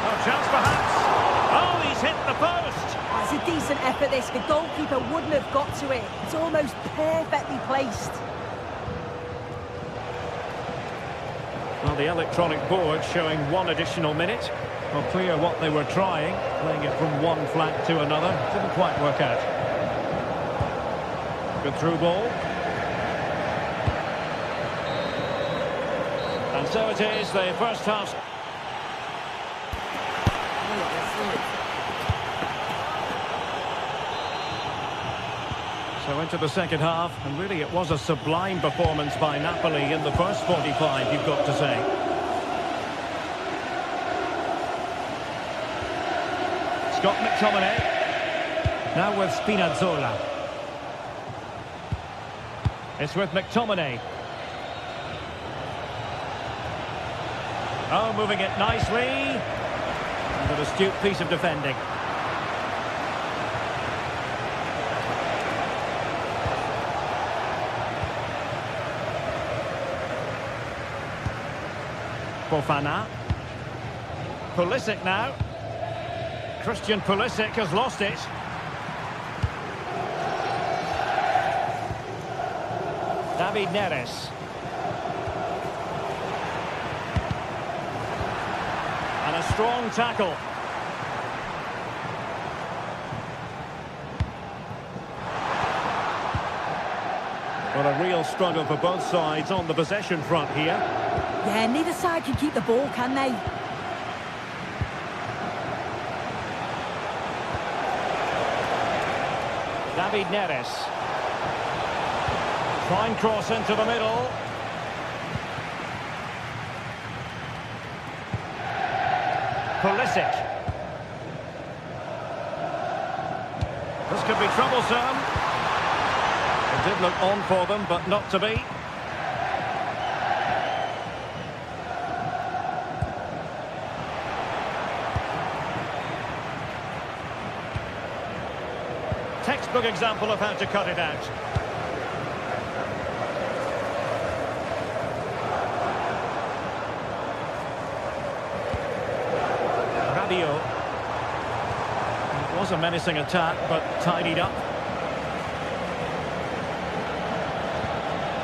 Oh, chance perhaps. Oh, he's hit the post. It's a decent effort, this. The goalkeeper wouldn't have got to it. It's almost perfectly placed. Well, the electronic board showing 1 additional minute. Well, clear what they were trying, playing it from one flank to another. Didn't quite work out. Good through ball. And so it is, the first half. So into the second half, and really it was a sublime performance by Napoli in the first 45, you've got to say. Scott McTominay. Now with Spinazzola. It's with McTominay. Oh, moving it nicely. And an astute piece of defending. Fofana. Pulisic now. Christian Pulisic has lost it. David Neres. And a strong tackle. Well, a real struggle for both sides on the possession front here. Yeah, neither side can keep the ball, can they? David Neres. Fine cross into the middle. Pulisic. This could be troublesome. It did look on for them, but not to be. Textbook example of how to cut it out. Rabiot. It was a menacing attack, but tidied up.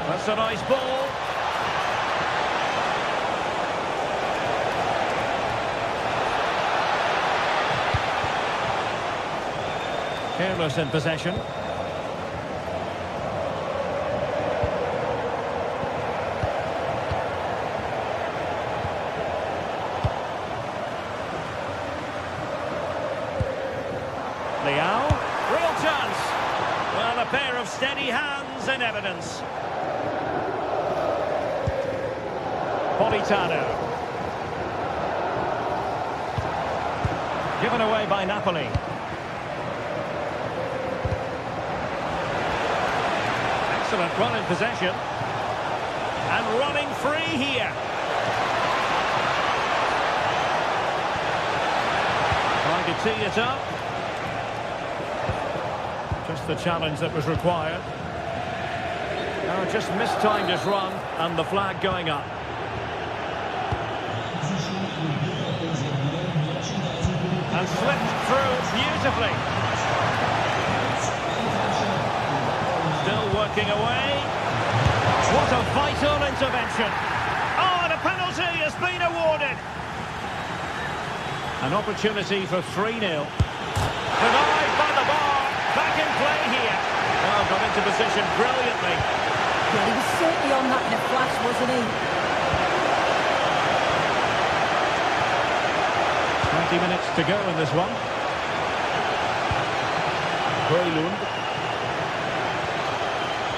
That's a nice ball. Careless in possession. Leao, real chance. Well, a pair of steady hands in evidence. Politano. Given away by Napoli. Excellent run in possession. And running free here. Trying to tee it up. Just the challenge that was required. Oh, just mistimed his run and the flag going up. And slipped through beautifully. Still working away. What a vital intervention. Oh, and a penalty has been awarded. An opportunity for 3-0. Denied by the bar. Back in play here. Oh, got into position brilliantly. Yeah, he was certainly on that in a flash, wasn't he? 20 minutes to go in this one. Højlund.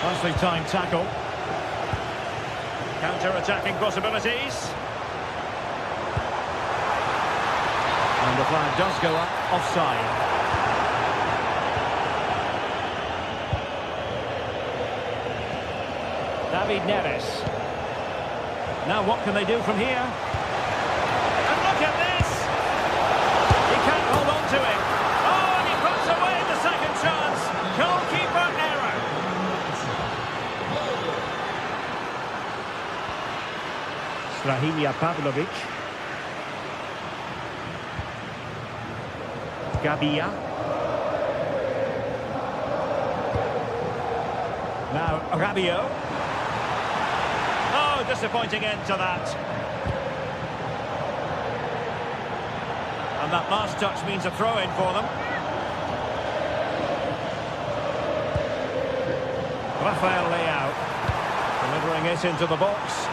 Nicely timed tackle. Counter-attacking possibilities. And the flag does go up, offside. David Neres. Now what can they do from here? And look at this! He can't hold on to it. Oh, and he puts away the second chance. Goalkeeper error. Strahimia Pavlovic. Gabia. Now Rabiot. Oh, disappointing end to that. And that last touch means a throw-in for them. Rafael Leao delivering it into the box.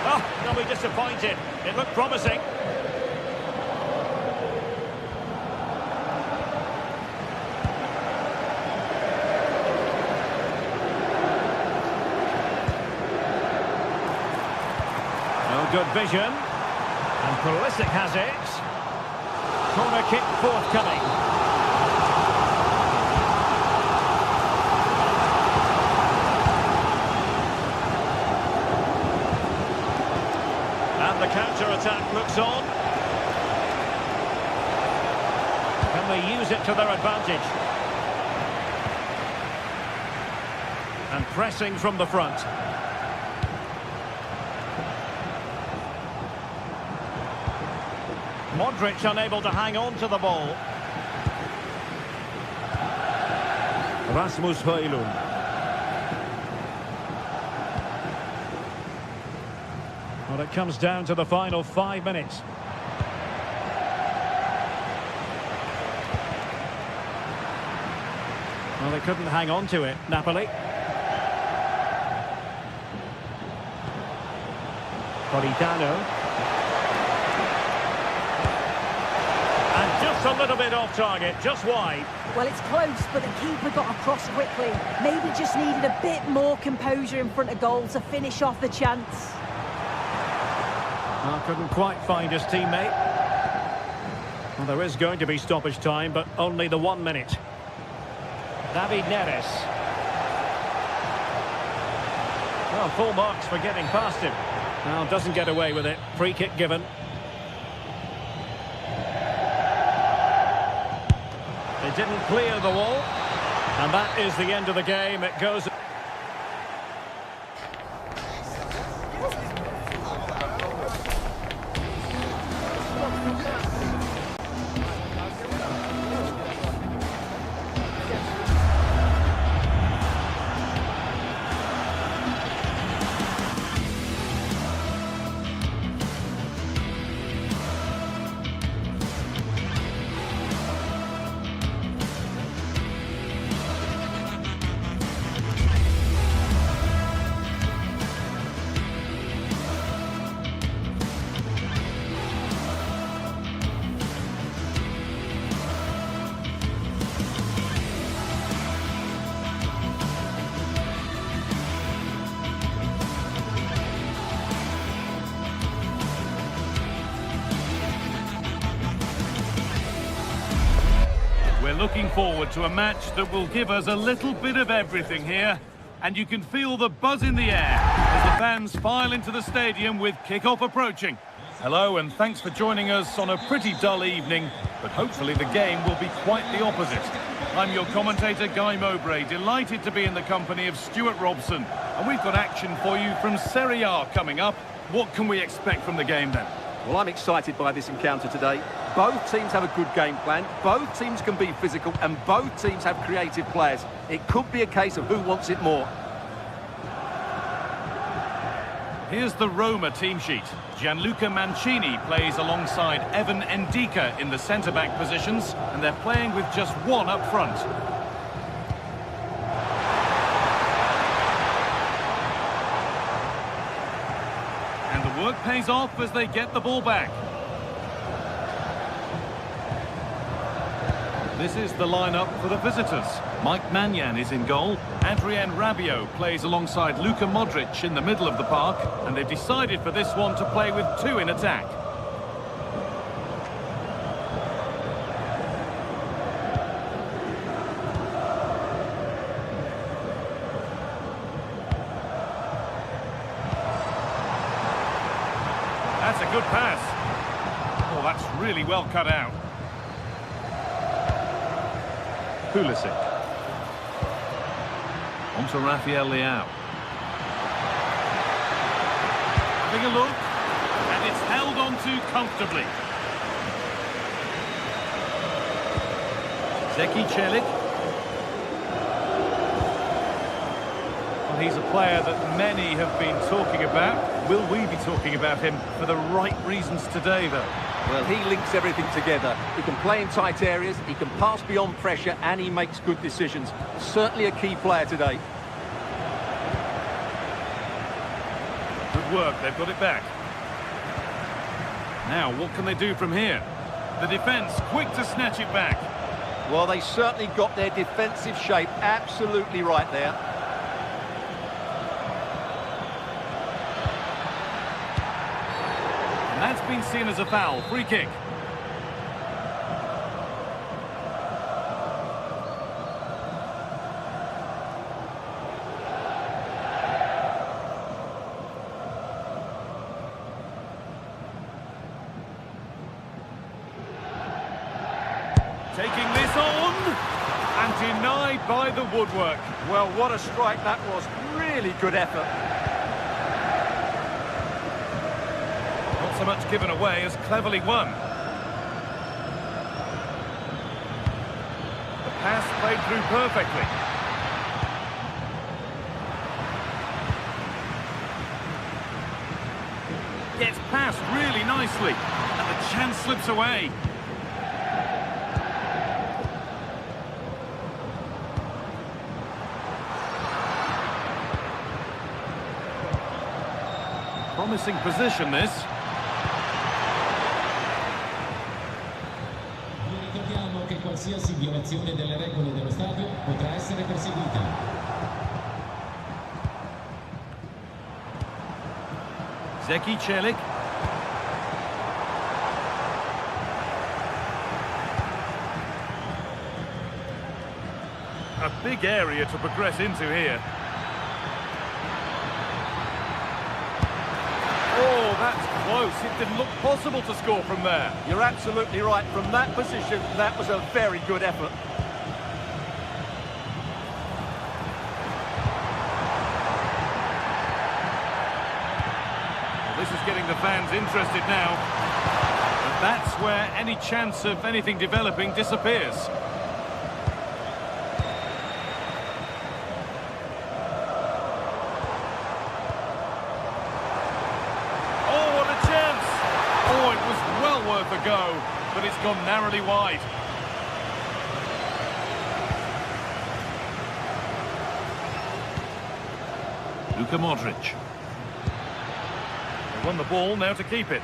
Oh, they'll be disappointed. It looked promising. No good vision. And Pulisic has it. Corner kick forthcoming. And the counter-attack looks on. Can they use it to their advantage? And pressing from the front. Modric unable to hang on to the ball. Rasmus Højlund. Well, it comes down to the final 5 minutes. Well, they couldn't hang on to it, Napoli. Politano. A little bit off target, just wide. Well, it's close, but the keeper got across quickly. Maybe just needed a bit more composure in front of goal to finish off the chance. Well, couldn't quite find his teammate. Well, there is going to be stoppage time, but only the 1 minute. David Neres. Well, full marks for getting past him. Well, doesn't get away with it. Free kick given. They didn't clear the wall, and that is the end of the game. It goes. We're looking forward to a match that will give us a little bit of everything here. And you can feel the buzz in the air as the fans file into the stadium with kick-off approaching. Hello and thanks for joining us on a pretty dull evening, but hopefully the game will be quite the opposite. I'm your commentator, Guy Mowbray, delighted to be in the company of Stuart Robson. And we've got action for you from Serie A coming up. What can we expect from the game then? Well, I'm excited by this encounter today. Both teams have a good game plan, both teams can be physical, and both teams have creative players. It could be a case of who wants it more. Here's the Roma team sheet. Gianluca Mancini plays alongside Evan Ndika in the centre-back positions, and they're playing with just one up front. And the work pays off as they get the ball back. This is the lineup for the visitors. Mike Maignan is in goal. Adrien Rabiot plays alongside Luka Modric in the middle of the park. And they've decided for this one to play with two in attack. That's a good pass. Oh, that's really well cut out. Pulisic. On to Rafael Leao. Having a look. And it's held on to comfortably. Zeki Celik. Well, he's a player that many have been talking about. Will we be talking about him for the right reasons today, though? Well, he links everything together. He can play in tight areas, he can pass beyond pressure, and he makes good decisions. Certainly a key player today. Good work, they've got it back. Now, what can they do from here? The defence, quick to snatch it back. Well, they certainly got their defensive shape absolutely right there. And that's been seen as a foul. Free kick. Taking this on and denied by the woodwork. Well, what a strike that was. Really good effort. Not so much given away as cleverly won. The pass played through perfectly. Gets past really nicely. And the chance slips away. Promising position, this. Vi ricordiamo che qualsiasi violazione delle regole dello stadio potrà essere perseguita. Zeki Celik. A big area to progress into here. Oh, that's close. It didn't look possible to score from there. You're absolutely right. From that position, that was a very good effort. Well, this is getting the fans interested now. And that's where any chance of anything developing disappears. A go, but it's gone narrowly wide. Luka Modric. They won the ball, now to keep it.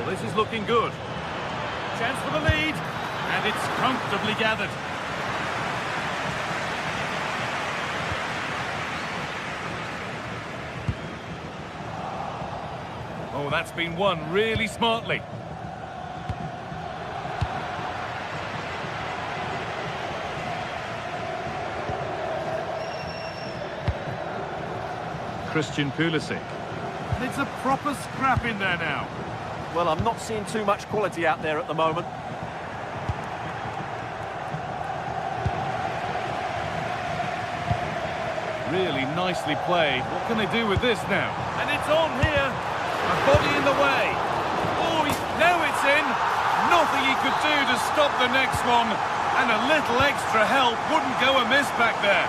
This is looking good. Chance for the lead, and it's comfortably gathered. Oh, that's been won really smartly. Christian Pulisic. And it's a proper scrap in there now. Well, I'm not seeing too much quality out there at the moment. Really nicely played. What can they do with this now? And it's on here. A body in the way. Oh, now it's in. Nothing he could do to stop the next one. And a little extra help wouldn't go amiss back there.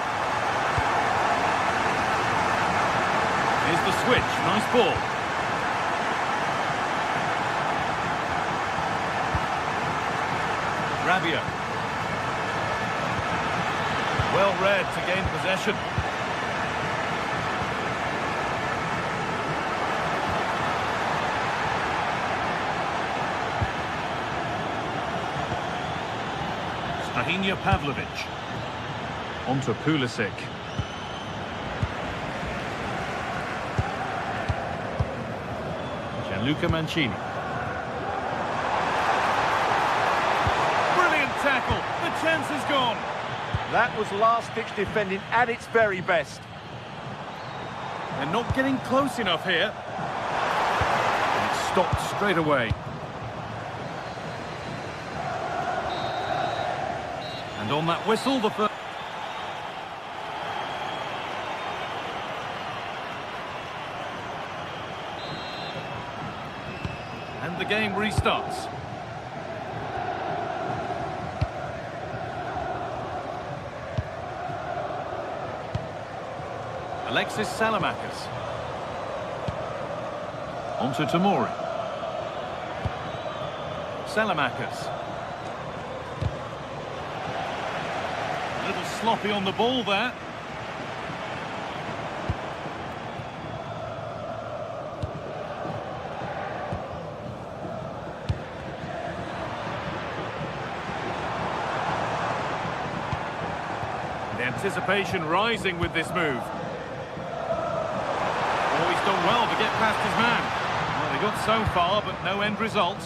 Here's the switch. Nice ball. Rabia. Well read to gain possession. Strahinja Pavlovic. Onto Pulisic. Gianluca Mancini. Brilliant tackle. The chance is gone. That was last-ditch defending at its very best. They're not getting close enough here. And it's stopped straight away. And on that whistle, the first... And the game restarts. Alexis Salamakis. Onto Tomori. Salamakis. A little sloppy on the ball there. The anticipation rising with this move. He's done well to get past his man. Well, they got so far, but no end result.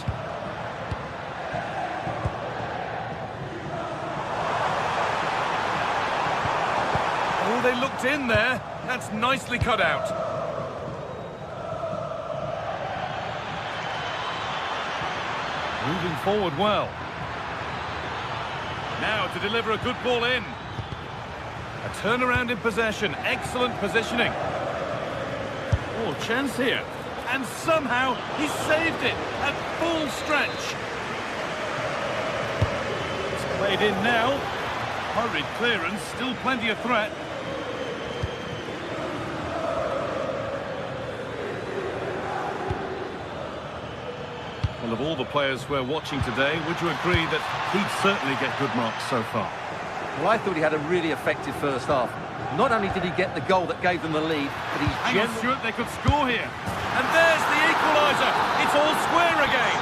Oh, they looked in there. That's nicely cut out. Moving forward well. Now to deliver a good ball in. A turnaround in possession. Excellent positioning. Oh, chance here. And somehow he saved it at full stretch. It's played in now. Hurried clearance, still plenty of threat. Well, of all the players we're watching today, would you agree that he'd certainly get good marks so far? Well, I thought he had a really effective first half. Not only did he get the goal that gave them the lead, but he's Hang on, Stuart, they could score here. And there's the equaliser. It's all square again.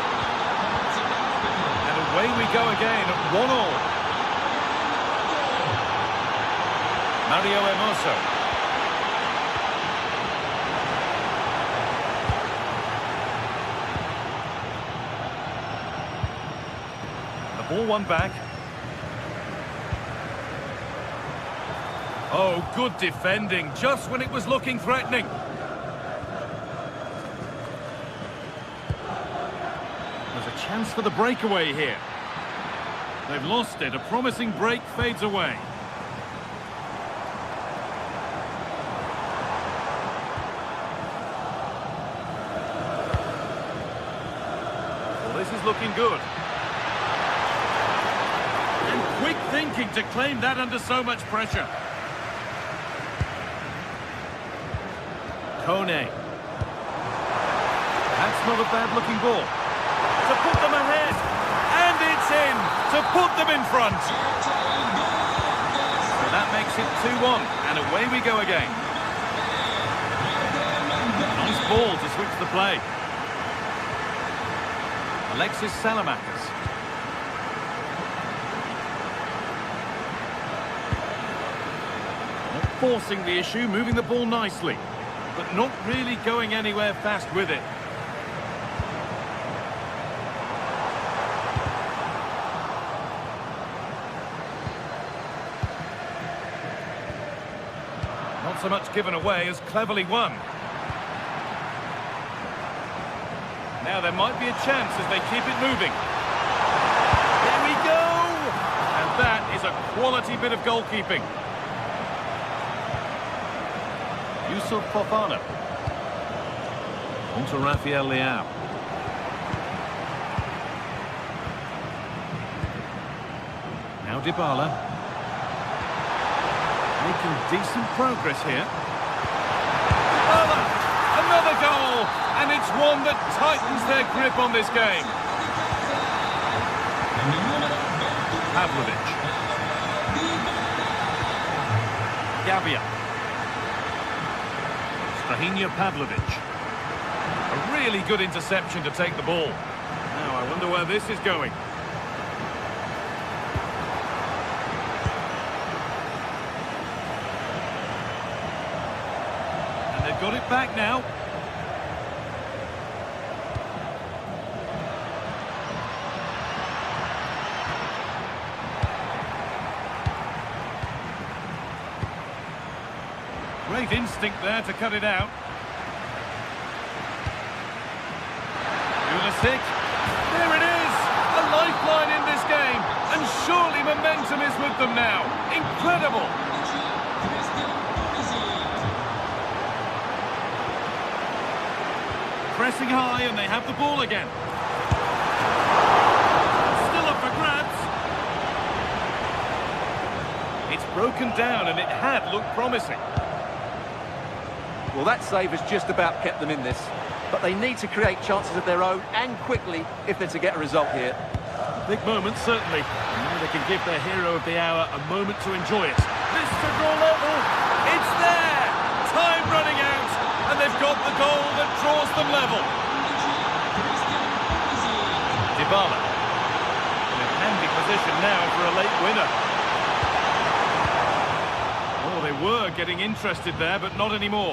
And away we go again at 1-1. Mario Hermoso. The ball won back. Oh, good defending, just when it was looking threatening. There's a chance for the breakaway here. They've lost it. A promising break fades away. Well, this is looking good. And quick thinking to claim that under so much pressure. Kone. That's not a bad-looking ball. To put them ahead. And it's in to put them in front. So that makes it 2-1. And away we go again. Nice ball to switch the play. Alexis Salamakis. Not forcing the issue, moving the ball nicely. But not really going anywhere fast with it. Not so much given away as cleverly won. Now there might be a chance as they keep it moving. There we go! And that is a quality bit of goalkeeping. Yusuf Fofana. On to Rafael Leao. Now Dybala. Making decent progress here. Dybala! Another goal! And it's one that tightens their grip on this game. Pavlovic. Gavia. Strahinja Pavlovic. A really good interception to take the ball. Now I wonder where this is going. And they've got it back now. Great instinct there to cut it out. Pulisic. There it is! A lifeline in this game. And surely momentum is with them now. Incredible! Pressing high and they have the ball again. Still up for grabs. It's broken down and it had looked promising. Well, that save has just about kept them in this. But they need to create chances of their own and quickly if they're to get a result here. Big moment, certainly. And now they can give their hero of the hour a moment to enjoy it. This to draw level. It's there! Time running out. And they've got the goal that draws them level. Dybala. In a handy position now for a late winner. Oh, they were getting interested there, but not anymore.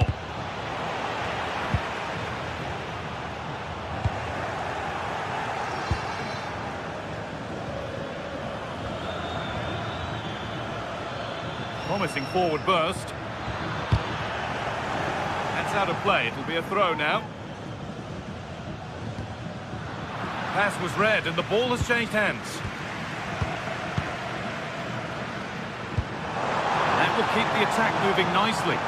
Promising forward burst. That's out of play. It'll be a throw now. Pass was read and the ball has changed hands. That will keep the attack moving nicely.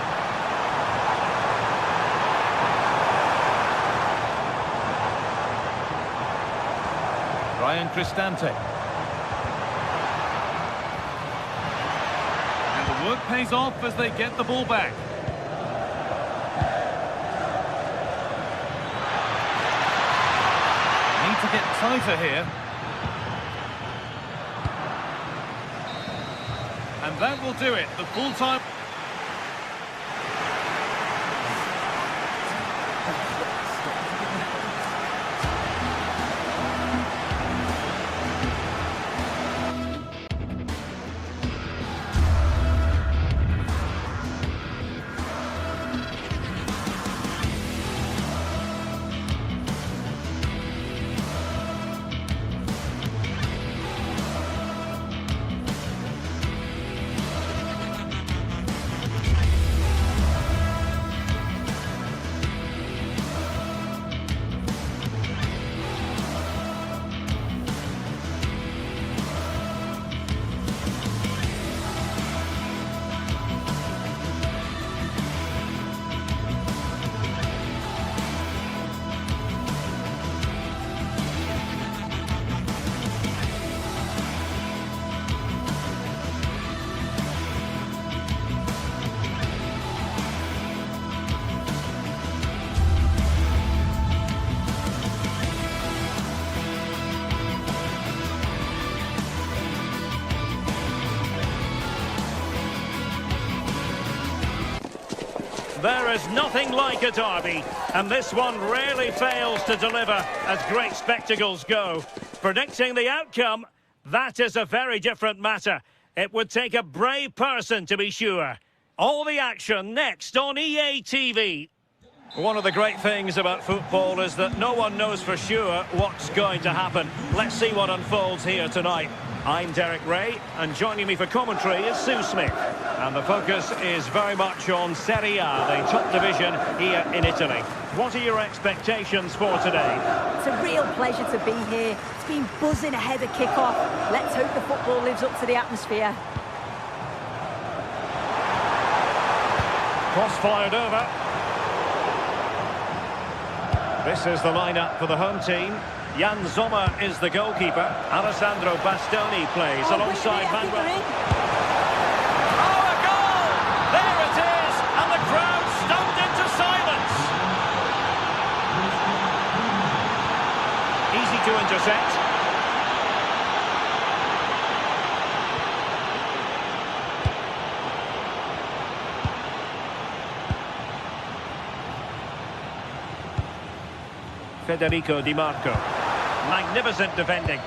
Ryan Cristante. Work pays off as they get the ball back. Need to get tighter here. And that will do it. The full time. There is nothing like a derby, and this one rarely fails to deliver as great spectacles go. Predicting the outcome, that is a very different matter. It would take a brave person to be sure. All the action next on EA TV. One of the great things about football is that no one knows for sure what's going to happen. Let's see what unfolds here tonight. I'm Derek Ray, and joining me for commentary is Sue Smith. And the focus is very much on Serie A, the top division here in Italy. What are your expectations for today? It's a real pleasure to be here. It's been buzzing ahead of kick-off. Let's hope the football lives up to the atmosphere. Cross fired over. This is the lineup for the home team. Jan Sommer is the goalkeeper. Alessandro Bastoni plays alongside Manuel. Oh, a goal! There it is! And the crowd stunned into silence. Easy to intercept. Federico Di Marco. Magnificent defending.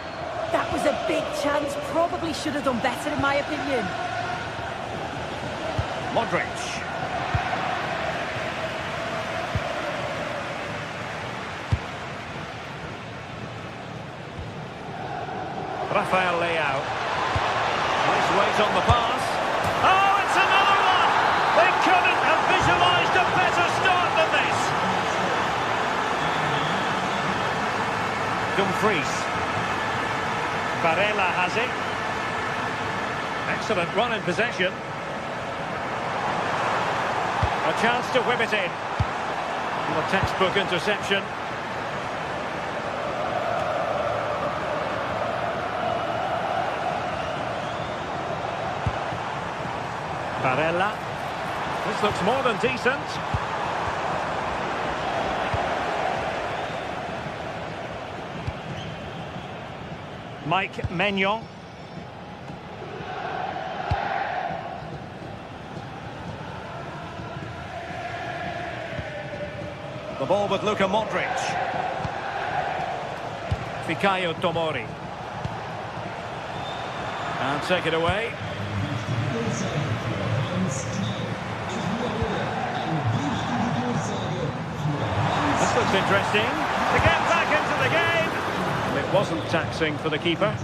That was a big chance. Probably should have done better, in my opinion. Modric. Rafael Leao. Nice weight on the pass. Oh, it's another one! They couldn't have visualised a better start than this. Dumfries. Barella has it. Excellent run in possession. A chance to whip it in. A textbook interception. Barella. This looks more than decent. Mike Maignan. The ball with Luka Modric. Fikayo Tomori. And take it away. This looks interesting. To get back into the game. It wasn't taxing for the keeper.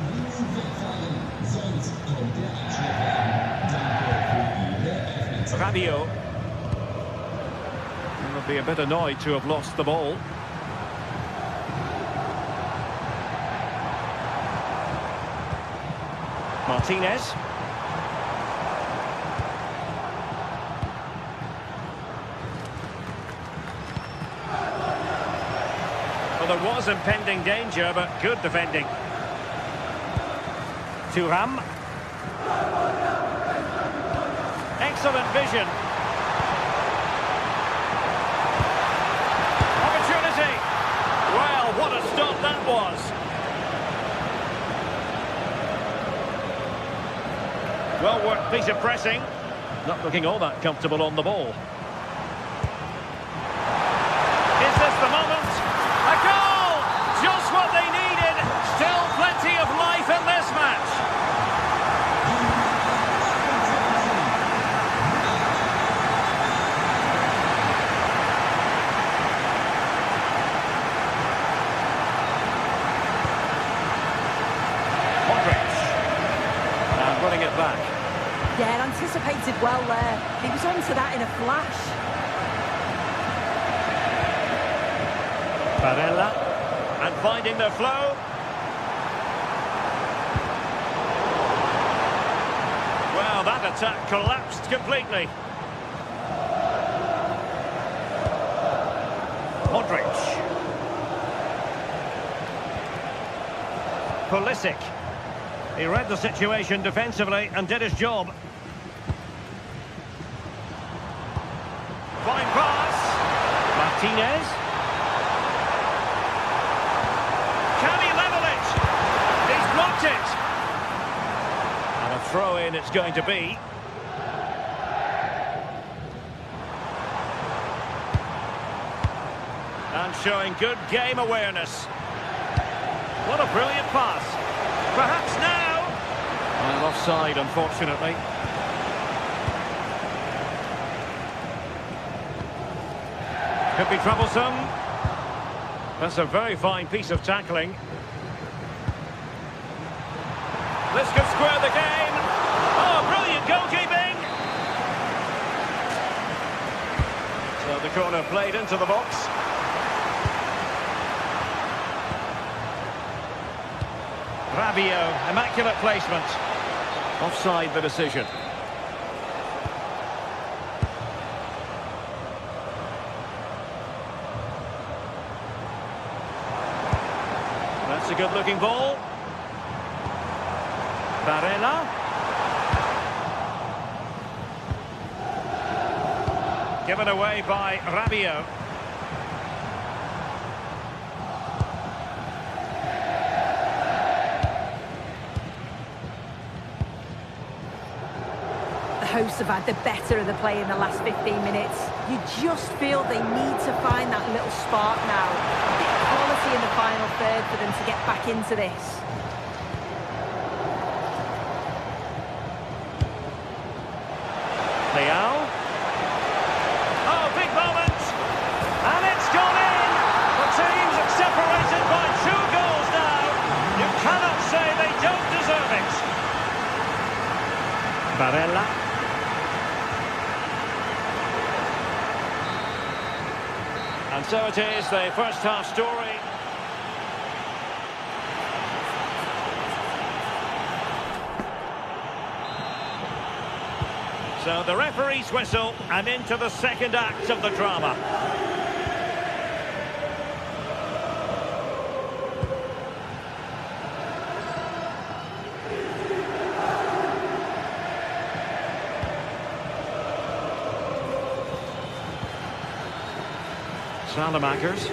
Rabiot. Will be a bit annoyed to have lost the ball. Martinez. Well, there was impending danger, but good defending. Thuram. Excellent vision. Opportunity. Well, what a stop that was. Well worked piece of pressing. Not looking all that comfortable on the ball. Is this the moment? A goal! Just what they needed. Still plenty of life in this match. Modric. And running it back. Yeah, anticipated well there. He was onto that in a flash. Barella, and finding the flow. Well, that attack collapsed completely. Modric. Pulisic. He read the situation defensively and did his job. Fine pass. Martinez. Can he level it? He's blocked it. And a throw-in it's going to be. And showing good game awareness. What a brilliant pass. Perhaps now. Well, offside, unfortunately. Could be troublesome. That's a very fine piece of tackling. This could square the game. Oh, brilliant goalkeeping. So the corner played into the box. Rabiot, immaculate placement. Offside the decision. That's a good-looking ball. Barella. Given away by Rabiot. The hosts have had the better of the play in the last 15 minutes. You just feel they need to find that little spark now. A bit of quality in the final third for them to get back into this. Leao. Oh, big moment. And it's gone in. The teams are separated by 2 goals now. You cannot say they don't deserve it. Barella. And so it is, the first half story. So the referee's whistle, and into the second act of the drama. Salamakers.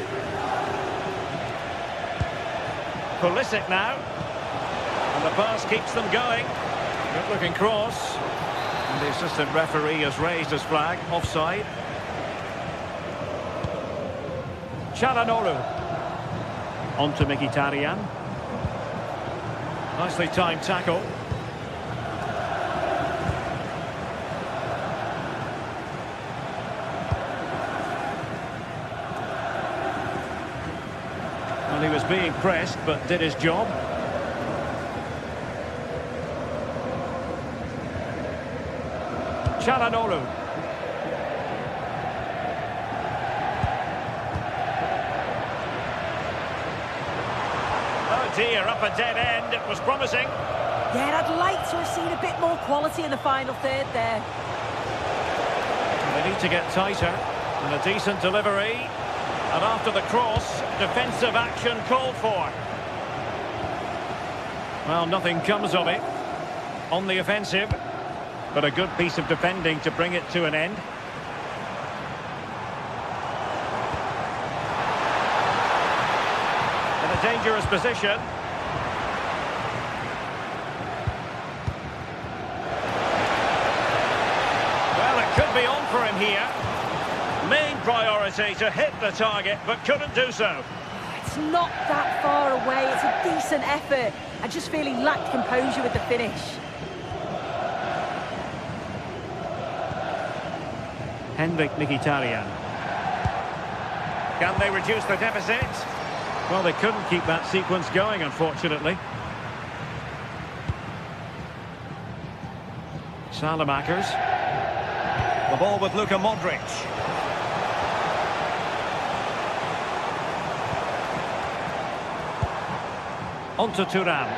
Pulisic now. And the pass keeps them going. Good looking cross. And the assistant referee has raised his flag. Offside. Çalhanoğlu. On to Mkhitaryan. Nicely timed tackle. Well, he was being pressed, but did his job. Çalhanoğlu. Oh dear, up a dead end. It was promising. Yeah, and I'd like to have seen a bit more quality in the final third there. They need to get tighter. And a decent delivery. And after the cross, defensive action called for. Well, nothing comes of it. On the offensive. But a good piece of defending to bring it to an end. In a dangerous position. Well, it could be on for him here. Main priority to hit the target, but couldn't do so. It's not that far away. It's a decent effort. I just feel he lacked composure with the finish. Mkhitaryan. Can they reduce the deficit? Well, they couldn't keep that sequence going, unfortunately. Salamakers. The ball with Luka Modric. On to Thuram.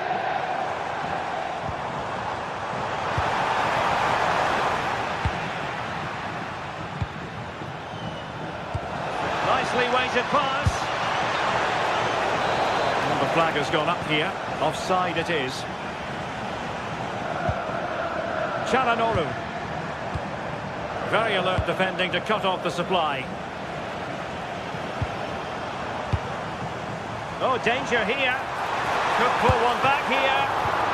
Nicely weighted pass. And the flag has gone up here. Offside it is. Çalhanoğlu. Very alert defending to cut off the supply. Oh, danger here. Could pull one back here.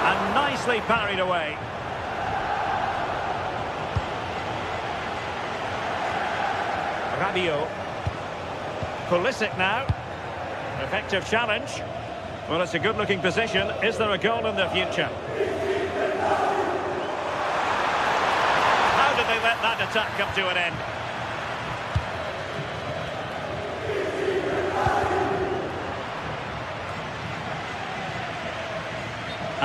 And nicely parried away. Rabiot. Pulisic now. Effective challenge. Well, it's a good-looking position. Is there a goal in the future? How did they let that attack come to an end?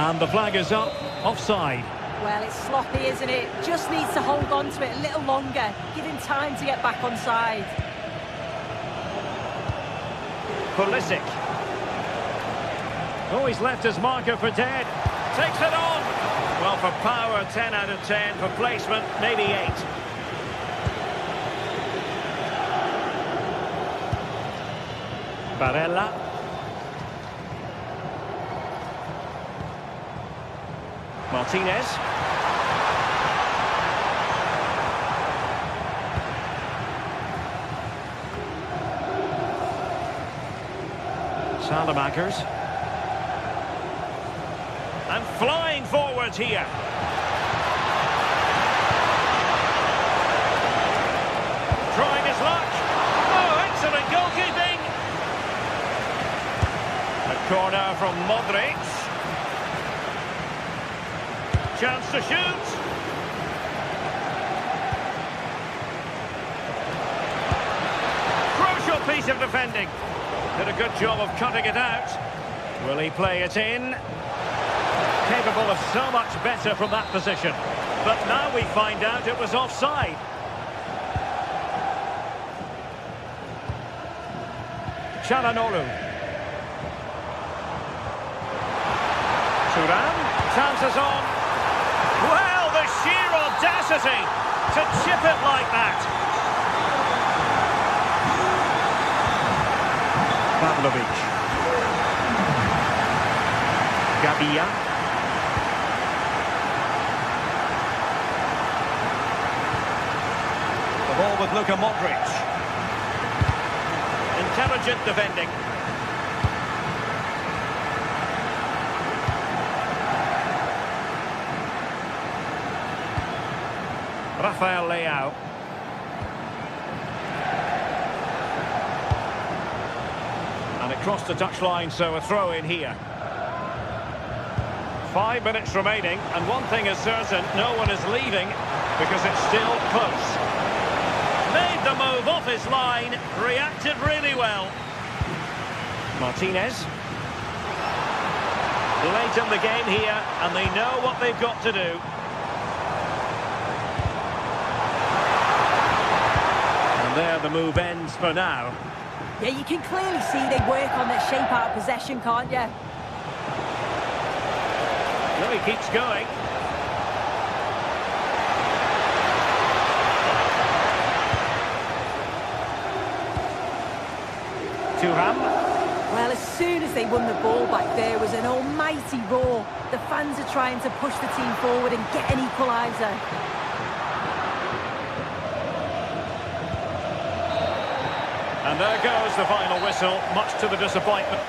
And the flag is up, offside. Well, it's sloppy, isn't it? Just needs to hold on to it a little longer. Give him time to get back on side. Pulisic. Oh, he's left his marker for dead. Takes it on. Well, for power, 10 out of 10. For placement, maybe 8. Barella. Martinez. Salamakers. And flying forwards here. Trying his luck. Oh, excellent goalkeeping. A corner from Modric. Chance to shoot. Crucial piece of defending. Did a good job of cutting it out. Will he play it in? Capable of so much better from that position. But now we find out it was offside. Çalhanoğlu. Thuram. Chances on. Well, the sheer audacity to chip it like that. Pavlovic. Gabia. The ball with Luka Modric. Intelligent defending. Rafael Leao. And across the touchline, so a throw in here. 5 minutes remaining, and one thing is certain, no one is leaving because it's still close. Made the move off his line, reacted really well. Martinez. Late in the game here, and they know what they've got to do. And there the move ends for now. Yeah, you can clearly see they work on their shape out of possession, can't you? Well, he keeps going. Thuram. Well, as soon as they won the ball back, there was an almighty roar. The fans are trying to push the team forward and get an equaliser. And there goes the final whistle, much to the disappointment.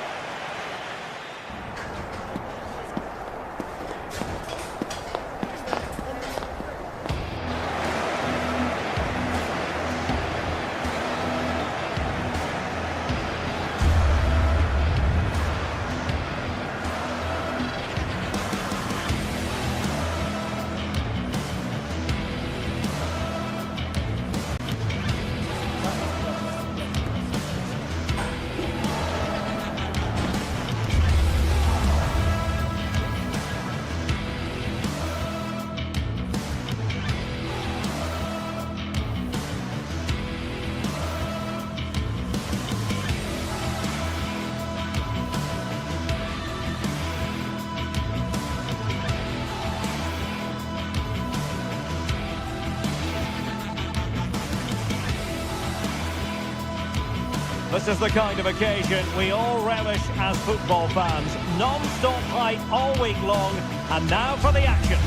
This is the kind of occasion we all relish as football fans. Non-stop hype all week long, and now for the action.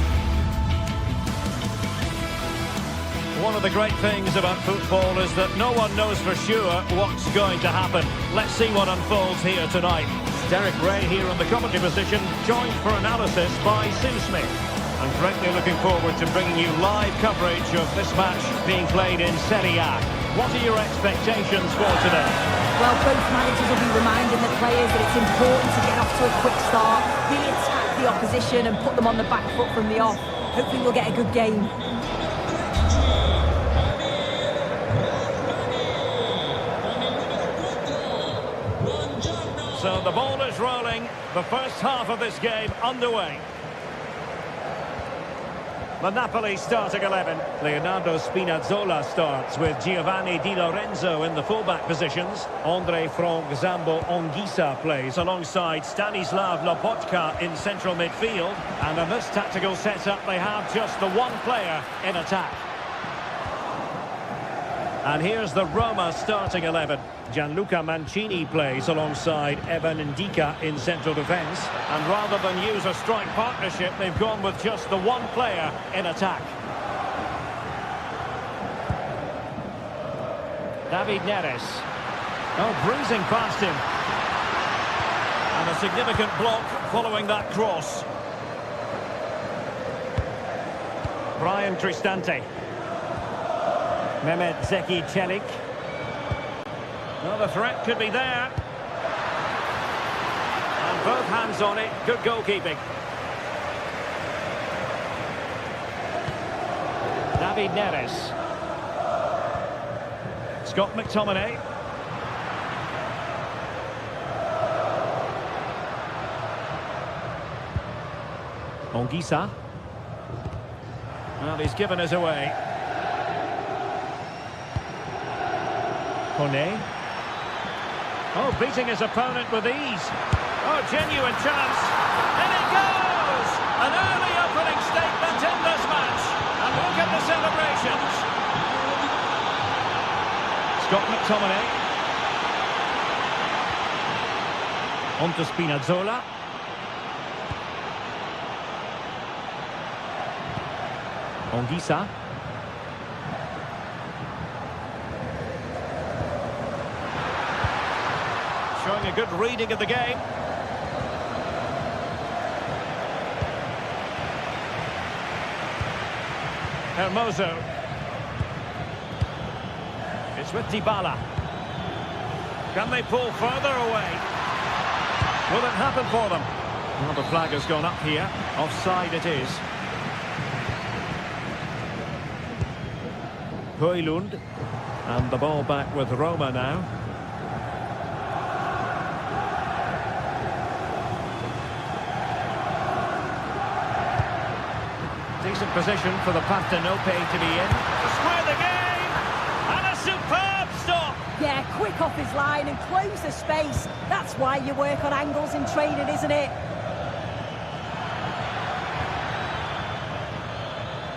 One of the great things about football is that no one knows for sure what's going to happen. Let's see what unfolds here tonight. Derek Ray here in the commentary position, joined for analysis by Sue Smith. I'm greatly looking forward to bringing you live coverage of this match being played in Serie A. What are your expectations for today? Well, both managers will be reminding the players that it's important to get off to a quick start, really attack the opposition and put them on the back foot from the off. Hopefully we'll get a good game. So the ball is rolling. The first half of this game underway. The Napoli starting 11. Leonardo Spinazzola starts with Giovanni Di Lorenzo in the fullback positions. Andre Frank Zambo Anguissa plays alongside Stanislav Lobotka in central midfield. And in this tactical setup, they have just the one player in attack. And here's the Roma starting 11. Gianluca Mancini plays alongside Evan Ndika in central defence. And rather than use a strike partnership, they've gone with just the one player in attack. David Neres. Oh, breezing past him. And a significant block following that cross. Brian Cristante. Mehmet Zeki Çelik. Well, the threat could be there. And both hands on it. Good goalkeeping. David Neres. Scott McTominay. Anguissa. Well, he's given us away. Kone. Oh, beating his opponent with ease. Oh, genuine chance. And it goes! An early opening statement in this match. And look at the celebrations. Scott McTominay. On to Spinazzola. Anguissa. Showing a good reading of the game. Hermoso. It's with Dybala. Can they pull further away? Will it happen for them? Well, the flag has gone up here. Offside it is. Højlund. And the ball back with Roma now. Decent position for the Partenope to be in. To square the game! And a superb stop! Yeah, quick off his line and close the space. That's why you work on angles in training, isn't it?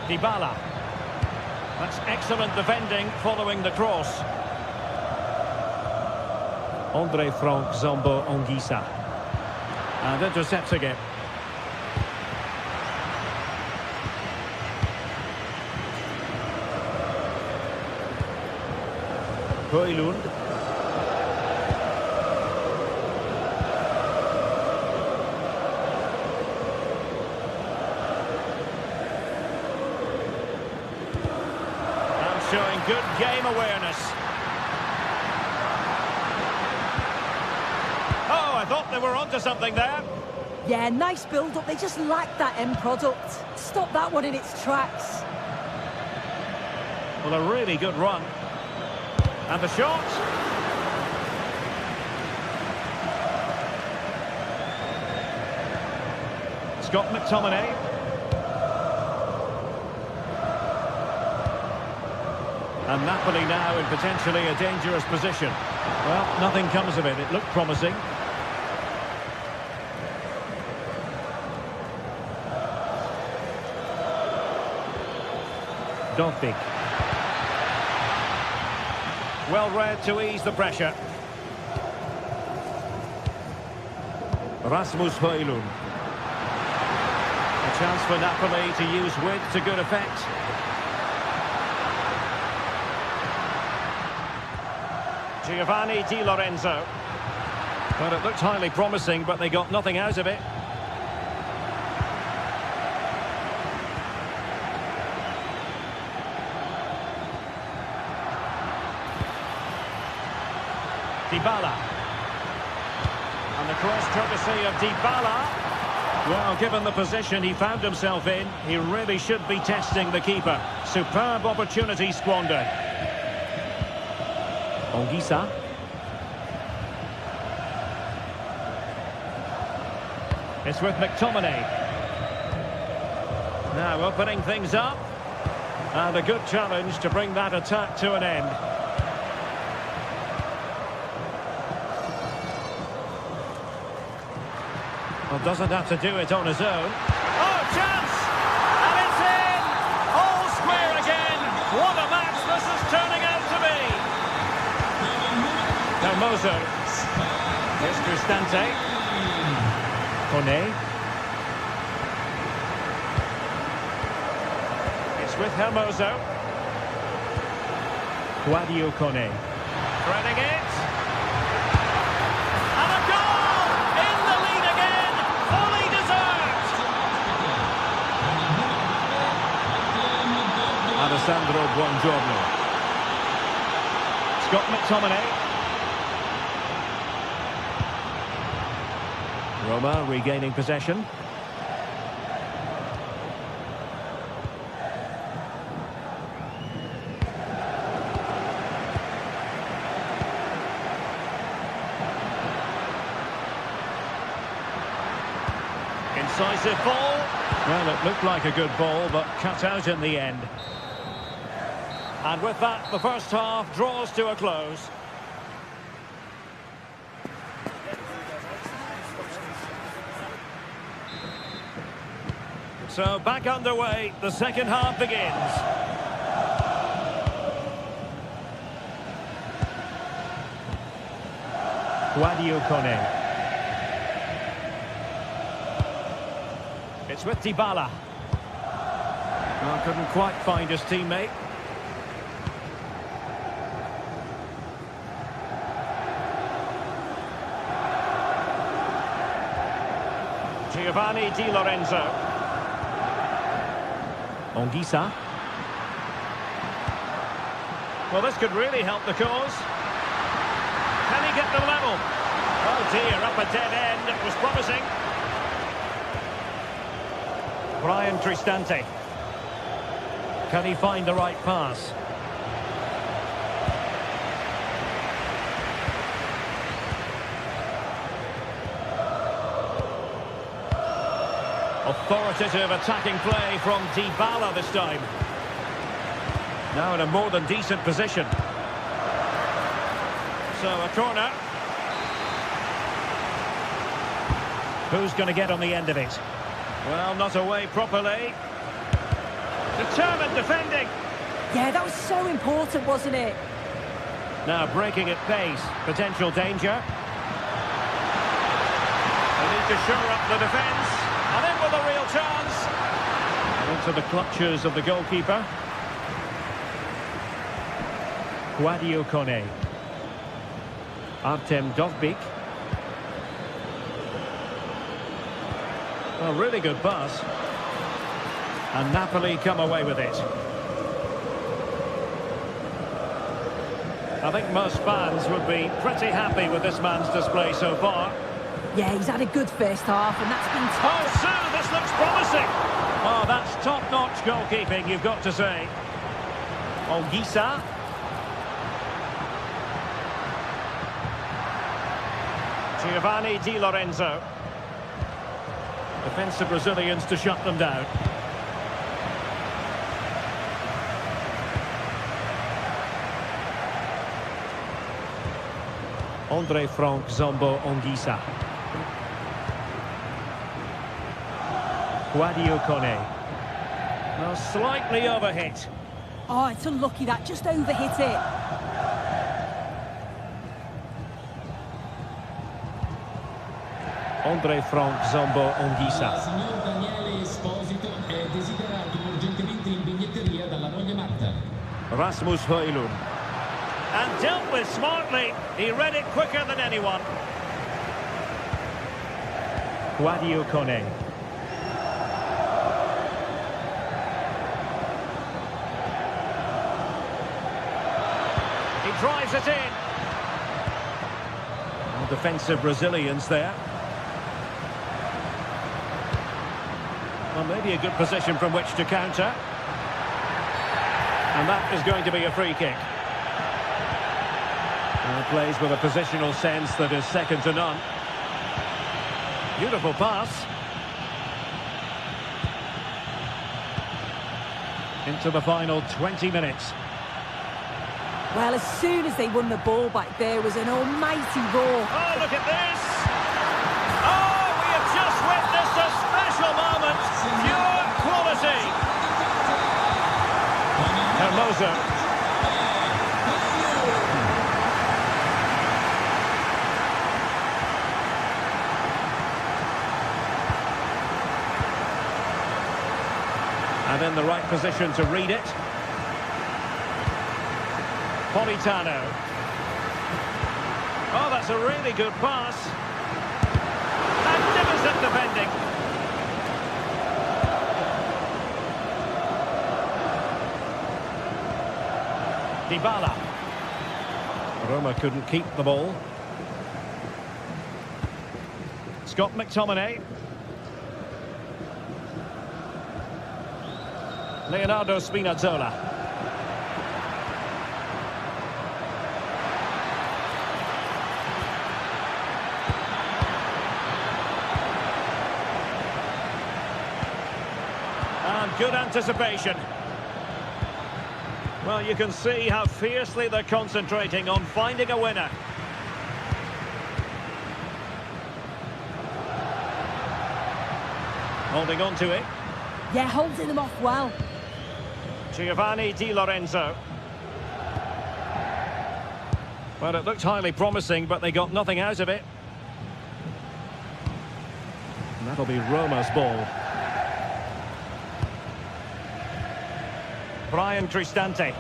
Dybala. That's excellent defending following the cross. Andre Frank Zambo Anguissa. And intercepts again. Højlund. And showing good game awareness. Oh, I thought they were onto something there. Yeah, nice build-up. They just lacked that end product. Stop that one in its tracks. Well, a really good run. And the shot. Scott McTominay. And Napoli now in potentially a dangerous position. Well, nothing comes of it. It looked promising. Dobbik. Well read to ease the pressure. Rasmus Højlund. A chance for Napoli to use width to good effect. Giovanni Di Lorenzo. Well, it looked highly promising, but they got nothing out of it. Dybala. And the cross courtesy of Dybala. Well, given the position he found himself in, he really should be testing the keeper. Superb opportunity squandered. Anguissa. It's with McTominay. Now opening things up. And a good challenge to bring that attack to an end. Well, doesn't have to do it on his own. Oh, chance! And it's in! All square again! What a match this is turning out to be! Now Mozo. Here's Cristante. Kone. It's with Hermoso. Guadio Kone. Threading it. And a goal! In the lead again! Fully deserved! Alessandro Buongiorno. Scott McTominay. Roma regaining possession. Incisive ball. Well, it looked like a good ball, but cut out in the end. And with that, the first half draws to a close. So back underway, the second half begins. Guadio Kone. It's with Dybala. Well, couldn't quite find his teammate. Giovanni Di Lorenzo. Ongisa. Well, this could really help the cause. Can he get them level? Oh dear, up a dead end. It was promising. Brian Cristante. Can he find the right pass? Authoritative attacking play from Dybala this time. Now in a more than decent position. So a corner. Who's going to get on the end of it? Well, not away properly. Determined defending. Yeah, that was so important, wasn't it? Now breaking at pace. Potential danger. They need to shore up the defence. And in with a real chance. Into the clutches of the goalkeeper. Guadio Kone. Artem Dovbyk. Well, really good pass. And Napoli come away with it. I think most fans would be pretty happy with this man's display so far. Yeah, he's had a good first half, and that's been top. Oh, Sue, this looks promising. Oh, that's top-notch goalkeeping, you've got to say. Ongisa. Giovanni Di Lorenzo. Defensive Brazilians to shut them down. Andre Frank Zombo Ongisa. Guadio Kone. Well, slightly overhit. Oh, it's unlucky that, just overhit it. Andre Frank Zombo Ongisa. Signor Daniele Esposito è desiderato urgentemente in biglietteria dalla moglie Marta. Rasmus Højlund. And dealt with smartly. He read it quicker than anyone. Guadio Kone. He drives it in. Well, defensive Brazilians there. Well, maybe a good position from which to counter. And that is going to be a free kick. Well, plays with a positional sense that is second to none. Beautiful pass. Into the final 20 minutes. Well, as soon as they won the ball back, there was an almighty roar. Oh, look at this! Oh, we have just witnessed a special moment. Pure quality. Hermoso. And in the right position to read it. Politano. Oh, that's a really good pass. Magnificent defending. Dybala. Roma couldn't keep the ball. Scott McTominay. Leonardo Spinazzola. And good anticipation. Well, you can see how fiercely they're concentrating on finding a winner. Holding on to it. Yeah, holding them off well. Giovanni Di Lorenzo. Well, it looked highly promising, but they got nothing out of it. And that'll be Roma's ball. Brian Cristante.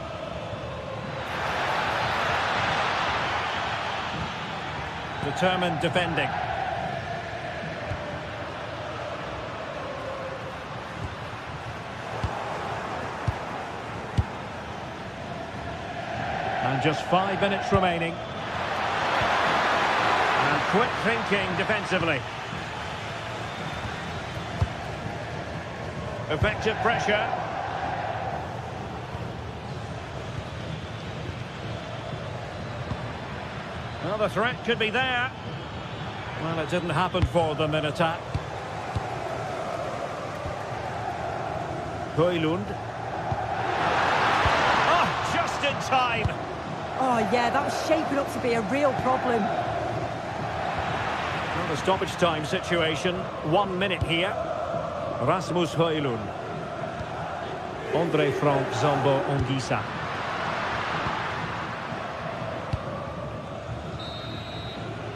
Determined defending. And just 5 minutes remaining. And quick thinking defensively. Effective pressure. Well, the threat could be there. Well, it didn't happen for them in attack. Højlund. Oh, just in time. Oh, yeah, that was shaping up to be a real problem. Well, the stoppage time situation. 1 minute here. Rasmus Højlund. André Frank Zambo Anguissa.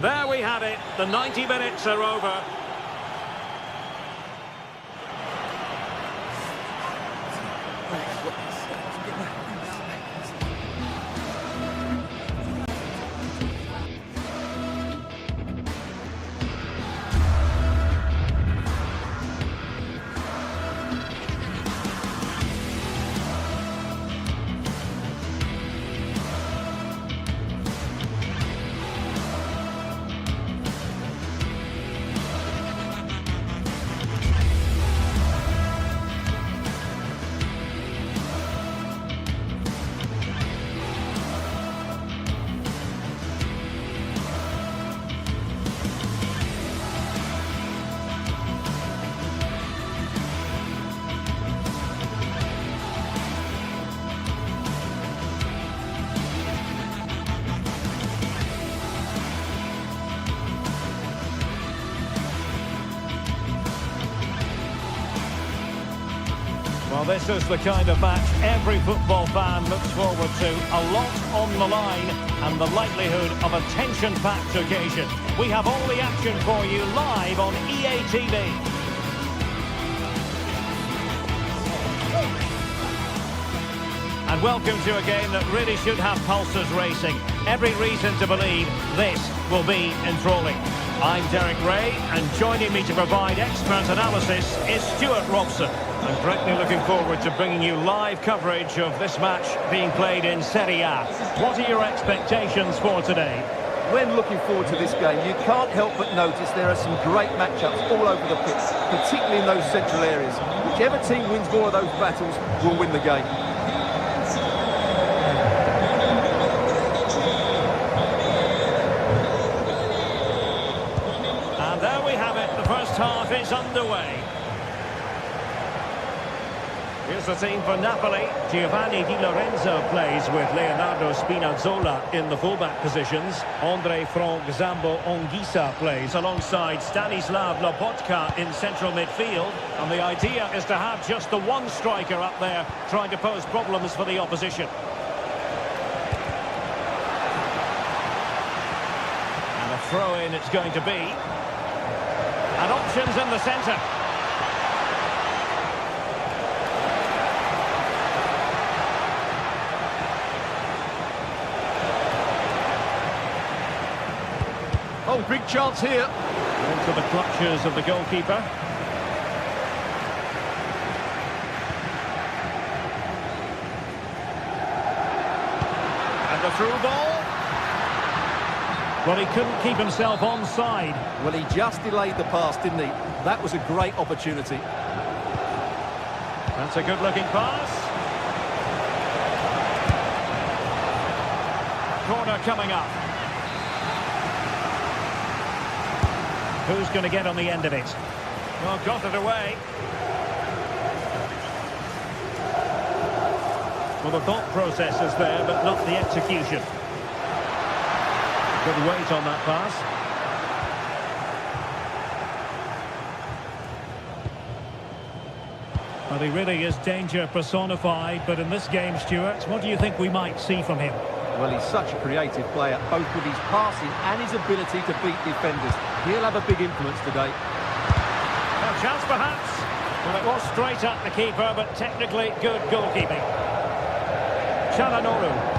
There we have it. The 90 minutes are over. Well, this is the kind of match every football fan looks forward to. A lot on the line and the likelihood of a tension-packed occasion. We have all the action for you live on EA TV. And welcome to a game that really should have pulses racing. Every reason to believe this will be enthralling. I'm Derek Ray, and joining me to provide expert analysis is Stuart Robson. I'm greatly looking forward to bringing you live coverage of this match being played in Serie A. What are your expectations for today? When looking forward to this game, you can't help but notice there are some great matchups all over the pitch, particularly in those central areas. Whichever team wins more of those battles will win the game. And there we have it, the first is underway. Here's the team for Napoli. Giovanni Di Lorenzo plays with Leonardo Spinazzola in the fullback positions. Andre Frank Zambo Anguissa plays alongside Stanislav Lobotka in central midfield. And the idea is to have just the one striker up there trying to pose problems for the opposition. And a throw-in it's going to be. And options in the centre. Oh, big chance here. Into the clutches of the goalkeeper. And the through ball. Well, he couldn't keep himself onside. Well, he just delayed the pass, didn't he? That was a great opportunity. That's a good-looking pass. Corner coming up. Who's going to get on the end of it? Well, got it away. Well, the thought process is there, but not the execution. Good weight on that pass. Well, he really is danger personified, but in this game, Stuart, what do you think we might see from him? Well, he's such a creative player, both with his passing and his ability to beat defenders. He'll have a big influence today. A chance, perhaps. Well, it was straight at the keeper, but technically good goalkeeping. Çalhanoğlu.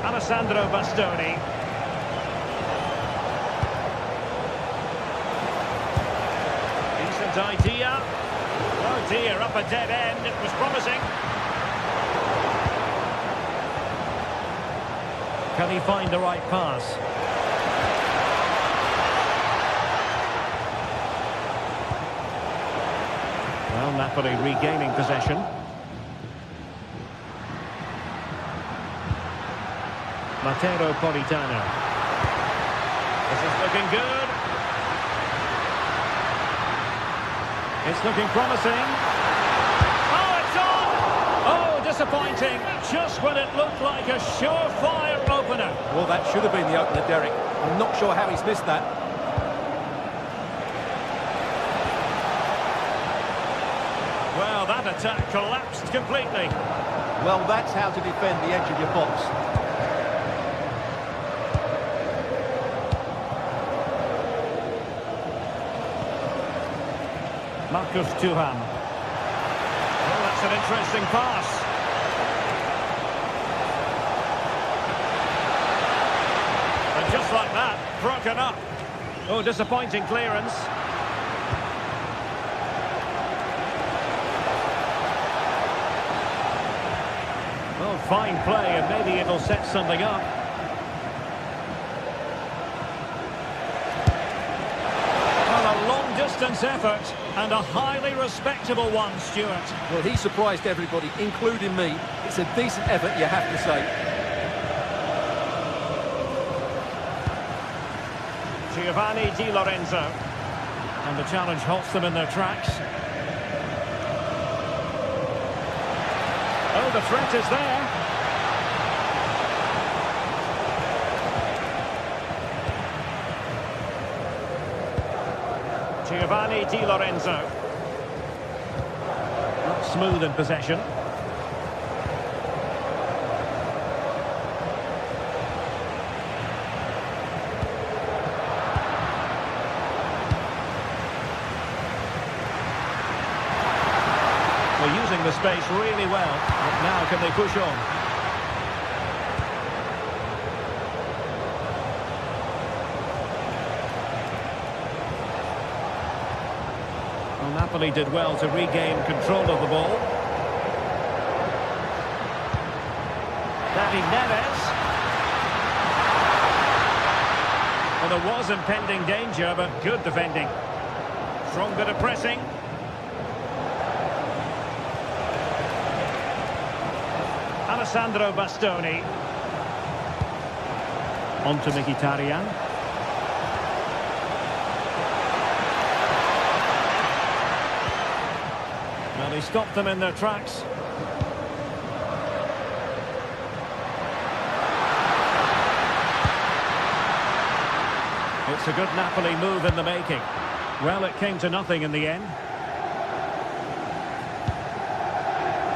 Alessandro Bastoni. Decent idea. Oh dear, up a dead end. It was promising. Can he find the right pass? Well, Napoli regaining possession. Matteo Politano. This is looking good. It's looking promising. Oh, it's on! Oh, disappointing. Just when it looked like a surefire opener. Well, that should have been the opener, Derek. I'm not sure how he's missed that. Well, that attack collapsed completely. Well, that's how to defend the edge of your box. Marcus Thuram. Oh, that's an interesting pass. And just like that, broken up. Oh, disappointing clearance. Oh, fine play, and maybe it'll set something up. Well, a long-distance effort, and a highly respectable one, Stuart. Well, he surprised everybody, including me. It's a decent effort, you have to say. Giovanni Di Lorenzo. And the challenge halts them in their tracks. Oh, the threat is there. Giovanni Di Lorenzo. Not smooth in possession. Well, using the space really well. But now can they push on? Well, Napoli did well to regain control of the ball. David Neves. Well, there was impending danger, but good defending. Strong bit of pressing. Alessandro Bastoni. On to Mkhitaryan. Well, he stopped them in their tracks. It's a good Napoli move in the making. Well, it came to nothing in the end.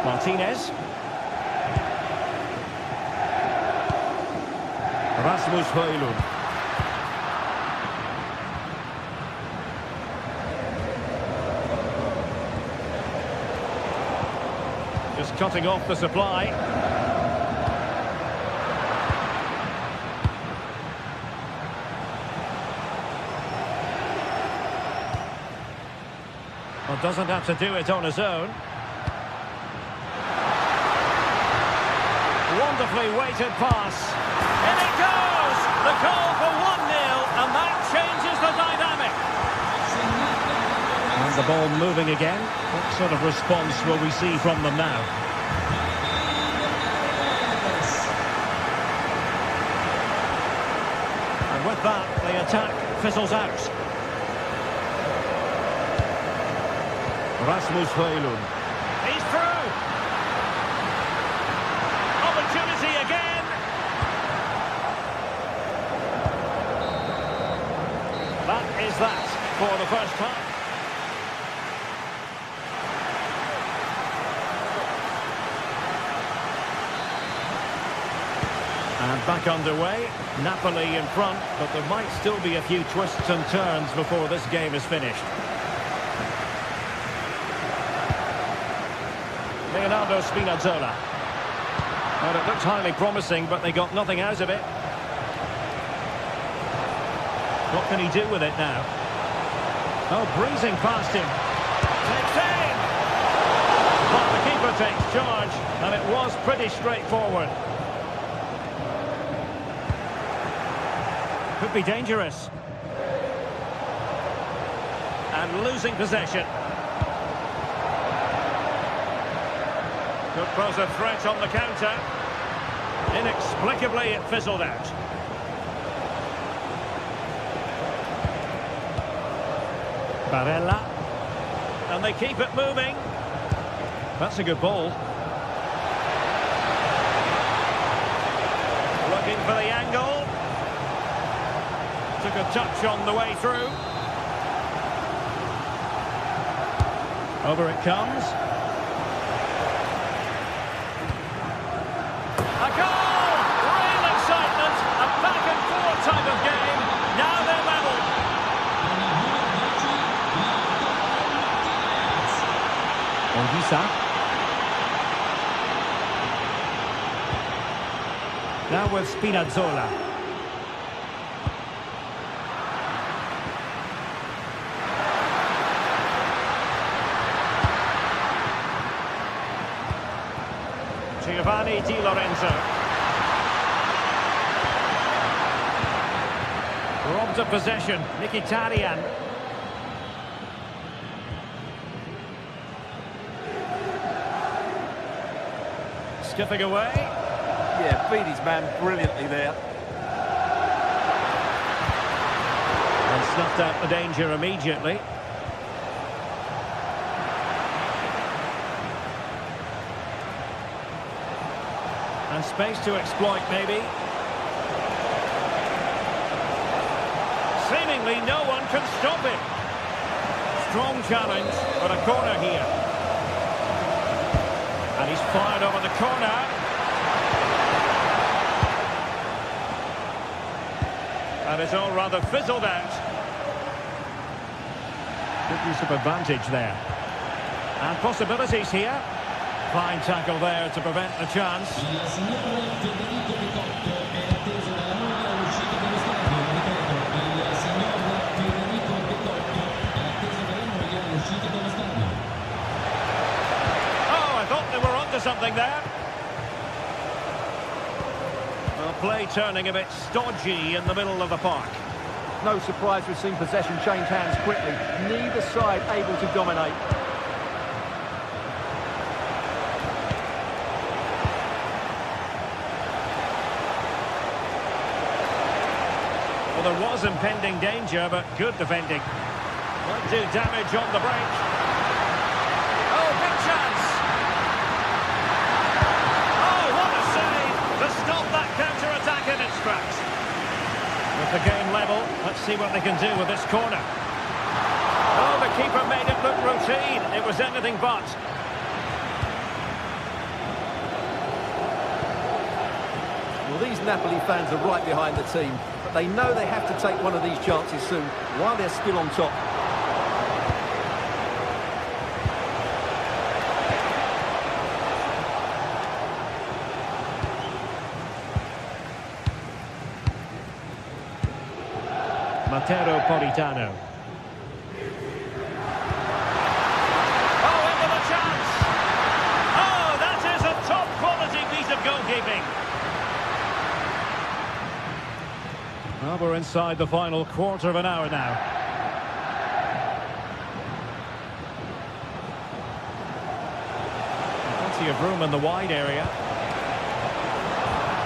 Martinez. Rasmus Højlund. Just cutting off the supply. Well, doesn't have to do it on his own. Wonderfully weighted pass. In it goes! The goal for 1-0, and that changes the dynamic. And the ball moving again. What sort of response will we see from them now? And with that, the attack fizzles out. Rasmus Højlund. He's through! Opportunity again! That is that for the first half. And back underway. Napoli in front, but there might still be a few twists and turns before this game is finished. Leonardo Spinazzola. Well, it looked highly promising, but they got nothing out of it. What can he do with it now? Oh, breezing past him. Takes aim! Well, the keeper takes charge, and it was pretty straightforward. Could be dangerous. And losing possession. Could pose a threat on the counter. Inexplicably, it fizzled out. Barella. And they keep it moving. That's a good ball. Looking for the angle. Took a touch on the way through. Over it comes. A goal! Real excitement. A back-and-forth type of game. Now they're level. Onguisa. Now with Spinazzola. Giovanni Di Lorenzo. Robbed of possession, Mkhitaryan. Skipping away. Yeah, beat his man brilliantly there. And snuffed out the danger immediately. And space to exploit, maybe. Seemingly no one can stop him. Strong challenge, but a corner here. And he's fired over the corner. And it's all rather fizzled out. Good use of advantage there. And possibilities here. Fine tackle there to prevent the chance. Oh, I thought they were onto something there. Well, play turning a bit stodgy in the middle of the park. No surprise we've seen possession change hands quickly. Neither side able to dominate. Well, there was impending danger, but good defending. Might do damage on the break. Oh, big chance! see what they can do with this corner. Oh, the keeper made it look routine. It was anything but. Well, these Napoli fans are right behind the team, but they know they have to take one of these chances soon while they're still on top. Matteo Politano. Oh, into the chance! Oh, that is a top-quality piece of goalkeeping. Well, we're inside the final quarter of an hour now. Plenty of room in the wide area.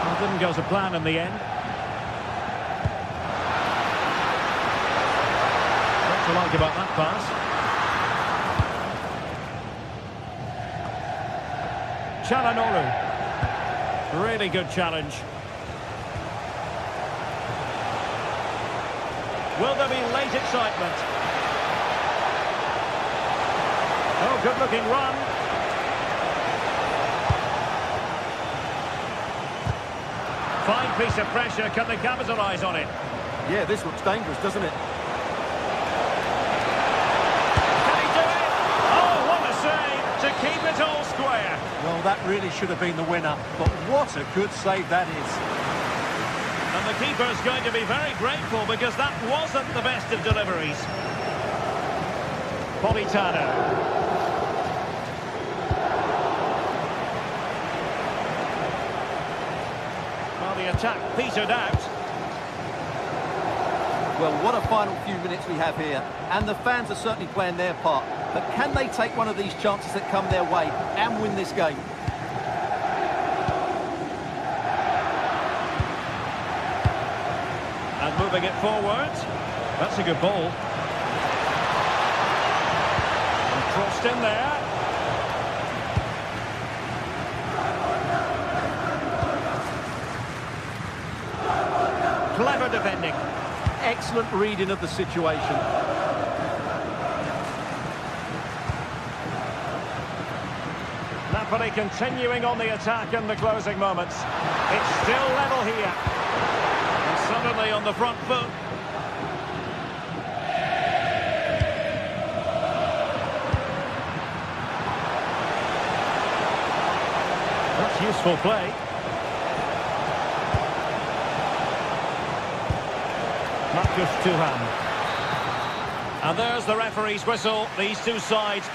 Well, didn't go to plan in the end. What I like about that pass. Çalhanoğlu. Really good challenge. Will there be late excitement? Oh, good-looking run. Fine piece of pressure. Can they capitalise on it? Yeah, this looks dangerous, doesn't it? To keep it all square. Well, that really should have been the winner, but what a good save that is. And the keeper's going to be very grateful because that wasn't the best of deliveries. Politano. Well, the attack petered out. Well, what a final few minutes we have here, and the fans are certainly playing their part. But can they take one of these chances that come their way and win this game? And moving it forward. That's a good ball. And crossed in there. Clever defending. Excellent reading of the situation. Napoli continuing on the attack in the closing moments. It's still level here. And suddenly on the front foot. That's useful play. Marcus Thuram. And there's the referee's whistle. These two sides...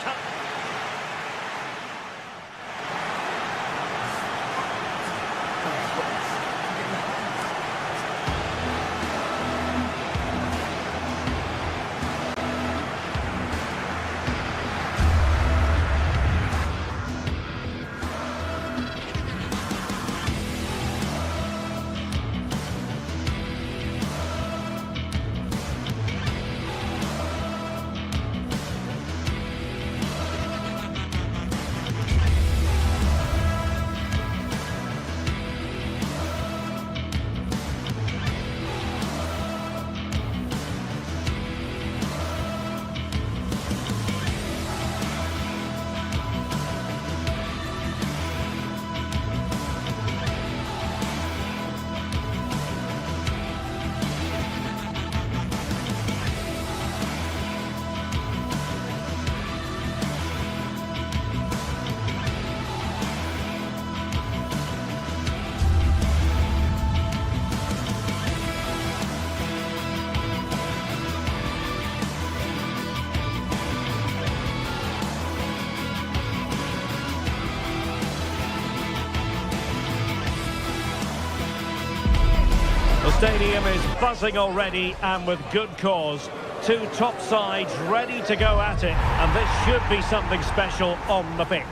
The stadium is buzzing already, and with good cause. Two top sides ready to go at it, and this should be something special on the pitch.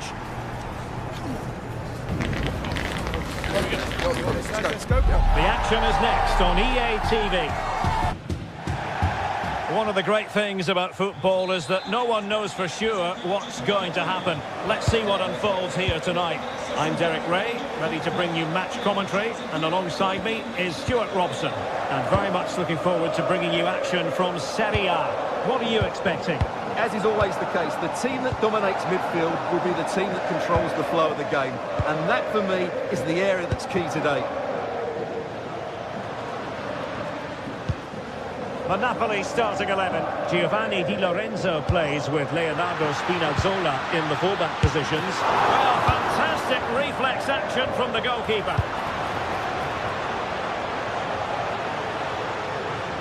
The action is next on EA TV. One of the great things about football is that no one knows for sure what's going to happen. Let's see what unfolds here tonight. I'm Derek Ray, ready to bring you match commentary, and alongside me is Stuart Robson. And very much looking forward to bringing you action from Serie A. What are you expecting? As is always the case, the team that dominates midfield will be the team that controls the flow of the game. And that, for me, is the area that's key today. The Napoli starting 11. Giovanni Di Lorenzo plays with Leonardo Spinazzola in the fullback positions. Well, fantastic reflex action from the goalkeeper.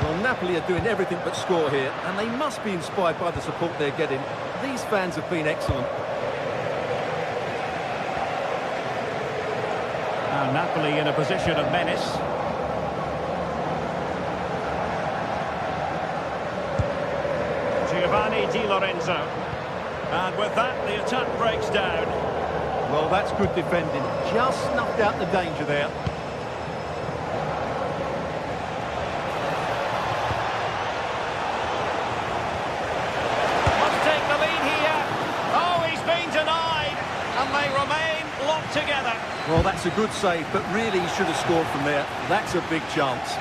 Well, Napoli are doing everything but score here, and they must be inspired by the support they're getting. These fans have been excellent. And Napoli in a position of menace. Giovanni Di Lorenzo. And with that, the attack breaks down. Well, that's good defending. Just snuffed out the danger there. Must take the lead here. Oh, he's been denied. And they remain locked together. Well, that's a good save, but really he should have scored from there. That's a big chance.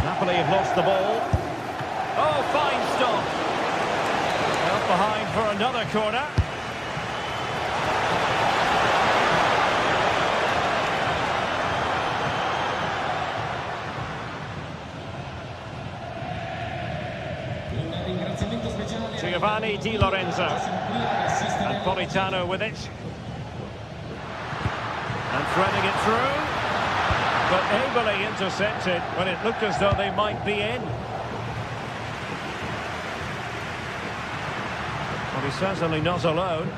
Napoli have lost the ball. Oh, fine stop. Out behind for another corner. Giovanni Di Lorenzo. And Politano with it. And threading it through. But ably intercepted when it looked as though they might be in. Well, he's certainly not alone.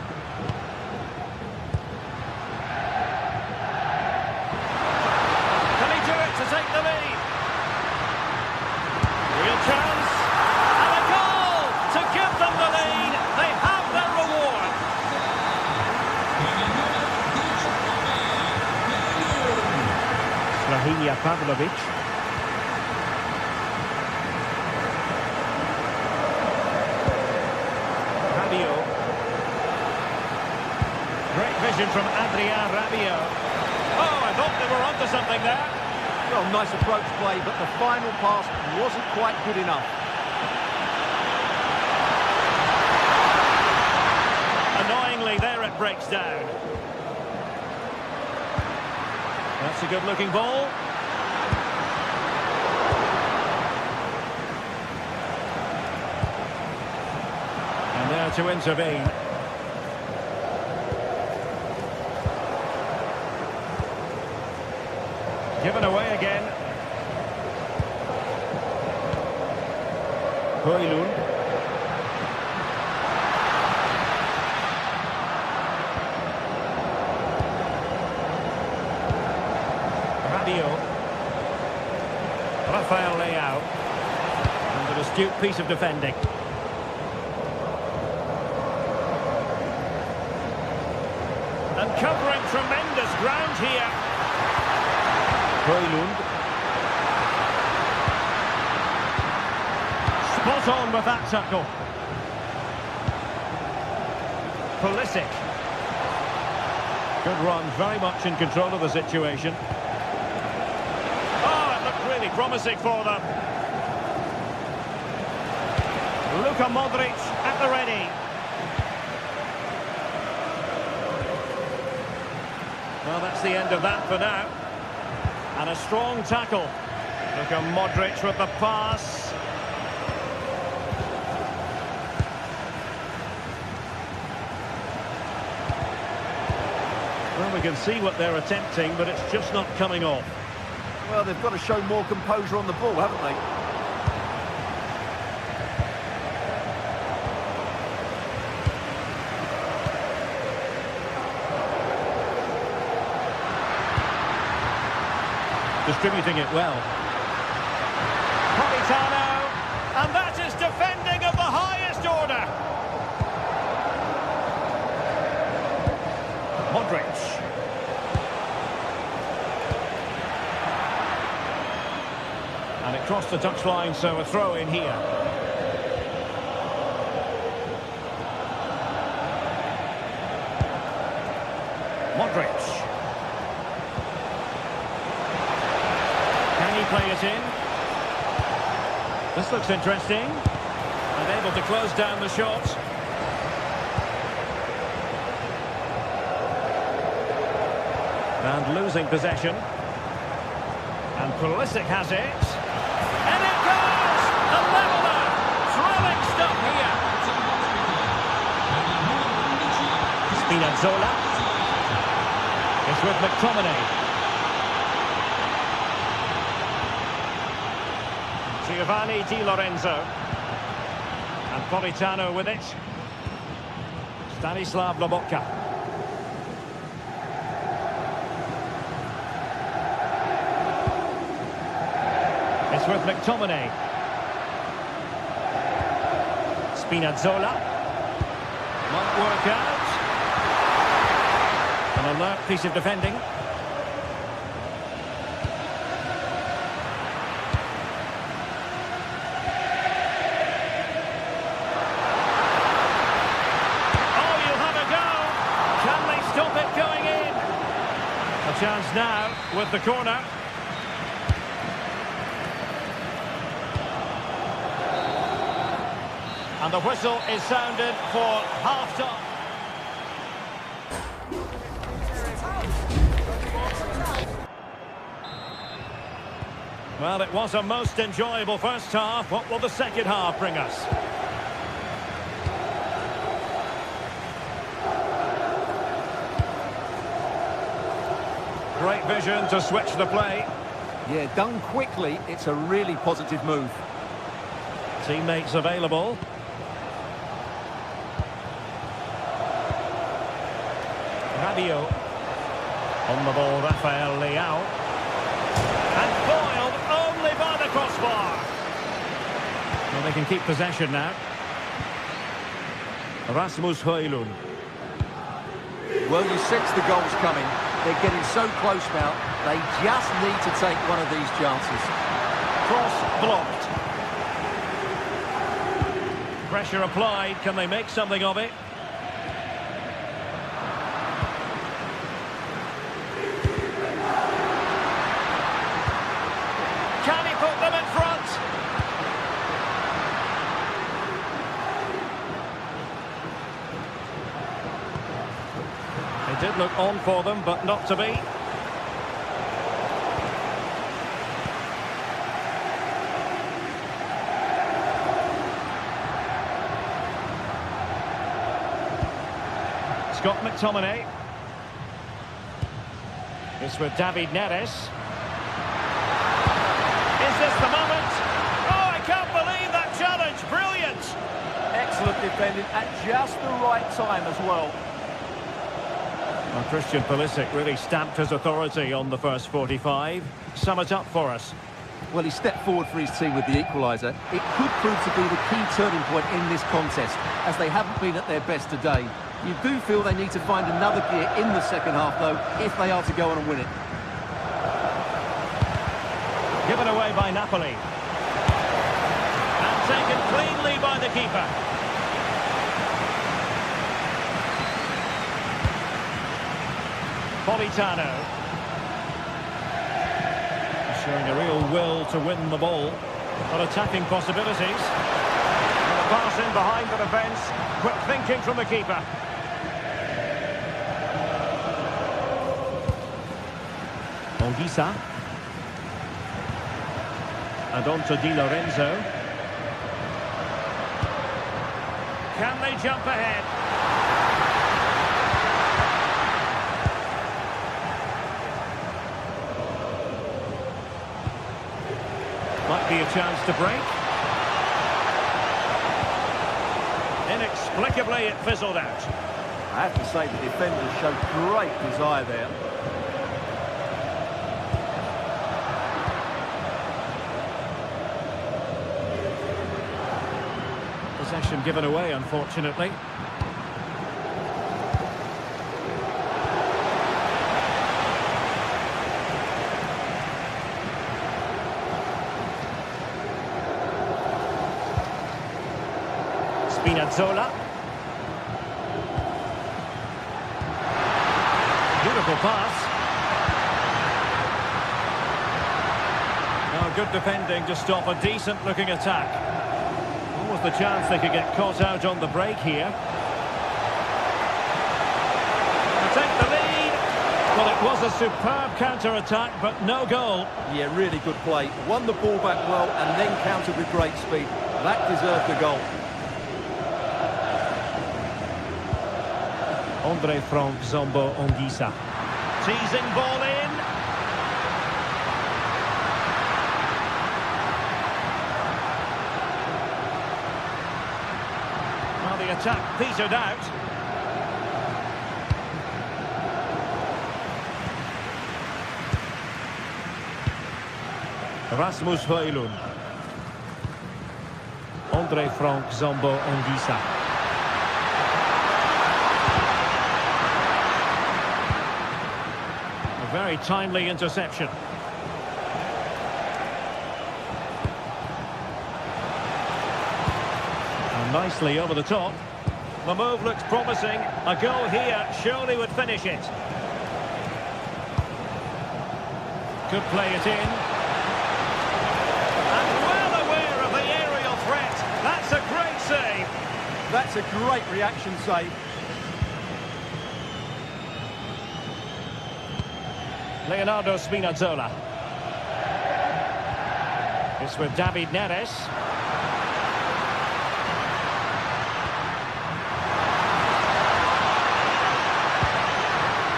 Can he do it to take the lead? Real chance. And a goal to give them the lead. They have their reward. Slahinia Pavlovic. Great vision from Adrian Rabiot. Oh, I thought they were onto something there. Well, nice approach play, but the final pass wasn't quite good enough. Annoyingly, there it breaks down. That's a good-looking ball. And there to intervene. Given away again. Højlund. Rabiot. Rafael Leao. And an astute piece of defending. And covering tremendous ground here. Højlund. Spot on with that tackle. Pulisic. Good run, very much in control of the situation. Oh, it looked really promising for them. Luka Modric at the ready. Well, that's the end of that for now. And a strong tackle. Luka Modric with the pass. Well, we can see what they're attempting, but it's just not coming off. Well, they've got to show more composure on the ball, haven't they? Distributing it well. Politano, and that is defending of the highest order. Modric. And it crossed the touchline, so a throw in here. play it in. This looks interesting. And able to close down the shot. And losing possession. And Pulisic has it. And it goes! A leveller! Thrilling stuff here. Spinazzola. It's with McTominay. Giovanni Di Lorenzo. And Politano with it. Stanislav Lobotka. It's with McTominay. Spinazzola. Might work out. An alert piece of defending. Chance now with the corner. And the whistle is sounded for half-time. Well, it was a most enjoyable first half. What will the second half bring us? Great vision to switch the play. Yeah, done quickly. It's a really positive move. Teammates available. Rabiot. On the ball, Rafael Leao. And foiled only by the crossbar. Well, they can keep possession now. Rasmus Højlund. Well, you sense the goals coming. They're getting so close now. They just need to take one of these chances. Cross blocked. Pressure applied. Can they make something of it? Can he put them in front? It did look on for them, but not to be. Scott McTominay. It's with David Neres. Is this the moment? Oh, I can't believe that challenge. Brilliant. Excellent defending at just the right time as well. Well, Christian Pulisic really stamped his authority on the first 45. Sum it up for us. Well, he stepped forward for his team with the equaliser. It could prove to be the key turning point in this contest, as they haven't been at their best today. You do feel they need to find another gear in the second half, though, if they are to go on and win it. Given away by Napoli. And taken cleanly by the keeper. Politano. Showing a real will to win the ball. But attacking possibilities. And the pass in behind the defence. Quick thinking from the keeper. Olgisa. And on to Di Lorenzo. Can they jump ahead? Might be a chance to break. Inexplicably, it fizzled out. I have to say the defenders showed great desire there. Possession given away, unfortunately. Spinazzola. Beautiful pass. Now Well, good defending to stop a decent-looking attack. What was the chance they could get caught out on the break here? To take the lead. Well, it was a superb counter-attack, but no goal. Yeah, really good play. Won the ball back well and then countered with great speed. That deserved the goal. Andre Frank Zombo Ongisa. Teasing ball in. Well, the attack petered out. Rasmus Højlund. Andre Frank Zombo Ongisa. A very timely interception. And nicely over the top. The move looks promising. A goal here surely would finish it. Could play it in. That's a great save. That's a great reaction save. Leonardo Spinazzola. It's with David Neres.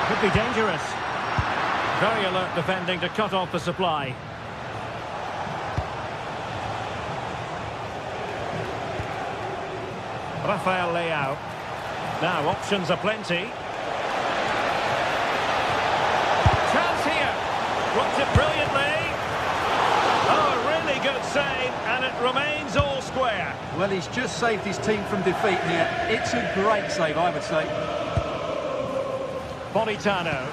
Could be dangerous. Very alert defending to cut off the supply. Rafael Leao. Now options are plenty. Chance here. Blocked it brilliantly. Oh, a really good save, and it remains all square. Well, he's just saved his team from defeat here. It's a great save, I would say. Politano.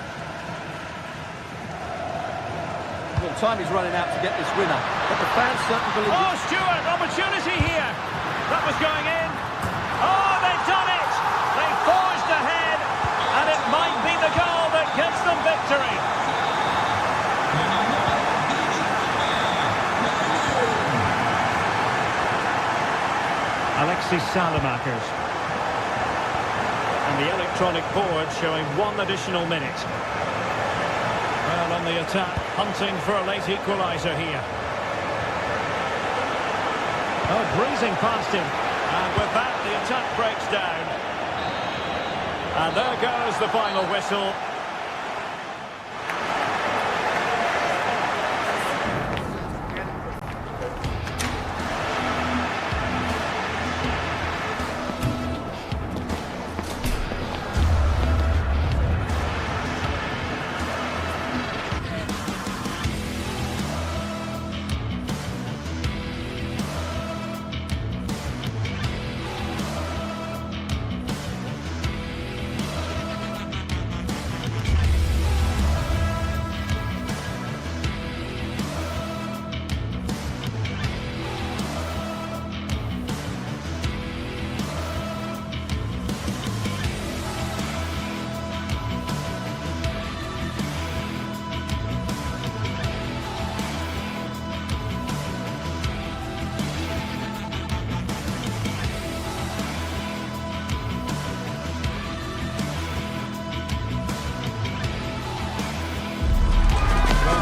Well, time is running out to get this winner, but the fans certainly believe... Oh, Stewart, opportunity here. That was going in. Oh, they've done it! They forged ahead, and it might be the goal that gives them victory. Alexis Salamakers. And the electronic board showing one additional minute. Well, on the attack, hunting for a late equaliser here. Oh, breezing past him. And with that, the attack breaks down. And there goes the final whistle.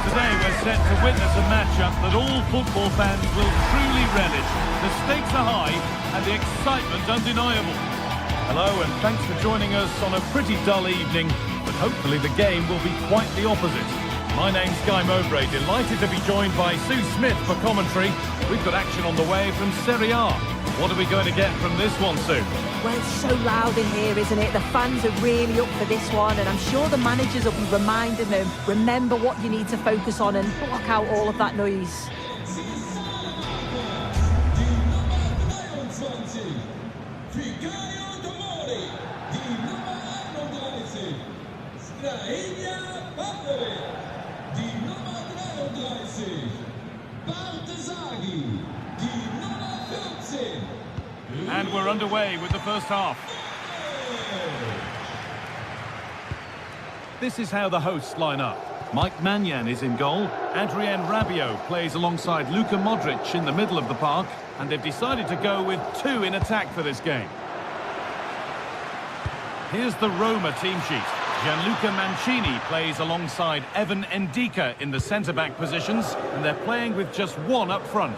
Today we're set to witness a matchup that all football fans will truly relish. The stakes are high and the excitement undeniable. Hello and thanks for joining us on a pretty dull evening, but hopefully the game will be quite the opposite. My name's Guy Mowbray, delighted to be joined by Sue Smith for commentary. We've got action on the way from Serie A. What are we going to get from this one, Sue? Well, it's so loud in here, isn't it? The fans are really up for this one, and I'm sure the managers will be reminding them, remember what you need to focus on and block out all of that noise. And we're underway with the first half. This is how the hosts line up. Mike Maignan is in goal. Adrien Rabiot plays alongside Luka Modric in the middle of the park. And they've decided to go with two in attack for this game. Here's the Roma team sheet. Gianluca Mancini plays alongside Evan Ndika in the centre-back positions. And they're playing with just one up front.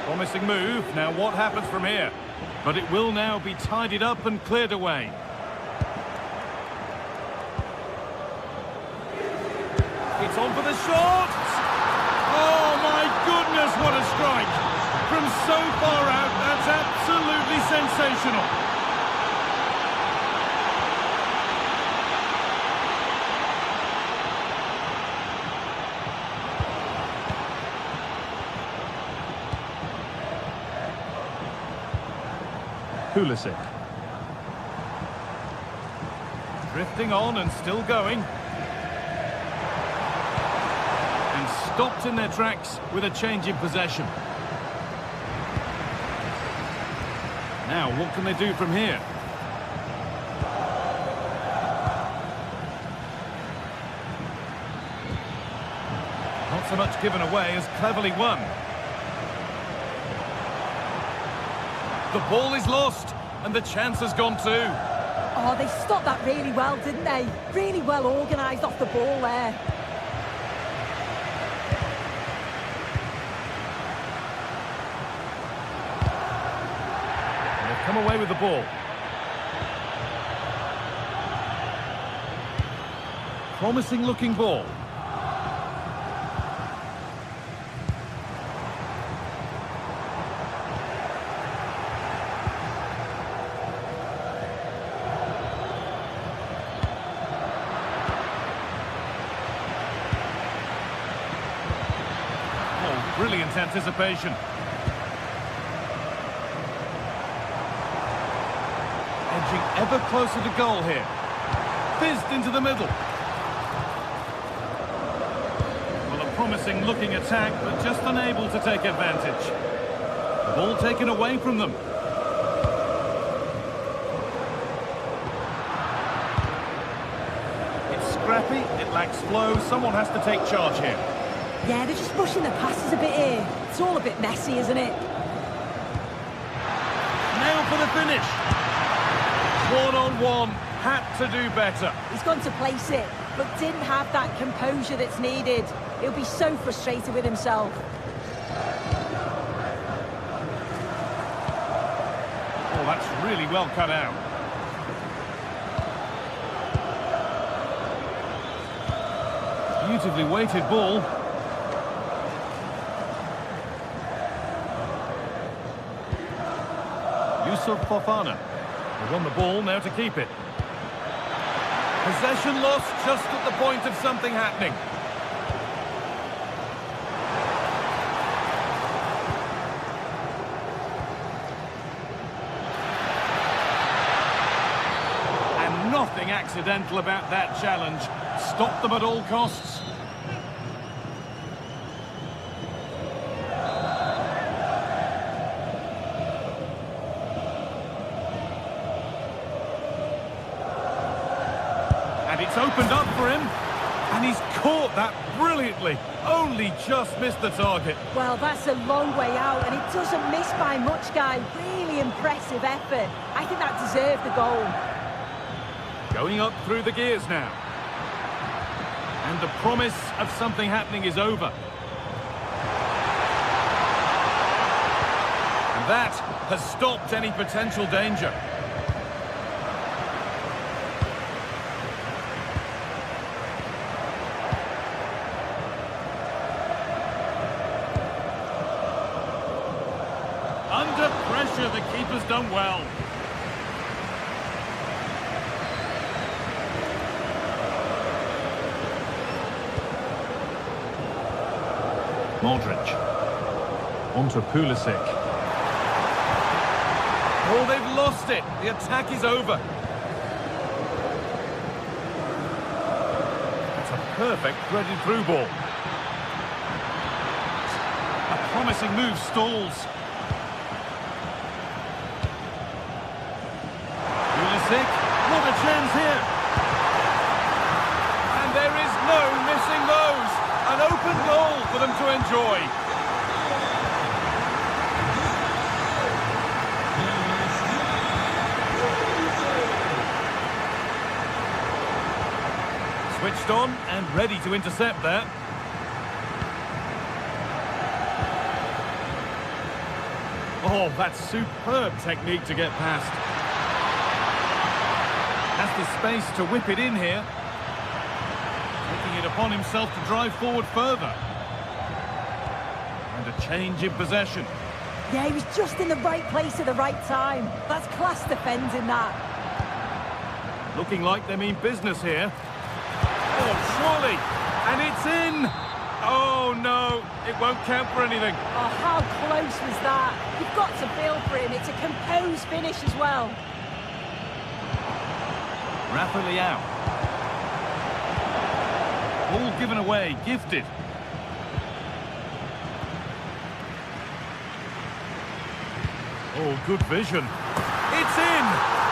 Promising move. Now what happens from here? But it will now be tidied up and cleared away. It's on for the shot! Oh my goodness, what a strike! From so far out, that's absolutely sensational. Pulisic. Drifting on and still going. And stopped in their tracks with a change in possession. Now, what can they do from here? Not so much given away as cleverly won. The ball is lost, and the chance has gone too. Oh, they stopped that really well, didn't they? Really well organised off the ball there. And they've come away with the ball. Promising looking ball. Brilliant anticipation. Edging ever closer to goal here. Fizzed into the middle. Well, a promising looking attack, but just unable to take advantage. The ball taken away from them. It's scrappy, it lacks flow. Someone has to take charge here. Yeah, they're just rushing the passes a bit here. It's all a bit messy, isn't it? Now for the finish. One-on-one, had to do better. He's gone to place it, but didn't have that composure that's needed. He'll be so frustrated with himself. Oh, that's really well cut out. Beautifully weighted ball. Fofana. They won the ball, now to keep it. Possession lost just at the point of something happening. And nothing accidental about that challenge. Stop them at all costs. And it's opened up for him, and he's caught that brilliantly. Only just missed the target. Well, that's a long way out, and it doesn't miss by much, Guy. Really impressive effort. I think that deserved the goal. Going up through the gears now. And the promise of something happening is over. And that has stopped any potential danger. Under pressure, the keeper's done well. Modric. Onto Pulisic. Oh, they've lost it. The attack is over. It's a perfect threaded through ball. A promising move stalls. Pulisic, what a chance here. And there is no missing those. An open goal for them to enjoy. Switched on and ready to intercept there. Oh, that's superb technique to get past. Has the space to whip it in here. Taking it upon himself to drive forward further. And a change in possession. Yeah, he was just in the right place at the right time. That's class defending, that. Looking like they mean business here. Oh, surely. And it's in. Oh, no. It won't count for anything. Oh, how close was that? You've got to feel for him. It's a composed finish as well. Villarreal. Ball given away, gifted. Oh, good vision. It's in!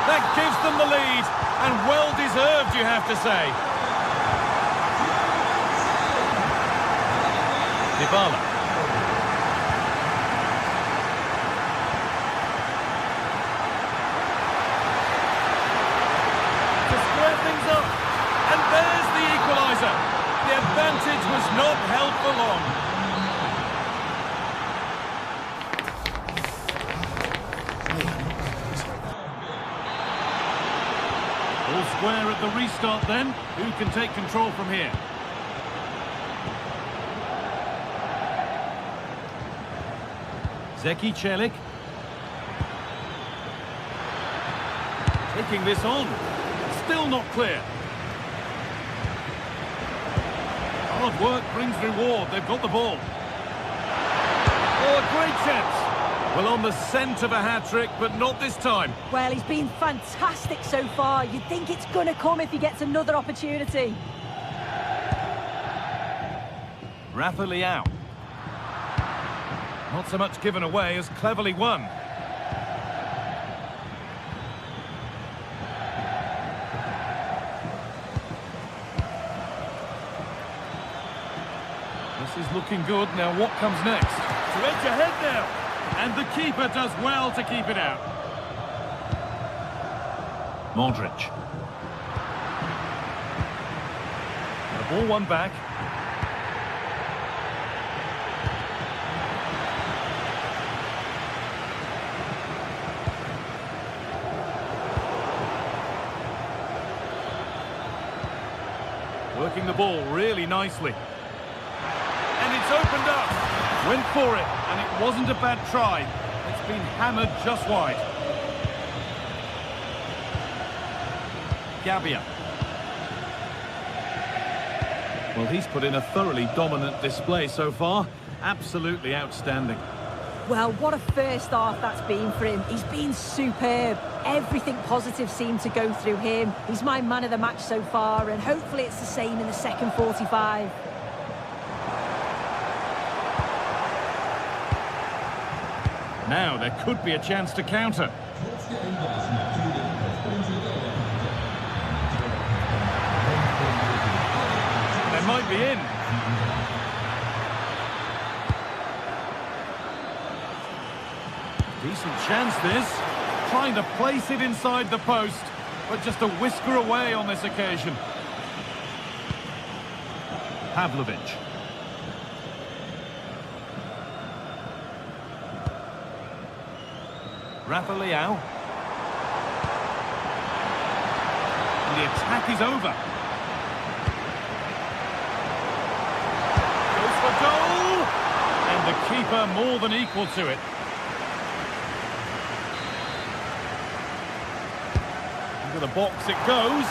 That gives them the lead, and well-deserved, you have to say. Dybala. To square things up, and there's the equaliser. The advantage was not held for long. All square at the restart then. Who can take control from here? Zeki Celik. Taking this on. Still not clear. Hard work brings reward. They've got the ball. Oh, a great chance. Well, on the scent of a hat-trick, but not this time. Well, he's been fantastic so far. You'd think it's going to come if he gets another opportunity. Villarreal. Not so much given away as cleverly won. This is looking good. Now what comes next? To edge ahead now. And the keeper does well to keep it out. Modric. The ball won back. Working the ball really nicely. And it's opened up. Went for it, and it wasn't a bad try. It's been hammered just wide. Gabbia. Well, he's put in a thoroughly dominant display so far. Absolutely outstanding. Well, what a first half that's been for him. He's been superb. Everything positive seemed to go through him. He's my man of the match so far, and hopefully it's the same in the second 45. Now there could be a chance to counter. They might be in. Decent chance this. Trying to place it inside the post, but just a whisker away on this occasion. Pavlovic. Villarreal. And the attack is over. Goes for goal! And the keeper more than equal to it. Into the box it goes.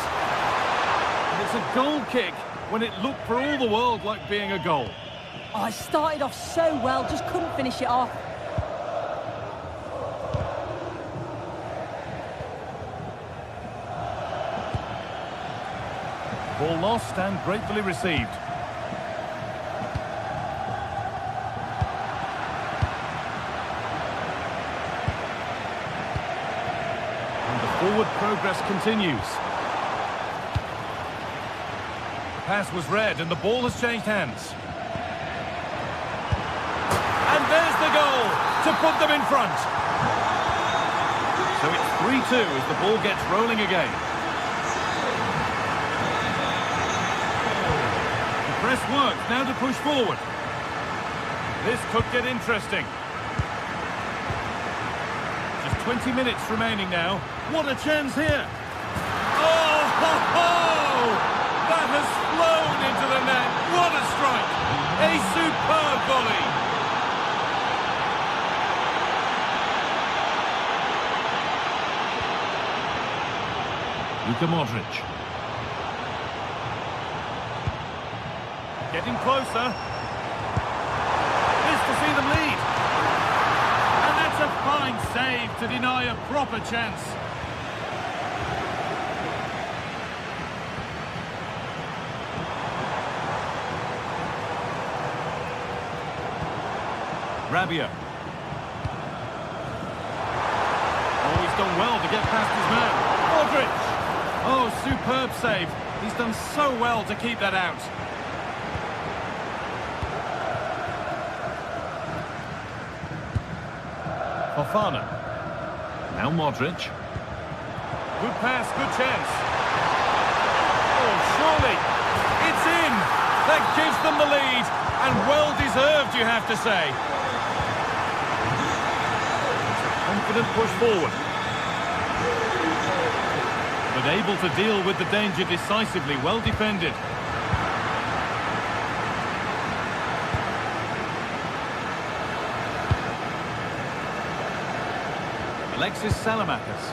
And it's a goal kick when it looked for all the world like being a goal. Oh, it started off so well, just couldn't finish it off. Ball lost and gratefully received. And the forward progress continues. Pass was read and the ball has changed hands. And there's the goal to put them in front. So it's 3-2 as the ball gets rolling again. The press works, now to push forward. This could get interesting. Just 20 minutes remaining now. What a chance here. Oh, ho, ho! That has flown into the net. What a strike. A superb volley. Luka Modric. Getting closer. Is to see them lead. And that's a fine save to deny a proper chance. Rabiot. Oh, he's done well to get past his man. Modric. Oh, superb save. He's done so well to keep that out. Fofana. Now Modric. Good pass, good chance. Oh, surely. It's in. That gives them the lead. And well deserved, you have to say. Confident push forward. But able to deal with the danger decisively, well defended. Alexis Salamakis.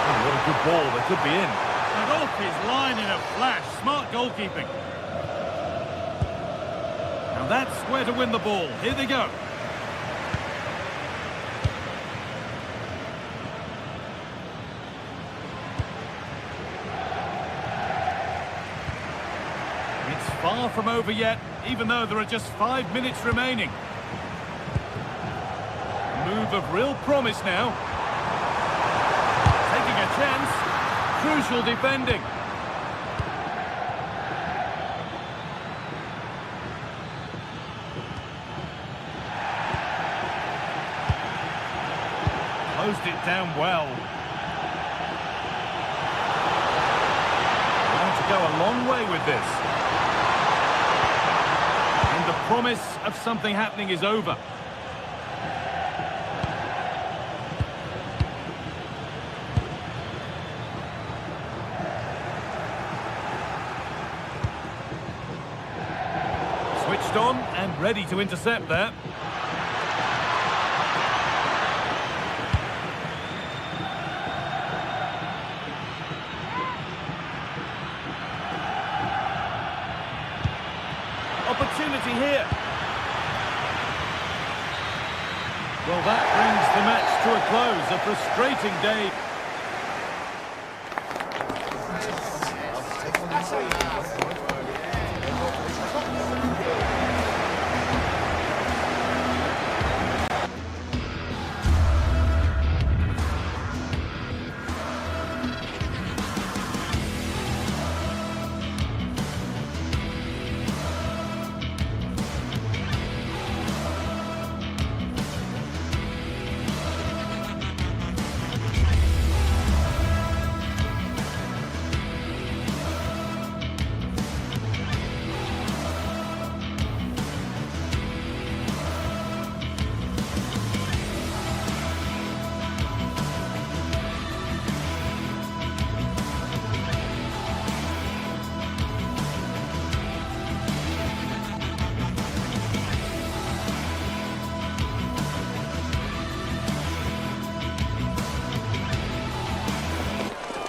Oh, what a good ball, they could be in. And off his line in a flash, smart goalkeeping. Now that's where to win the ball, here they go. Far from over yet, even though there are just 5 minutes remaining. Move of real promise now. Taking a chance. Crucial defending. Closed it down well. They want to go a long way with this. The promise of something happening is over. Switched on and ready to intercept there. Opportunity here. Well, that brings the match to a close. A frustrating day.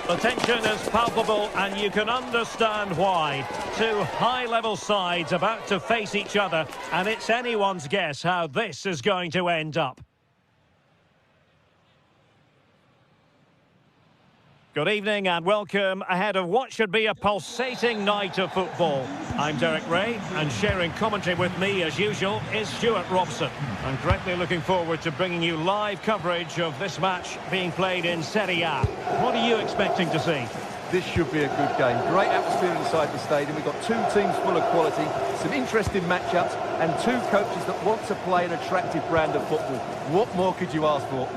The tension is palpable, and you can understand why. Two high-level sides about to face each other, and it's anyone's guess how this is going to end up. Good evening and welcome ahead of what should be a pulsating night of football. I'm Derek Ray, and sharing commentary with me as usual is Stuart Robson. I'm greatly looking forward to bringing you live coverage of this match being played in Serie A. What are you expecting to see? This should be a good game. Great atmosphere inside the stadium. We've got two teams full of quality, some interesting matchups, and two coaches that want to play an attractive brand of football. What more could you ask for?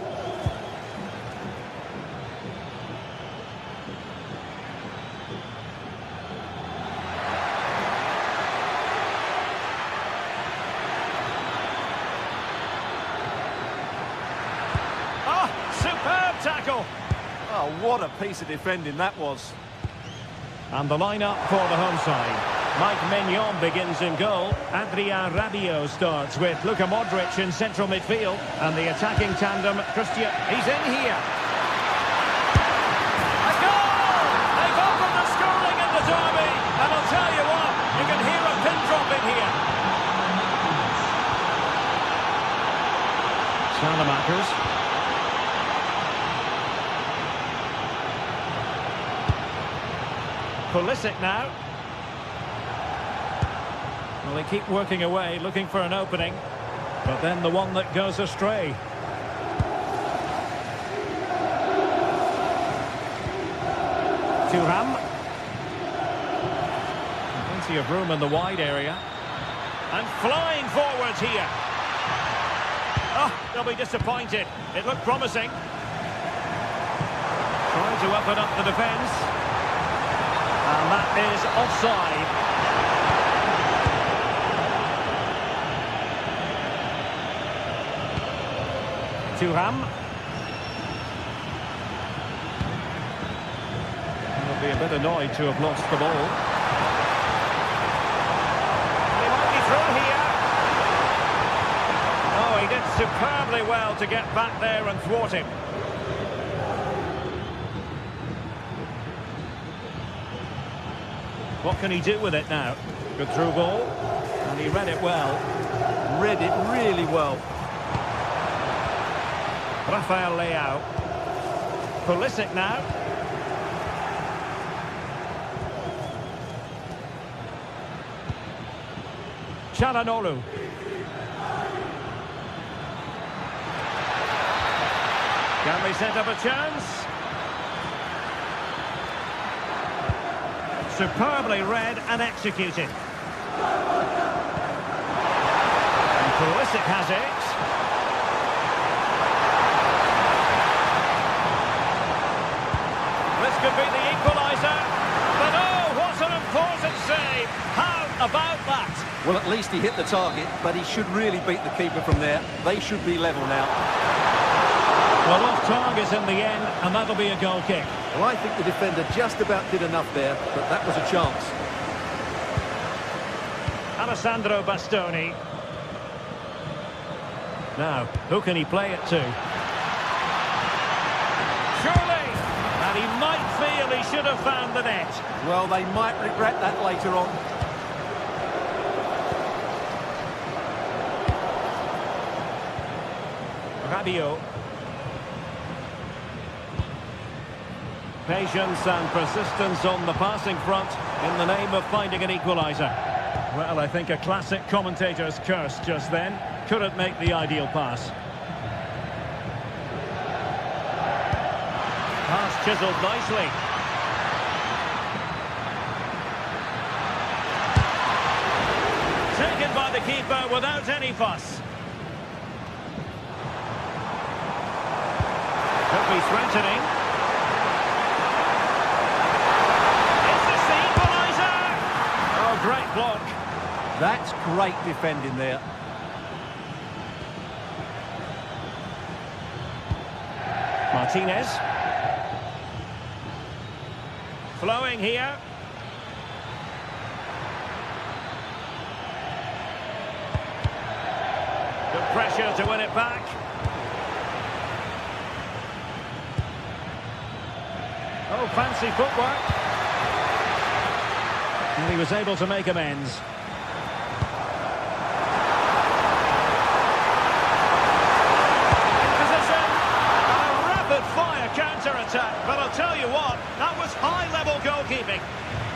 Superb tackle! Oh, what a piece of defending that was. And the lineup for the home side. Mike Maignan begins in goal. Adrien Rabiot starts with Luka Modric in central midfield. And the attacking tandem, Christian, he's in here. A goal! They've opened the scoring in the derby. And I'll tell you what, you can hear a pin drop in here. Salamakers. Pulisic now. Well, they keep working away, looking for an opening. But then the one that goes astray. Thuram. Plenty of room in the wide area. And flying forwards here. Oh, they'll be disappointed. It looked promising. Trying to open up the defence. And that is offside. Thuram. He'll be a bit annoyed to have lost the ball. He might be through here. Oh, he did superbly well to get back there and thwart him. What can he do with it now? Good through ball. And he read it well. Read it really well. Rafael Leao. Pulisic now. Çalhanoğlu. Can we set up a chance? Superbly read and executed. And Pulisic has it. This could be the equaliser. But oh, what an important save. How about that? Well, at least he hit the target, but he should really beat the keeper from there. They should be level now. Well, off target in the end, and that'll be a goal kick. Well, I think the defender just about did enough there, but that was a chance. Alessandro Bastoni. Now, who can he play it to? Surely! And he might feel he should have found the net. Well, they might regret that later on. Rabiot. Patience and persistence on the passing front in the name of finding an equaliser. Well, I think a classic commentator's curse just then. Couldn't make the ideal pass. Pass chiselled nicely. Taken by the keeper without any fuss. Could be threatening. Great block. That's great defending there. Martinez. Flowing here. Good pressure to win it back. Oh, fancy footwork. And he was able to make amends. In position. A rapid-fire counter-attack. But I'll tell you what, that was high-level goalkeeping.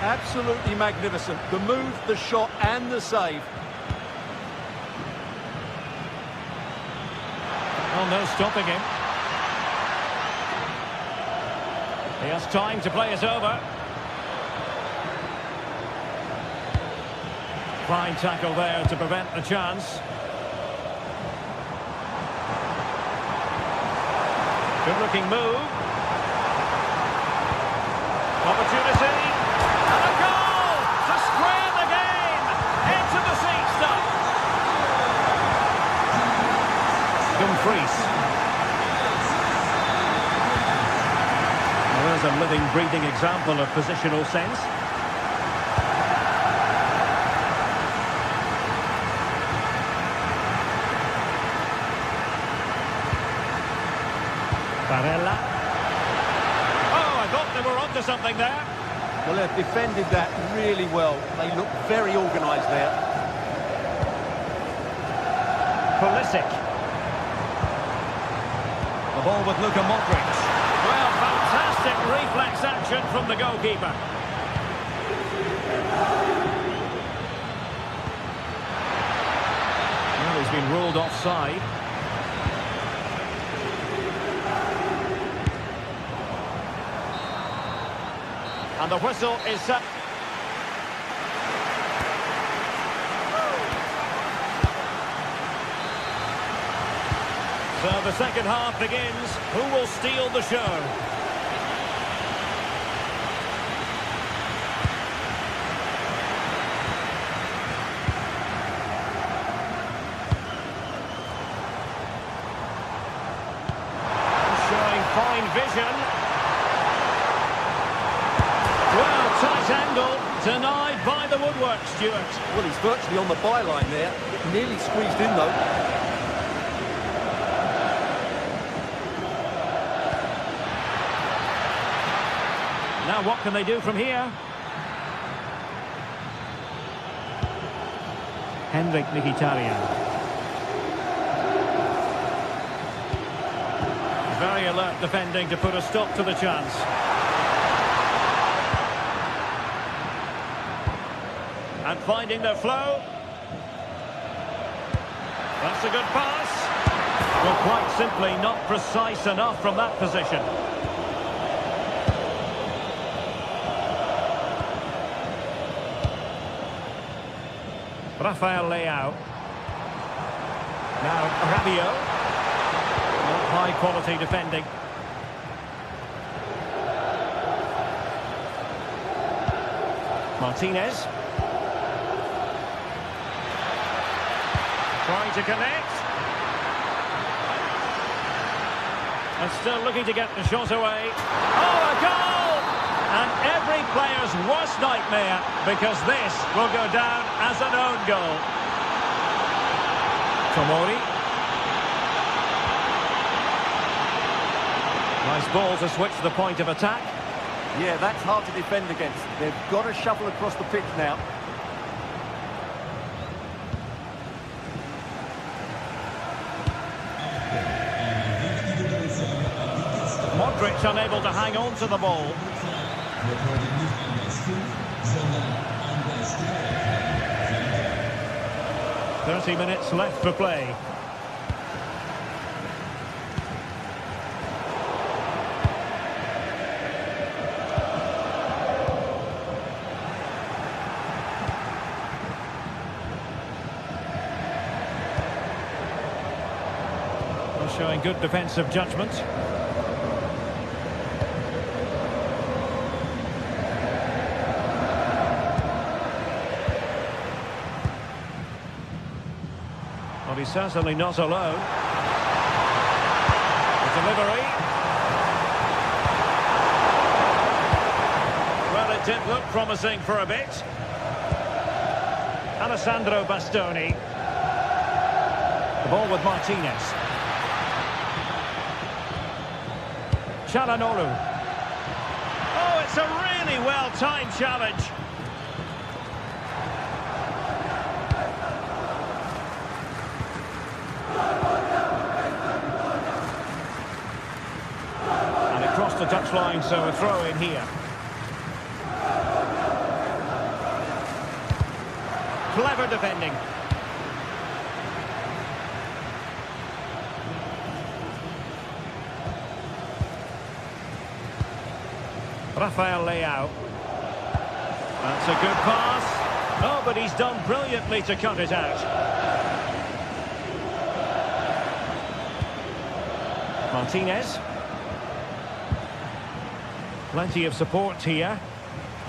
Absolutely magnificent. The move, the shot and the save. Well, no stopping him. He has time to play it over. Fine tackle there to prevent the chance. Good-looking move. Opportunity. And a goal to square the game. Into the seat stuff. Dumfries. Well, there's a living, breathing example of positional sense. Barella. Oh, I thought they were onto something there. Well, they've defended that really well. They look very organised there. Pulisic. The ball with Luka Modric. Well, fantastic reflex action from the goalkeeper. Well, he's been ruled offside. And the whistle is set. So the second half begins. Who will steal the show? Showing fine vision. Well, tight angle, denied by the woodwork, Stuart. Well, he's virtually on the byline there. Nearly squeezed in, though. Now what can they do from here? Henrik Mkhitaryan. Very alert defending to put a stop to the chance. And finding their flow. That's a good pass. Well, quite simply not precise enough from that position. Rafael Leao. Now Rabiot. High quality defending. Martinez. Trying to connect. And still looking to get the shot away. Oh, a goal! And every player's worst nightmare, because this will go down as an own goal. Tomori. Nice ball to switch the point of attack. Yeah, that's hard to defend against. They've got to shuffle across the pitch now. Modric unable to hang on to the ball. 30 minutes left for play. Showing good defensive judgment. Well, he's certainly not alone. The delivery. Well, it did look promising for a bit. Alessandro Bastoni. The ball with Martinez. Çalhanoğlu. Oh, it's a really well-timed challenge. And it crossed the touchline, so a throw in here. Clever defending. Rafael Leao. That's a good pass. Oh, but he's done brilliantly to cut it out. Martinez. Plenty of support here.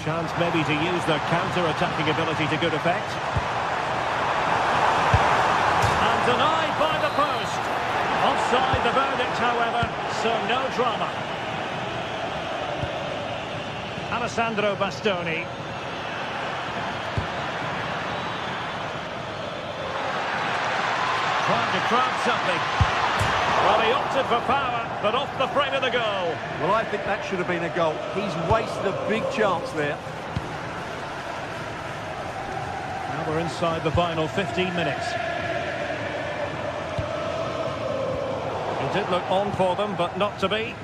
Chance maybe to use their counter-attacking ability to good effect. And denied by the post. Offside the verdict, however, so no drama. Alessandro Bastoni. Trying to crowd something. Well, he opted for power, but off the frame of the goal. Well, I think that should have been a goal. He's wasted a big chance there. Now we're inside the final 15 minutes. It did look on for them, but not to be.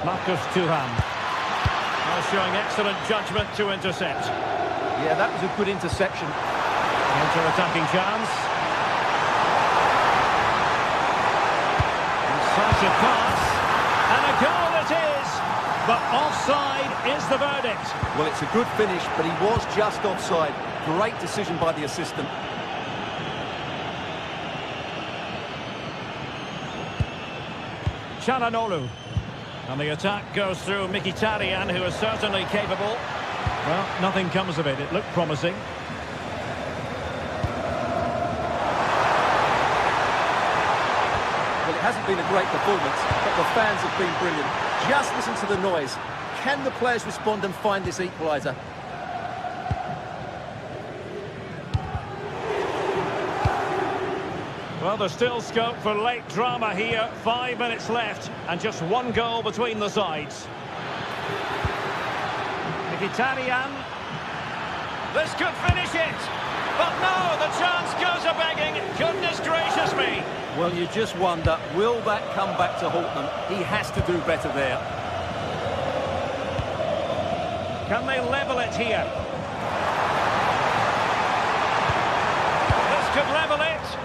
Marcus Thuram. Now showing excellent judgment to intercept. Yeah, that was a good interception. Counter-attacking chance. Incisive pass. And a goal it is. But offside is the verdict. Well, it's a good finish, but he was just offside. Great decision by the assistant. Çalhanoğlu. And the attack goes through Mkhitaryan, who is certainly capable. Well, nothing comes of it. It looked promising. Well, it hasn't been a great performance, but the fans have been brilliant. Just listen to the noise. Can the players respond and find this equaliser? Well, there's still scope for late drama here. 5 minutes left, and just one goal between the sides. Mkhitaryan. This could finish it. But no, the chance goes a-begging. Goodness gracious me. Well, you just wonder, will that come back to haunt them? He has to do better there. Can they level it here? This could level it.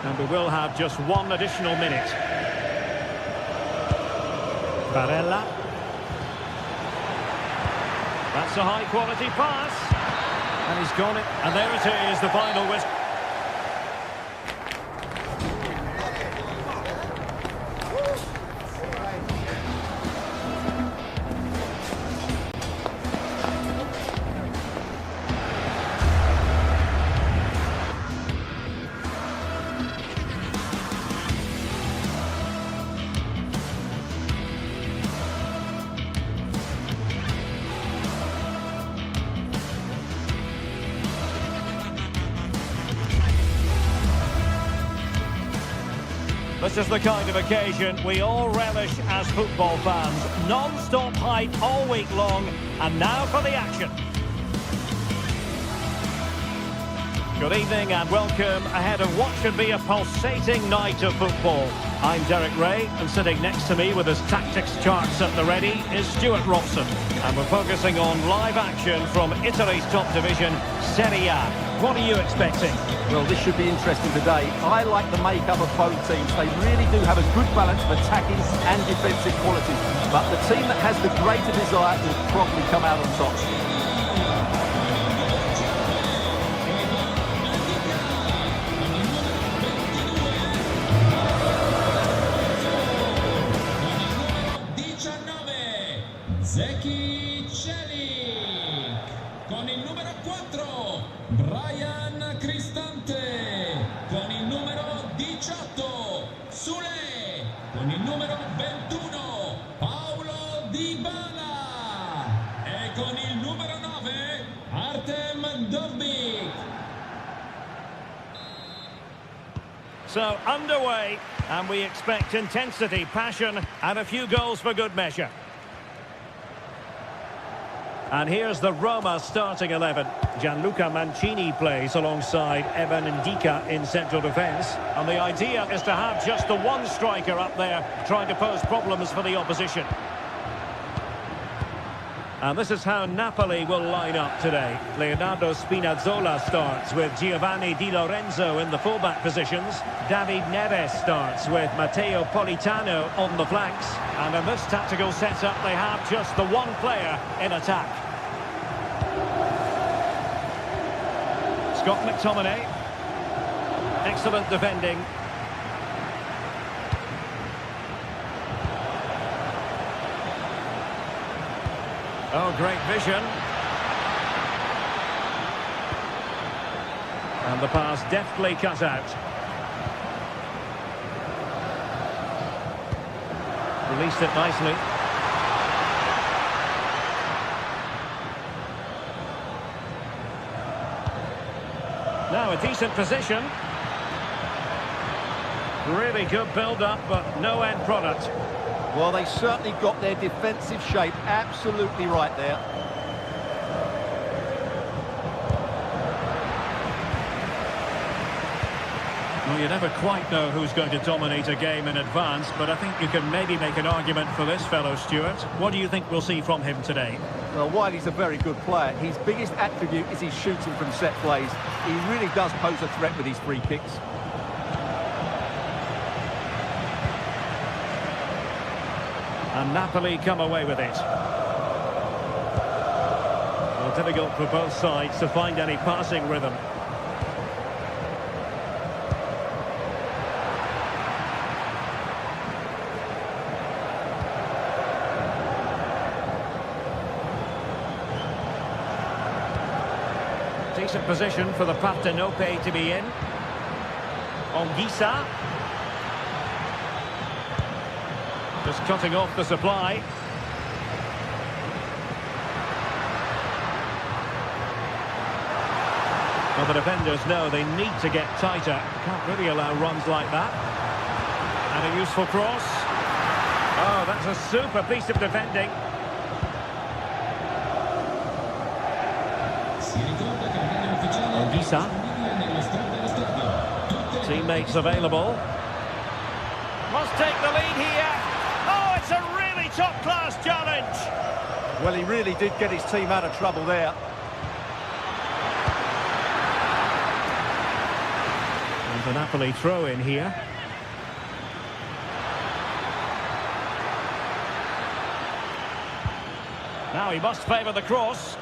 And we will have just one additional minute. Barella. That's a high-quality pass. And he's got it. And there it is, the final whistle. This is the kind of occasion we all relish as football fans. Non-stop hype all week long, and now for the action. Good evening and welcome ahead of what should be a pulsating night of football. I'm Derek Ray, and sitting next to me with his tactics charts at the ready is Stuart Robson. And we're focusing on live action from Italy's top division, Serie A. What are you expecting? Well, this should be interesting today. I like the makeup of both teams. They really do have a good balance of attacking and defensive qualities. But the team that has the greater desire will probably come out on top. Con il numero 4 Brian Cristante, con il numero 18 Sule, con il numero 21 Paulo Dybala e con il numero So underway, and we expect intensity, passion, and a few goals for good measure. And here's the Roma starting 11. Gianluca Mancini plays alongside Evan Ndika in central defence. And the idea is to have just the one striker up there trying to pose problems for the opposition. And this is how Napoli will line up today. Leonardo Spinazzola starts with Giovanni Di Lorenzo in the fullback positions. David Neves starts with Matteo Politano on the flanks. And in this tactical setup, they have just the one player in attack. Scott McTominay. Excellent defending. Oh, great vision. And the pass deftly cut out. Released it nicely. Now a decent position. Really good build-up, but no end product. Well, they certainly got their defensive shape absolutely right there. Well, you never quite know who's going to dominate a game in advance, but I think you can maybe make an argument for this fellow, Stuart. What do you think we'll see from him today? Well, while he's a very good player, his biggest attribute is his shooting from set plays. He really does pose a threat with his free kicks. And Napoli come away with it. Well, difficult for both sides to find any passing rhythm. Decent position for the Partenope to be in. Anguissa. Just cutting off the supply. Well, the defenders know they need to get tighter. Can't really allow runs like that. And a useful cross. Oh, that's a super piece of defending. Anguissa. Teammates available. Must take the lead here. Oh, it's a really top-class challenge. Well, he really did get his team out of trouble there. And the Napoli throw in here. Now he must favour the cross.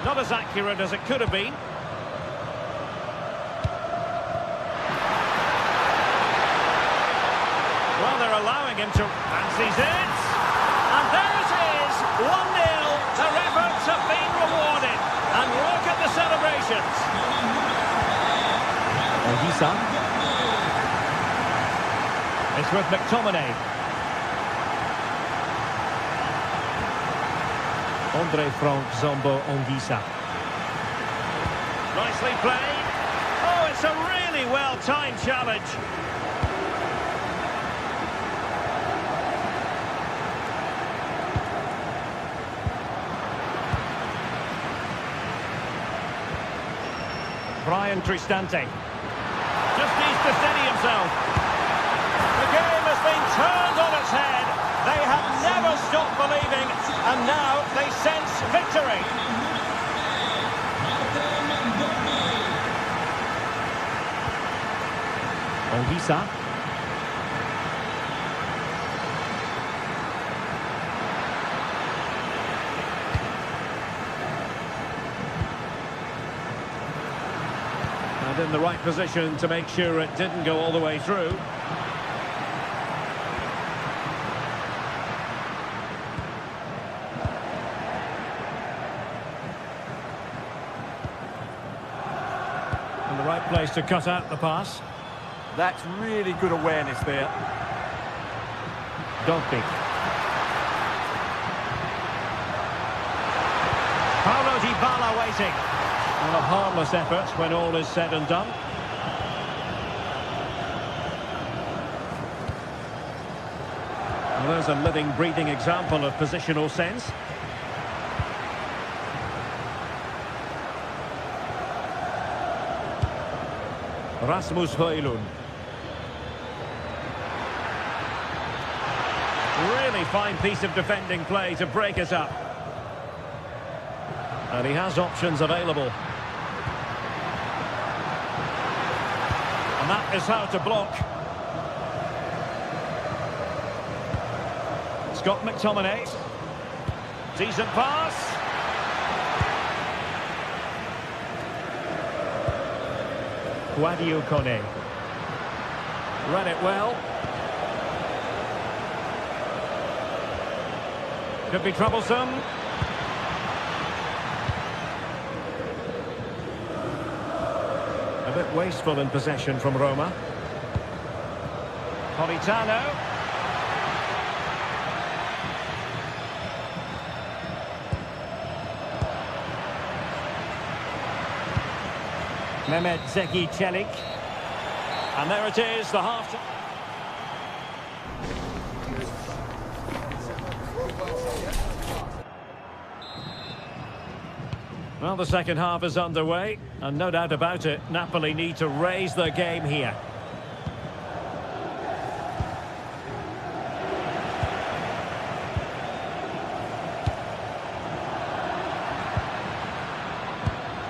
Not as accurate as it could have been. Well, they're allowing him to... fancies it. And there it is, 1-0. Their efforts have been rewarded. And look at the celebrations. Anguissa. It's with McTominay. Andre Frank Zombo Anguissa. Nicely played. Oh, it's a really well-timed challenge. Brian Cristante. Just needs to steady himself. The game has been turned on its head. They have never stopped believing, and now they sense victory. Anguissa. And in the right position to make sure it didn't go all the way through. And the right place to cut out the pass. That's really good awareness there. Dogby. Paulo Dybala waiting. And a harmless effort when all is said and done. Well, there's a living, breathing example of positional sense. Rasmus Højlund. Really fine piece of defending play to break us up. And he has options available. And that is how to block. Scott McTominay. Decent pass. Guadio Kone. Read it well. Could be troublesome. A bit wasteful in possession from Roma. Politano. Mehmet Zeki Çelik. And there it is, the half. Well, the second half is underway, and no doubt about it, Napoli need to raise their game here.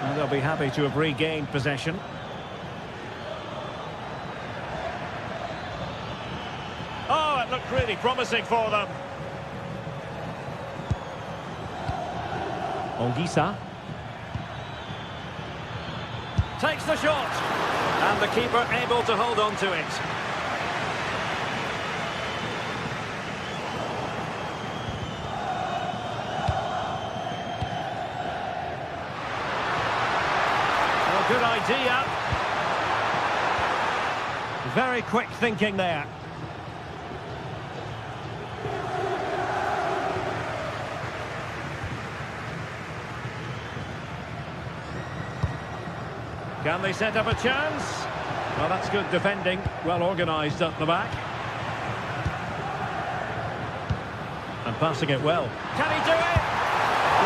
And they'll be happy to have regained possession. Oh, it looked really promising for them. Olgisa. Takes the shot. And the keeper able to hold on to it. Well, good idea. Very quick thinking there. Can they set up a chance? Well, that's good defending. Well organised up the back. And passing it well. Can he do it?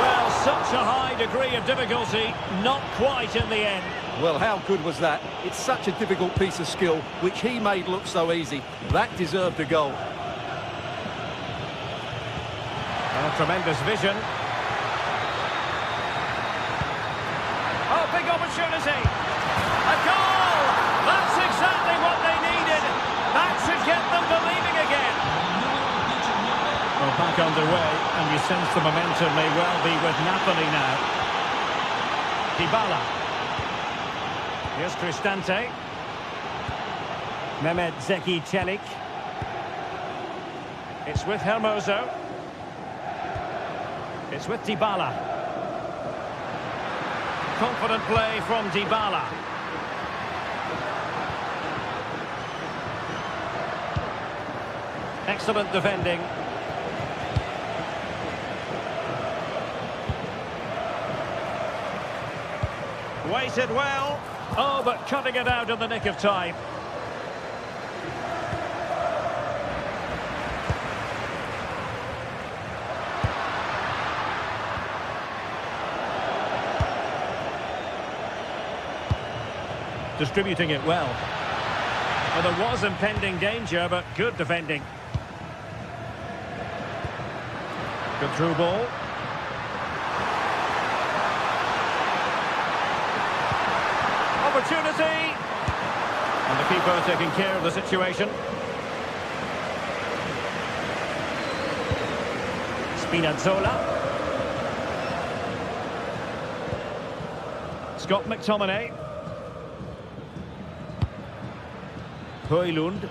Well, such a high degree of difficulty. Not quite in the end. Well, how good was that? It's such a difficult piece of skill, which he made look so easy. That deserved a goal. Well, tremendous vision. Oh, big opportunity. A goal! That's exactly what they needed. That should get them believing again. Well, back underway, and you sense the momentum may well be with Napoli now. Dybala. Here's Cristante. Mehmet Zeki Çelik. It's with Hermoso. It's with Dybala. Confident play from Dybala. Excellent defending. Waited well. Oh, but cutting it out in the nick of time. Distributing it well. Well, there was impending danger, but good defending. Good through ball. Opportunity. And the keeper taking care of the situation. Spinazzola. Scott McTominay. Højlund.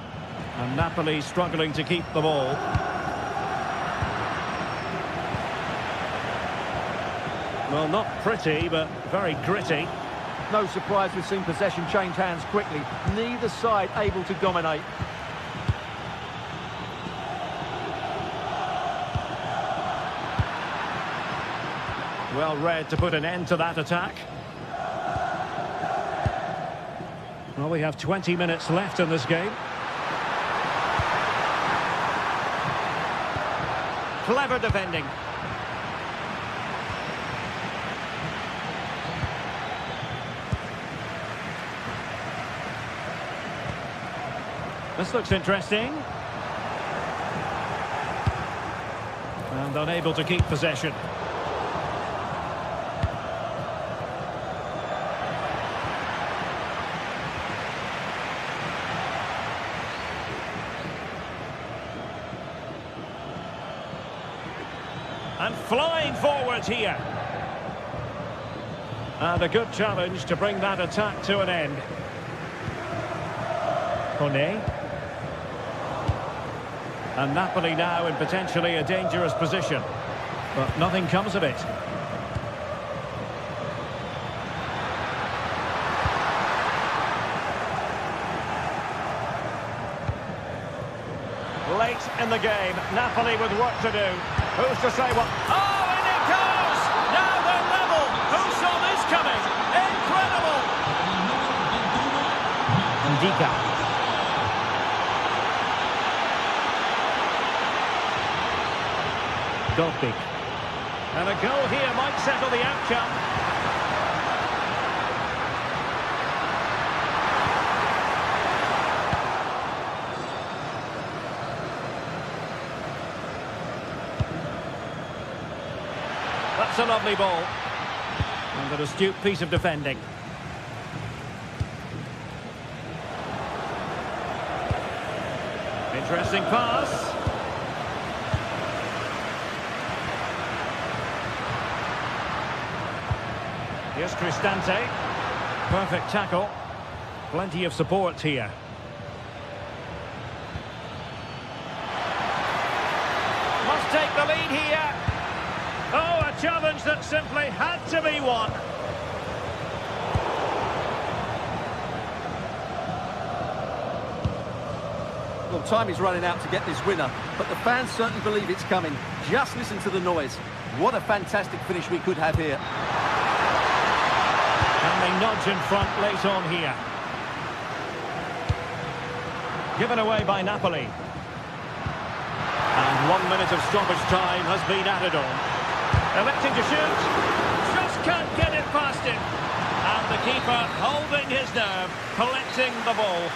And Napoli struggling to keep the ball. Well, not pretty, but very gritty. No surprise we've seen possession change hands quickly. Neither side able to dominate. Well read to put an end to that attack. Well, we have 20 minutes left in this game. Clever defending. This looks interesting. And unable to keep possession. And flying forwards here. And a good challenge to bring that attack to an end. Kone. And Napoli now in potentially a dangerous position. But nothing comes of it. Late in the game, Napoli with work to do. Who's to say what? Oh, and it goes! Now they're level! Who saw this coming? Incredible! Ndika. Dobbik. And a goal here might settle the outcome. That's a lovely ball. And an astute piece of defending. Interesting pass. Here's Cristante. Perfect tackle. Plenty of support here. Must take the lead here. Oh, a challenge that simply had to be won. Well, time is running out to get this winner, but the fans certainly believe it's coming. Just listen to the noise. What a fantastic finish we could have here. And they nudge in front late on here. Given away by Napoli. And 1 minute of stoppage time has been added on. Electing to shoot. Just can't get it past him. And the keeper holding his nerve, collecting the ball.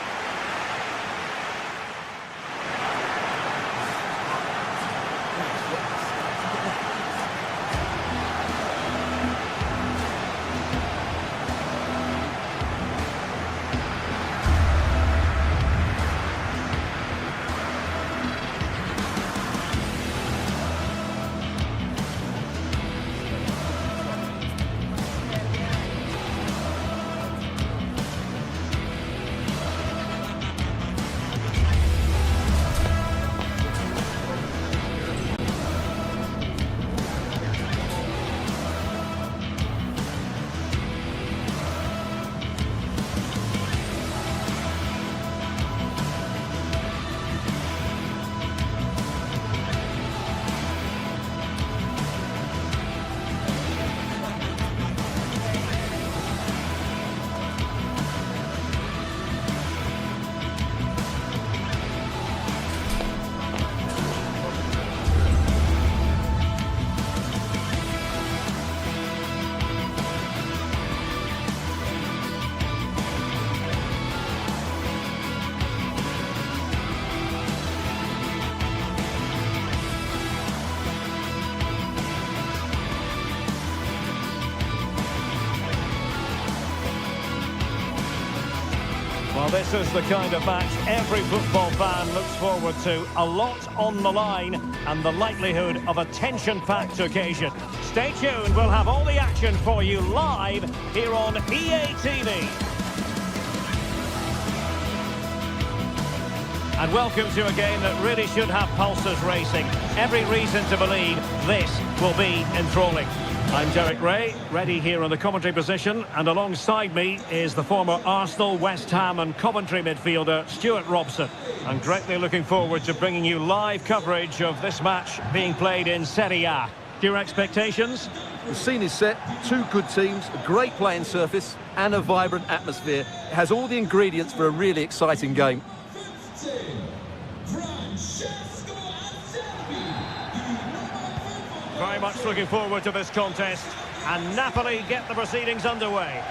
Well, this is the kind of match every football fan looks forward to. A lot on the line and the likelihood of a tension-packed occasion. Stay tuned, we'll have all the action for you live here on EA TV. And welcome to a game that really should have pulses racing. Every reason to believe this will be enthralling. I'm Derek Ray, ready here on the commentary position, and alongside me is the former Arsenal, West Ham and Coventry midfielder Stuart Robson. I'm greatly looking forward to bringing you live coverage of this match being played in Serie A. Your expectations? The scene is set, two good teams, a great playing surface and a vibrant atmosphere. It has all the ingredients for a really exciting game. much looking forward to this contest. And Napoli get the proceedings underway.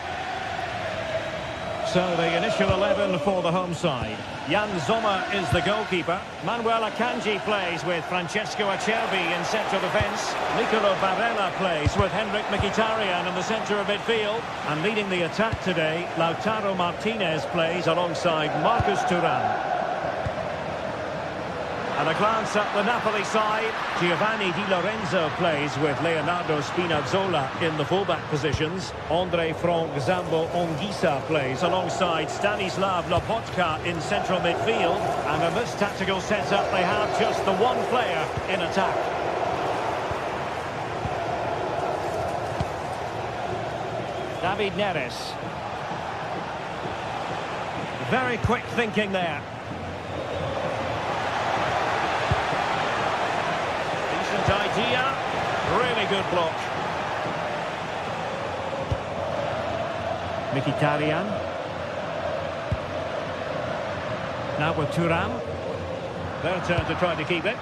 So the initial 11 for the home side. Jan Sommer is the goalkeeper. Manuel Akanji plays with Francesco Acerbi in central defence. Nicolo Barella plays with Henrik Mkhitaryan in the centre of midfield. And leading the attack today, Lautaro Martinez plays alongside Marcus Thuram. And a glance at the Napoli side. Giovanni Di Lorenzo plays with Leonardo Spinazzola in the fullback positions. Andre Frank Zambo Onguisa plays alongside Stanislav Lobotka in central midfield. And in this tactical setup, they have just the one player in attack. David Neres. Very quick thinking there. Idea, really good block. Mkhitaryan. Now with Thuram. Their turn to try to keep it.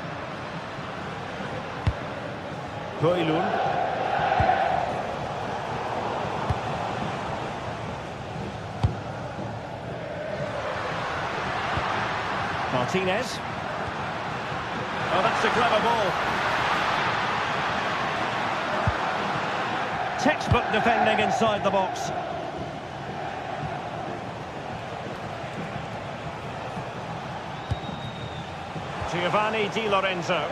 Højlund. Martinez. Oh, that's a clever ball. Textbook defending inside the box. Giovanni Di Lorenzo.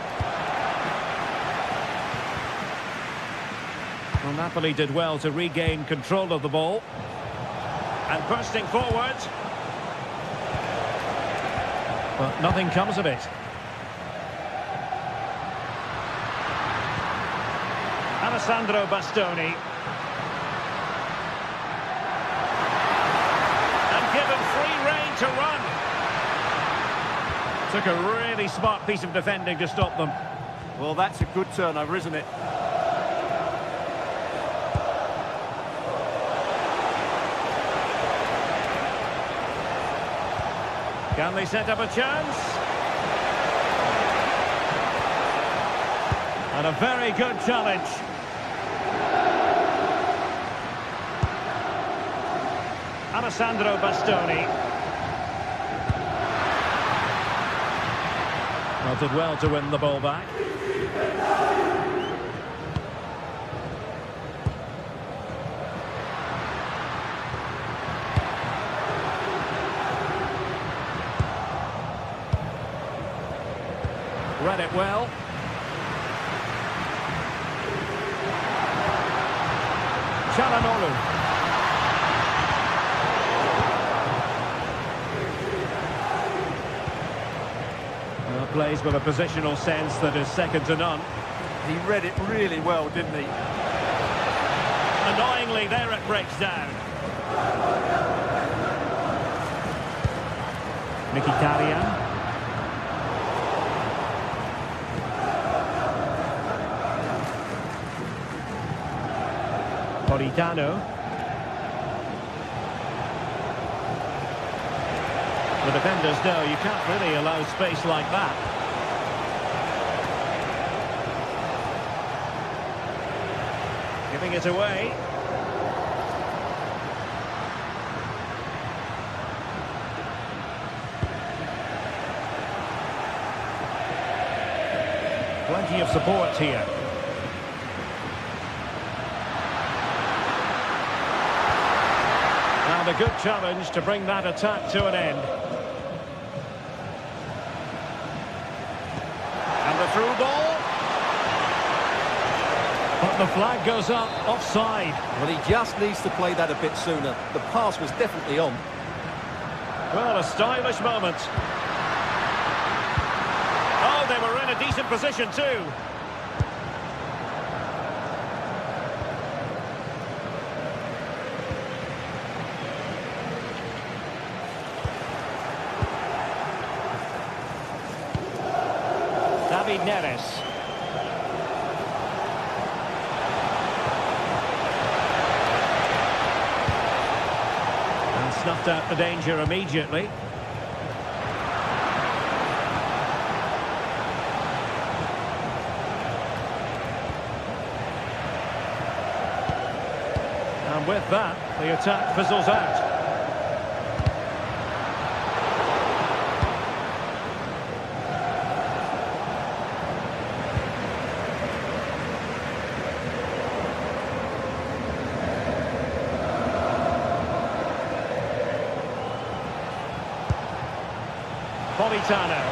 Well, Napoli did well to regain control of the ball. And bursting forward. But nothing comes of it. Alessandro Bastoni. And given free rein to run. Took a really smart piece of defending to stop them. Well, that's a good turnover, isn't it? Can they set up a chance? And a very good challenge. Alessandro Bastoni. Well, did well to win the ball back. Read it well. Çalhanoğlu. Plays with a positional sense that is second to none. He read it really well, didn't he? Annoyingly, there it breaks down. Mkhitaryan. Politano. The defenders know you can't really allow space like that. Giving it away. Plenty of support here. And a good challenge to bring that attack to an end. And the through ball. But the flag goes up, offside. Well, he just needs to play that a bit sooner. The pass was definitely on. Well, a stylish moment. Oh, they were in a decent position too. David Neres. And snuffed out the danger immediately. with that, the attack fizzles out. Politano.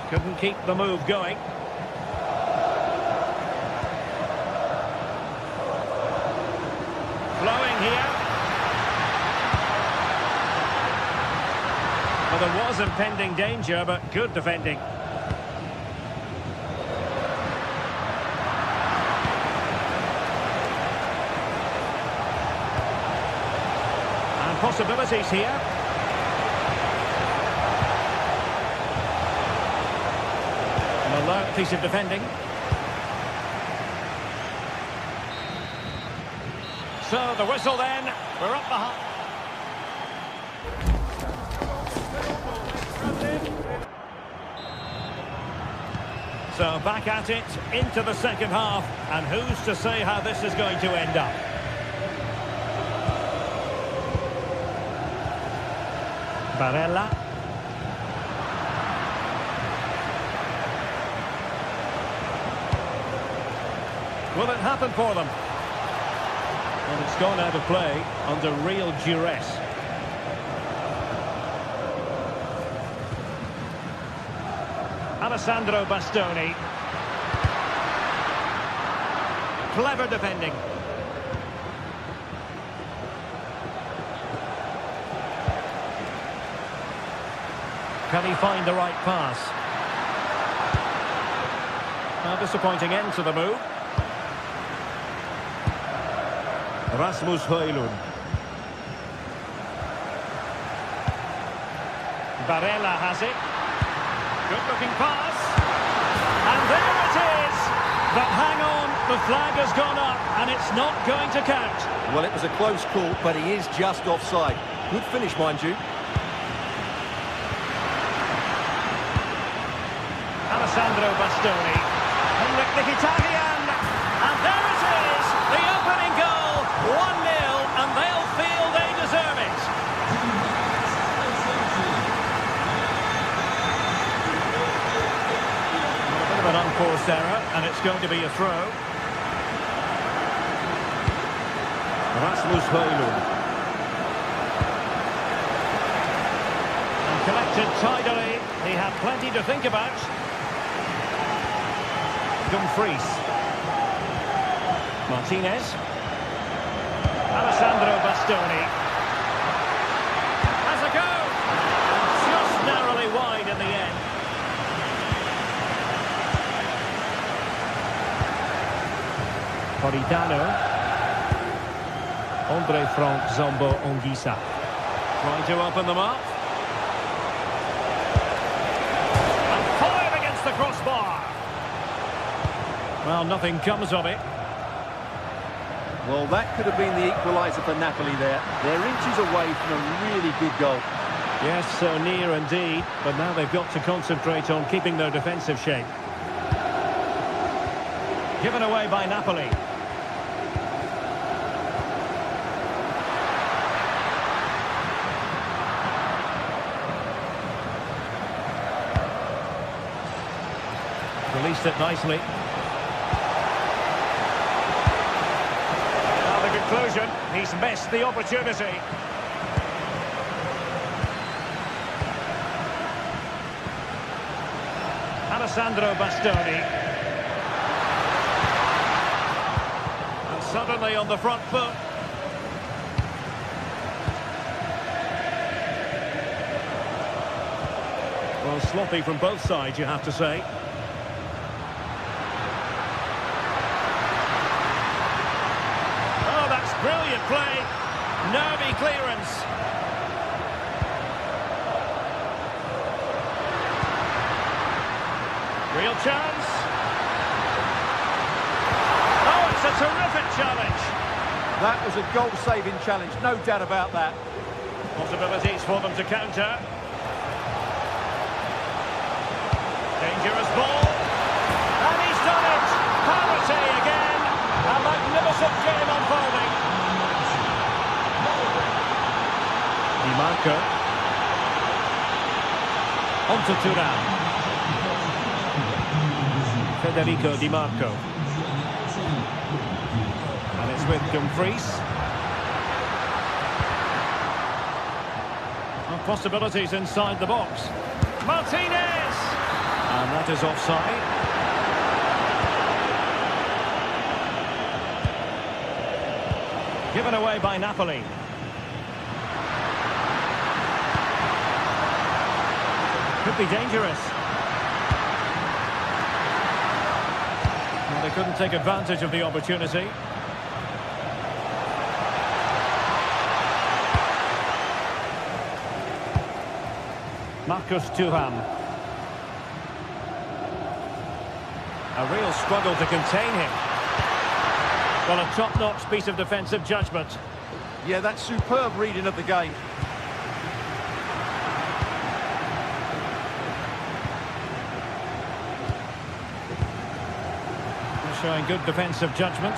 Couldn't keep the move going. Flowing here. Well, there was impending danger, but good defending. And possibilities here. An alert piece of defending. So the whistle then, we're up behind. So back at it, into the second half, and who's to say how this is going to end up? Barella. Will it happen for them? Well, it's gone out of play under real duress. Alessandro Bastoni. Clever defending. Can he find the right pass? A disappointing end to the move. Rasmus Højlund. Barella has it. Good-looking pass. And there it is! But hang on, the flag has gone up, and it's not going to count. Well, it was a close call, but he is just offside. Good finish, mind you. Alessandro Bastoni. Henrik Mkhitaryan. And there it is! The opening goal! 1-0, and they'll feel they deserve it. A bit of an unforced error, and it's going to be a throw. Rasmus Højlund. And collected tidily. He had plenty to think about. Dumfries. Martinez. Alessandro Bastoni. Has a go! Just narrowly wide in the end. Politano. Andre Frank Zombo Ongisa. Trying to open them up. And fired against the crossbar. Well, nothing comes of it. Well, that could have been the equaliser for Napoli there. They're inches away from a really good goal. Yes, so near indeed, but now they've got to concentrate on keeping their defensive shape. Given away by Napoli. Released it nicely. Conclusion, he's missed the opportunity. Alessandro Bastoni. And suddenly on the front foot. Well, sloppy from both sides, you have to say. Brilliant play, nervy clearance. Real chance. Oh, it's a terrific challenge. That was a goal-saving challenge, no doubt about that. Possibilities for them to counter. Dangerous ball. And he's done it. Parity again. A magnificent Explosive game unfolding. Di Marco. On to Thuram. Federico Di Marco. And it's with Dumfries. Possibilities inside the box. Martinez! And that is offside. Given away by Napoli. Could be dangerous. Well, they couldn't take advantage of the opportunity. Marcus Thuram. A real struggle to contain him. Well, a top-notch piece of defensive judgment. Yeah, that's superb reading of the game. They're showing good defensive judgment.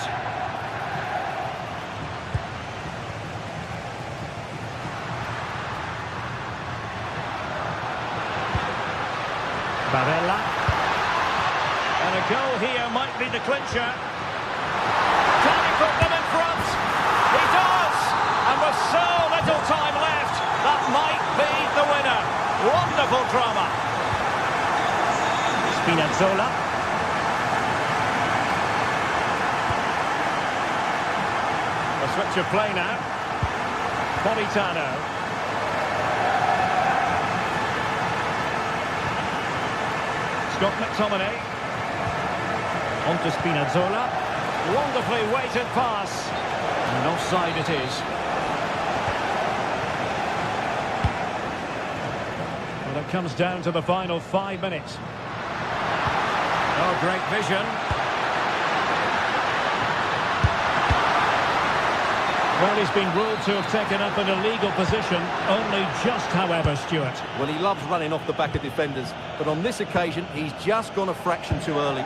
Barella. And a goal here might be the clincher. Can he put them in front? He does! And with so little time left, that might be the winner. Wonderful drama. Spinazzola. A switch of play now. Politano. Scott McTominay. On to Spinazzola. Wonderfully weighted pass. And offside it is. Well, it comes down to the final 5 minutes. Oh, great vision. Well, he's been ruled to have taken up an illegal position, only just, however, Stuart. Well, he loves running off the back of defenders, but on this occasion, he's just gone a fraction too early.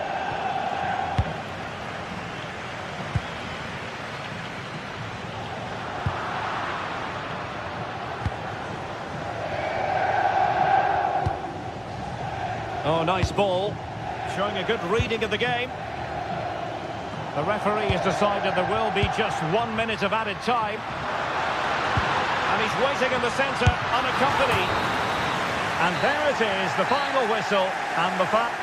Oh, nice ball. Showing a good reading of the game. The referee has decided there will be just 1 minute of added time. And he's waiting in the centre, unaccompanied. And there it is, the final whistle, and the fact...